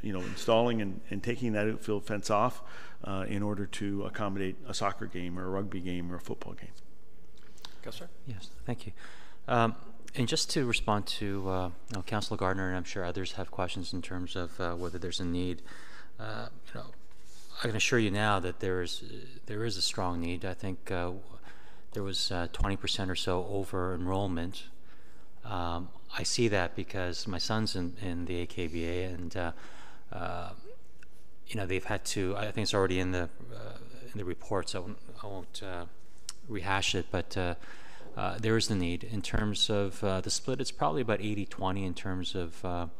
installing and taking that outfield fence off in order to accommodate a soccer game or a rugby game or a football game. Councillor? Yes, thank you. And just to respond to Councillor Gardner, and I'm sure others have questions in terms of whether there's a need. I can assure you now that there is a strong need. I think there was 20% or so over enrollment. I see that because my son's in the AKBA, and they've had to. I think it's already in the report, so I won't rehash it, but there is the need. In terms of the split, it's probably about 80-20 in terms of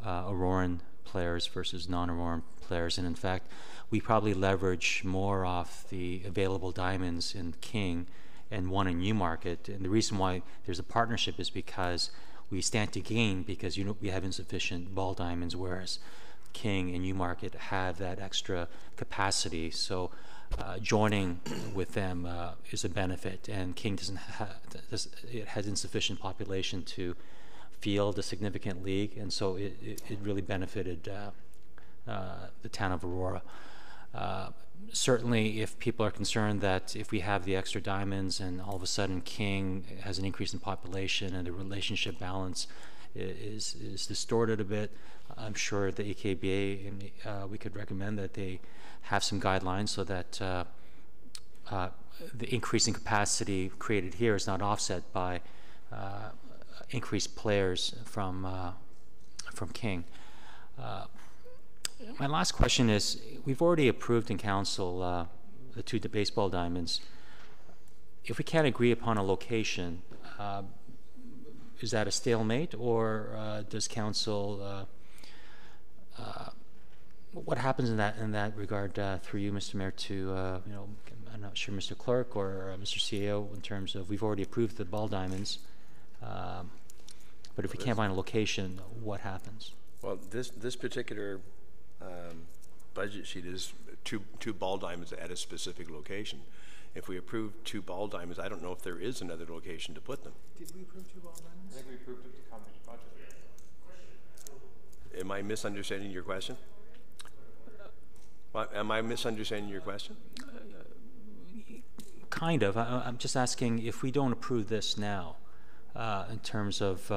Auroran players versus non-Auroran players, and in fact, we probably leverage more off the available diamonds in King and one in Newmarket. And the reason why there's a partnership is because we stand to gain, because we have insufficient ball diamonds, whereas King and Newmarket have that extra capacity. So joining with them is a benefit, and King it has insufficient population to field a significant league, and so it really benefited the town of Aurora. Certainly, if people are concerned that if we have the extra diamonds and all of a sudden King has an increase in population and the relationship balance is distorted a bit, I'm sure the AKBA, we could recommend that they have some guidelines so that the increase in capacity created here is not offset by increased players from King. My last question is, we've already approved in council the two baseball diamonds. If we can't agree upon a location, is that a stalemate, or does council what happens in that regard through you, Mr. Mayor, to you know, I'm not sure, Mr. Clerk or Mr. CEO, in terms of we've already approved the ball diamonds, but if we can't find a location, what happens? Well, this particular budget sheet is two ball diamonds at a specific location. If we approve 2 ball diamonds, I don't know if there is another location to put them. Did we approve 2 ball diamonds? I think we approved it to come to budget. Am I misunderstanding your question? Am I misunderstanding your question? Kind of. I'm just asking if we don't approve this now, in terms of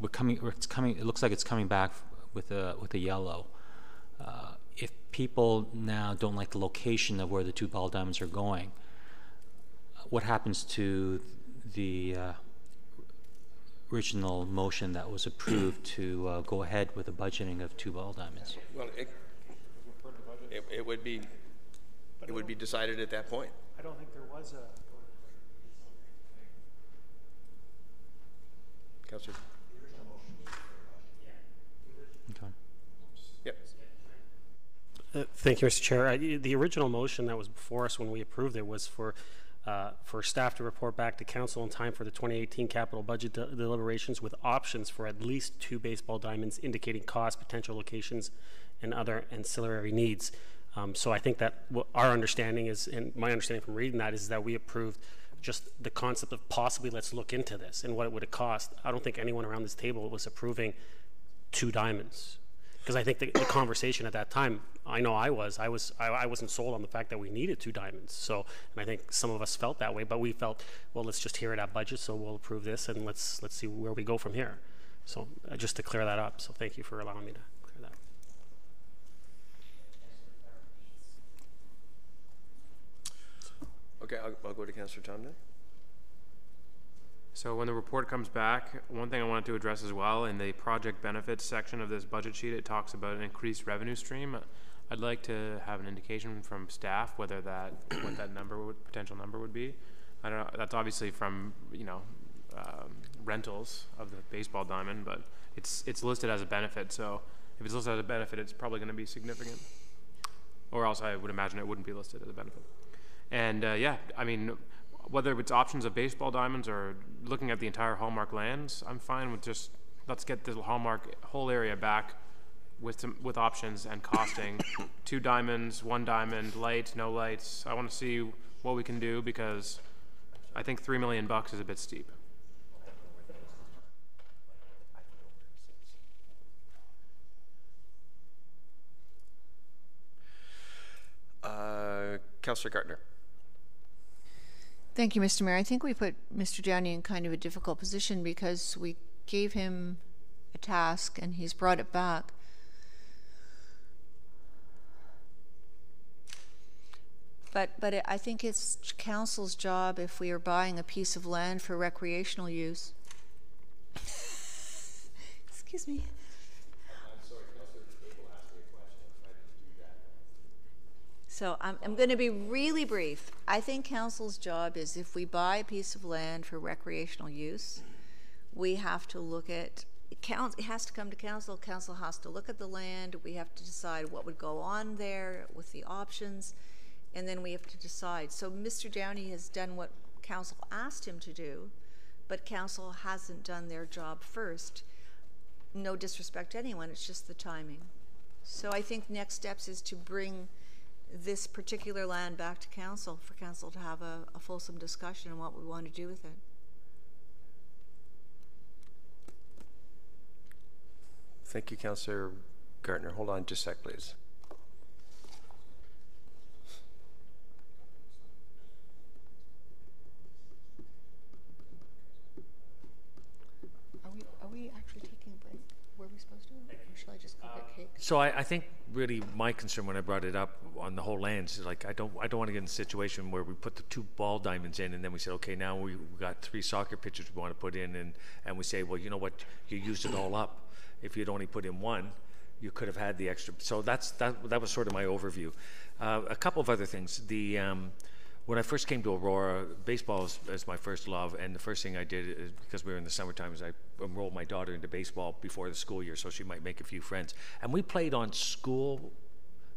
it's coming. It looks like it's coming back with a yellow. If people now don't like the location of where the 2 ball diamonds are going, what happens to the original motion that was approved to go ahead with the budgeting of 2 ball diamonds? Well, it would be decided at that point. I don't think there was a. Councillor. Okay. Yep. Thank you, Mr. Chair. The original motion that was before us when we approved it was for staff to report back to council in time for the 2018 capital budget deliberations with options for at least 2 baseball diamonds indicating cost, potential locations, and other ancillary needs. So I think that our understanding is, and my understanding from reading that, is that we approved just the concept of possibly let's look into this and what it would cost. I don't think anyone around this table was approving 2 diamonds. Because I think the conversation at that time, I know I wasn't sold on the fact that we needed 2 diamonds. So, and I think some of us felt that way, but we felt, well, let's just hear it at budget, so we'll approve this and let's see where we go from here. So just to clear that up. So thank you for allowing me to clear that. Okay, I'll go to Councillor Tom then. So when the report comes back, one thing I wanted to address as well, in the project benefits section of this budget sheet, it talks about an increased revenue stream. I'd like to have an indication from staff whether what that potential number would be. I don't know, that's obviously from, you know, rentals of the baseball diamond, but it's listed as a benefit. So if it's listed as a benefit, it's probably going to be significant, or else I would imagine it wouldn't be listed as a benefit. And yeah, I mean, whether it's options of baseball diamonds or looking at the entire Hallmark lands, I'm fine with just, let's get the Hallmark whole area back with options and costing. 2 diamonds, 1 diamond, lights, no lights. I want to see what we can do, because I think $3 million is a bit steep. Councillor Gartner. Thank you, Mr. Mayor. I think we put Mr. Downey in kind of a difficult position because we gave him a task and he's brought it back. But I think it's council's job, if we are buying a piece of land for recreational use. Excuse me. I'm sorry, Councillor Abel asked me a question. I'm trying to do that. So I'm going to be really brief. I think council's job is, if we buy a piece of land for recreational use, we have to look at, it has to come to council. Council has to look at the land. We have to decide what would go on there with the options, and then we have to decide. So Mr. Downey has done what council asked him to do, but council hasn't done their job first. No disrespect to anyone, it's just the timing. So I think next steps is to bring this particular land back to council, for council to have a fulsome discussion on what we want to do with it. Thank you, Councillor Gartner. Hold on just a sec, please. Are we actually taking a break? Were we supposed to? Or shall I just go get cake? So I think really my concern when I brought it up on the whole lands is, like, I don't want to get in a situation where we put the 2 ball diamonds in and then we said, okay, now we got 3 soccer pitches we want to put in, and we say, well, you know what, you used it all up. If you'd only put in 1, you could have had the extra. So that was sort of my overview. A couple of other things. when I first came to Aurora, baseball is my first love, and the first thing I did, is, because we were in the summertime, is I enrolled my daughter into baseball before the school year so she might make a few friends. And we played on school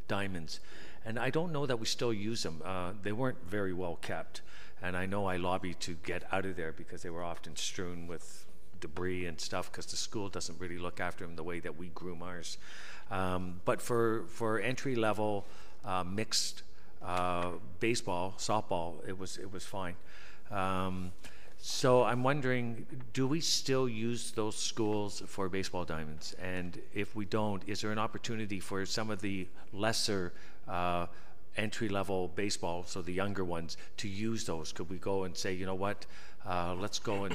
diamonds, and I don't know that we still use them. They weren't very well kept, and I know I lobbied to get out of there because they were often strewn with debris and stuff because the school doesn't really look after them the way that we groom ours. But for entry level mixed baseball, softball, it was fine. So I'm wondering, do we still use those schools for baseball diamonds? And if we don't, is there an opportunity for some of the lesser entry-level baseball, so the younger ones, to use those? Could we go and say, you know what, let's go and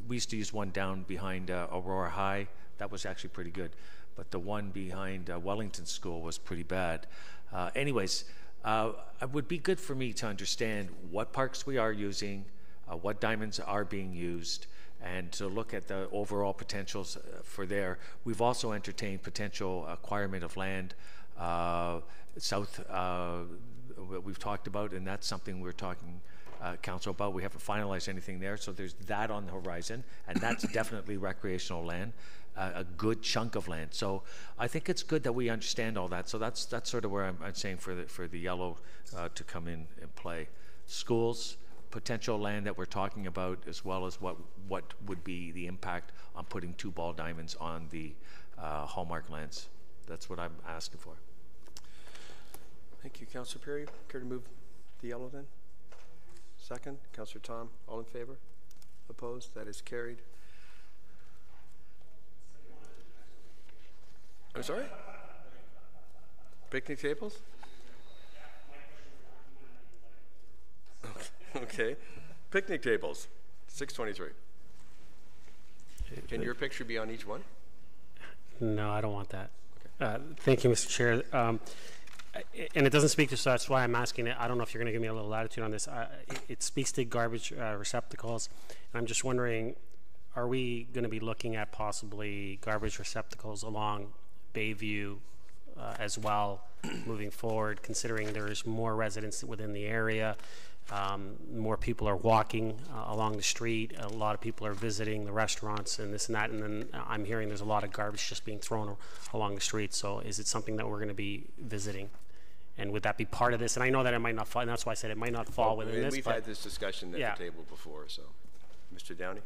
we used to use one down behind Aurora High. That was actually pretty good, but the one behind Wellington School was pretty bad. Anyways, it would be good for me to understand what parks we are using, what diamonds are being used, and to look at the overall potentials for there. We've also entertained potential acquirement of land south we've talked about, and that's something we're talking council about. We haven't finalized anything there, so there's that on the horizon, and that's definitely recreational land, a good chunk of land. So I think it's good that we understand all that. So that's sort of where I'm saying for the yellow to come in and play. Schools, potential land that we're talking about, as well as what would be the impact on putting 2 ball diamonds on the Hallmark lands. That's what I'm asking for. Thank you, Councillor Perry. Care to move the yellow then? Second, Councillor Tom. All in favor? Opposed? That is carried. I'm sorry? Picnic tables? Okay. Picnic tables, 623. Can your picture be on each one? No, I don't want that. Okay. Thank you, Mr. Chair. And it doesn't speak to, so that's why I'm asking it. I don't know if you're going to give me a little latitude on this. It speaks to garbage receptacles, and I'm just wondering, are we going to be looking at possibly garbage receptacles along Bayview as well moving forward, considering there's more residents within the area, more people are walking along the street, a lot of people are visiting the restaurants and this and that, and then I'm hearing there's a lot of garbage just being thrown along the street. So is it something that we're going to be visiting? And would that be part of this? And I know that it might not fall, and that's why I said it might not fall within this. We've had this discussion at the table before, so. Mr. Downey?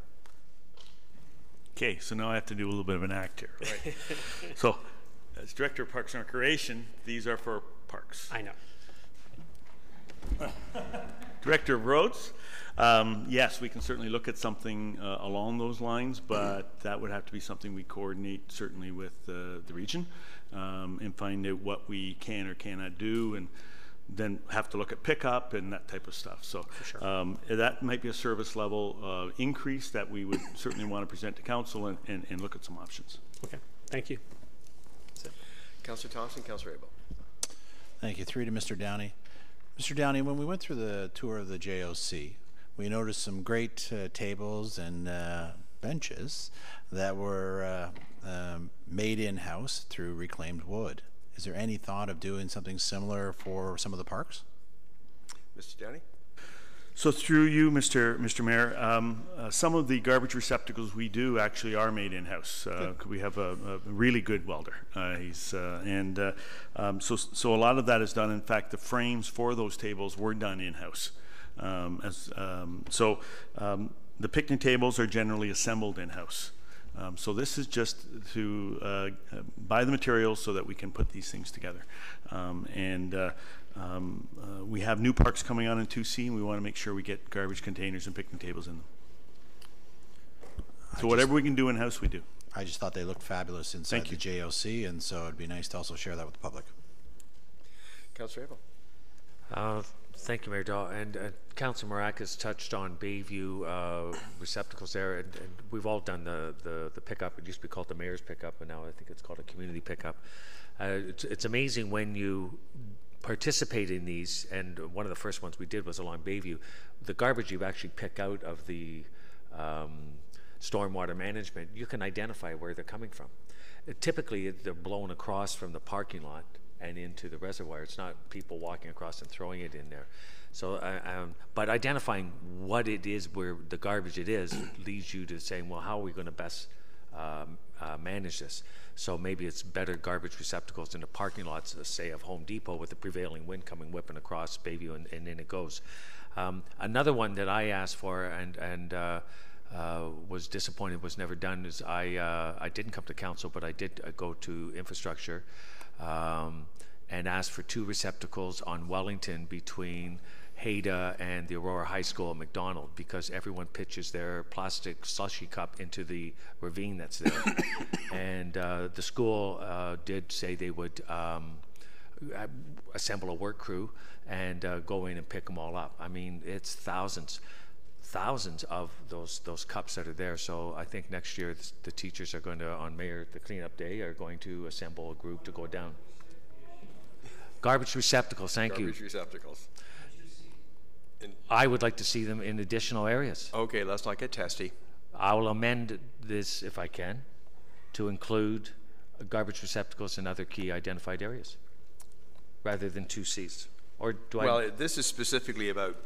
Okay, so now I have to do a little bit of an act here. Right? So, as Director of Parks and Recreation, these are for parks. I know. Director of Roads, yes, we can certainly look at something along those lines, but that would have to be something we coordinate certainly with the region and find out what we can or cannot do, and then have to look at pickup and that type of stuff. So sure. That might be a service level increase that we would certainly want to present to council and look at some options. Okay, thank you. Councillor Thompson, Councillor Abel. Thank you. 3 to Mr. Downey. Mr. Downey, when we went through the tour of the JOC, we noticed some great tables and benches that were made in-house through reclaimed wood. Is there any thought of doing something similar for some of the parks? Mr. Downey? So through you, Mr. Mayor, some of the garbage receptacles we do actually are made in-house. We have a really good welder. So a lot of that is done. In fact, the frames for those tables were done in-house. The picnic tables are generally assembled in-house. So this is just to buy the materials so that we can put these things together. We have new parks coming on in 2C, and we want to make sure we get garbage containers and picnic tables in them. So whatever we can do in-house, we do. I just thought they looked fabulous inside the JOC, and so it'd be nice to also share that with the public. Councillor Abel. Thank you, Mayor Dahl. And Councillor Maracas touched on Bayview receptacles there, and we've all done the pickup. It used to be called the mayor's pickup, and now I think it's called a community pickup. It's amazing when you participate in these, and one of the first ones we did was along Bayview. The garbage you actually pick out of the stormwater management, you can identify where they're coming from. Typically, they're blown across from the parking lot and into the reservoir. It's not people walking across and throwing it in there. So, but identifying what it is where the garbage it is leads you to saying, well, how are we going to best manage this? So maybe it's better garbage receptacles in the parking lots, say, of Home Depot with the prevailing wind coming whipping across Bayview, and in it goes. Another one that I asked for and was disappointed was never done is I didn't come to council, but I did go to infrastructure and asked for 2 receptacles on Wellington between Haida and the Aurora High School at McDonald, because everyone pitches their plastic slushy cup into the ravine that's there. And the school did say they would assemble a work crew and go in and pick them all up. I mean, it's thousands of those cups that are there. So I think next year the teachers are going to, on the cleanup day, are going to assemble a group to go down. Garbage receptacles, thank you. Garbage receptacles. I would like to see them in additional areas. Okay, let's not get testy. I will amend this, if I can, to include garbage receptacles in other key identified areas, rather than 2 Cs. Or do well, this is specifically about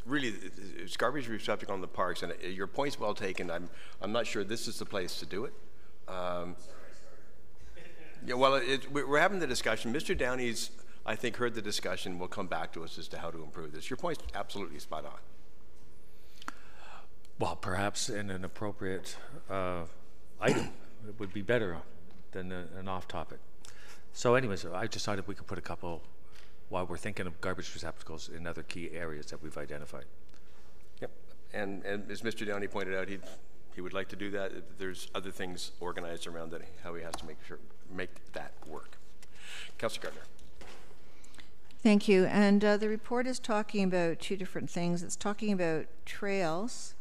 it's garbage receptacle in the parks, and your point's well taken. I'm not sure this is the place to do it. Yeah, well, we're having the discussion. Mr. Downey's, I think, heard the discussion. Will come back to us as to how to improve this. Your point's absolutely spot on. Well, perhaps in an appropriate item, it would be better than an off-topic. So anyways, I just thought if we could put a couple, while we're thinking of garbage receptacles, in other key areas that we've identified. Yep, and as Mr. Downey pointed out, he would like to do that. There's other things organized around that, how he has to make that work. Councillor Gardner. Thank you. And the report is talking about 2 different things. It's talking about trails,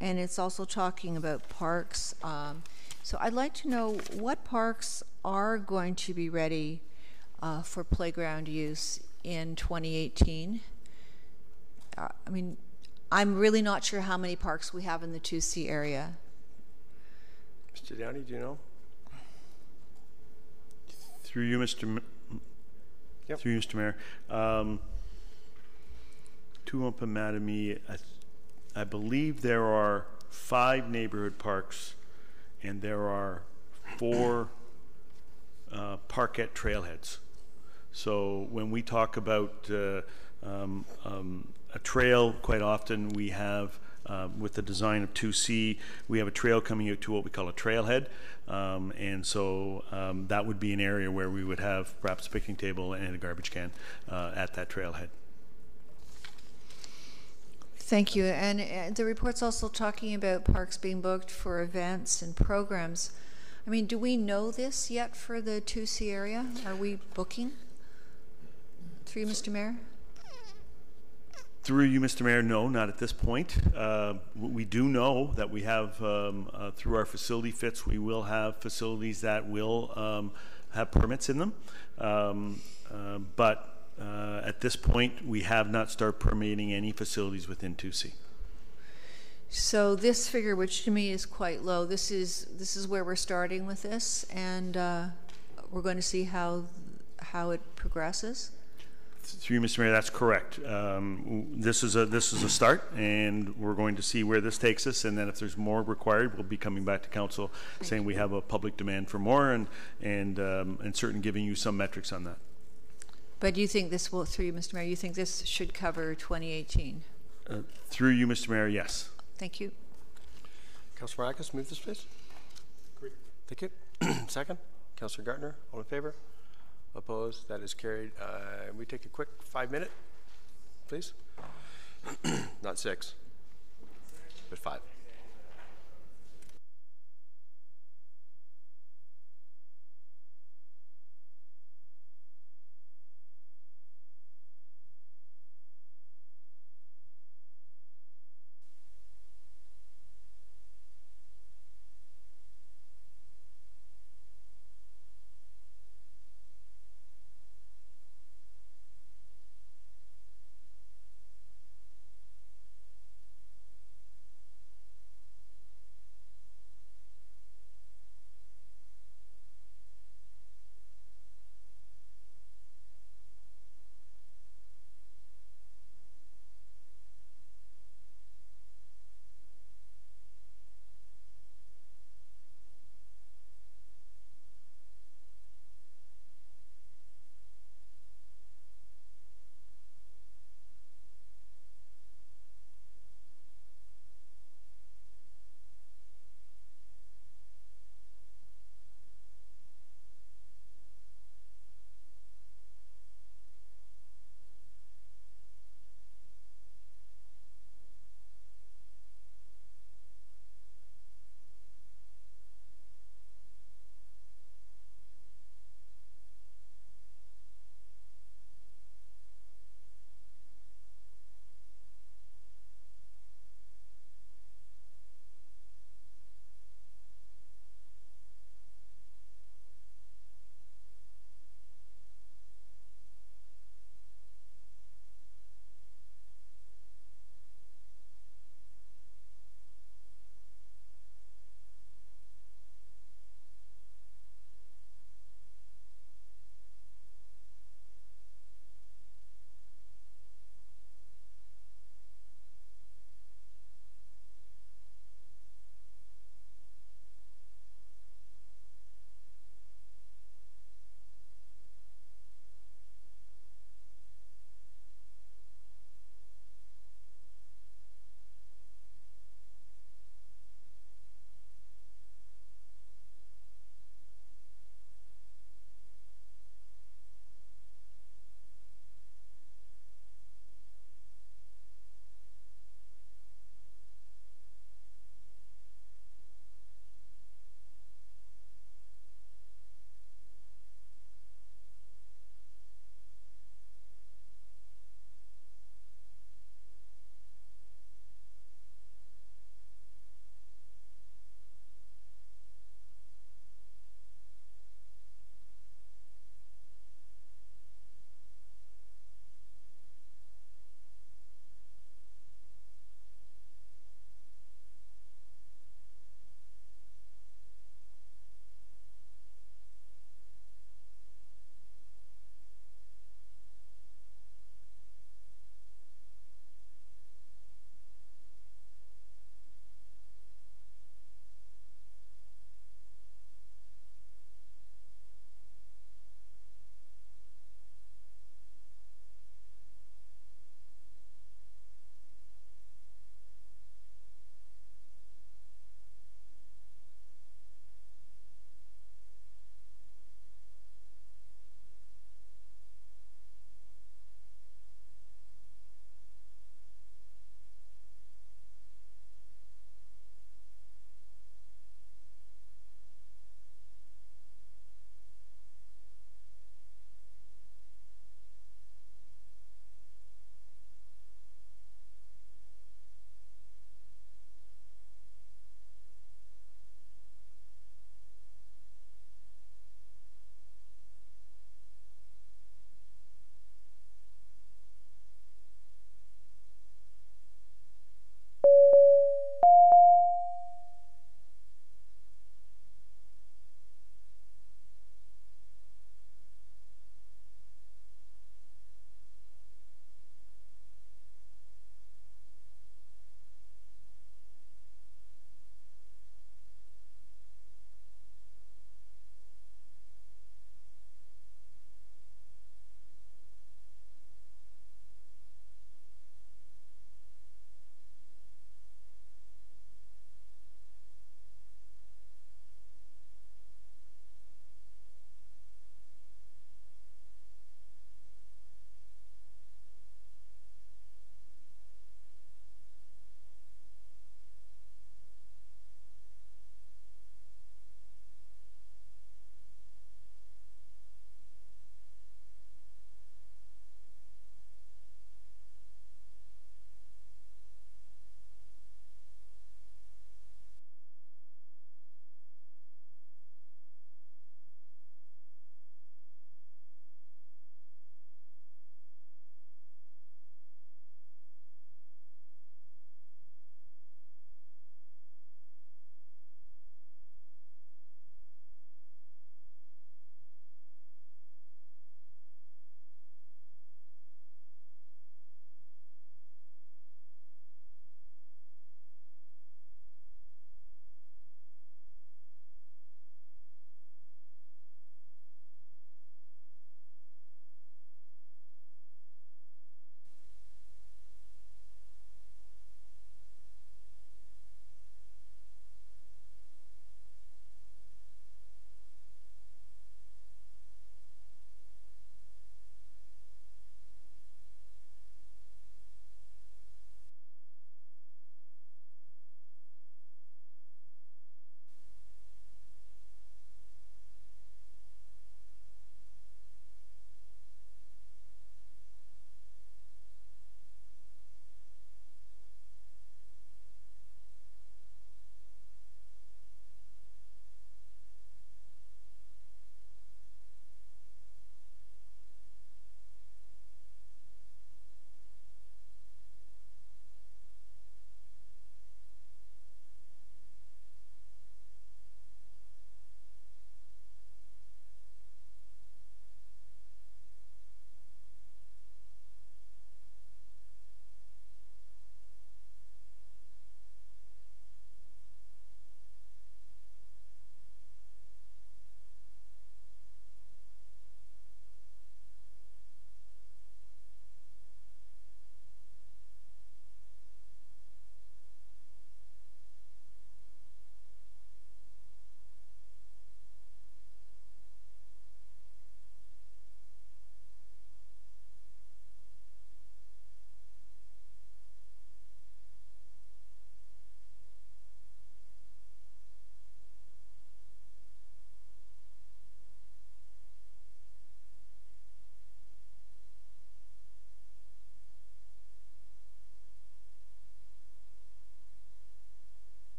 and it's also talking about parks. So I'd like to know what parks are going to be ready for playground use in 2018. I mean, I'm really not sure how many parks we have in the 2C area. Mr. Downey, do you know? Through you, Mr. Yep. Through you, Mr. Mayor. Tuampa Mattamy, I believe there are 5 neighborhood parks, and there are 4 parkette trailheads. So when we talk about a trail, quite often we have, with the design of 2C, we have a trail coming out to what we call a trailhead. And so that would be an area where we would have perhaps a picnic table and a garbage can at that trailhead. Thank you. And the report's also talking about parks being booked for events and programs. I mean, do we know this yet for the 2C area? Are we booking? Through you, Mr. Mayor? Through you, Mr. Mayor, no, not at this point. We do know that we have, through our facility fits, we will have facilities that will have permits in them. But at this point, we have not started permitting any facilities within 2C. So this figure, which to me is quite low, this is where we're starting with this, and we're going to see how it progresses. Through you, Mr. Mayor, that's correct. This is a start, and we're going to see where this takes us, and then if there's more required, we'll be coming back to council saying we have a public demand for more, and certainly giving you some metrics on that. But you think this will, through you, Mr. Mayor, you think this should cover 2018? Through you, Mr. Mayor, yes. Thank you. Councillor Maracus, move this, please. Great. Thank you. Second. Councillor Gardner, all in favor? Opposed? That is carried. We take a quick 5-minute, please. Not 6, but 5.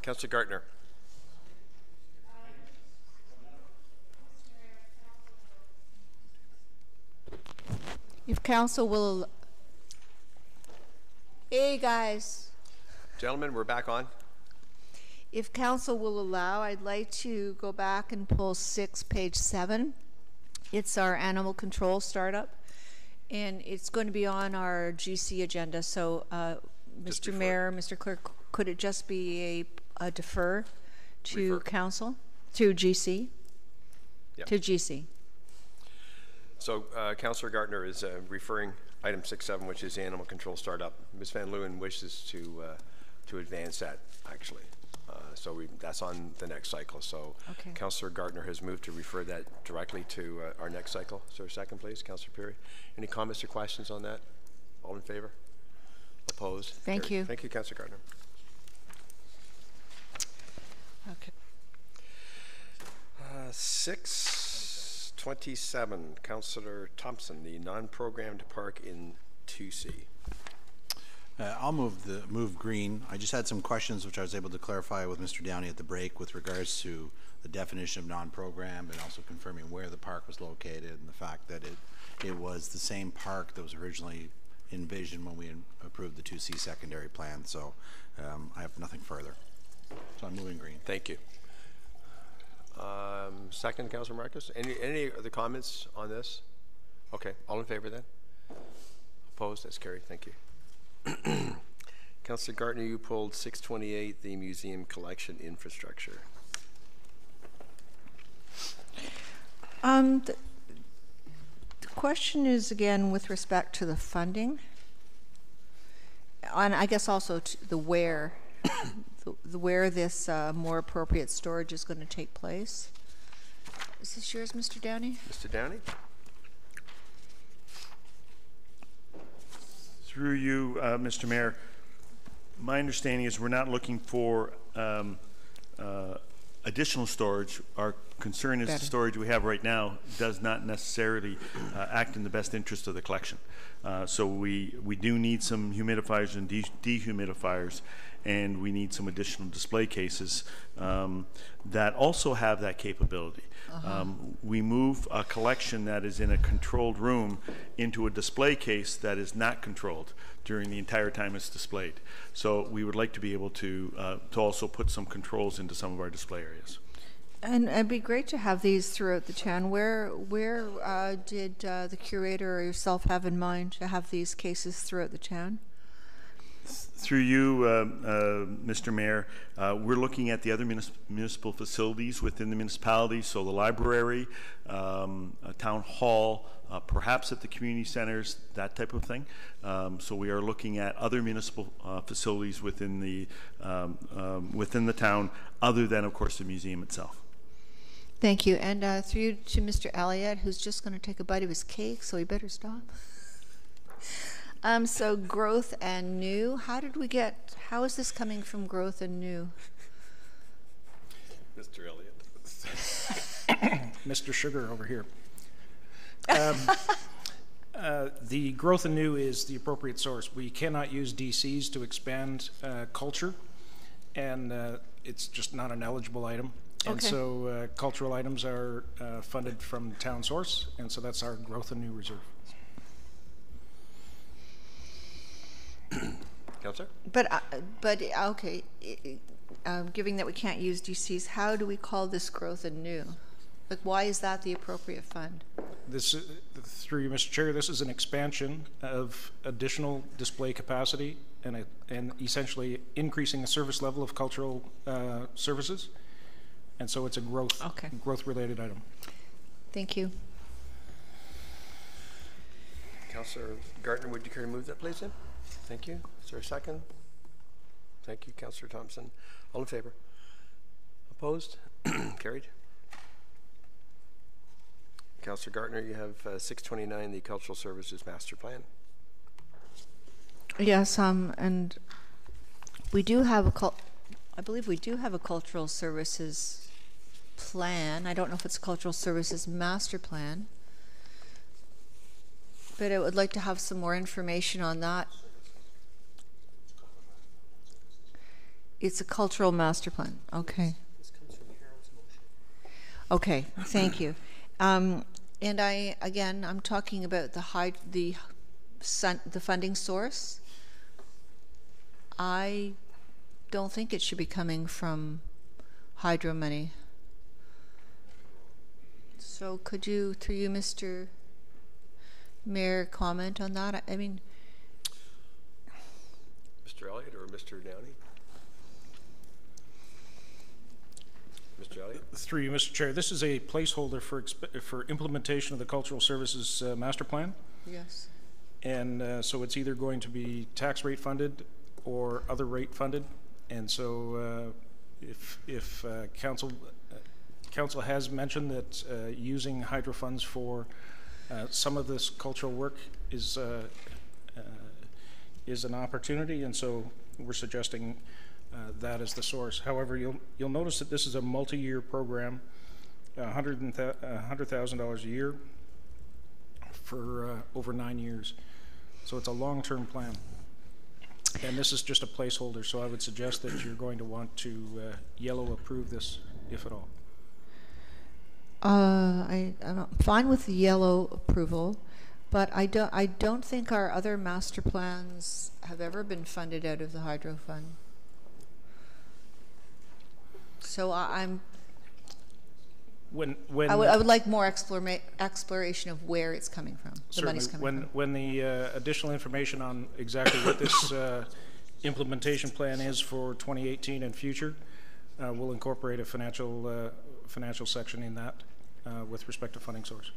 Councillor Gartner. If council will, hey guys, Gentlemen, we're back on. if council will allow, I'd like to go back and pull page 7. It's our animal control startup, and it's going to be on our GC agenda. So, Mr. Mayor, Mr. Clerk, could it just be a defer to council, to GC? Yep. To GC. So Councillor Gartner is referring item 6.7, which is the animal control startup. Ms. Van Leeuwen wishes to advance that, actually. So that's on the next cycle. So okay. Councillor Gartner has moved to refer that directly to our next cycle. Is there a second, please? Councillor Perry. Any comments or questions on that? All in favor? Opposed? Thank you. Thank you, Councillor Gartner. Okay. 6.27, Councillor Thompson, the non-programmed park in 2C. I'll move green. I just had some questions which I was able to clarify with Mr. Downey at the break with regards to the definition of non-programmed and also confirming where the park was located and the fact that it was the same park that was originally envisioned when we approved the 2C secondary plan. So I have nothing further. So I'm moving green. Thank you. Second, Councillor Marcus. Any other comments on this? Okay, all in favor then? Opposed? That's carried. Thank you. Councillor Gartner, you pulled 6.28, the museum collection infrastructure. The question is again with respect to the funding, and I guess also to the where, where this more appropriate storage is going to take place. Is this yours, Mr. Downey? Mr. Downey? Through you, Mr. Mayor, my understanding is we're not looking for additional storage. Our concern is the storage we have right now does not necessarily act in the best interest of the collection. So we do need some humidifiers and dehumidifiers, and we need some additional display cases that also have that capability. We move a collection that is in a controlled room into a display case that is not controlled during the entire time it's displayed. So we would like to be able to also put some controls into some of our display areas. And it'd be great to have these throughout the town. Where did the curator or yourself have in mind to have these cases throughout the town? Through you, Mr. Mayor, we're looking at the other municipal facilities within the municipality, so the library, a town hall, perhaps at the community centers, that type of thing. So we are looking at other municipal facilities within the town, other than, of course, the museum itself. Thank you. And through you to Mr. Elliott, who's just going to take a bite of his cake, so he better stop. So growth and new, how is this coming from growth and new? Mr. Elliott. Mr. Sugar over here. The growth and new is the appropriate source. We cannot use DCs to expand culture, and it's just not an eligible item. And so cultural items are funded from town source, and so that's our growth and new reserve. Councillor? But okay, given that we can't use DCs, how do we call this growth and new? Like, why is that the appropriate fund? This, through you, Mr. Chair, this is an expansion of additional display capacity and essentially increasing the service level of cultural services. And so it's a growth-related item. Thank you. Councillor Gartner, would you care to move that, please, then? Thank you. Is there a second? Thank you, Councillor Thompson. All in favor? Opposed? Carried. Councillor Gartner, you have 629, the Cultural Services Master Plan. Yes, and we do have I believe we do have a cultural services plan. I don't know if it's a cultural services master plan, but I would like to have some more information on that. It's a cultural master plan. Okay. This comes from Harold's motion. Okay, thank you. And I'm talking about the funding source. I don't think it should be coming from hydro money. So could you, through you, Mr. Mayor, comment on that? I mean, Mr. Elliott or Mr. Downey? Mr. Elliott? Through you, Mr. Chair, this is a placeholder for implementation of the Cultural Services Master Plan. yes. And so it's either going to be tax rate funded or other rate funded. And so if council has mentioned that using hydro funds for some of this cultural work is an opportunity, and so we're suggesting that as the source. However, you'll notice that this is a multi-year program, $100,000 a year for over 9 years. So it's a long-term plan. And this is just a placeholder, so I would suggest that you're going to want to yellow approve this, if at all. I'm fine with the yellow approval, but I don't think our other master plans have ever been funded out of the hydro fund. So I would like more exploration of where it's coming from. The money's coming from. When the additional information on exactly what this implementation plan is for 2018 and future, we'll incorporate a financial section in that with respect to funding source.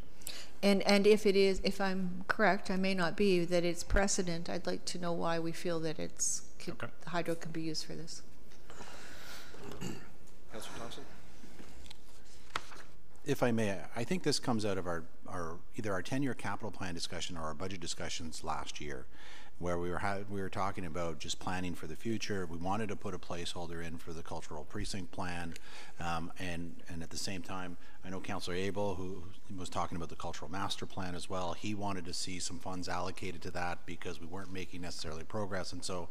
And if I'm correct, I may not be, that it's precedent, I'd like to know why we feel that hydro can be used for this. Councillor Thompson? If I may, I think this comes out of our either our 10-year capital plan discussion or our budget discussions last year, where we were talking about just planning for the future. We wanted to put a placeholder in for the cultural precinct plan, and at the same time, I know Councillor Abel, who was talking about the cultural master plan as well, he wanted to see some funds allocated to that because we weren't making necessarily progress, and so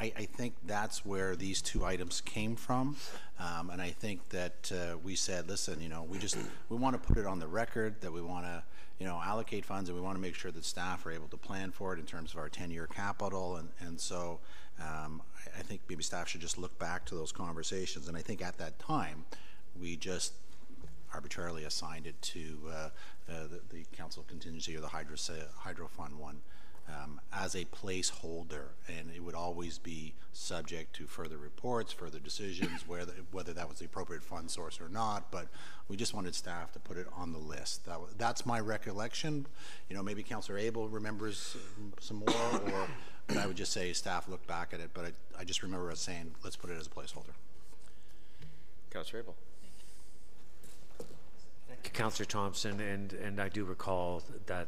I think that's where these two items came from, and I think that we said, listen, we want to put it on the record that we want to, allocate funds, and we want to make sure that staff are able to plan for it in terms of our 10-year capital, and so I think maybe staff should just look back to those conversations, and I think at that time we just arbitrarily assigned it to the council contingency or the hydro fund one. As a placeholder, and it would always be subject to further reports, further decisions, whether that was the appropriate fund source or not, but we just wanted staff to put it on the list. That's my recollection. Maybe Councillor Abel remembers some more, but I would just say staff looked back at it, but I just remember us saying, let's put it as a placeholder. Councillor Abel. Thank you, Councillor Thompson, and I do recall that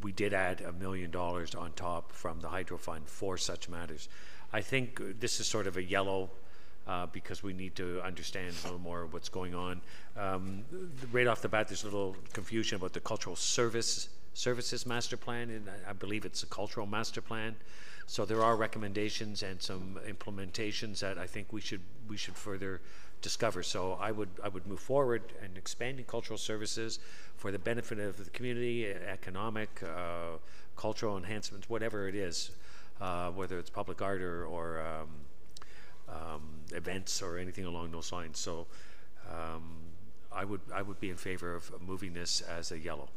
we did add $1 million on top from the hydro fund for such matters. I think this is sort of a yellow because we need to understand a little more what's going on. Right off the bat, there's a little confusion about the cultural services master plan, and I believe it's a cultural master plan. So there are recommendations and some implementations that I think we should further discover. So I would move forward and expanding cultural services for the benefit of the community, economic, cultural enhancements, whatever it is, whether it's public art or events or anything along those lines. So I would be in favor of moving this as a yellow.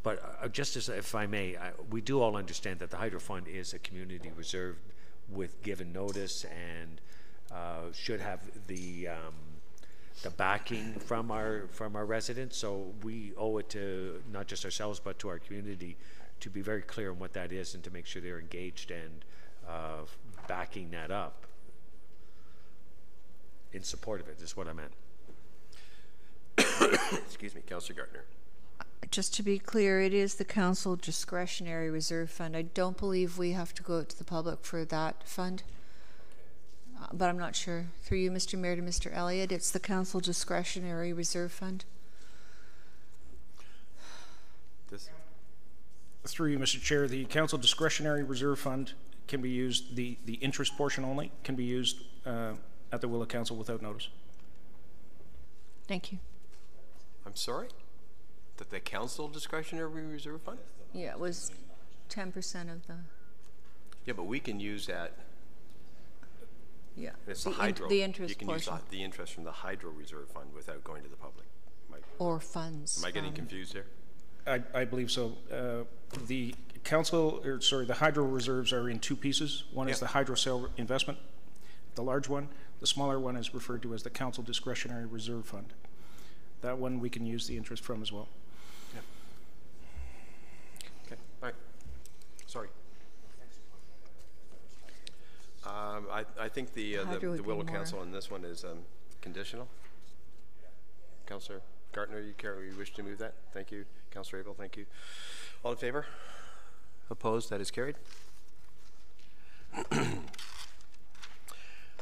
But just as, if I may, we do all understand that the hydro fund is a community reserve with given notice and should have the backing from our residents. So we owe it to not just ourselves but to our community to be very clear on what that is and to make sure they're engaged and backing that up in support of it is what I meant. Excuse me, Councillor Gardner. Just to be clear, it is the council discretionary reserve fund. I don't believe we have to go out to the public for that fund, but I'm not sure. Through you, Mr. Mayor, to Mr. Elliott, it's the council discretionary reserve fund. Through you, Mr. Chair, the council discretionary reserve fund can be used, the interest portion only can be used at the will of council without notice. Thank you. I'm sorry? That the council discretionary reserve fund? Yeah, it was 10% of the, Yeah, but we can use that. yeah. It's the The hydro. interest You can portion. use the interest from the hydro reserve fund without going to the public. Or funds. Am I getting confused here? I believe so. The council, or sorry, the hydro reserves are in two pieces. One is the hydro cell investment, the large one. The smaller one is referred to as the council discretionary reserve fund. That one we can use the interest from as well. Yeah. Okay, all right. Sorry. I think the will of council on this one is conditional. Councillor Gartner, you wish to move that? Thank you. Councillor Abel, thank you. All in favor? Opposed? That is carried.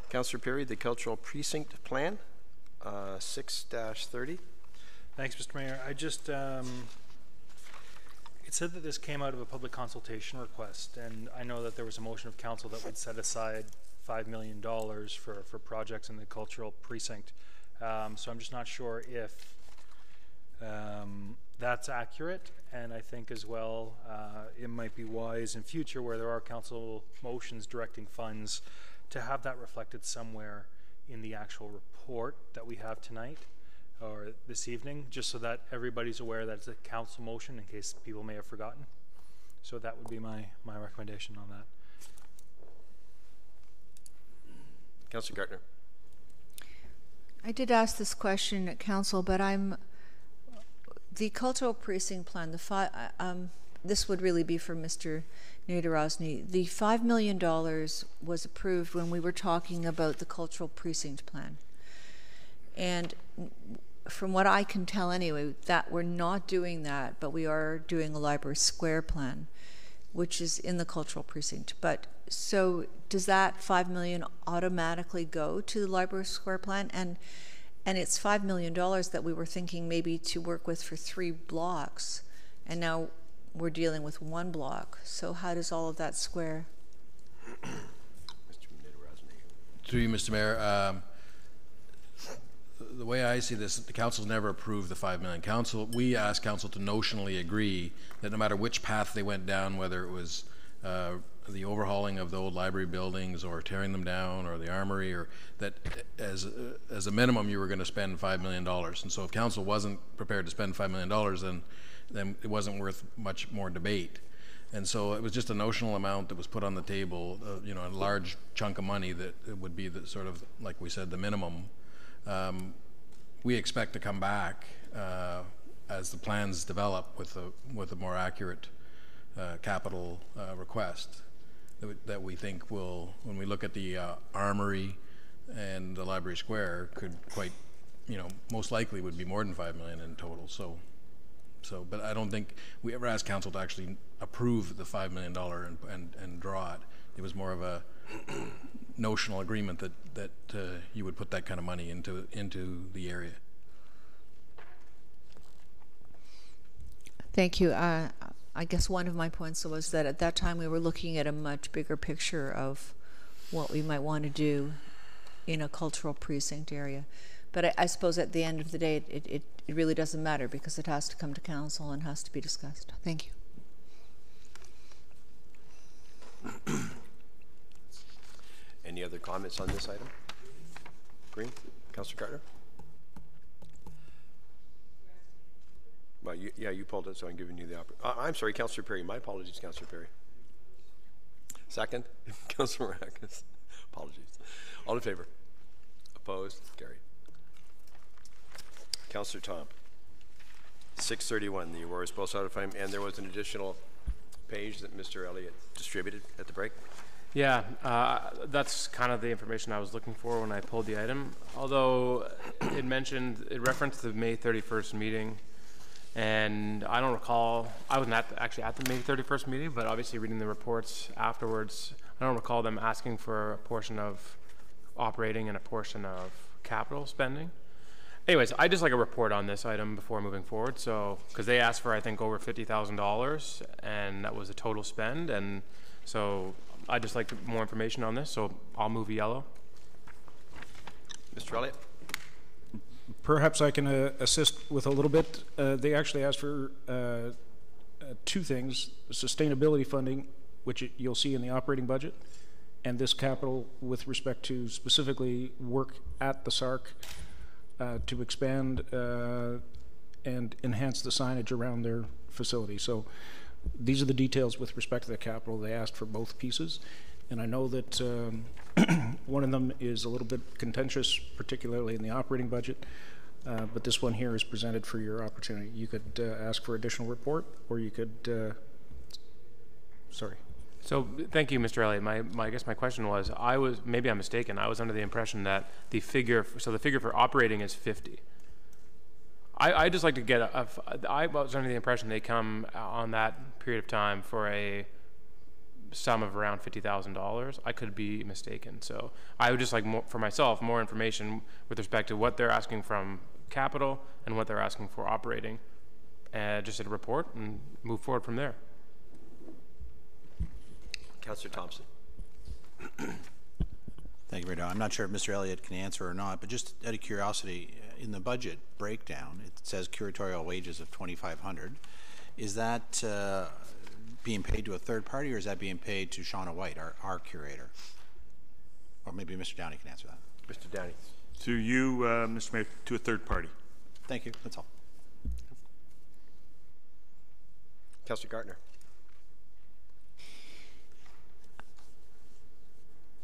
Councillor Perry, the Cultural Precinct Plan, 6-30. Thanks, Mr. Mayor. I just, it said that this came out of a public consultation request, and I know that there was a motion of council that would set aside $5 million for projects in the cultural precinct. So I'm just not sure if that's accurate, and I think as well it might be wise in future where there are council motions directing funds to have that reflected somewhere in the actual report that we have tonight or this evening, just so that everybody's aware that it's a council motion in case people may have forgotten. So that would be my recommendation on that. Councillor Gartner. I did ask this question at council, but the cultural precinct plan, this would really be for Mr. Naderozny. The $5 million was approved when we were talking about the cultural precinct plan. And from what I can tell anyway, that we're not doing that, but we are doing a library square plan, which is in the cultural precinct. But so does that $5 million automatically go to the library square plan? And it's $5 million that we were thinking maybe to work with for 3 blocks, and now we're dealing with 1 block. So how does all of that square? Through you, Mr. Mayor, the way I see this, the council's never approved the $5 million. We asked council to notionally agree that no matter which path they went down, whether it was the overhauling of the old library buildings or tearing them down or the armory, or that as a minimum you were going to spend $5 million. And so if council wasn't prepared to spend $5 million, then it wasn't worth much more debate. And so it was just a notional amount that was put on the table, you know, a large chunk of money that it would be the sort of, like we said, the minimum. We expect to come back as the plans develop with a more accurate capital request that we think will, when we look at the armory and the library square, could quite, you know, most likely would be more than $5 million in total. So, but I don't think we ever asked council to actually approve the $5 million and draw it. It was more of a notional agreement that you would put that kind of money into the area. Thank you. I guess one of my points was that at that time we were looking at a much bigger picture of what we might want to do in a cultural precinct area. But I suppose at the end of the day, it really doesn't matter because it has to come to council and has to be discussed. Thank you. Any other comments on this item? Green? Councillor Gartner? Well, you pulled it, so I'm giving you the opportunity. I'm sorry, Councillor Perry. My apologies, Councillor Perry. Second, Councillor Maracus. Apologies. All in favor? Opposed? Carried. Councillor Tom. 631, the Aurora Post Auto Fund, and there was an additional page that Mr. Elliott distributed at the break. Yeah, that's kind of the information I was looking for when I pulled the item. Although it referenced the May 31st meeting, and I don't recall, I wasn't actually at the May 31st meeting, but obviously reading the reports afterwards, I don't recall them asking for a portion of operating and a portion of capital spending. anyways, I just like a report on this item before moving forward. So, because they asked for, I think, over $50,000, and that was a total spend. And so I just like more information on this. So I'll move yellow. Mr. Elliott? Perhaps I can assist with a little bit. They actually asked for two things: sustainability funding, which you'll see in the operating budget, and this capital with respect to specifically work at the SARC to expand and enhance the signage around their facility. So these are the details with respect to the capital. They asked for both pieces, and I know that one of them is a little bit contentious, particularly in the operating budget, but this one here is presented for your opportunity. You could ask for additional report, or you could, sorry. So thank you, Mr. Elliott. I guess my question was, maybe I'm mistaken. I was under the impression that the figure for operating is 50. I just like to get I was under the impression they come on that period of time for a sum of around $50,000. I could be mistaken. So I would just like more, for myself, more information with respect to what they're asking from capital and what they're asking for operating, and just a report and move forward from there. Councillor Thompson. Thank you, Mayor. I'm not sure if Mr. Elliott can answer or not, but just out of curiosity, in the budget breakdown, it says curatorial wages of $2,500. Is that being paid to a third party, or is that being paid to Shauna White, our curator? Or maybe Mr. Downey can answer that. Mr. Downey. To you, Mr. Mayor, to a third party. Thank you. That's all. Councillor Gartner.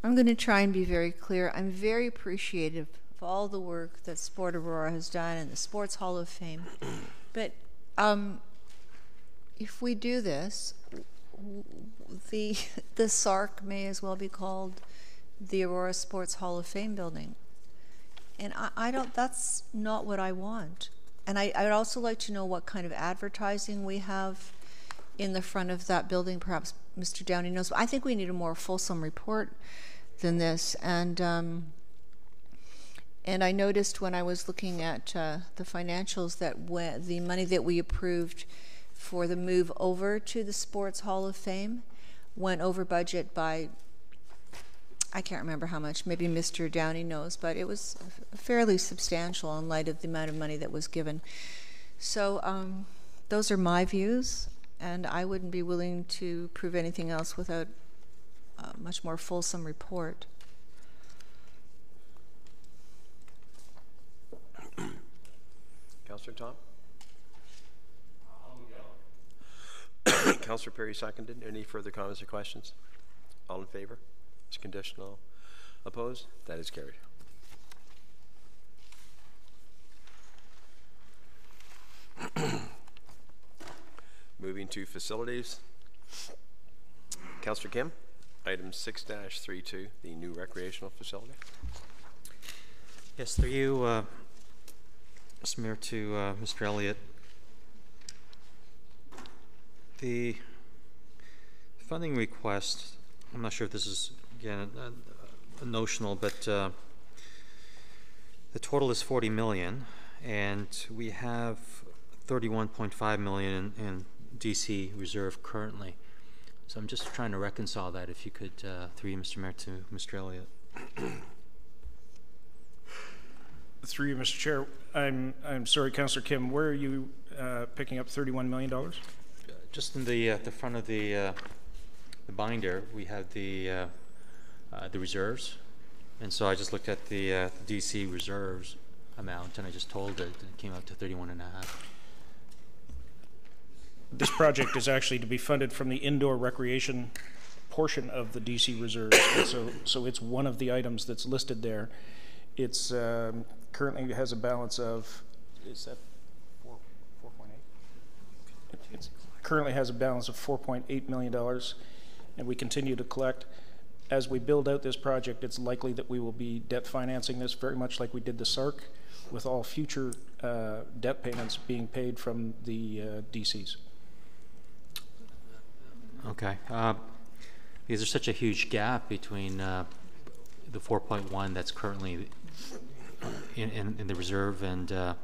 I'm going to try and be very clear. I'm very appreciative of all the work that Sport Aurora has done and the Sports Hall of Fame. But if we do this, the SARC may as well be called the Aurora Sports Hall of Fame building. And I don't, that's not what I want. And I would also like to know what kind of advertising we have in the front of that building. Perhaps Mr. Downey knows. I think we need a more fulsome report than this. And I noticed when I was looking at the financials that the money that we approved for the move over to the Sports Hall of Fame went over budget by, I can't remember how much, maybe Mr. Downey knows, but it was fairly substantial in light of the amount of money that was given. So those are my views, and I wouldn't be willing to prove anything else without a much more fulsome report. Councillor Tom? Councillor Perry seconded. Any further comments or questions? All in favor? It's conditional. Opposed? That is carried. Moving to facilities. Councillor Kim, item 6-32, the new recreational facility. Yes, through you, Mr. Mayor, to Mr. Elliott. The funding request, I'm not sure if this is, again, a notional, but the total is $40 million, and we have $31.5 million in DC reserve currently. So I'm just trying to reconcile that, if you could, through you, Mr. Mayor, to Mr. Elliott. Through you, Mr. Chair, I'm sorry, Councillor Kim, where are you picking up $31 million? Just in the front of the binder, we have the reserves, and so I just looked at the DC reserves amount, and I just told it came out to 31.5. This project is actually to be funded from the indoor recreation portion of the DC reserves, and so it's one of the items that's listed there. It's currently has a balance of, is that 4.8? It currently has a balance of $4.8 million, and we continue to collect. As we build out this project, it's likely that we will be debt financing this very much like we did the SARC, with all future debt payments being paid from the DCs. Okay. Because there's such a huge gap between the 4.1 that's currently in the reserve, and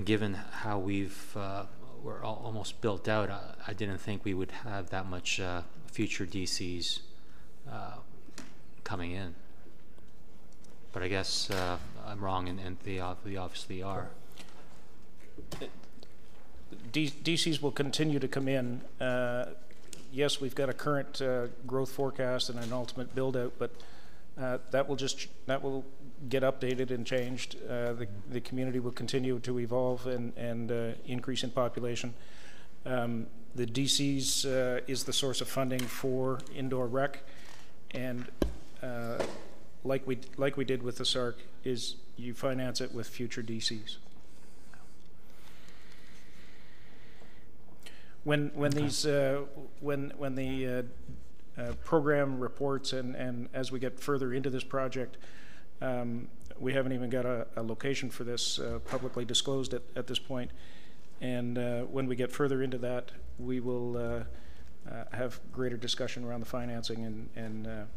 given how we're almost built out, I didn't think we would have that much future DCs coming in. But I guess I'm wrong, and they obviously are. DCs will continue to come in. Yes, we've got a current growth forecast and an ultimate build out, but that will get updated and changed. The community will continue to evolve and increase in population. The DCs is the source of funding for indoor rec, and like we did with the SARC, is you finance it with future DCs. When the program reports and as we get further into this project, we haven't even got a location for this publicly disclosed at this point. And when we get further into that, we will have greater discussion around the financing and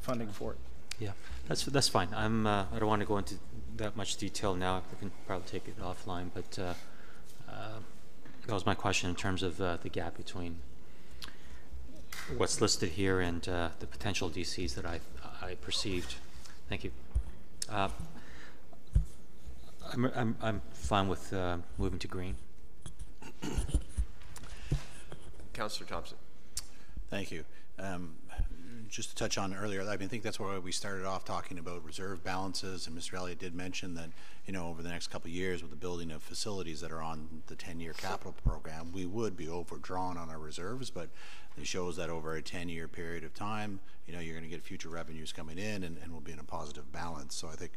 funding for it. Yeah, that's fine. I don't want to go into that much detail now. We can probably take it offline, but that was my question in terms of the gap between what's listed here and the potential DCs that I perceived. Thank you. I'm fine with moving to green. Councillor Thompson. Thank you. Just to touch on earlier, I think that's where we started off talking about reserve balances, and Mr. Elliott did mention that, over the next couple of years with the building of facilities that are on the 10-year capital program, we would be overdrawn on our reserves, but it shows that over a 10-year period of time, you're going to get future revenues coming in and we'll be in a positive balance. So I think,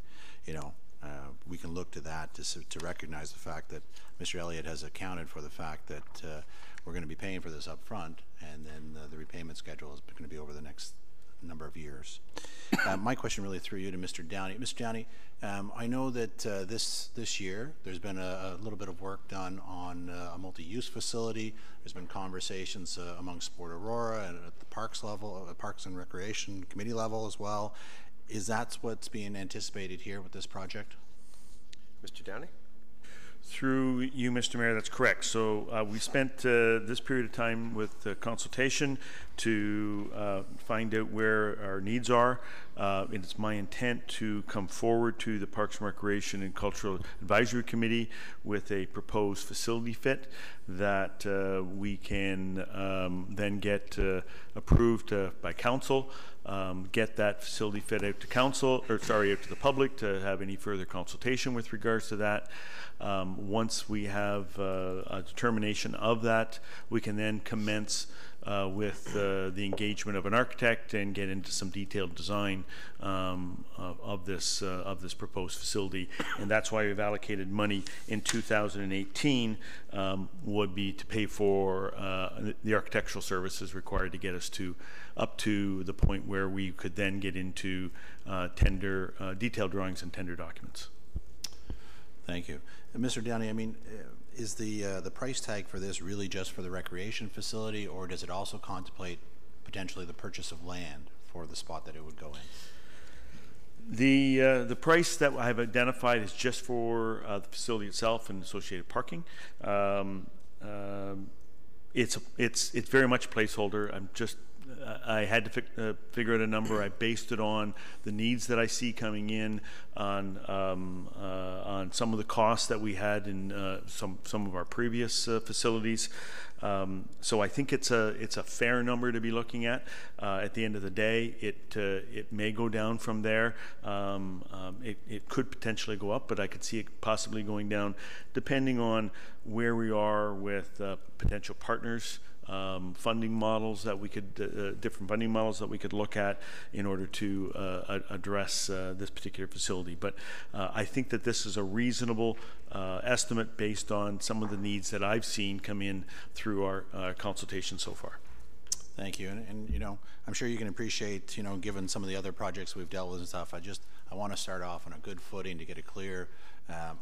we can look to that to recognize the fact that Mr. Elliott has accounted for the fact that we're going to be paying for this up front, and then the repayment schedule is going to be over the next number of years. My question really through you to Mr. Downey. Mr. Downey, I know that this year there's been a little bit of work done on a multi-use facility. There's been conversations among Sport Aurora and at the parks level, Parks and Recreation Committee level as well. Is that what's being anticipated here with this project? Mr. Downey? Through you, Mr. Mayor, that's correct. So we spent this period of time with consultation to find out where our needs are. It's my intent to come forward to the Parks and Recreation and Cultural Advisory Committee with a proposed facility fit that we can then get approved by council, get that facility fit out to council, out to the public to have any further consultation with regards to that. Once we have a determination of that, we can then commence with the engagement of an architect and get into some detailed design of this proposed facility. And that's why we've allocated money in 2018 would be to pay for the architectural services required to get us up to the point where we could then get into detailed drawings and tender documents. Thank you. Mr. Downey, is the price tag for this really just for the recreation facility, or does it also contemplate potentially the purchase of land for the spot that it would go in? The price that I have identified is just for the facility itself and associated parking. It's very much a placeholder. I had to figure out a number. I based it on the needs that I see coming in, on some of the costs that we had in some of our previous facilities. So I think it's a fair number to be looking at. At the end of the day, it may go down from there. It could potentially go up, but I could see it possibly going down depending on where we are with potential partners. Funding models that we could, different funding models that we could look at in order to address this particular facility. But I think that this is a reasonable estimate based on some of the needs that I've seen come in through our consultation so far. Thank you. And I'm sure you can appreciate, given some of the other projects we've dealt with and stuff, I want to start off on a good footing to get a clear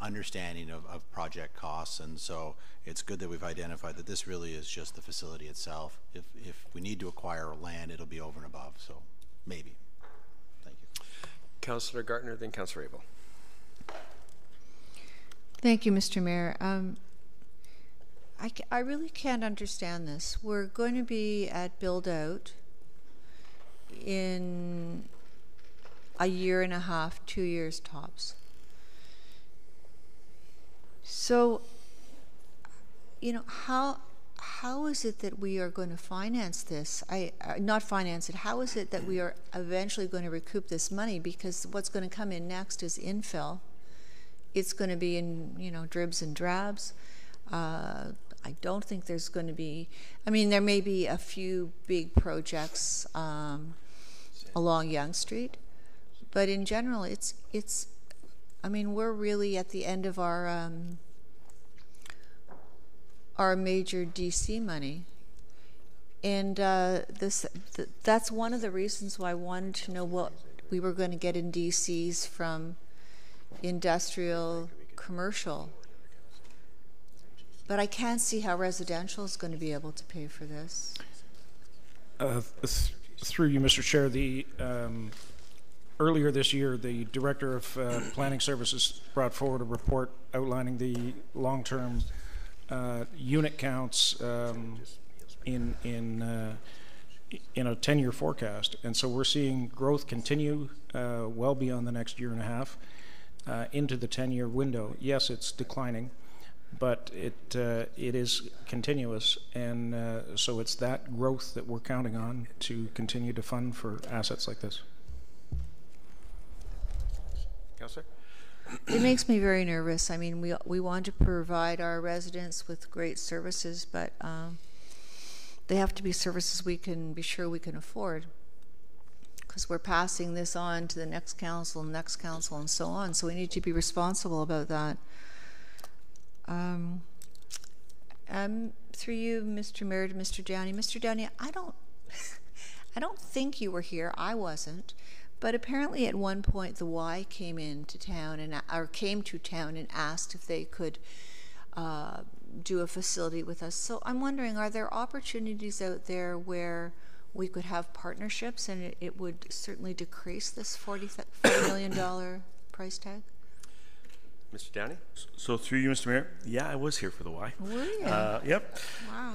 understanding of project costs, and so it's good that we've identified that this really is just the facility itself. If we need to acquire land, it'll be over and above, so maybe. Thank you. Councillor Gartner, then Councillor Abel. Thank you, Mr. Mayor. I really can't understand this. We're going to be at build-out in a year and a half, 2 years tops. So, you know, how is it that we are going to finance this? Not finance it. How is it that we are eventually going to recoup this money? Because what's going to come in next is infill. It's going to be in, you know, dribs and drabs. I don't think there's going to be, I mean, there may be a few big projects along Yonge Street, but in general, it's, I mean, we're really at the end of our major DC money. And that's one of the reasons why I wanted to know what we were going to get in DCs from industrial, commercial. But I can't see how residential is going to be able to pay for this. Through you, Mr. Chair, earlier this year, the Director of Planning Services brought forward a report outlining the long-term unit counts in a 10-year forecast. And so we're seeing growth continue well beyond the next year and a half into the 10-year window. Yes, it's declining, but it is continuous, and so it's that growth that we're counting on to continue to fund for assets like this. Councillor? It makes me very nervous. I mean, we want to provide our residents with great services, but they have to be services we can be sure we can afford, because we're passing this on to the next council, and so on. So we need to be responsible about that. Through you, Mr. Mayor, to Mr. Downey. Mr. Downey, I don't think you were here. I wasn't. But apparently at one point the Y came into town came to town and asked if they could do a facility with us. So I'm wondering, are there opportunities out there where we could have partnerships and it would certainly decrease this $40 million price tag? Mr. Downey? So through you, Mr. Mayor, yeah, I was here for the Y. Were you? Yep. Wow.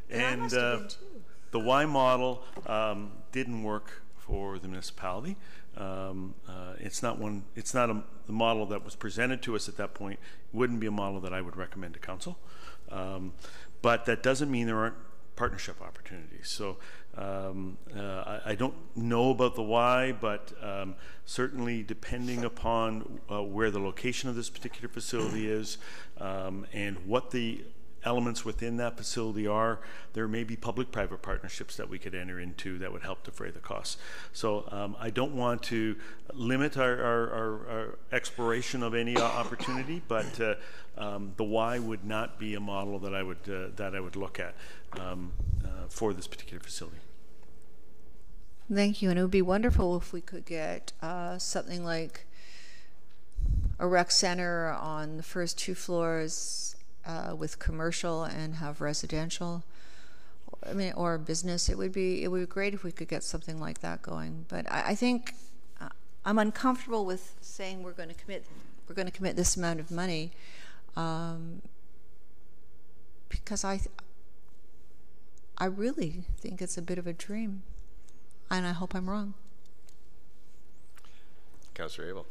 And I must have been too. The Y model didn't work for the municipality. It's not the model that was presented to us at that point. It wouldn't be a model that I would recommend to council. But that doesn't mean there aren't partnership opportunities. So I don't know about the Y, but certainly depending upon where the location of this particular facility is and what the elements within that facility are, there may be public-private partnerships that we could enter into that would help defray the costs. So I don't want to limit our exploration of any opportunity, but the Y would not be a model that I would look at for this particular facility. Thank you. And it would be wonderful if we could get something like a rec center on the first 2 floors with commercial and have residential, I mean, or business. It would be great if we could get something like that going. But I think I'm uncomfortable with saying we're going to commit this amount of money because I really think it's a bit of a dream, and I hope I'm wrong. Councillor Abel.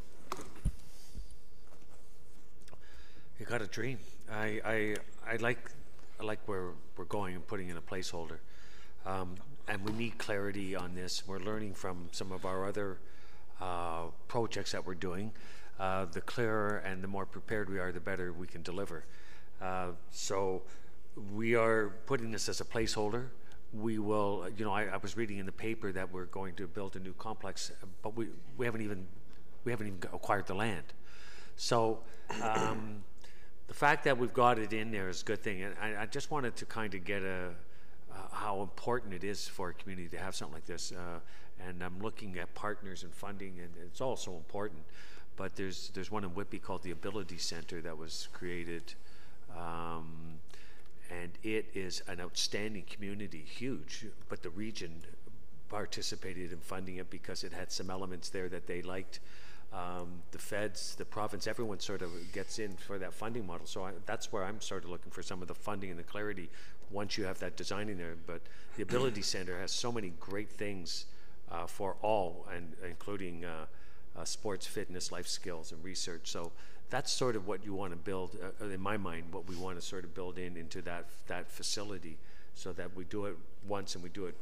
You got a dream. I like where we're going and putting in a placeholder, and we need clarity on this. We're learning from some of our other projects that we're doing. The clearer and the more prepared we are, the better we can deliver. So we are putting this as a placeholder. We will, you know, I was reading in the paper that we're going to build a new complex, but we haven't even acquired the land. So the fact that we've got it in there is a good thing. And I just wanted to kind of get how important it is for a community to have something like this. And I'm looking at partners and funding, and it's all so important. But there's one in Whitby called the Ability Center that was created, and it is an outstanding community, huge, but the region, participated in funding it because it had some elements there that they liked. The feds, the province, everyone sort of gets in for that funding model. So that's where I'm sort of looking for some of the funding and the clarity once you have that design in there. But the Ability Center has so many great things for all, and including sports, fitness, life skills, and research. So that's sort of what you want to build, in my mind, what we want to sort of build into that facility, so that we do it once and we do it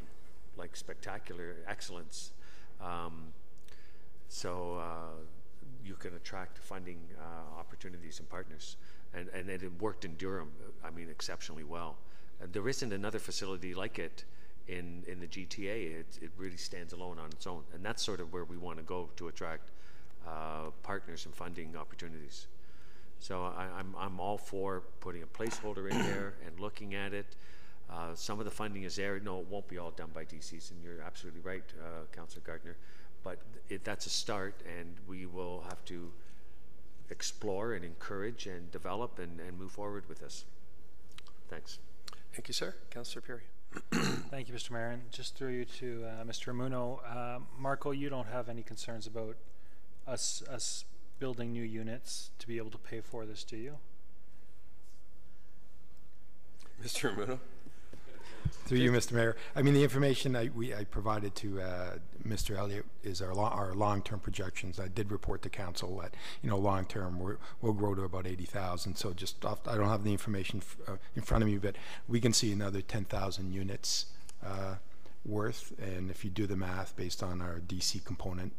like spectacular excellence. So you can attract funding opportunities and partners. And it worked in Durham, I mean, exceptionally well. There isn't another facility like it in the GTA. It really stands alone on its own. And that's sort of where we want to go to attract partners and funding opportunities. So I'm all for putting a placeholder in there and looking at it. Some of the funding is there. No, it won't be all done by DCs, and you're absolutely right, Councillor Gardner. But that's a start, and we will have to explore and encourage and develop and move forward with this. Thanks. Thank you, sir. Councillor Perry. Thank you, Mr. Mayor. And just through you to Mr. Amuno, Marco, you don't have any concerns about us building new units to be able to pay for this, do you? Mr. Amuno. Through you, Mr. Mayor. I mean, the information I provided to Mr. Elliott is our long-term projections. I did report to council that, you know, long-term we'll grow to about 80,000. So just I don't have the information in front of me, but we can see another 10,000 units worth. And if you do the math based on our DC component,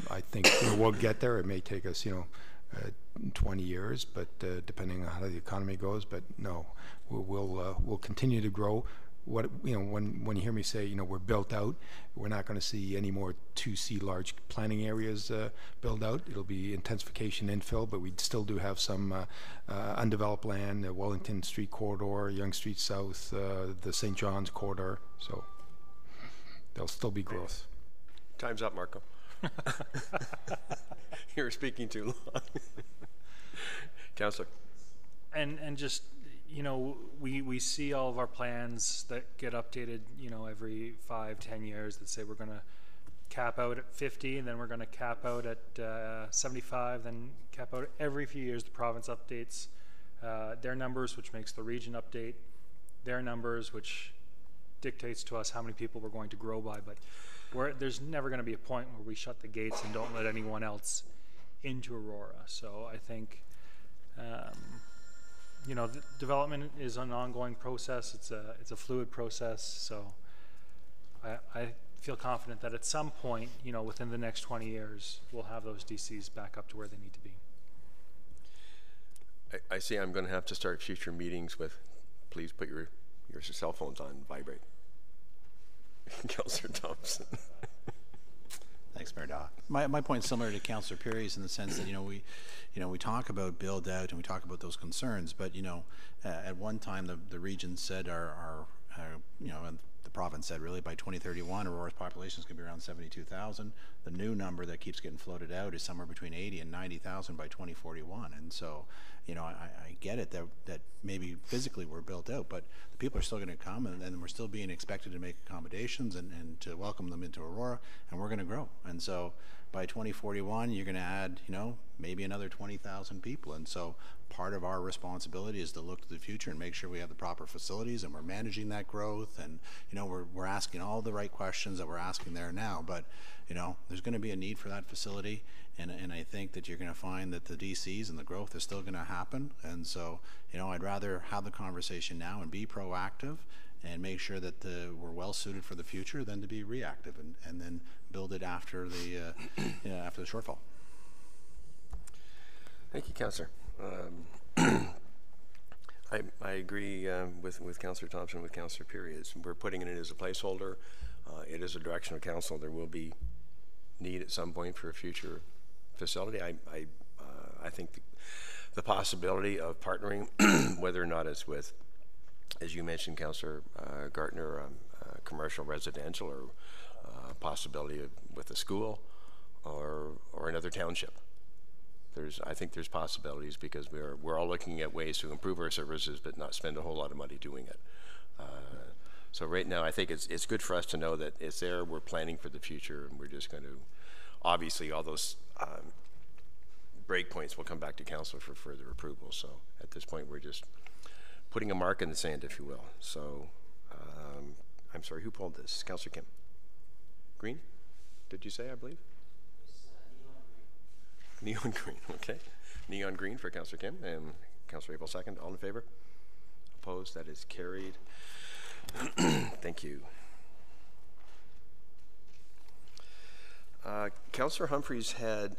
I think we'll get there. It may take us, 20 years, but depending on how the economy goes. But no, we'll continue to grow. When you hear me say we're built out, we're not going to see any more 2C large planning areas built out. It'll be intensification infill, but we still do have some undeveloped land, the Wellington Street corridor, Yonge Street South, the St. John's corridor. So there'll still be growth. Time's up, Marco. You're speaking too long. Councillor. And just, we see all of our plans that get updated, every 5-10 years that say we're going to cap out at 50, and then we're going to cap out at 75, then cap out every few years. The province updates their numbers, which makes the region update their numbers, which dictates to us how many people we're going to grow by. But there's never going to be a point where we shut the gates and don't let anyone else into Aurora. So I think, the development is an ongoing process. It's a fluid process. So I feel confident that at some point, within the next 20 years, we'll have those DCs back up to where they need to be. I see I'm going to have to start future meetings with, please put your cell phones on vibrate. Councillor Thompson. Thanks, Mayor Daw. My point is similar to Councillor Perry's in the sense that we talk about build out and we talk about those concerns, but at one time the region said and the province said really by 2031 Aurora's population is going to be around 72,000. The new number that keeps getting floated out is somewhere between 80 and 90,000 by 2041. And so I get it that maybe physically we're built out, but the people are still going to come, and we're still being expected to make accommodations and to welcome them into Aurora, and we're going to grow. And so by 2041, you're going to add, maybe another 20,000 people. And so part of our responsibility is to look to the future and make sure we have the proper facilities and we're managing that growth. And, we're asking all the right questions that we're asking there now. But, there's going to be a need for that facility. And I think that you're going to find that the DCs and the growth is still going to happen. And so, I'd rather have the conversation now and be proactive and make sure that we're well suited for the future than to be reactive and then build it after the after the shortfall. Thank you, Councillor. I agree with Councillor Thompson, with Councillor Perry. We're putting it in as a placeholder. It is a direction of council. There will be need at some point for a future facility. I think the possibility of partnering, whether or not it's with, as you mentioned, Councillor Gardner, commercial, residential, or possibility with a school or another township. I think there's possibilities because we're all looking at ways to improve our services but not spend a whole lot of money doing it. So right now, I think it's good for us to know that it's there, we're planning for the future, and we're just going to, obviously, all those breakpoints will come back to council for further approval. So at this point, we're just putting a mark in the sand, if you will. So I'm sorry, who pulled this? Councillor Kim? Green? Did you say, I believe? Neon green, okay. Neon green for Councillor Kim, and Councillor Abel second. All in favor? Opposed? That is carried. Thank you. Councillor Humphreys had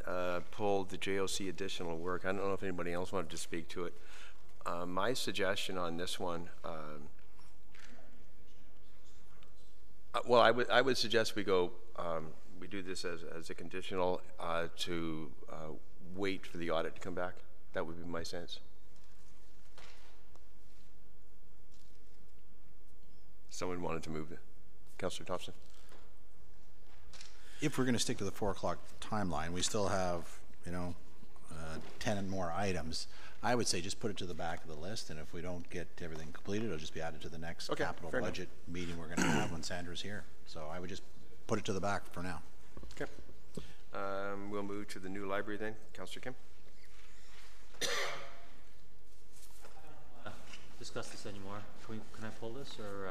pulled the JOC additional work. I don't know if anybody else wanted to speak to it. My suggestion on this one, well, I would suggest we go, we do this as a conditional to wait for the audit to come back. That would be my sense. Someone wanted to move it. Councillor Thompson. If we're going to stick to the 4 o'clock timeline, we still have, 10 more items. I would say just put it to the back of the list, and if we don't get everything completed, it'll just be added to the next capital budget meeting we're going to have when Sandra's here. So I would just put it to the back for now. Okay. We'll move to the new library then. Councillor Kim. Discuss this anymore. Can I pull this or?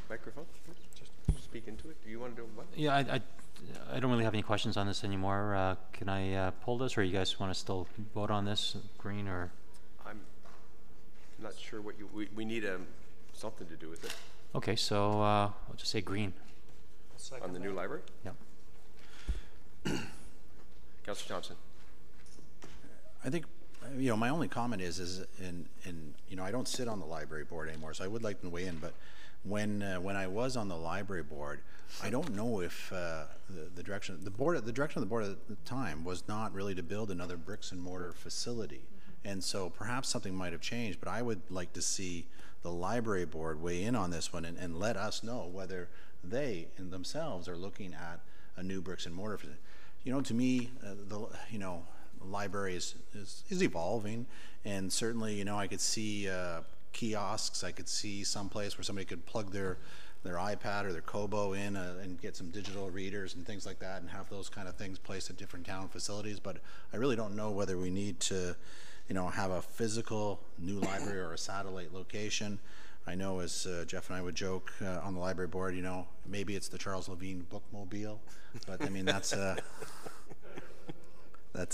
Microphone? Just speak into it. Do you want to do what? Yeah, I don't really have any questions on this anymore. Can I pull this, or you guys want to still vote on this, green or? I'm not sure what we need something to do with it. Okay, so I'll just say green. On the new library? Yep. Councillor Thompson. I think, my only comment is I don't sit on the library board anymore, so I would like to weigh in, but when I was on the library board, I don't know if the direction of the board at the time was not really to build another bricks and mortar facility, and so perhaps something might have changed. But I would like to see the library board weigh in on this one and let us know whether they in themselves are looking at a new bricks and mortar facility. To me, the library is evolving, and certainly I could see kiosks. I could see some place where somebody could plug their iPad or their Kobo in and get some digital readers and things like that, and have those kind of things placed at different town facilities. But I really don't know whether we need to have a physical new library or a satellite location. I know, as Jeff and I would joke on the library board, maybe it's the Charles Levine bookmobile, but I mean that's a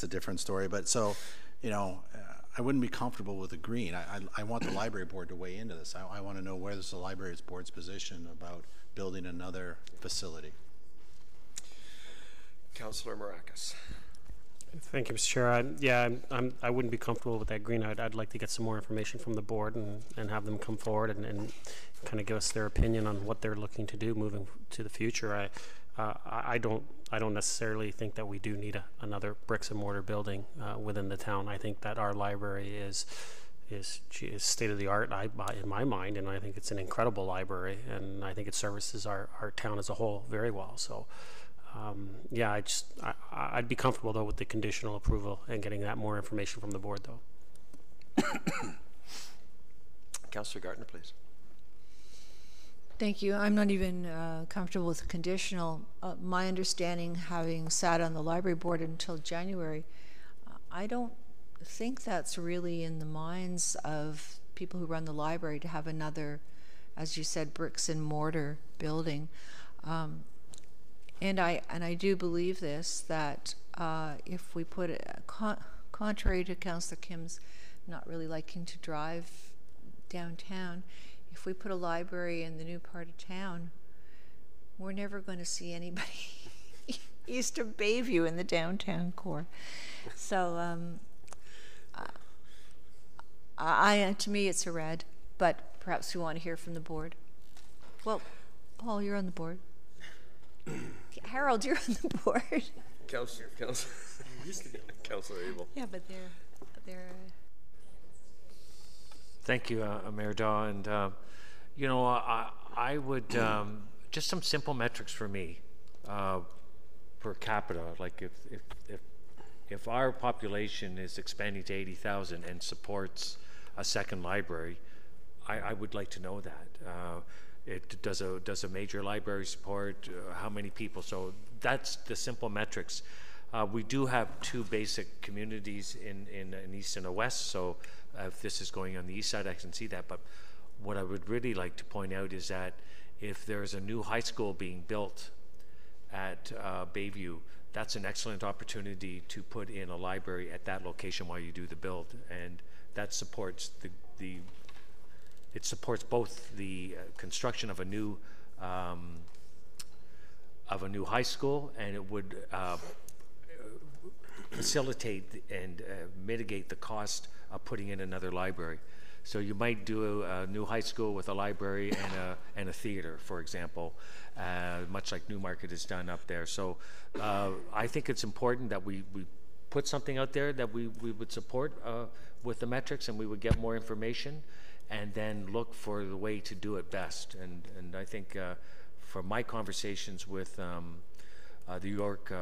different story. But so, I wouldn't be comfortable with the green. I want the library board to weigh into this. I want to know where's the library board's position about building another facility. Councillor Maracas. Thank you, Mr. Chair. I wouldn't be comfortable with that green. I'd like to get some more information from the board and have them come forward and kind of give us their opinion on what they're looking to do moving to the future. I don't necessarily think that we do need another bricks and mortar building within the town. I think that our library is state of the art in my mind, and I think it's an incredible library, and I think it services our town as a whole very well. So. I'd be comfortable though with the conditional approval and getting that more information from the board though. Councillor Gardner, please. Thank you. I'm not even comfortable with the conditional. My understanding, having sat on the library board until January, I don't think that's really in the minds of people who run the library to have another, as you said, bricks and mortar building. And I do believe this, that if we put it, contrary to Councillor Kim's not really liking to drive downtown, if we put a library in the new part of town, we're never going to see anybody east of Bayview in the downtown core. So to me it's a red, but perhaps we want to hear from the board. Well, Paul, you're on the board. Harold, you're on the board. Councillor Abel. Yeah, but they're. Thank you, Mayor Daw, and I would just some simple metrics for me per capita. Like if our population is expanding to 80,000 and supports a second library, I would like to know that. It does a major library support, how many people? So that's the simple metrics. We do have two basic communities in east and a west, so if this is going on the east side, I can see that. But what I would really like to point out is that if there's a new high school being built at Bayview, that's an excellent opportunity to put in a library at that location while you do the build, and that supports it supports both the construction of a new high school, and it would facilitate and mitigate the cost of putting in another library. So you might do a new high school with a library and a theater, for example, much like Newmarket has done up there. So I think it's important that we put something out there that we would support with the metrics, and we would get more information, and then look for the way to do it best. And I think from my conversations with the York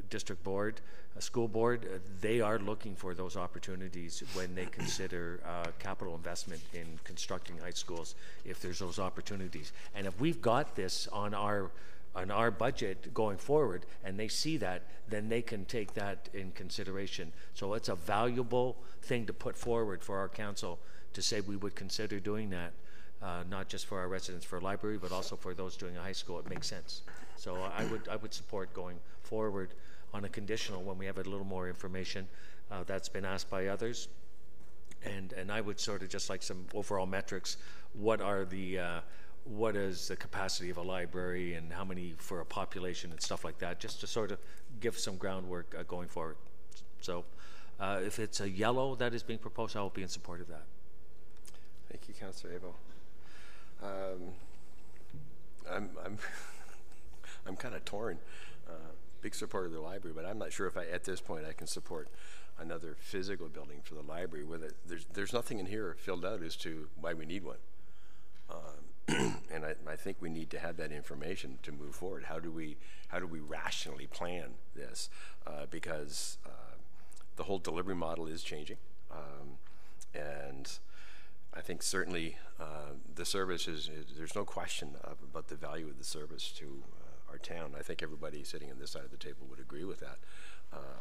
District Board, School Board, they are looking for those opportunities when they consider capital investment in constructing high schools, if there's those opportunities. And if we've got this on our budget going forward, and they see that, then they can take that in consideration. So it's a valuable thing to put forward for our council to say we would consider doing that, not just for our residents for a library, but also for those doing a high school. It makes sense. So I would support going forward on a conditional when we have a little more information. That's been asked by others, and I would sort of just like some overall metrics. What is the capacity of a library, and how many for a population and stuff like that, just to sort of give some groundwork going forward. So if it's a yellow that is being proposed, I will be in support of that. Thank you, Councillor Abel. I'm kind of torn. Big supporter of the library, but I'm not sure if at this point I can support another physical building for the library. There's nothing in here filled out as to why we need one. And I think we need to have that information to move forward. How do we rationally plan this? Because the whole delivery model is changing, and I think certainly the service there's no question about the value of the service to our town. I think everybody sitting on this side of the table would agree with that.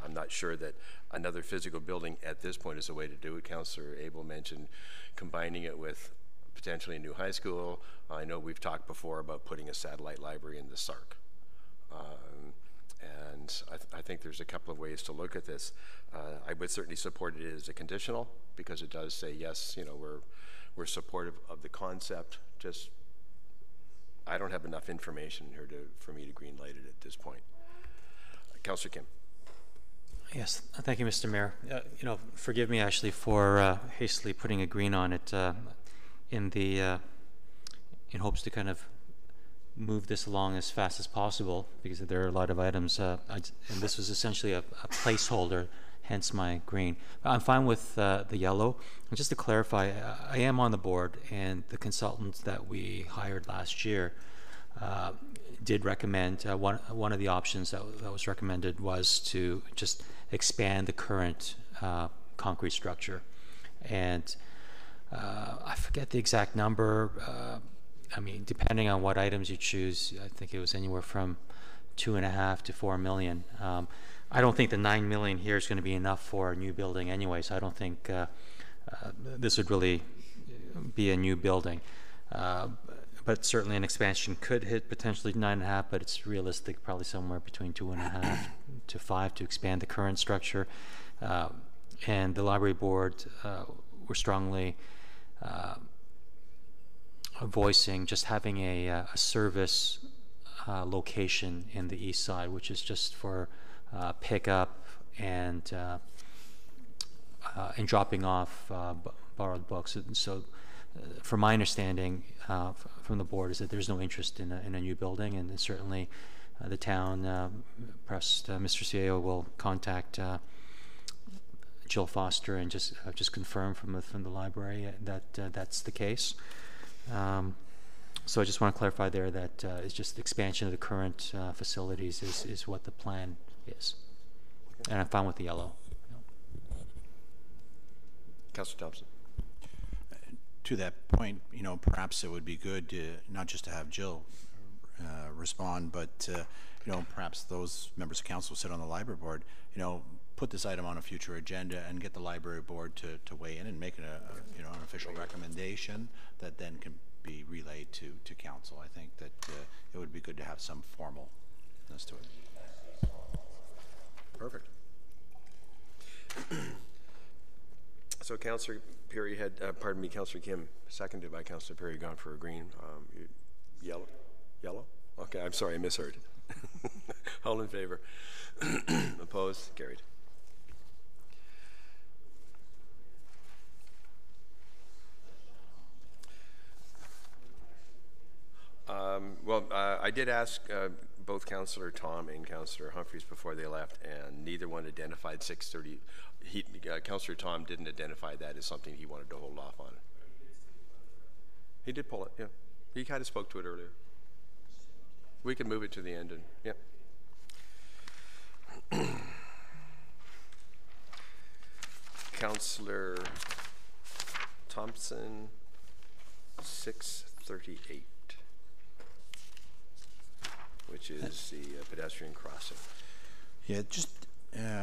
I'm not sure that another physical building at this point is a way to do it. Councillor Abel mentioned combining it with potentially a new high school. I know we've talked before about putting a satellite library in the SARC. And I think there's a couple of ways to look at this. I would certainly support it as a conditional, because it does say, yes, you know, we're supportive of the concept. Just, I don't have enough information here for me to green light it at this point. Councillor Kim. Yes, thank you, Mr. Mayor. You know, forgive me actually for hastily putting a green on it in hopes to kind of move this along as fast as possible, because there are a lot of items, and this was essentially a placeholder, hence my green. I'm fine with the yellow. And just to clarify, I am on the board, and the consultant that we hired last year did recommend, one of the options that was recommended was to just expand the current concrete structure. And I forget the exact number. I mean, depending on what items you choose, I think it was anywhere from $2.5 to $4 million. I don't think the $9 million here is going to be enough for a new building anyway, so I don't think this would really be a new building. But certainly an expansion could hit potentially 9.5, but it's realistic, probably somewhere between 2.5 to 5 to expand the current structure. And the library board were strongly voicing just having a service location in the east side, which is just for pickup and dropping off borrowed books. And so, from my understanding from the board, is that there's no interest in a new building, and certainly the town, perhaps Mr. Cieo will contact Jill Foster and just confirm from the library that that's the case. So I just want to clarify there that it's just expansion of the current facilities is what the plan is. Okay. And I'm fine with the yellow. Councillor Thompson. to that point, you know, perhaps it would be good to not just to have Jill respond, but you know, perhaps those members of council who sit on the library board, you know, put this item on a future agenda and get the library board to weigh in and make it you know, an official recommendation that then can be relayed to council. I think that it would be good to have some formalness to it. Perfect. So Councillor Perry had, pardon me, Councillor Kim, seconded by Councillor Perry, gone for a green. Yellow? Yellow? Okay, I'm sorry, I misheard. All in favor? Opposed? Carried. I did ask both Councillor Tom and Councillor Humphreys before they left, and neither one identified 6:30. Councillor Tom didn't identify that as something he wanted to hold off on. He did pull it, yeah. He kind of spoke to it earlier. We can move it to the end, and yeah. Councillor Thompson, 638. Which is the pedestrian crossing. Yeah,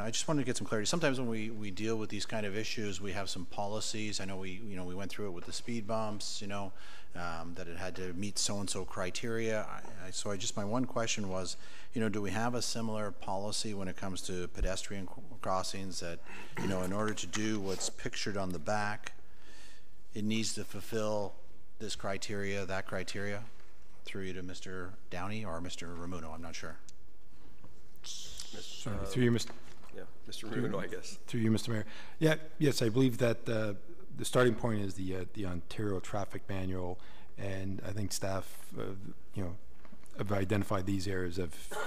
I just wanted to get some clarity. Sometimes when we deal with these kind of issues, we have some policies. I know we went through it with the speed bumps, you know, that it had to meet so-and-so criteria. So my one question was, you know, do we have a similar policy when it comes to pedestrian crossings that, you know, in order to do what's pictured on the back, it needs to fulfill this criteria, that criteria? Through you to Mr. Downey or Mr. Ramuno, I'm not sure. Sorry, through you, Mr. Yeah, Mr. Ramuno, I guess. Through you, Mr. Mayor. Yeah, yes, I believe that the starting point is the Ontario Traffic Manual, and I think staff, you know, have identified these areas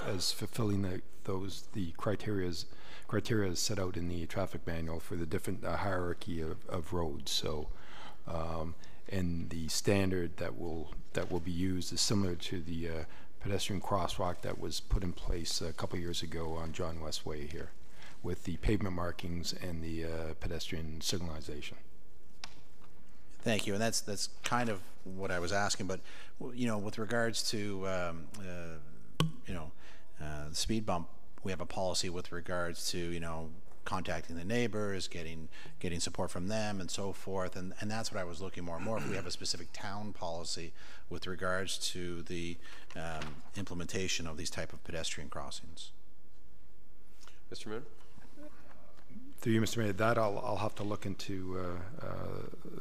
as fulfilling the criteria set out in the traffic manual for the different hierarchy of roads. So. And the standard that will be used is similar to the pedestrian crosswalk that was put in place a couple years ago on John West Way here, with the pavement markings and the pedestrian signalization. Thank you, and that's kind of what I was asking. But you know, with regards to you know, the speed bump, we have a policy with regards to, you know, contacting the neighbors, getting support from them, and so forth, and that's what I was looking more and more. If we have a specific town policy with regards to the implementation of these type of pedestrian crossings. Mr. Moon? Through you, Mr. Mayor, that I'll have to look into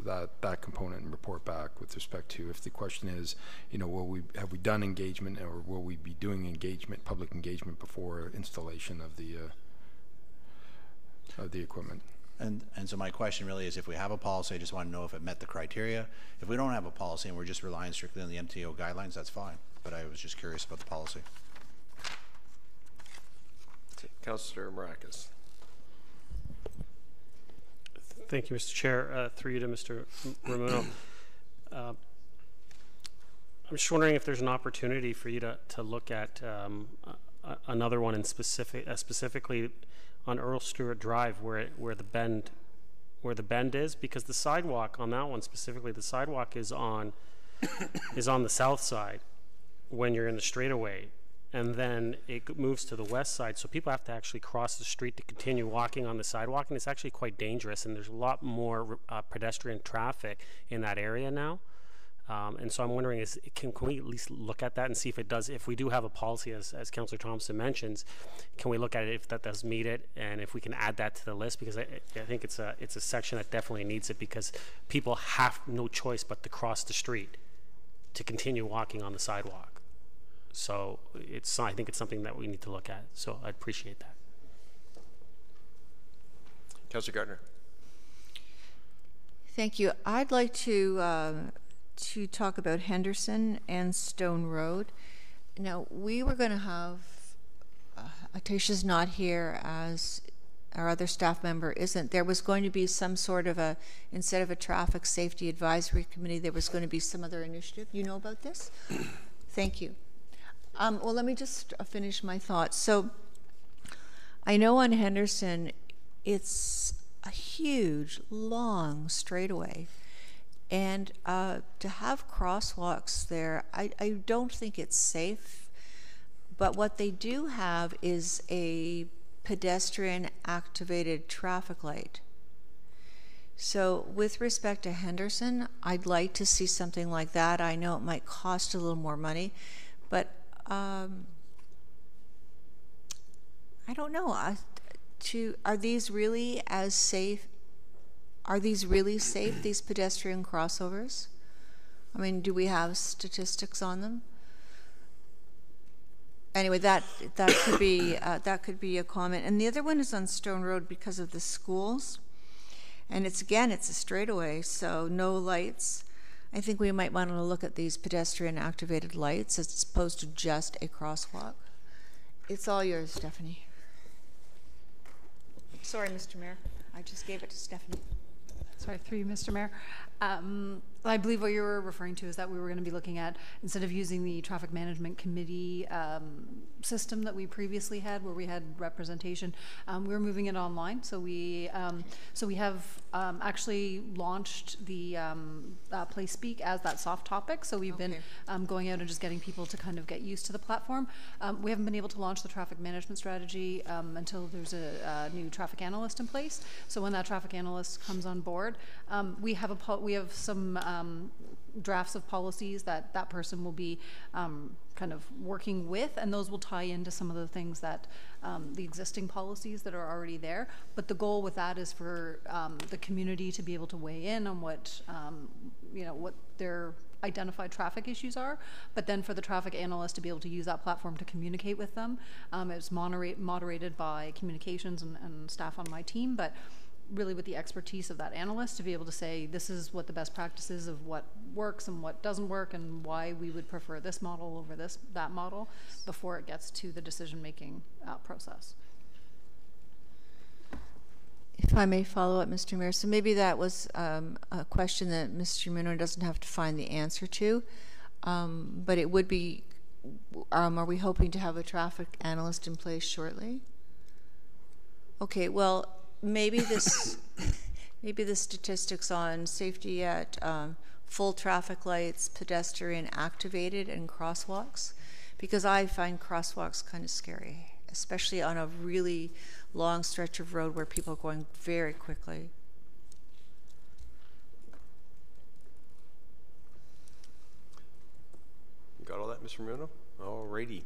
that component and report back with respect to, if the question is, you know, have we done engagement, or will we be doing engagement, public engagement, before installation of the equipment. And so my question really is, if we have a policy, I just want to know if it met the criteria. If we don't have a policy and we're just relying strictly on the MTO guidelines, that's fine. But I was just curious about the policy. Councillor Maracas. Thank you, Mr. Chair. Through you to Mr. Ramuno. I'm just wondering if there's an opportunity for you to look at another one in specifically on Earl Stewart Drive, where the bend is, because the sidewalk on that one specifically, the sidewalk is on the south side when you're in the straightaway, and then it moves to the west side, so people have to actually cross the street to continue walking on the sidewalk, and it's actually quite dangerous, and there's a lot more pedestrian traffic in that area now. And so I'm wondering, can we at least look at that and see if it does, if we do have a policy, as Councillor Thompson mentions, can we look at it if that does meet it, and if we can add that to the list, because I think it's a section that definitely needs it, because people have no choice but to cross the street to continue walking on the sidewalk. So I think it's something that we need to look at. So I appreciate that. Councillor Gardner. Thank you. I'd like to talk about Henderson and Stone Road. Now, we were going to have, Atisha's not here, as our other staff member isn't. There was going to be some sort of instead of a traffic safety advisory committee, there was going to be some other initiative. You know about this? Thank you. Well, let me just finish my thoughts. So I know on Henderson, it's a huge, long straightaway. And to have crosswalks there, I don't think it's safe. But what they do have is a pedestrian-activated traffic light. So with respect to Henderson, I'd like to see something like that. I know it might cost a little more money, but I don't know. Are these really as safe? Are these really safe, these pedestrian crossovers? I mean, do we have statistics on them? Anyway, that could be a comment. And the other one is on Stone Road because of the schools. And it's a straightaway, so no lights. I think we might want to look at these pedestrian activated lights as opposed to just a crosswalk. It's all yours, Stephanie. Sorry, Mr. Mayor. I just gave it to Stephanie. Sorry, through you, Mr. Mayor. I believe what you were referring to is that we were going to be looking at, instead of using the traffic management committee system that we previously had, where we had representation, we were moving it online. So we have actually launched the Play Speak as that soft topic. So we've been going out and just getting people to kind of get used to the platform. We haven't been able to launch the traffic management strategy until there's a new traffic analyst in place. So when that traffic analyst comes on board, we have some drafts of policies that person will be kind of working with, and those will tie into some of the things that the existing policies that are already there. But the goal with that is for the community to be able to weigh in on what what their identified traffic issues are, but then for the traffic analyst to be able to use that platform to communicate with them. It's moderated by communications and staff on my team, but really with the expertise of that analyst to be able to say, this is what the best practice is of what works and what doesn't work and why we would prefer this model over that model before it gets to the decision-making process. If I may follow up, Mr. Mayor, so maybe that was a question that Mr. Muno doesn't have to find the answer to, but it would be, are we hoping to have a traffic analyst in place shortly? Okay, well, maybe the statistics on safety at full traffic lights, pedestrian activated, and crosswalks, because I find crosswalks kind of scary, especially on a really long stretch of road where people are going very quickly. You got all that, Mr. Muno? All righty.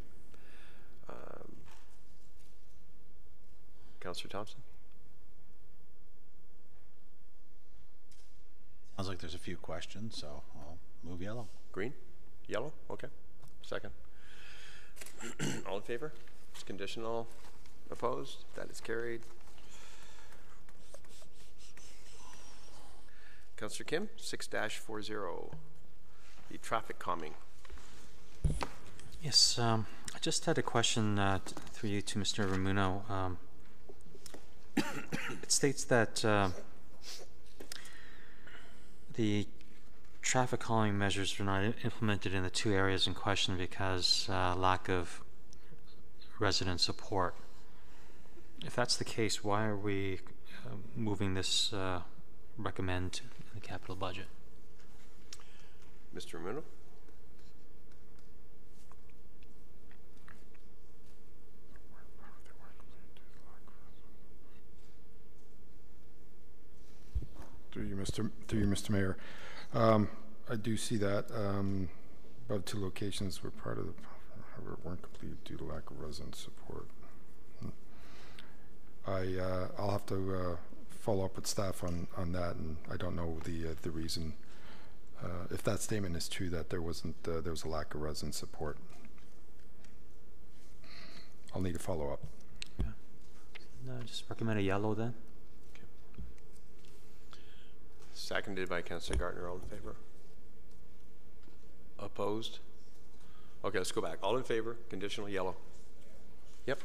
Councillor Thompson? Sounds like there's a few questions, so I'll move yellow. Green? Yellow? Okay. Second. All in favor? It's conditional. Opposed? That is carried. Councillor Kim, 6-40, the traffic calming. Yes, I just had a question through you to Mr. Ramuno. It states that the traffic calming measures were not implemented in the two areas in question because lack of resident support. If that's the case, why are we moving this recommend in the capital budget? Mr. Ramuno? Through you, Mr. Mayor. I do see that above two locations were part of the weren't completed due to lack of resident support. I'll have to follow up with staff on that, and I don't know the reason. If that statement is true, that there was a lack of resident support, I'll need to follow up. Okay. No, just recommend a yellow then. Okay. Seconded by Councillor Gardner. All in favor? Opposed? Okay, let's go back. All in favor? Conditional yellow. Yep.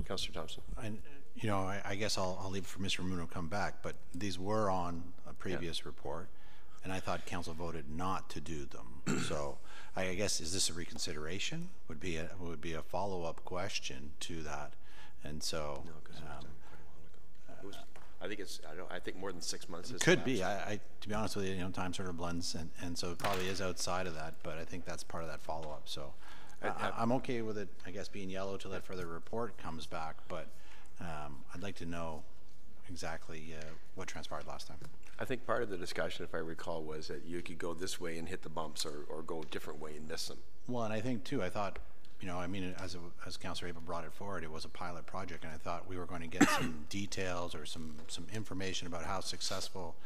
Councillor Thompson. I guess I'll leave it for Mr. Ramuno to come back, but these were on a previous report, and I thought council voted not to do them. So I guess, is this a reconsideration? Would be a follow-up question to that. And so I think it's, I think more than 6 months is Could be. elapsed. To be honest with you, time sort of blends, and so it probably is outside of that, but I think that's part of that follow-up. So I'm okay with it, I guess, being yellow till that further report comes back, but I'd like to know exactly what transpired last time. I think part of the discussion, if I recall, was that you could go this way and hit the bumps, or go a different way and miss them. Well, and I think too, I thought, I mean, as Councillor Abel brought it forward, it was a pilot project, and I thought we were going to get some details or some information about how successful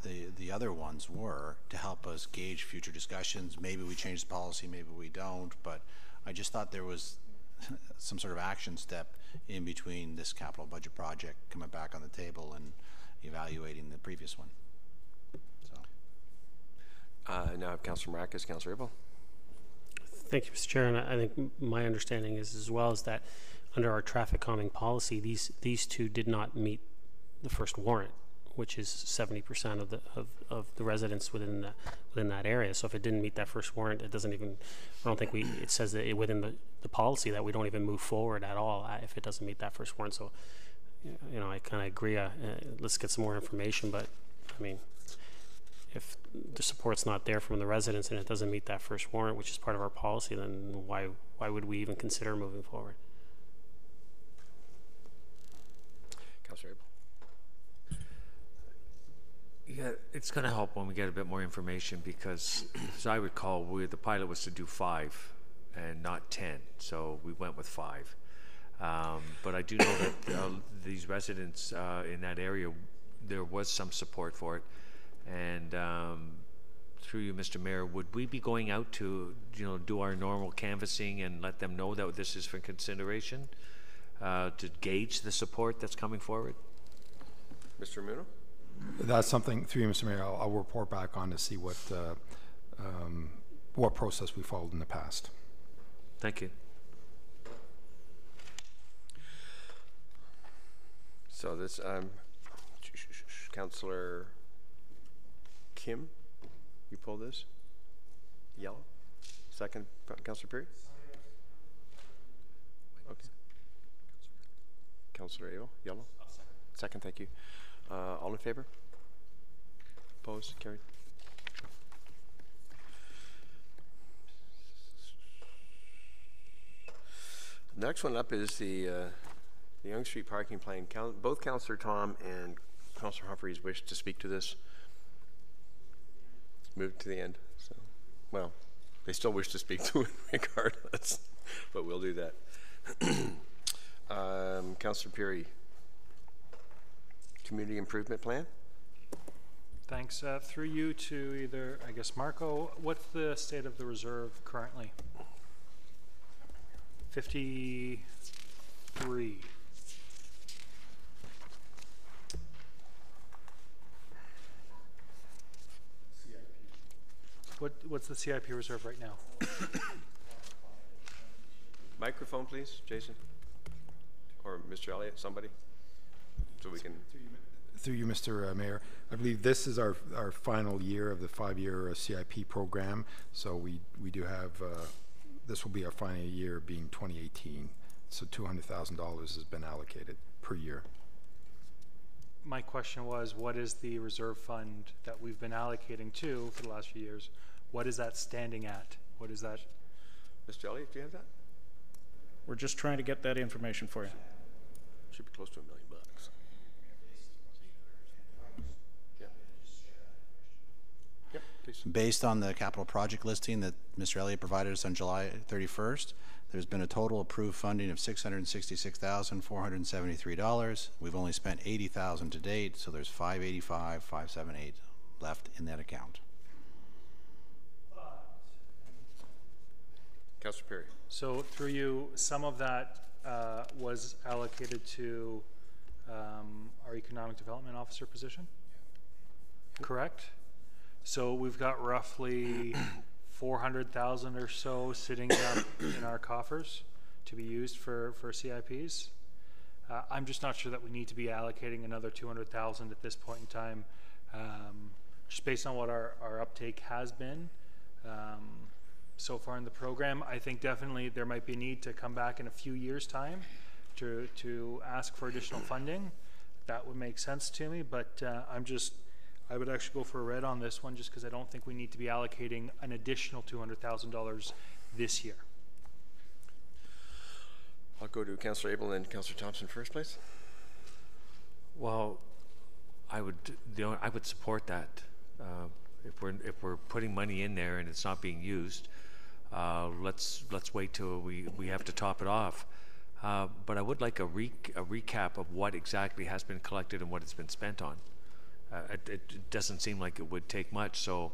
the other ones were to help us gauge future discussions. Maybe we change the policy, maybe we don't, but I just thought there was some sort of action step in between this capital budget project coming back on the table and evaluating the previous one. So. Now I have Councillor Maracas, Councillor Abel. Thank you, Mr. Chair. And I think my understanding is as well is that under our traffic calming policy, these two did not meet the first warrant, which is 70% of the residents within that area. So if it didn't meet that first warrant, it doesn't even. I don't think it says that within the policy that we don't even move forward at all if it doesn't meet that first warrant. So, I kind of agree. Let's get some more information. But I mean, if the support's not there from the residents and it doesn't meet that first warrant, which is part of our policy, then why would we even consider moving forward? Councillor Abel. Yeah, it's going to help when we get a bit more information because, as I recall, the pilot was to do 5 and not 10, so we went with 5. But I do know that these residents in that area, there was some support for it. And through you, Mr. Mayor, would we be going out to, do our normal canvassing and let them know that this is for consideration to gauge the support that's coming forward? Mr. Muno? That's something, through you, Mr. Mayor, I'll report back on to see what process we followed in the past. Thank you. So this, Councillor Kim, you pull this? Yellow? Second, Councillor Perry? Okay. Councillor Abel, yellow? Second, thank you. All in favor? Opposed? Carried. The next one up is the Yonge Street parking plan. Both Councillor Tom and Councillor Humphreys wish to speak to this. Move to the end. So, well, they still wish to speak to it regardless, but we'll do that. Councillor Perry, Community Improvement Plan. Thanks. Through you to either, I guess, Marco, what's the state of the reserve currently? 53. What's the CIP reserve right now? Microphone, please, Jason. Or Mr. Elliott, somebody, so we can. Through you, Mr. Mayor, I believe this is our final year of the 5-year CIP program. So we do have, this will be our final year being 2018. So $200,000 has been allocated per year. My question was, what is the reserve fund that we've been allocating to for the last few years? What is that standing at? What is that? Mr. Elliott, do you have that? We're just trying to get that information for you. Should be close to $1 million. Yeah. Yep, please. Based on the capital project listing that Mr. Elliott provided us on July 31st, there's been a total approved funding of $666,473. We've only spent $80,000 to date, so there's $585,578 left in that account. Councillor Perry. So through you, some of that was allocated to our economic development officer position, correct? So we've got roughly 400,000 or so sitting up in our coffers to be used for CIPs. I'm just not sure that we need to be allocating another 200,000 at this point in time, just based on what our uptake has been so far in the program. I think definitely there might be a need to come back in a few years' time to ask for additional funding. that would make sense to me, but I would actually go for a red on this one just because I don't think we need to be allocating an additional $200,000 this year. I'll go to Councillor Abel and then Councillor Thompson first, please. Well, I would support that. If we're putting money in there and it's not being used, let's wait till we have to top it off. But I would like a recap of what exactly has been collected and what it's been spent on. It doesn't seem like it would take much. So,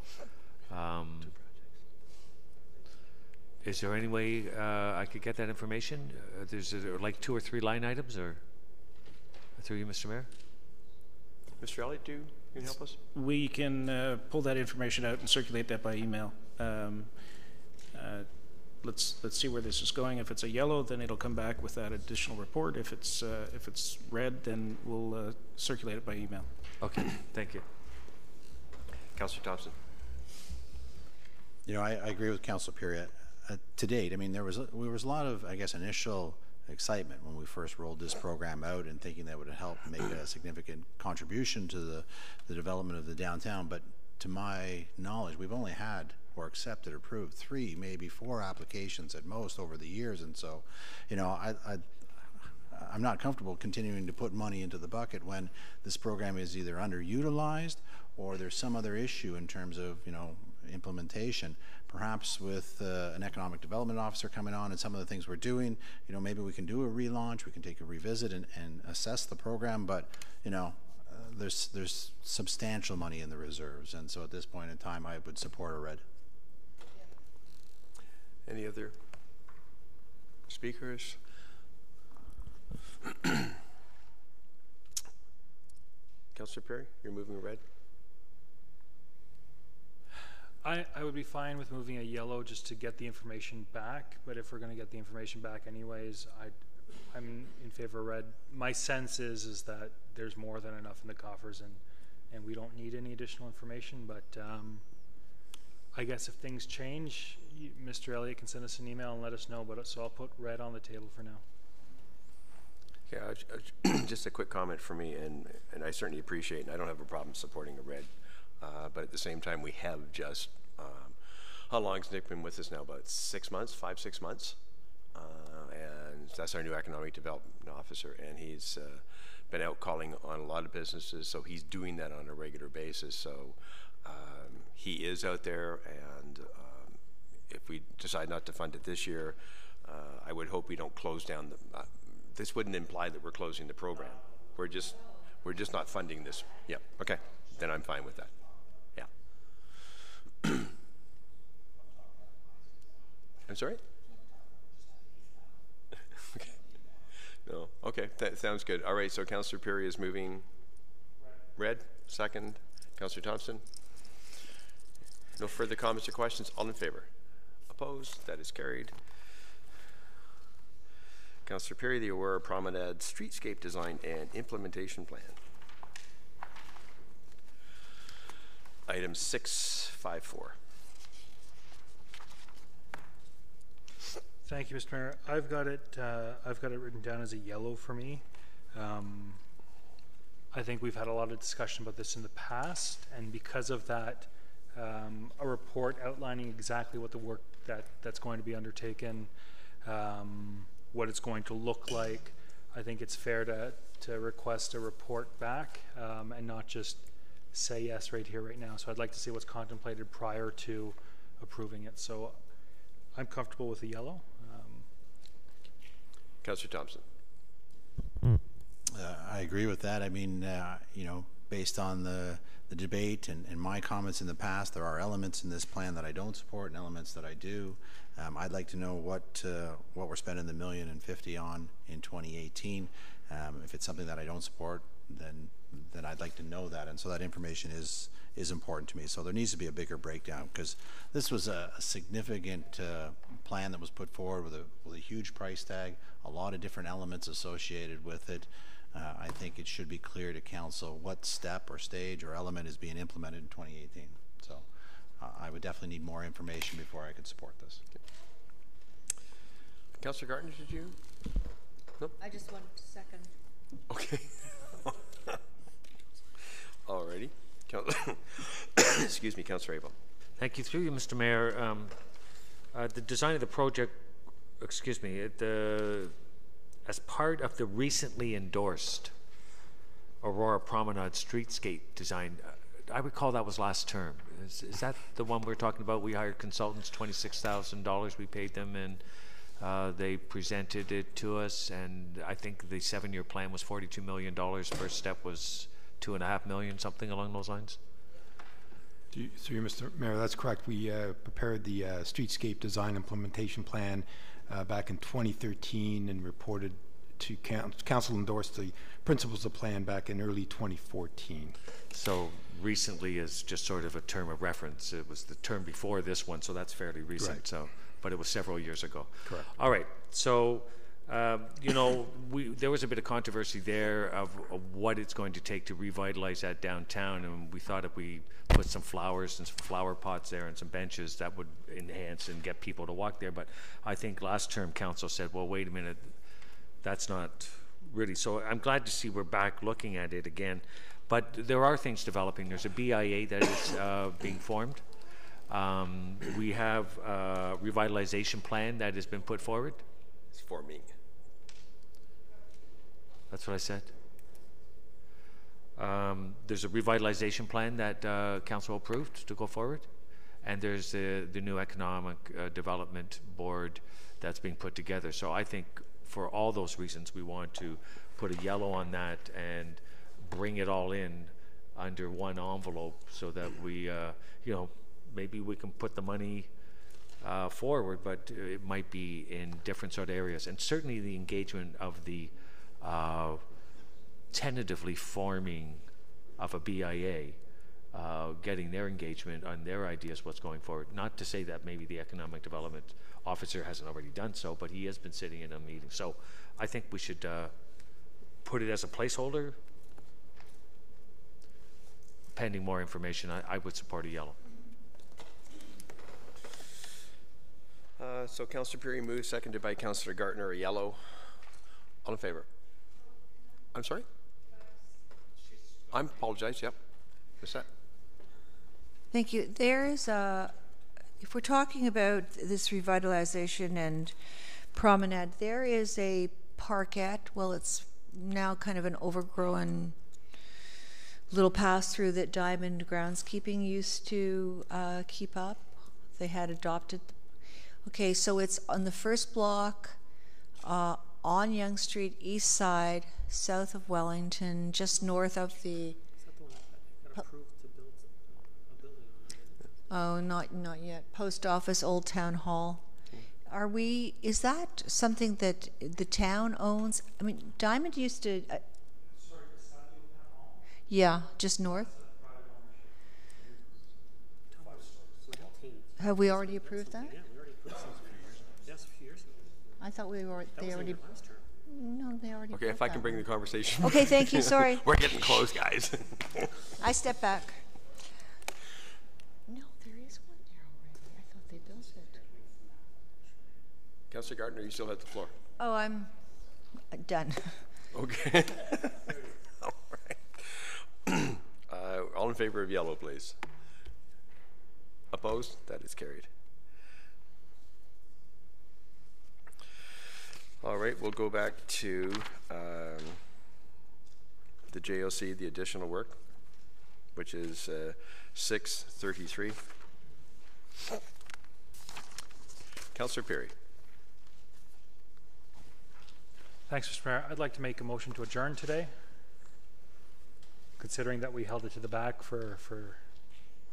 is there any way I could get that information? There's like 2 or 3 line items, or through you, Mr. Mayor. Mr. Elliott, can you help us? We can pull that information out and circulate that by email. Let's see where this is going. If it's a yellow, then it'll come back with that additional report. If it's red, then we'll circulate it by email. Okay, thank you. Councillor Thompson. You know, I agree with Councillor Perry. To date, I mean, there was a lot of, I guess, initial excitement when we first rolled this program out and thinking that would help make a significant contribution to the development of the downtown. But to my knowledge, we've only had or accepted, approved 3, maybe 4 applications at most over the years. And so, you know, I'm not comfortable continuing to put money into the bucket when this program is either underutilized or there's some other issue in terms of, you know, implementation. Perhaps with an economic development officer coming on and some of the things we're doing, you know, maybe we can do a relaunch, we can take a revisit and assess the program, but, you know, there's substantial money in the reserves, and so at this point in time I would support a red. Any other speakers? Councillor Perry, you're moving a red? I would be fine with moving a yellow just to get the information back, but if we're going to get the information back anyways, I'm in favor of red. My sense is that there's more than enough in the coffers and we don't need any additional information, but I guess if things change, Mr. Elliott can send us an email and let us know, but so I'll put red on the table for now. Yeah, just a quick comment for me, and I certainly appreciate, and I don't have a problem supporting a red, but at the same time, we have just, how long has Nick been with us now? About 6 months, 5-6 months? And that's our new economic development officer, and he's been out calling on a lot of businesses, so he's doing that on a regular basis. So he is out there, and if we decide not to fund it this year, I would hope we don't close down the, this wouldn't imply that we're closing the program. We're just not funding this. Yeah, okay, then I'm fine with that. Yeah. I'm sorry? Okay. No, okay, that sounds good. All right, so Councillor Perry is moving red, second. Councillor Thompson? No further comments or questions? All in favor? Opposed? That is carried. Councillor Perry, the Aurora Promenade Streetscape Design and Implementation Plan. Item 654. Thank you, Mr. Mayor. I've got it written down as a yellow for me. I think we've had a lot of discussion about this in the past, and because of that, a report outlining exactly what the work that's going to be undertaken, what it's going to look like. I think it's fair to request a report back and not just say yes right here, right now. So I'd like to see what's contemplated prior to approving it. So I'm comfortable with the yellow. Councillor Thompson. I agree with that. I mean, you know, based on the debate and my comments in the past, there are elements in this plan that I don't support and elements that I do. I'd like to know what we're spending the $1.05 million on in 2018. If it's something that I don't support, then I'd like to know that, and so that information is important to me. So there needs to be a bigger breakdown, because this was a significant plan that was put forward with a huge price tag, a lot of different elements associated with it. I think it should be clear to council what step or stage or element is being implemented in 2018. So I would definitely need more information before I could support this. Councillor Gardner, did you? Nope. I just wanted to second. Okay. Alrighty. Excuse me, Councillor Abel. Thank you. Through you, Mr. Mayor. The design of the project, as part of the recently endorsed Aurora Promenade streetscape design, I recall that was last term. Is that the one we're talking about? We hired consultants, $26,000 we paid them, and they presented it to us, and I think the 7-year plan was $42 million. First step was $2.5 million, something along those lines. Through you, Mr. Mayor, that's correct. We prepared the streetscape design implementation plan back in 2013 and reported to council, endorsed the principles of the plan back in early 2014. So recently is just sort of a term of reference. It was the term before this one, so that's fairly recent. Right. So, but it was several years ago. Correct. All right. So, you know, there was a bit of controversy there of what it's going to take to revitalize that downtown, and we thought if we put some flowers and some flower pots there and some benches, that would enhance and get people to walk there. But I think last term council said, well, wait a minute, that's not really. So I'm glad to see we're back looking at it again. But there are things developing. There's a BIA that is being formed. We have a revitalization plan that has been put forward. It's forming. That's what I said. There's a revitalization plan that council approved to go forward. And there's the new economic development board that's being put together. So I think for all those reasons, we want to put a yellow on that and bring it all in under one envelope so that we, you know, maybe we can put the money forward, but it might be in different sort of areas. And certainly the engagement of the tentatively forming of a BIA, getting their engagement on their ideas what's going forward. Not to say that maybe the economic development officer hasn't already done so, but he has been sitting in a meeting. So I think we should put it as a placeholder. Pending more information, I would support a yellow. So Councillor Perry moves, seconded by Councillor Gartner, a yellow. All in favor? I'm sorry? I apologize, yep. What's that? Thank you. There is a, if we're talking about this revitalization and promenade, there is a parkette. Well, it's now kind of an overgrown little pass-through that Diamond Groundskeeping used to keep up. They had adopted. Okay, so it's on the first block on Yonge Street, east side, south of Wellington, just north of the. Oh, not yet. Post office, Old Town Hall. Are we? Is that something that the town owns? I mean, Diamond used to. Yeah, just north. Have we already approved that? Yeah, we already approved that. Yes, a few years ago. I thought we were. They already. No, they already. Okay, if I can bring the conversation. Okay, thank you. Sorry. We're getting close, guys. I step back. No, there is one there already. I thought they built it. Councillor Gardner, you still have the floor. Oh, I'm done. Okay. All right. All in favor of yellow, please. Opposed? That is carried. All right, we'll go back to the JOC, the additional work, which is 633. Councillor Perry. Thanks, Mr. Mayor. I'd like to make a motion to adjourn today, considering that we held it to the back for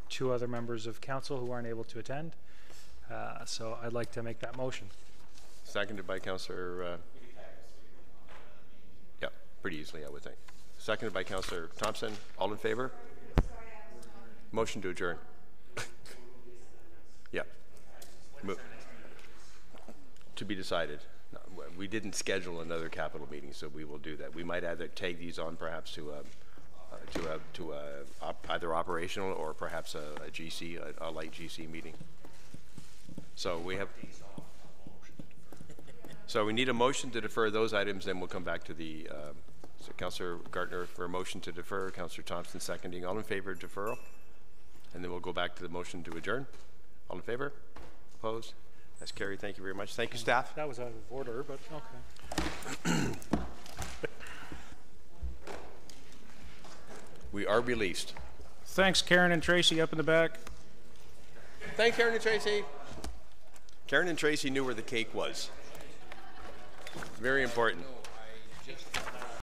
two other members of council who aren't able to attend. So I'd like to make that motion. Seconded by Councillor. Yeah, pretty easily, I would think. Seconded by Councillor Thompson. All in favor? Motion to adjourn. Yeah. To be decided. No, we didn't schedule another capital meeting, so we will do that. We might either tag these on perhaps to either operational or perhaps a GC, a light GC meeting. So we have. So we need a motion to defer those items, then we'll come back to the So Councillor Gartner for a motion to defer, Councillor Thompson seconding. All in favor of deferral? And then we'll go back to the motion to adjourn. All in favor? Opposed? That's carried. Thank you very much. Thank you, staff. That was out of order, but okay. We are released. Thanks, Karen and Tracy up in the back. Thanks, Karen and Tracy. Karen and Tracy knew where the cake was. Very important.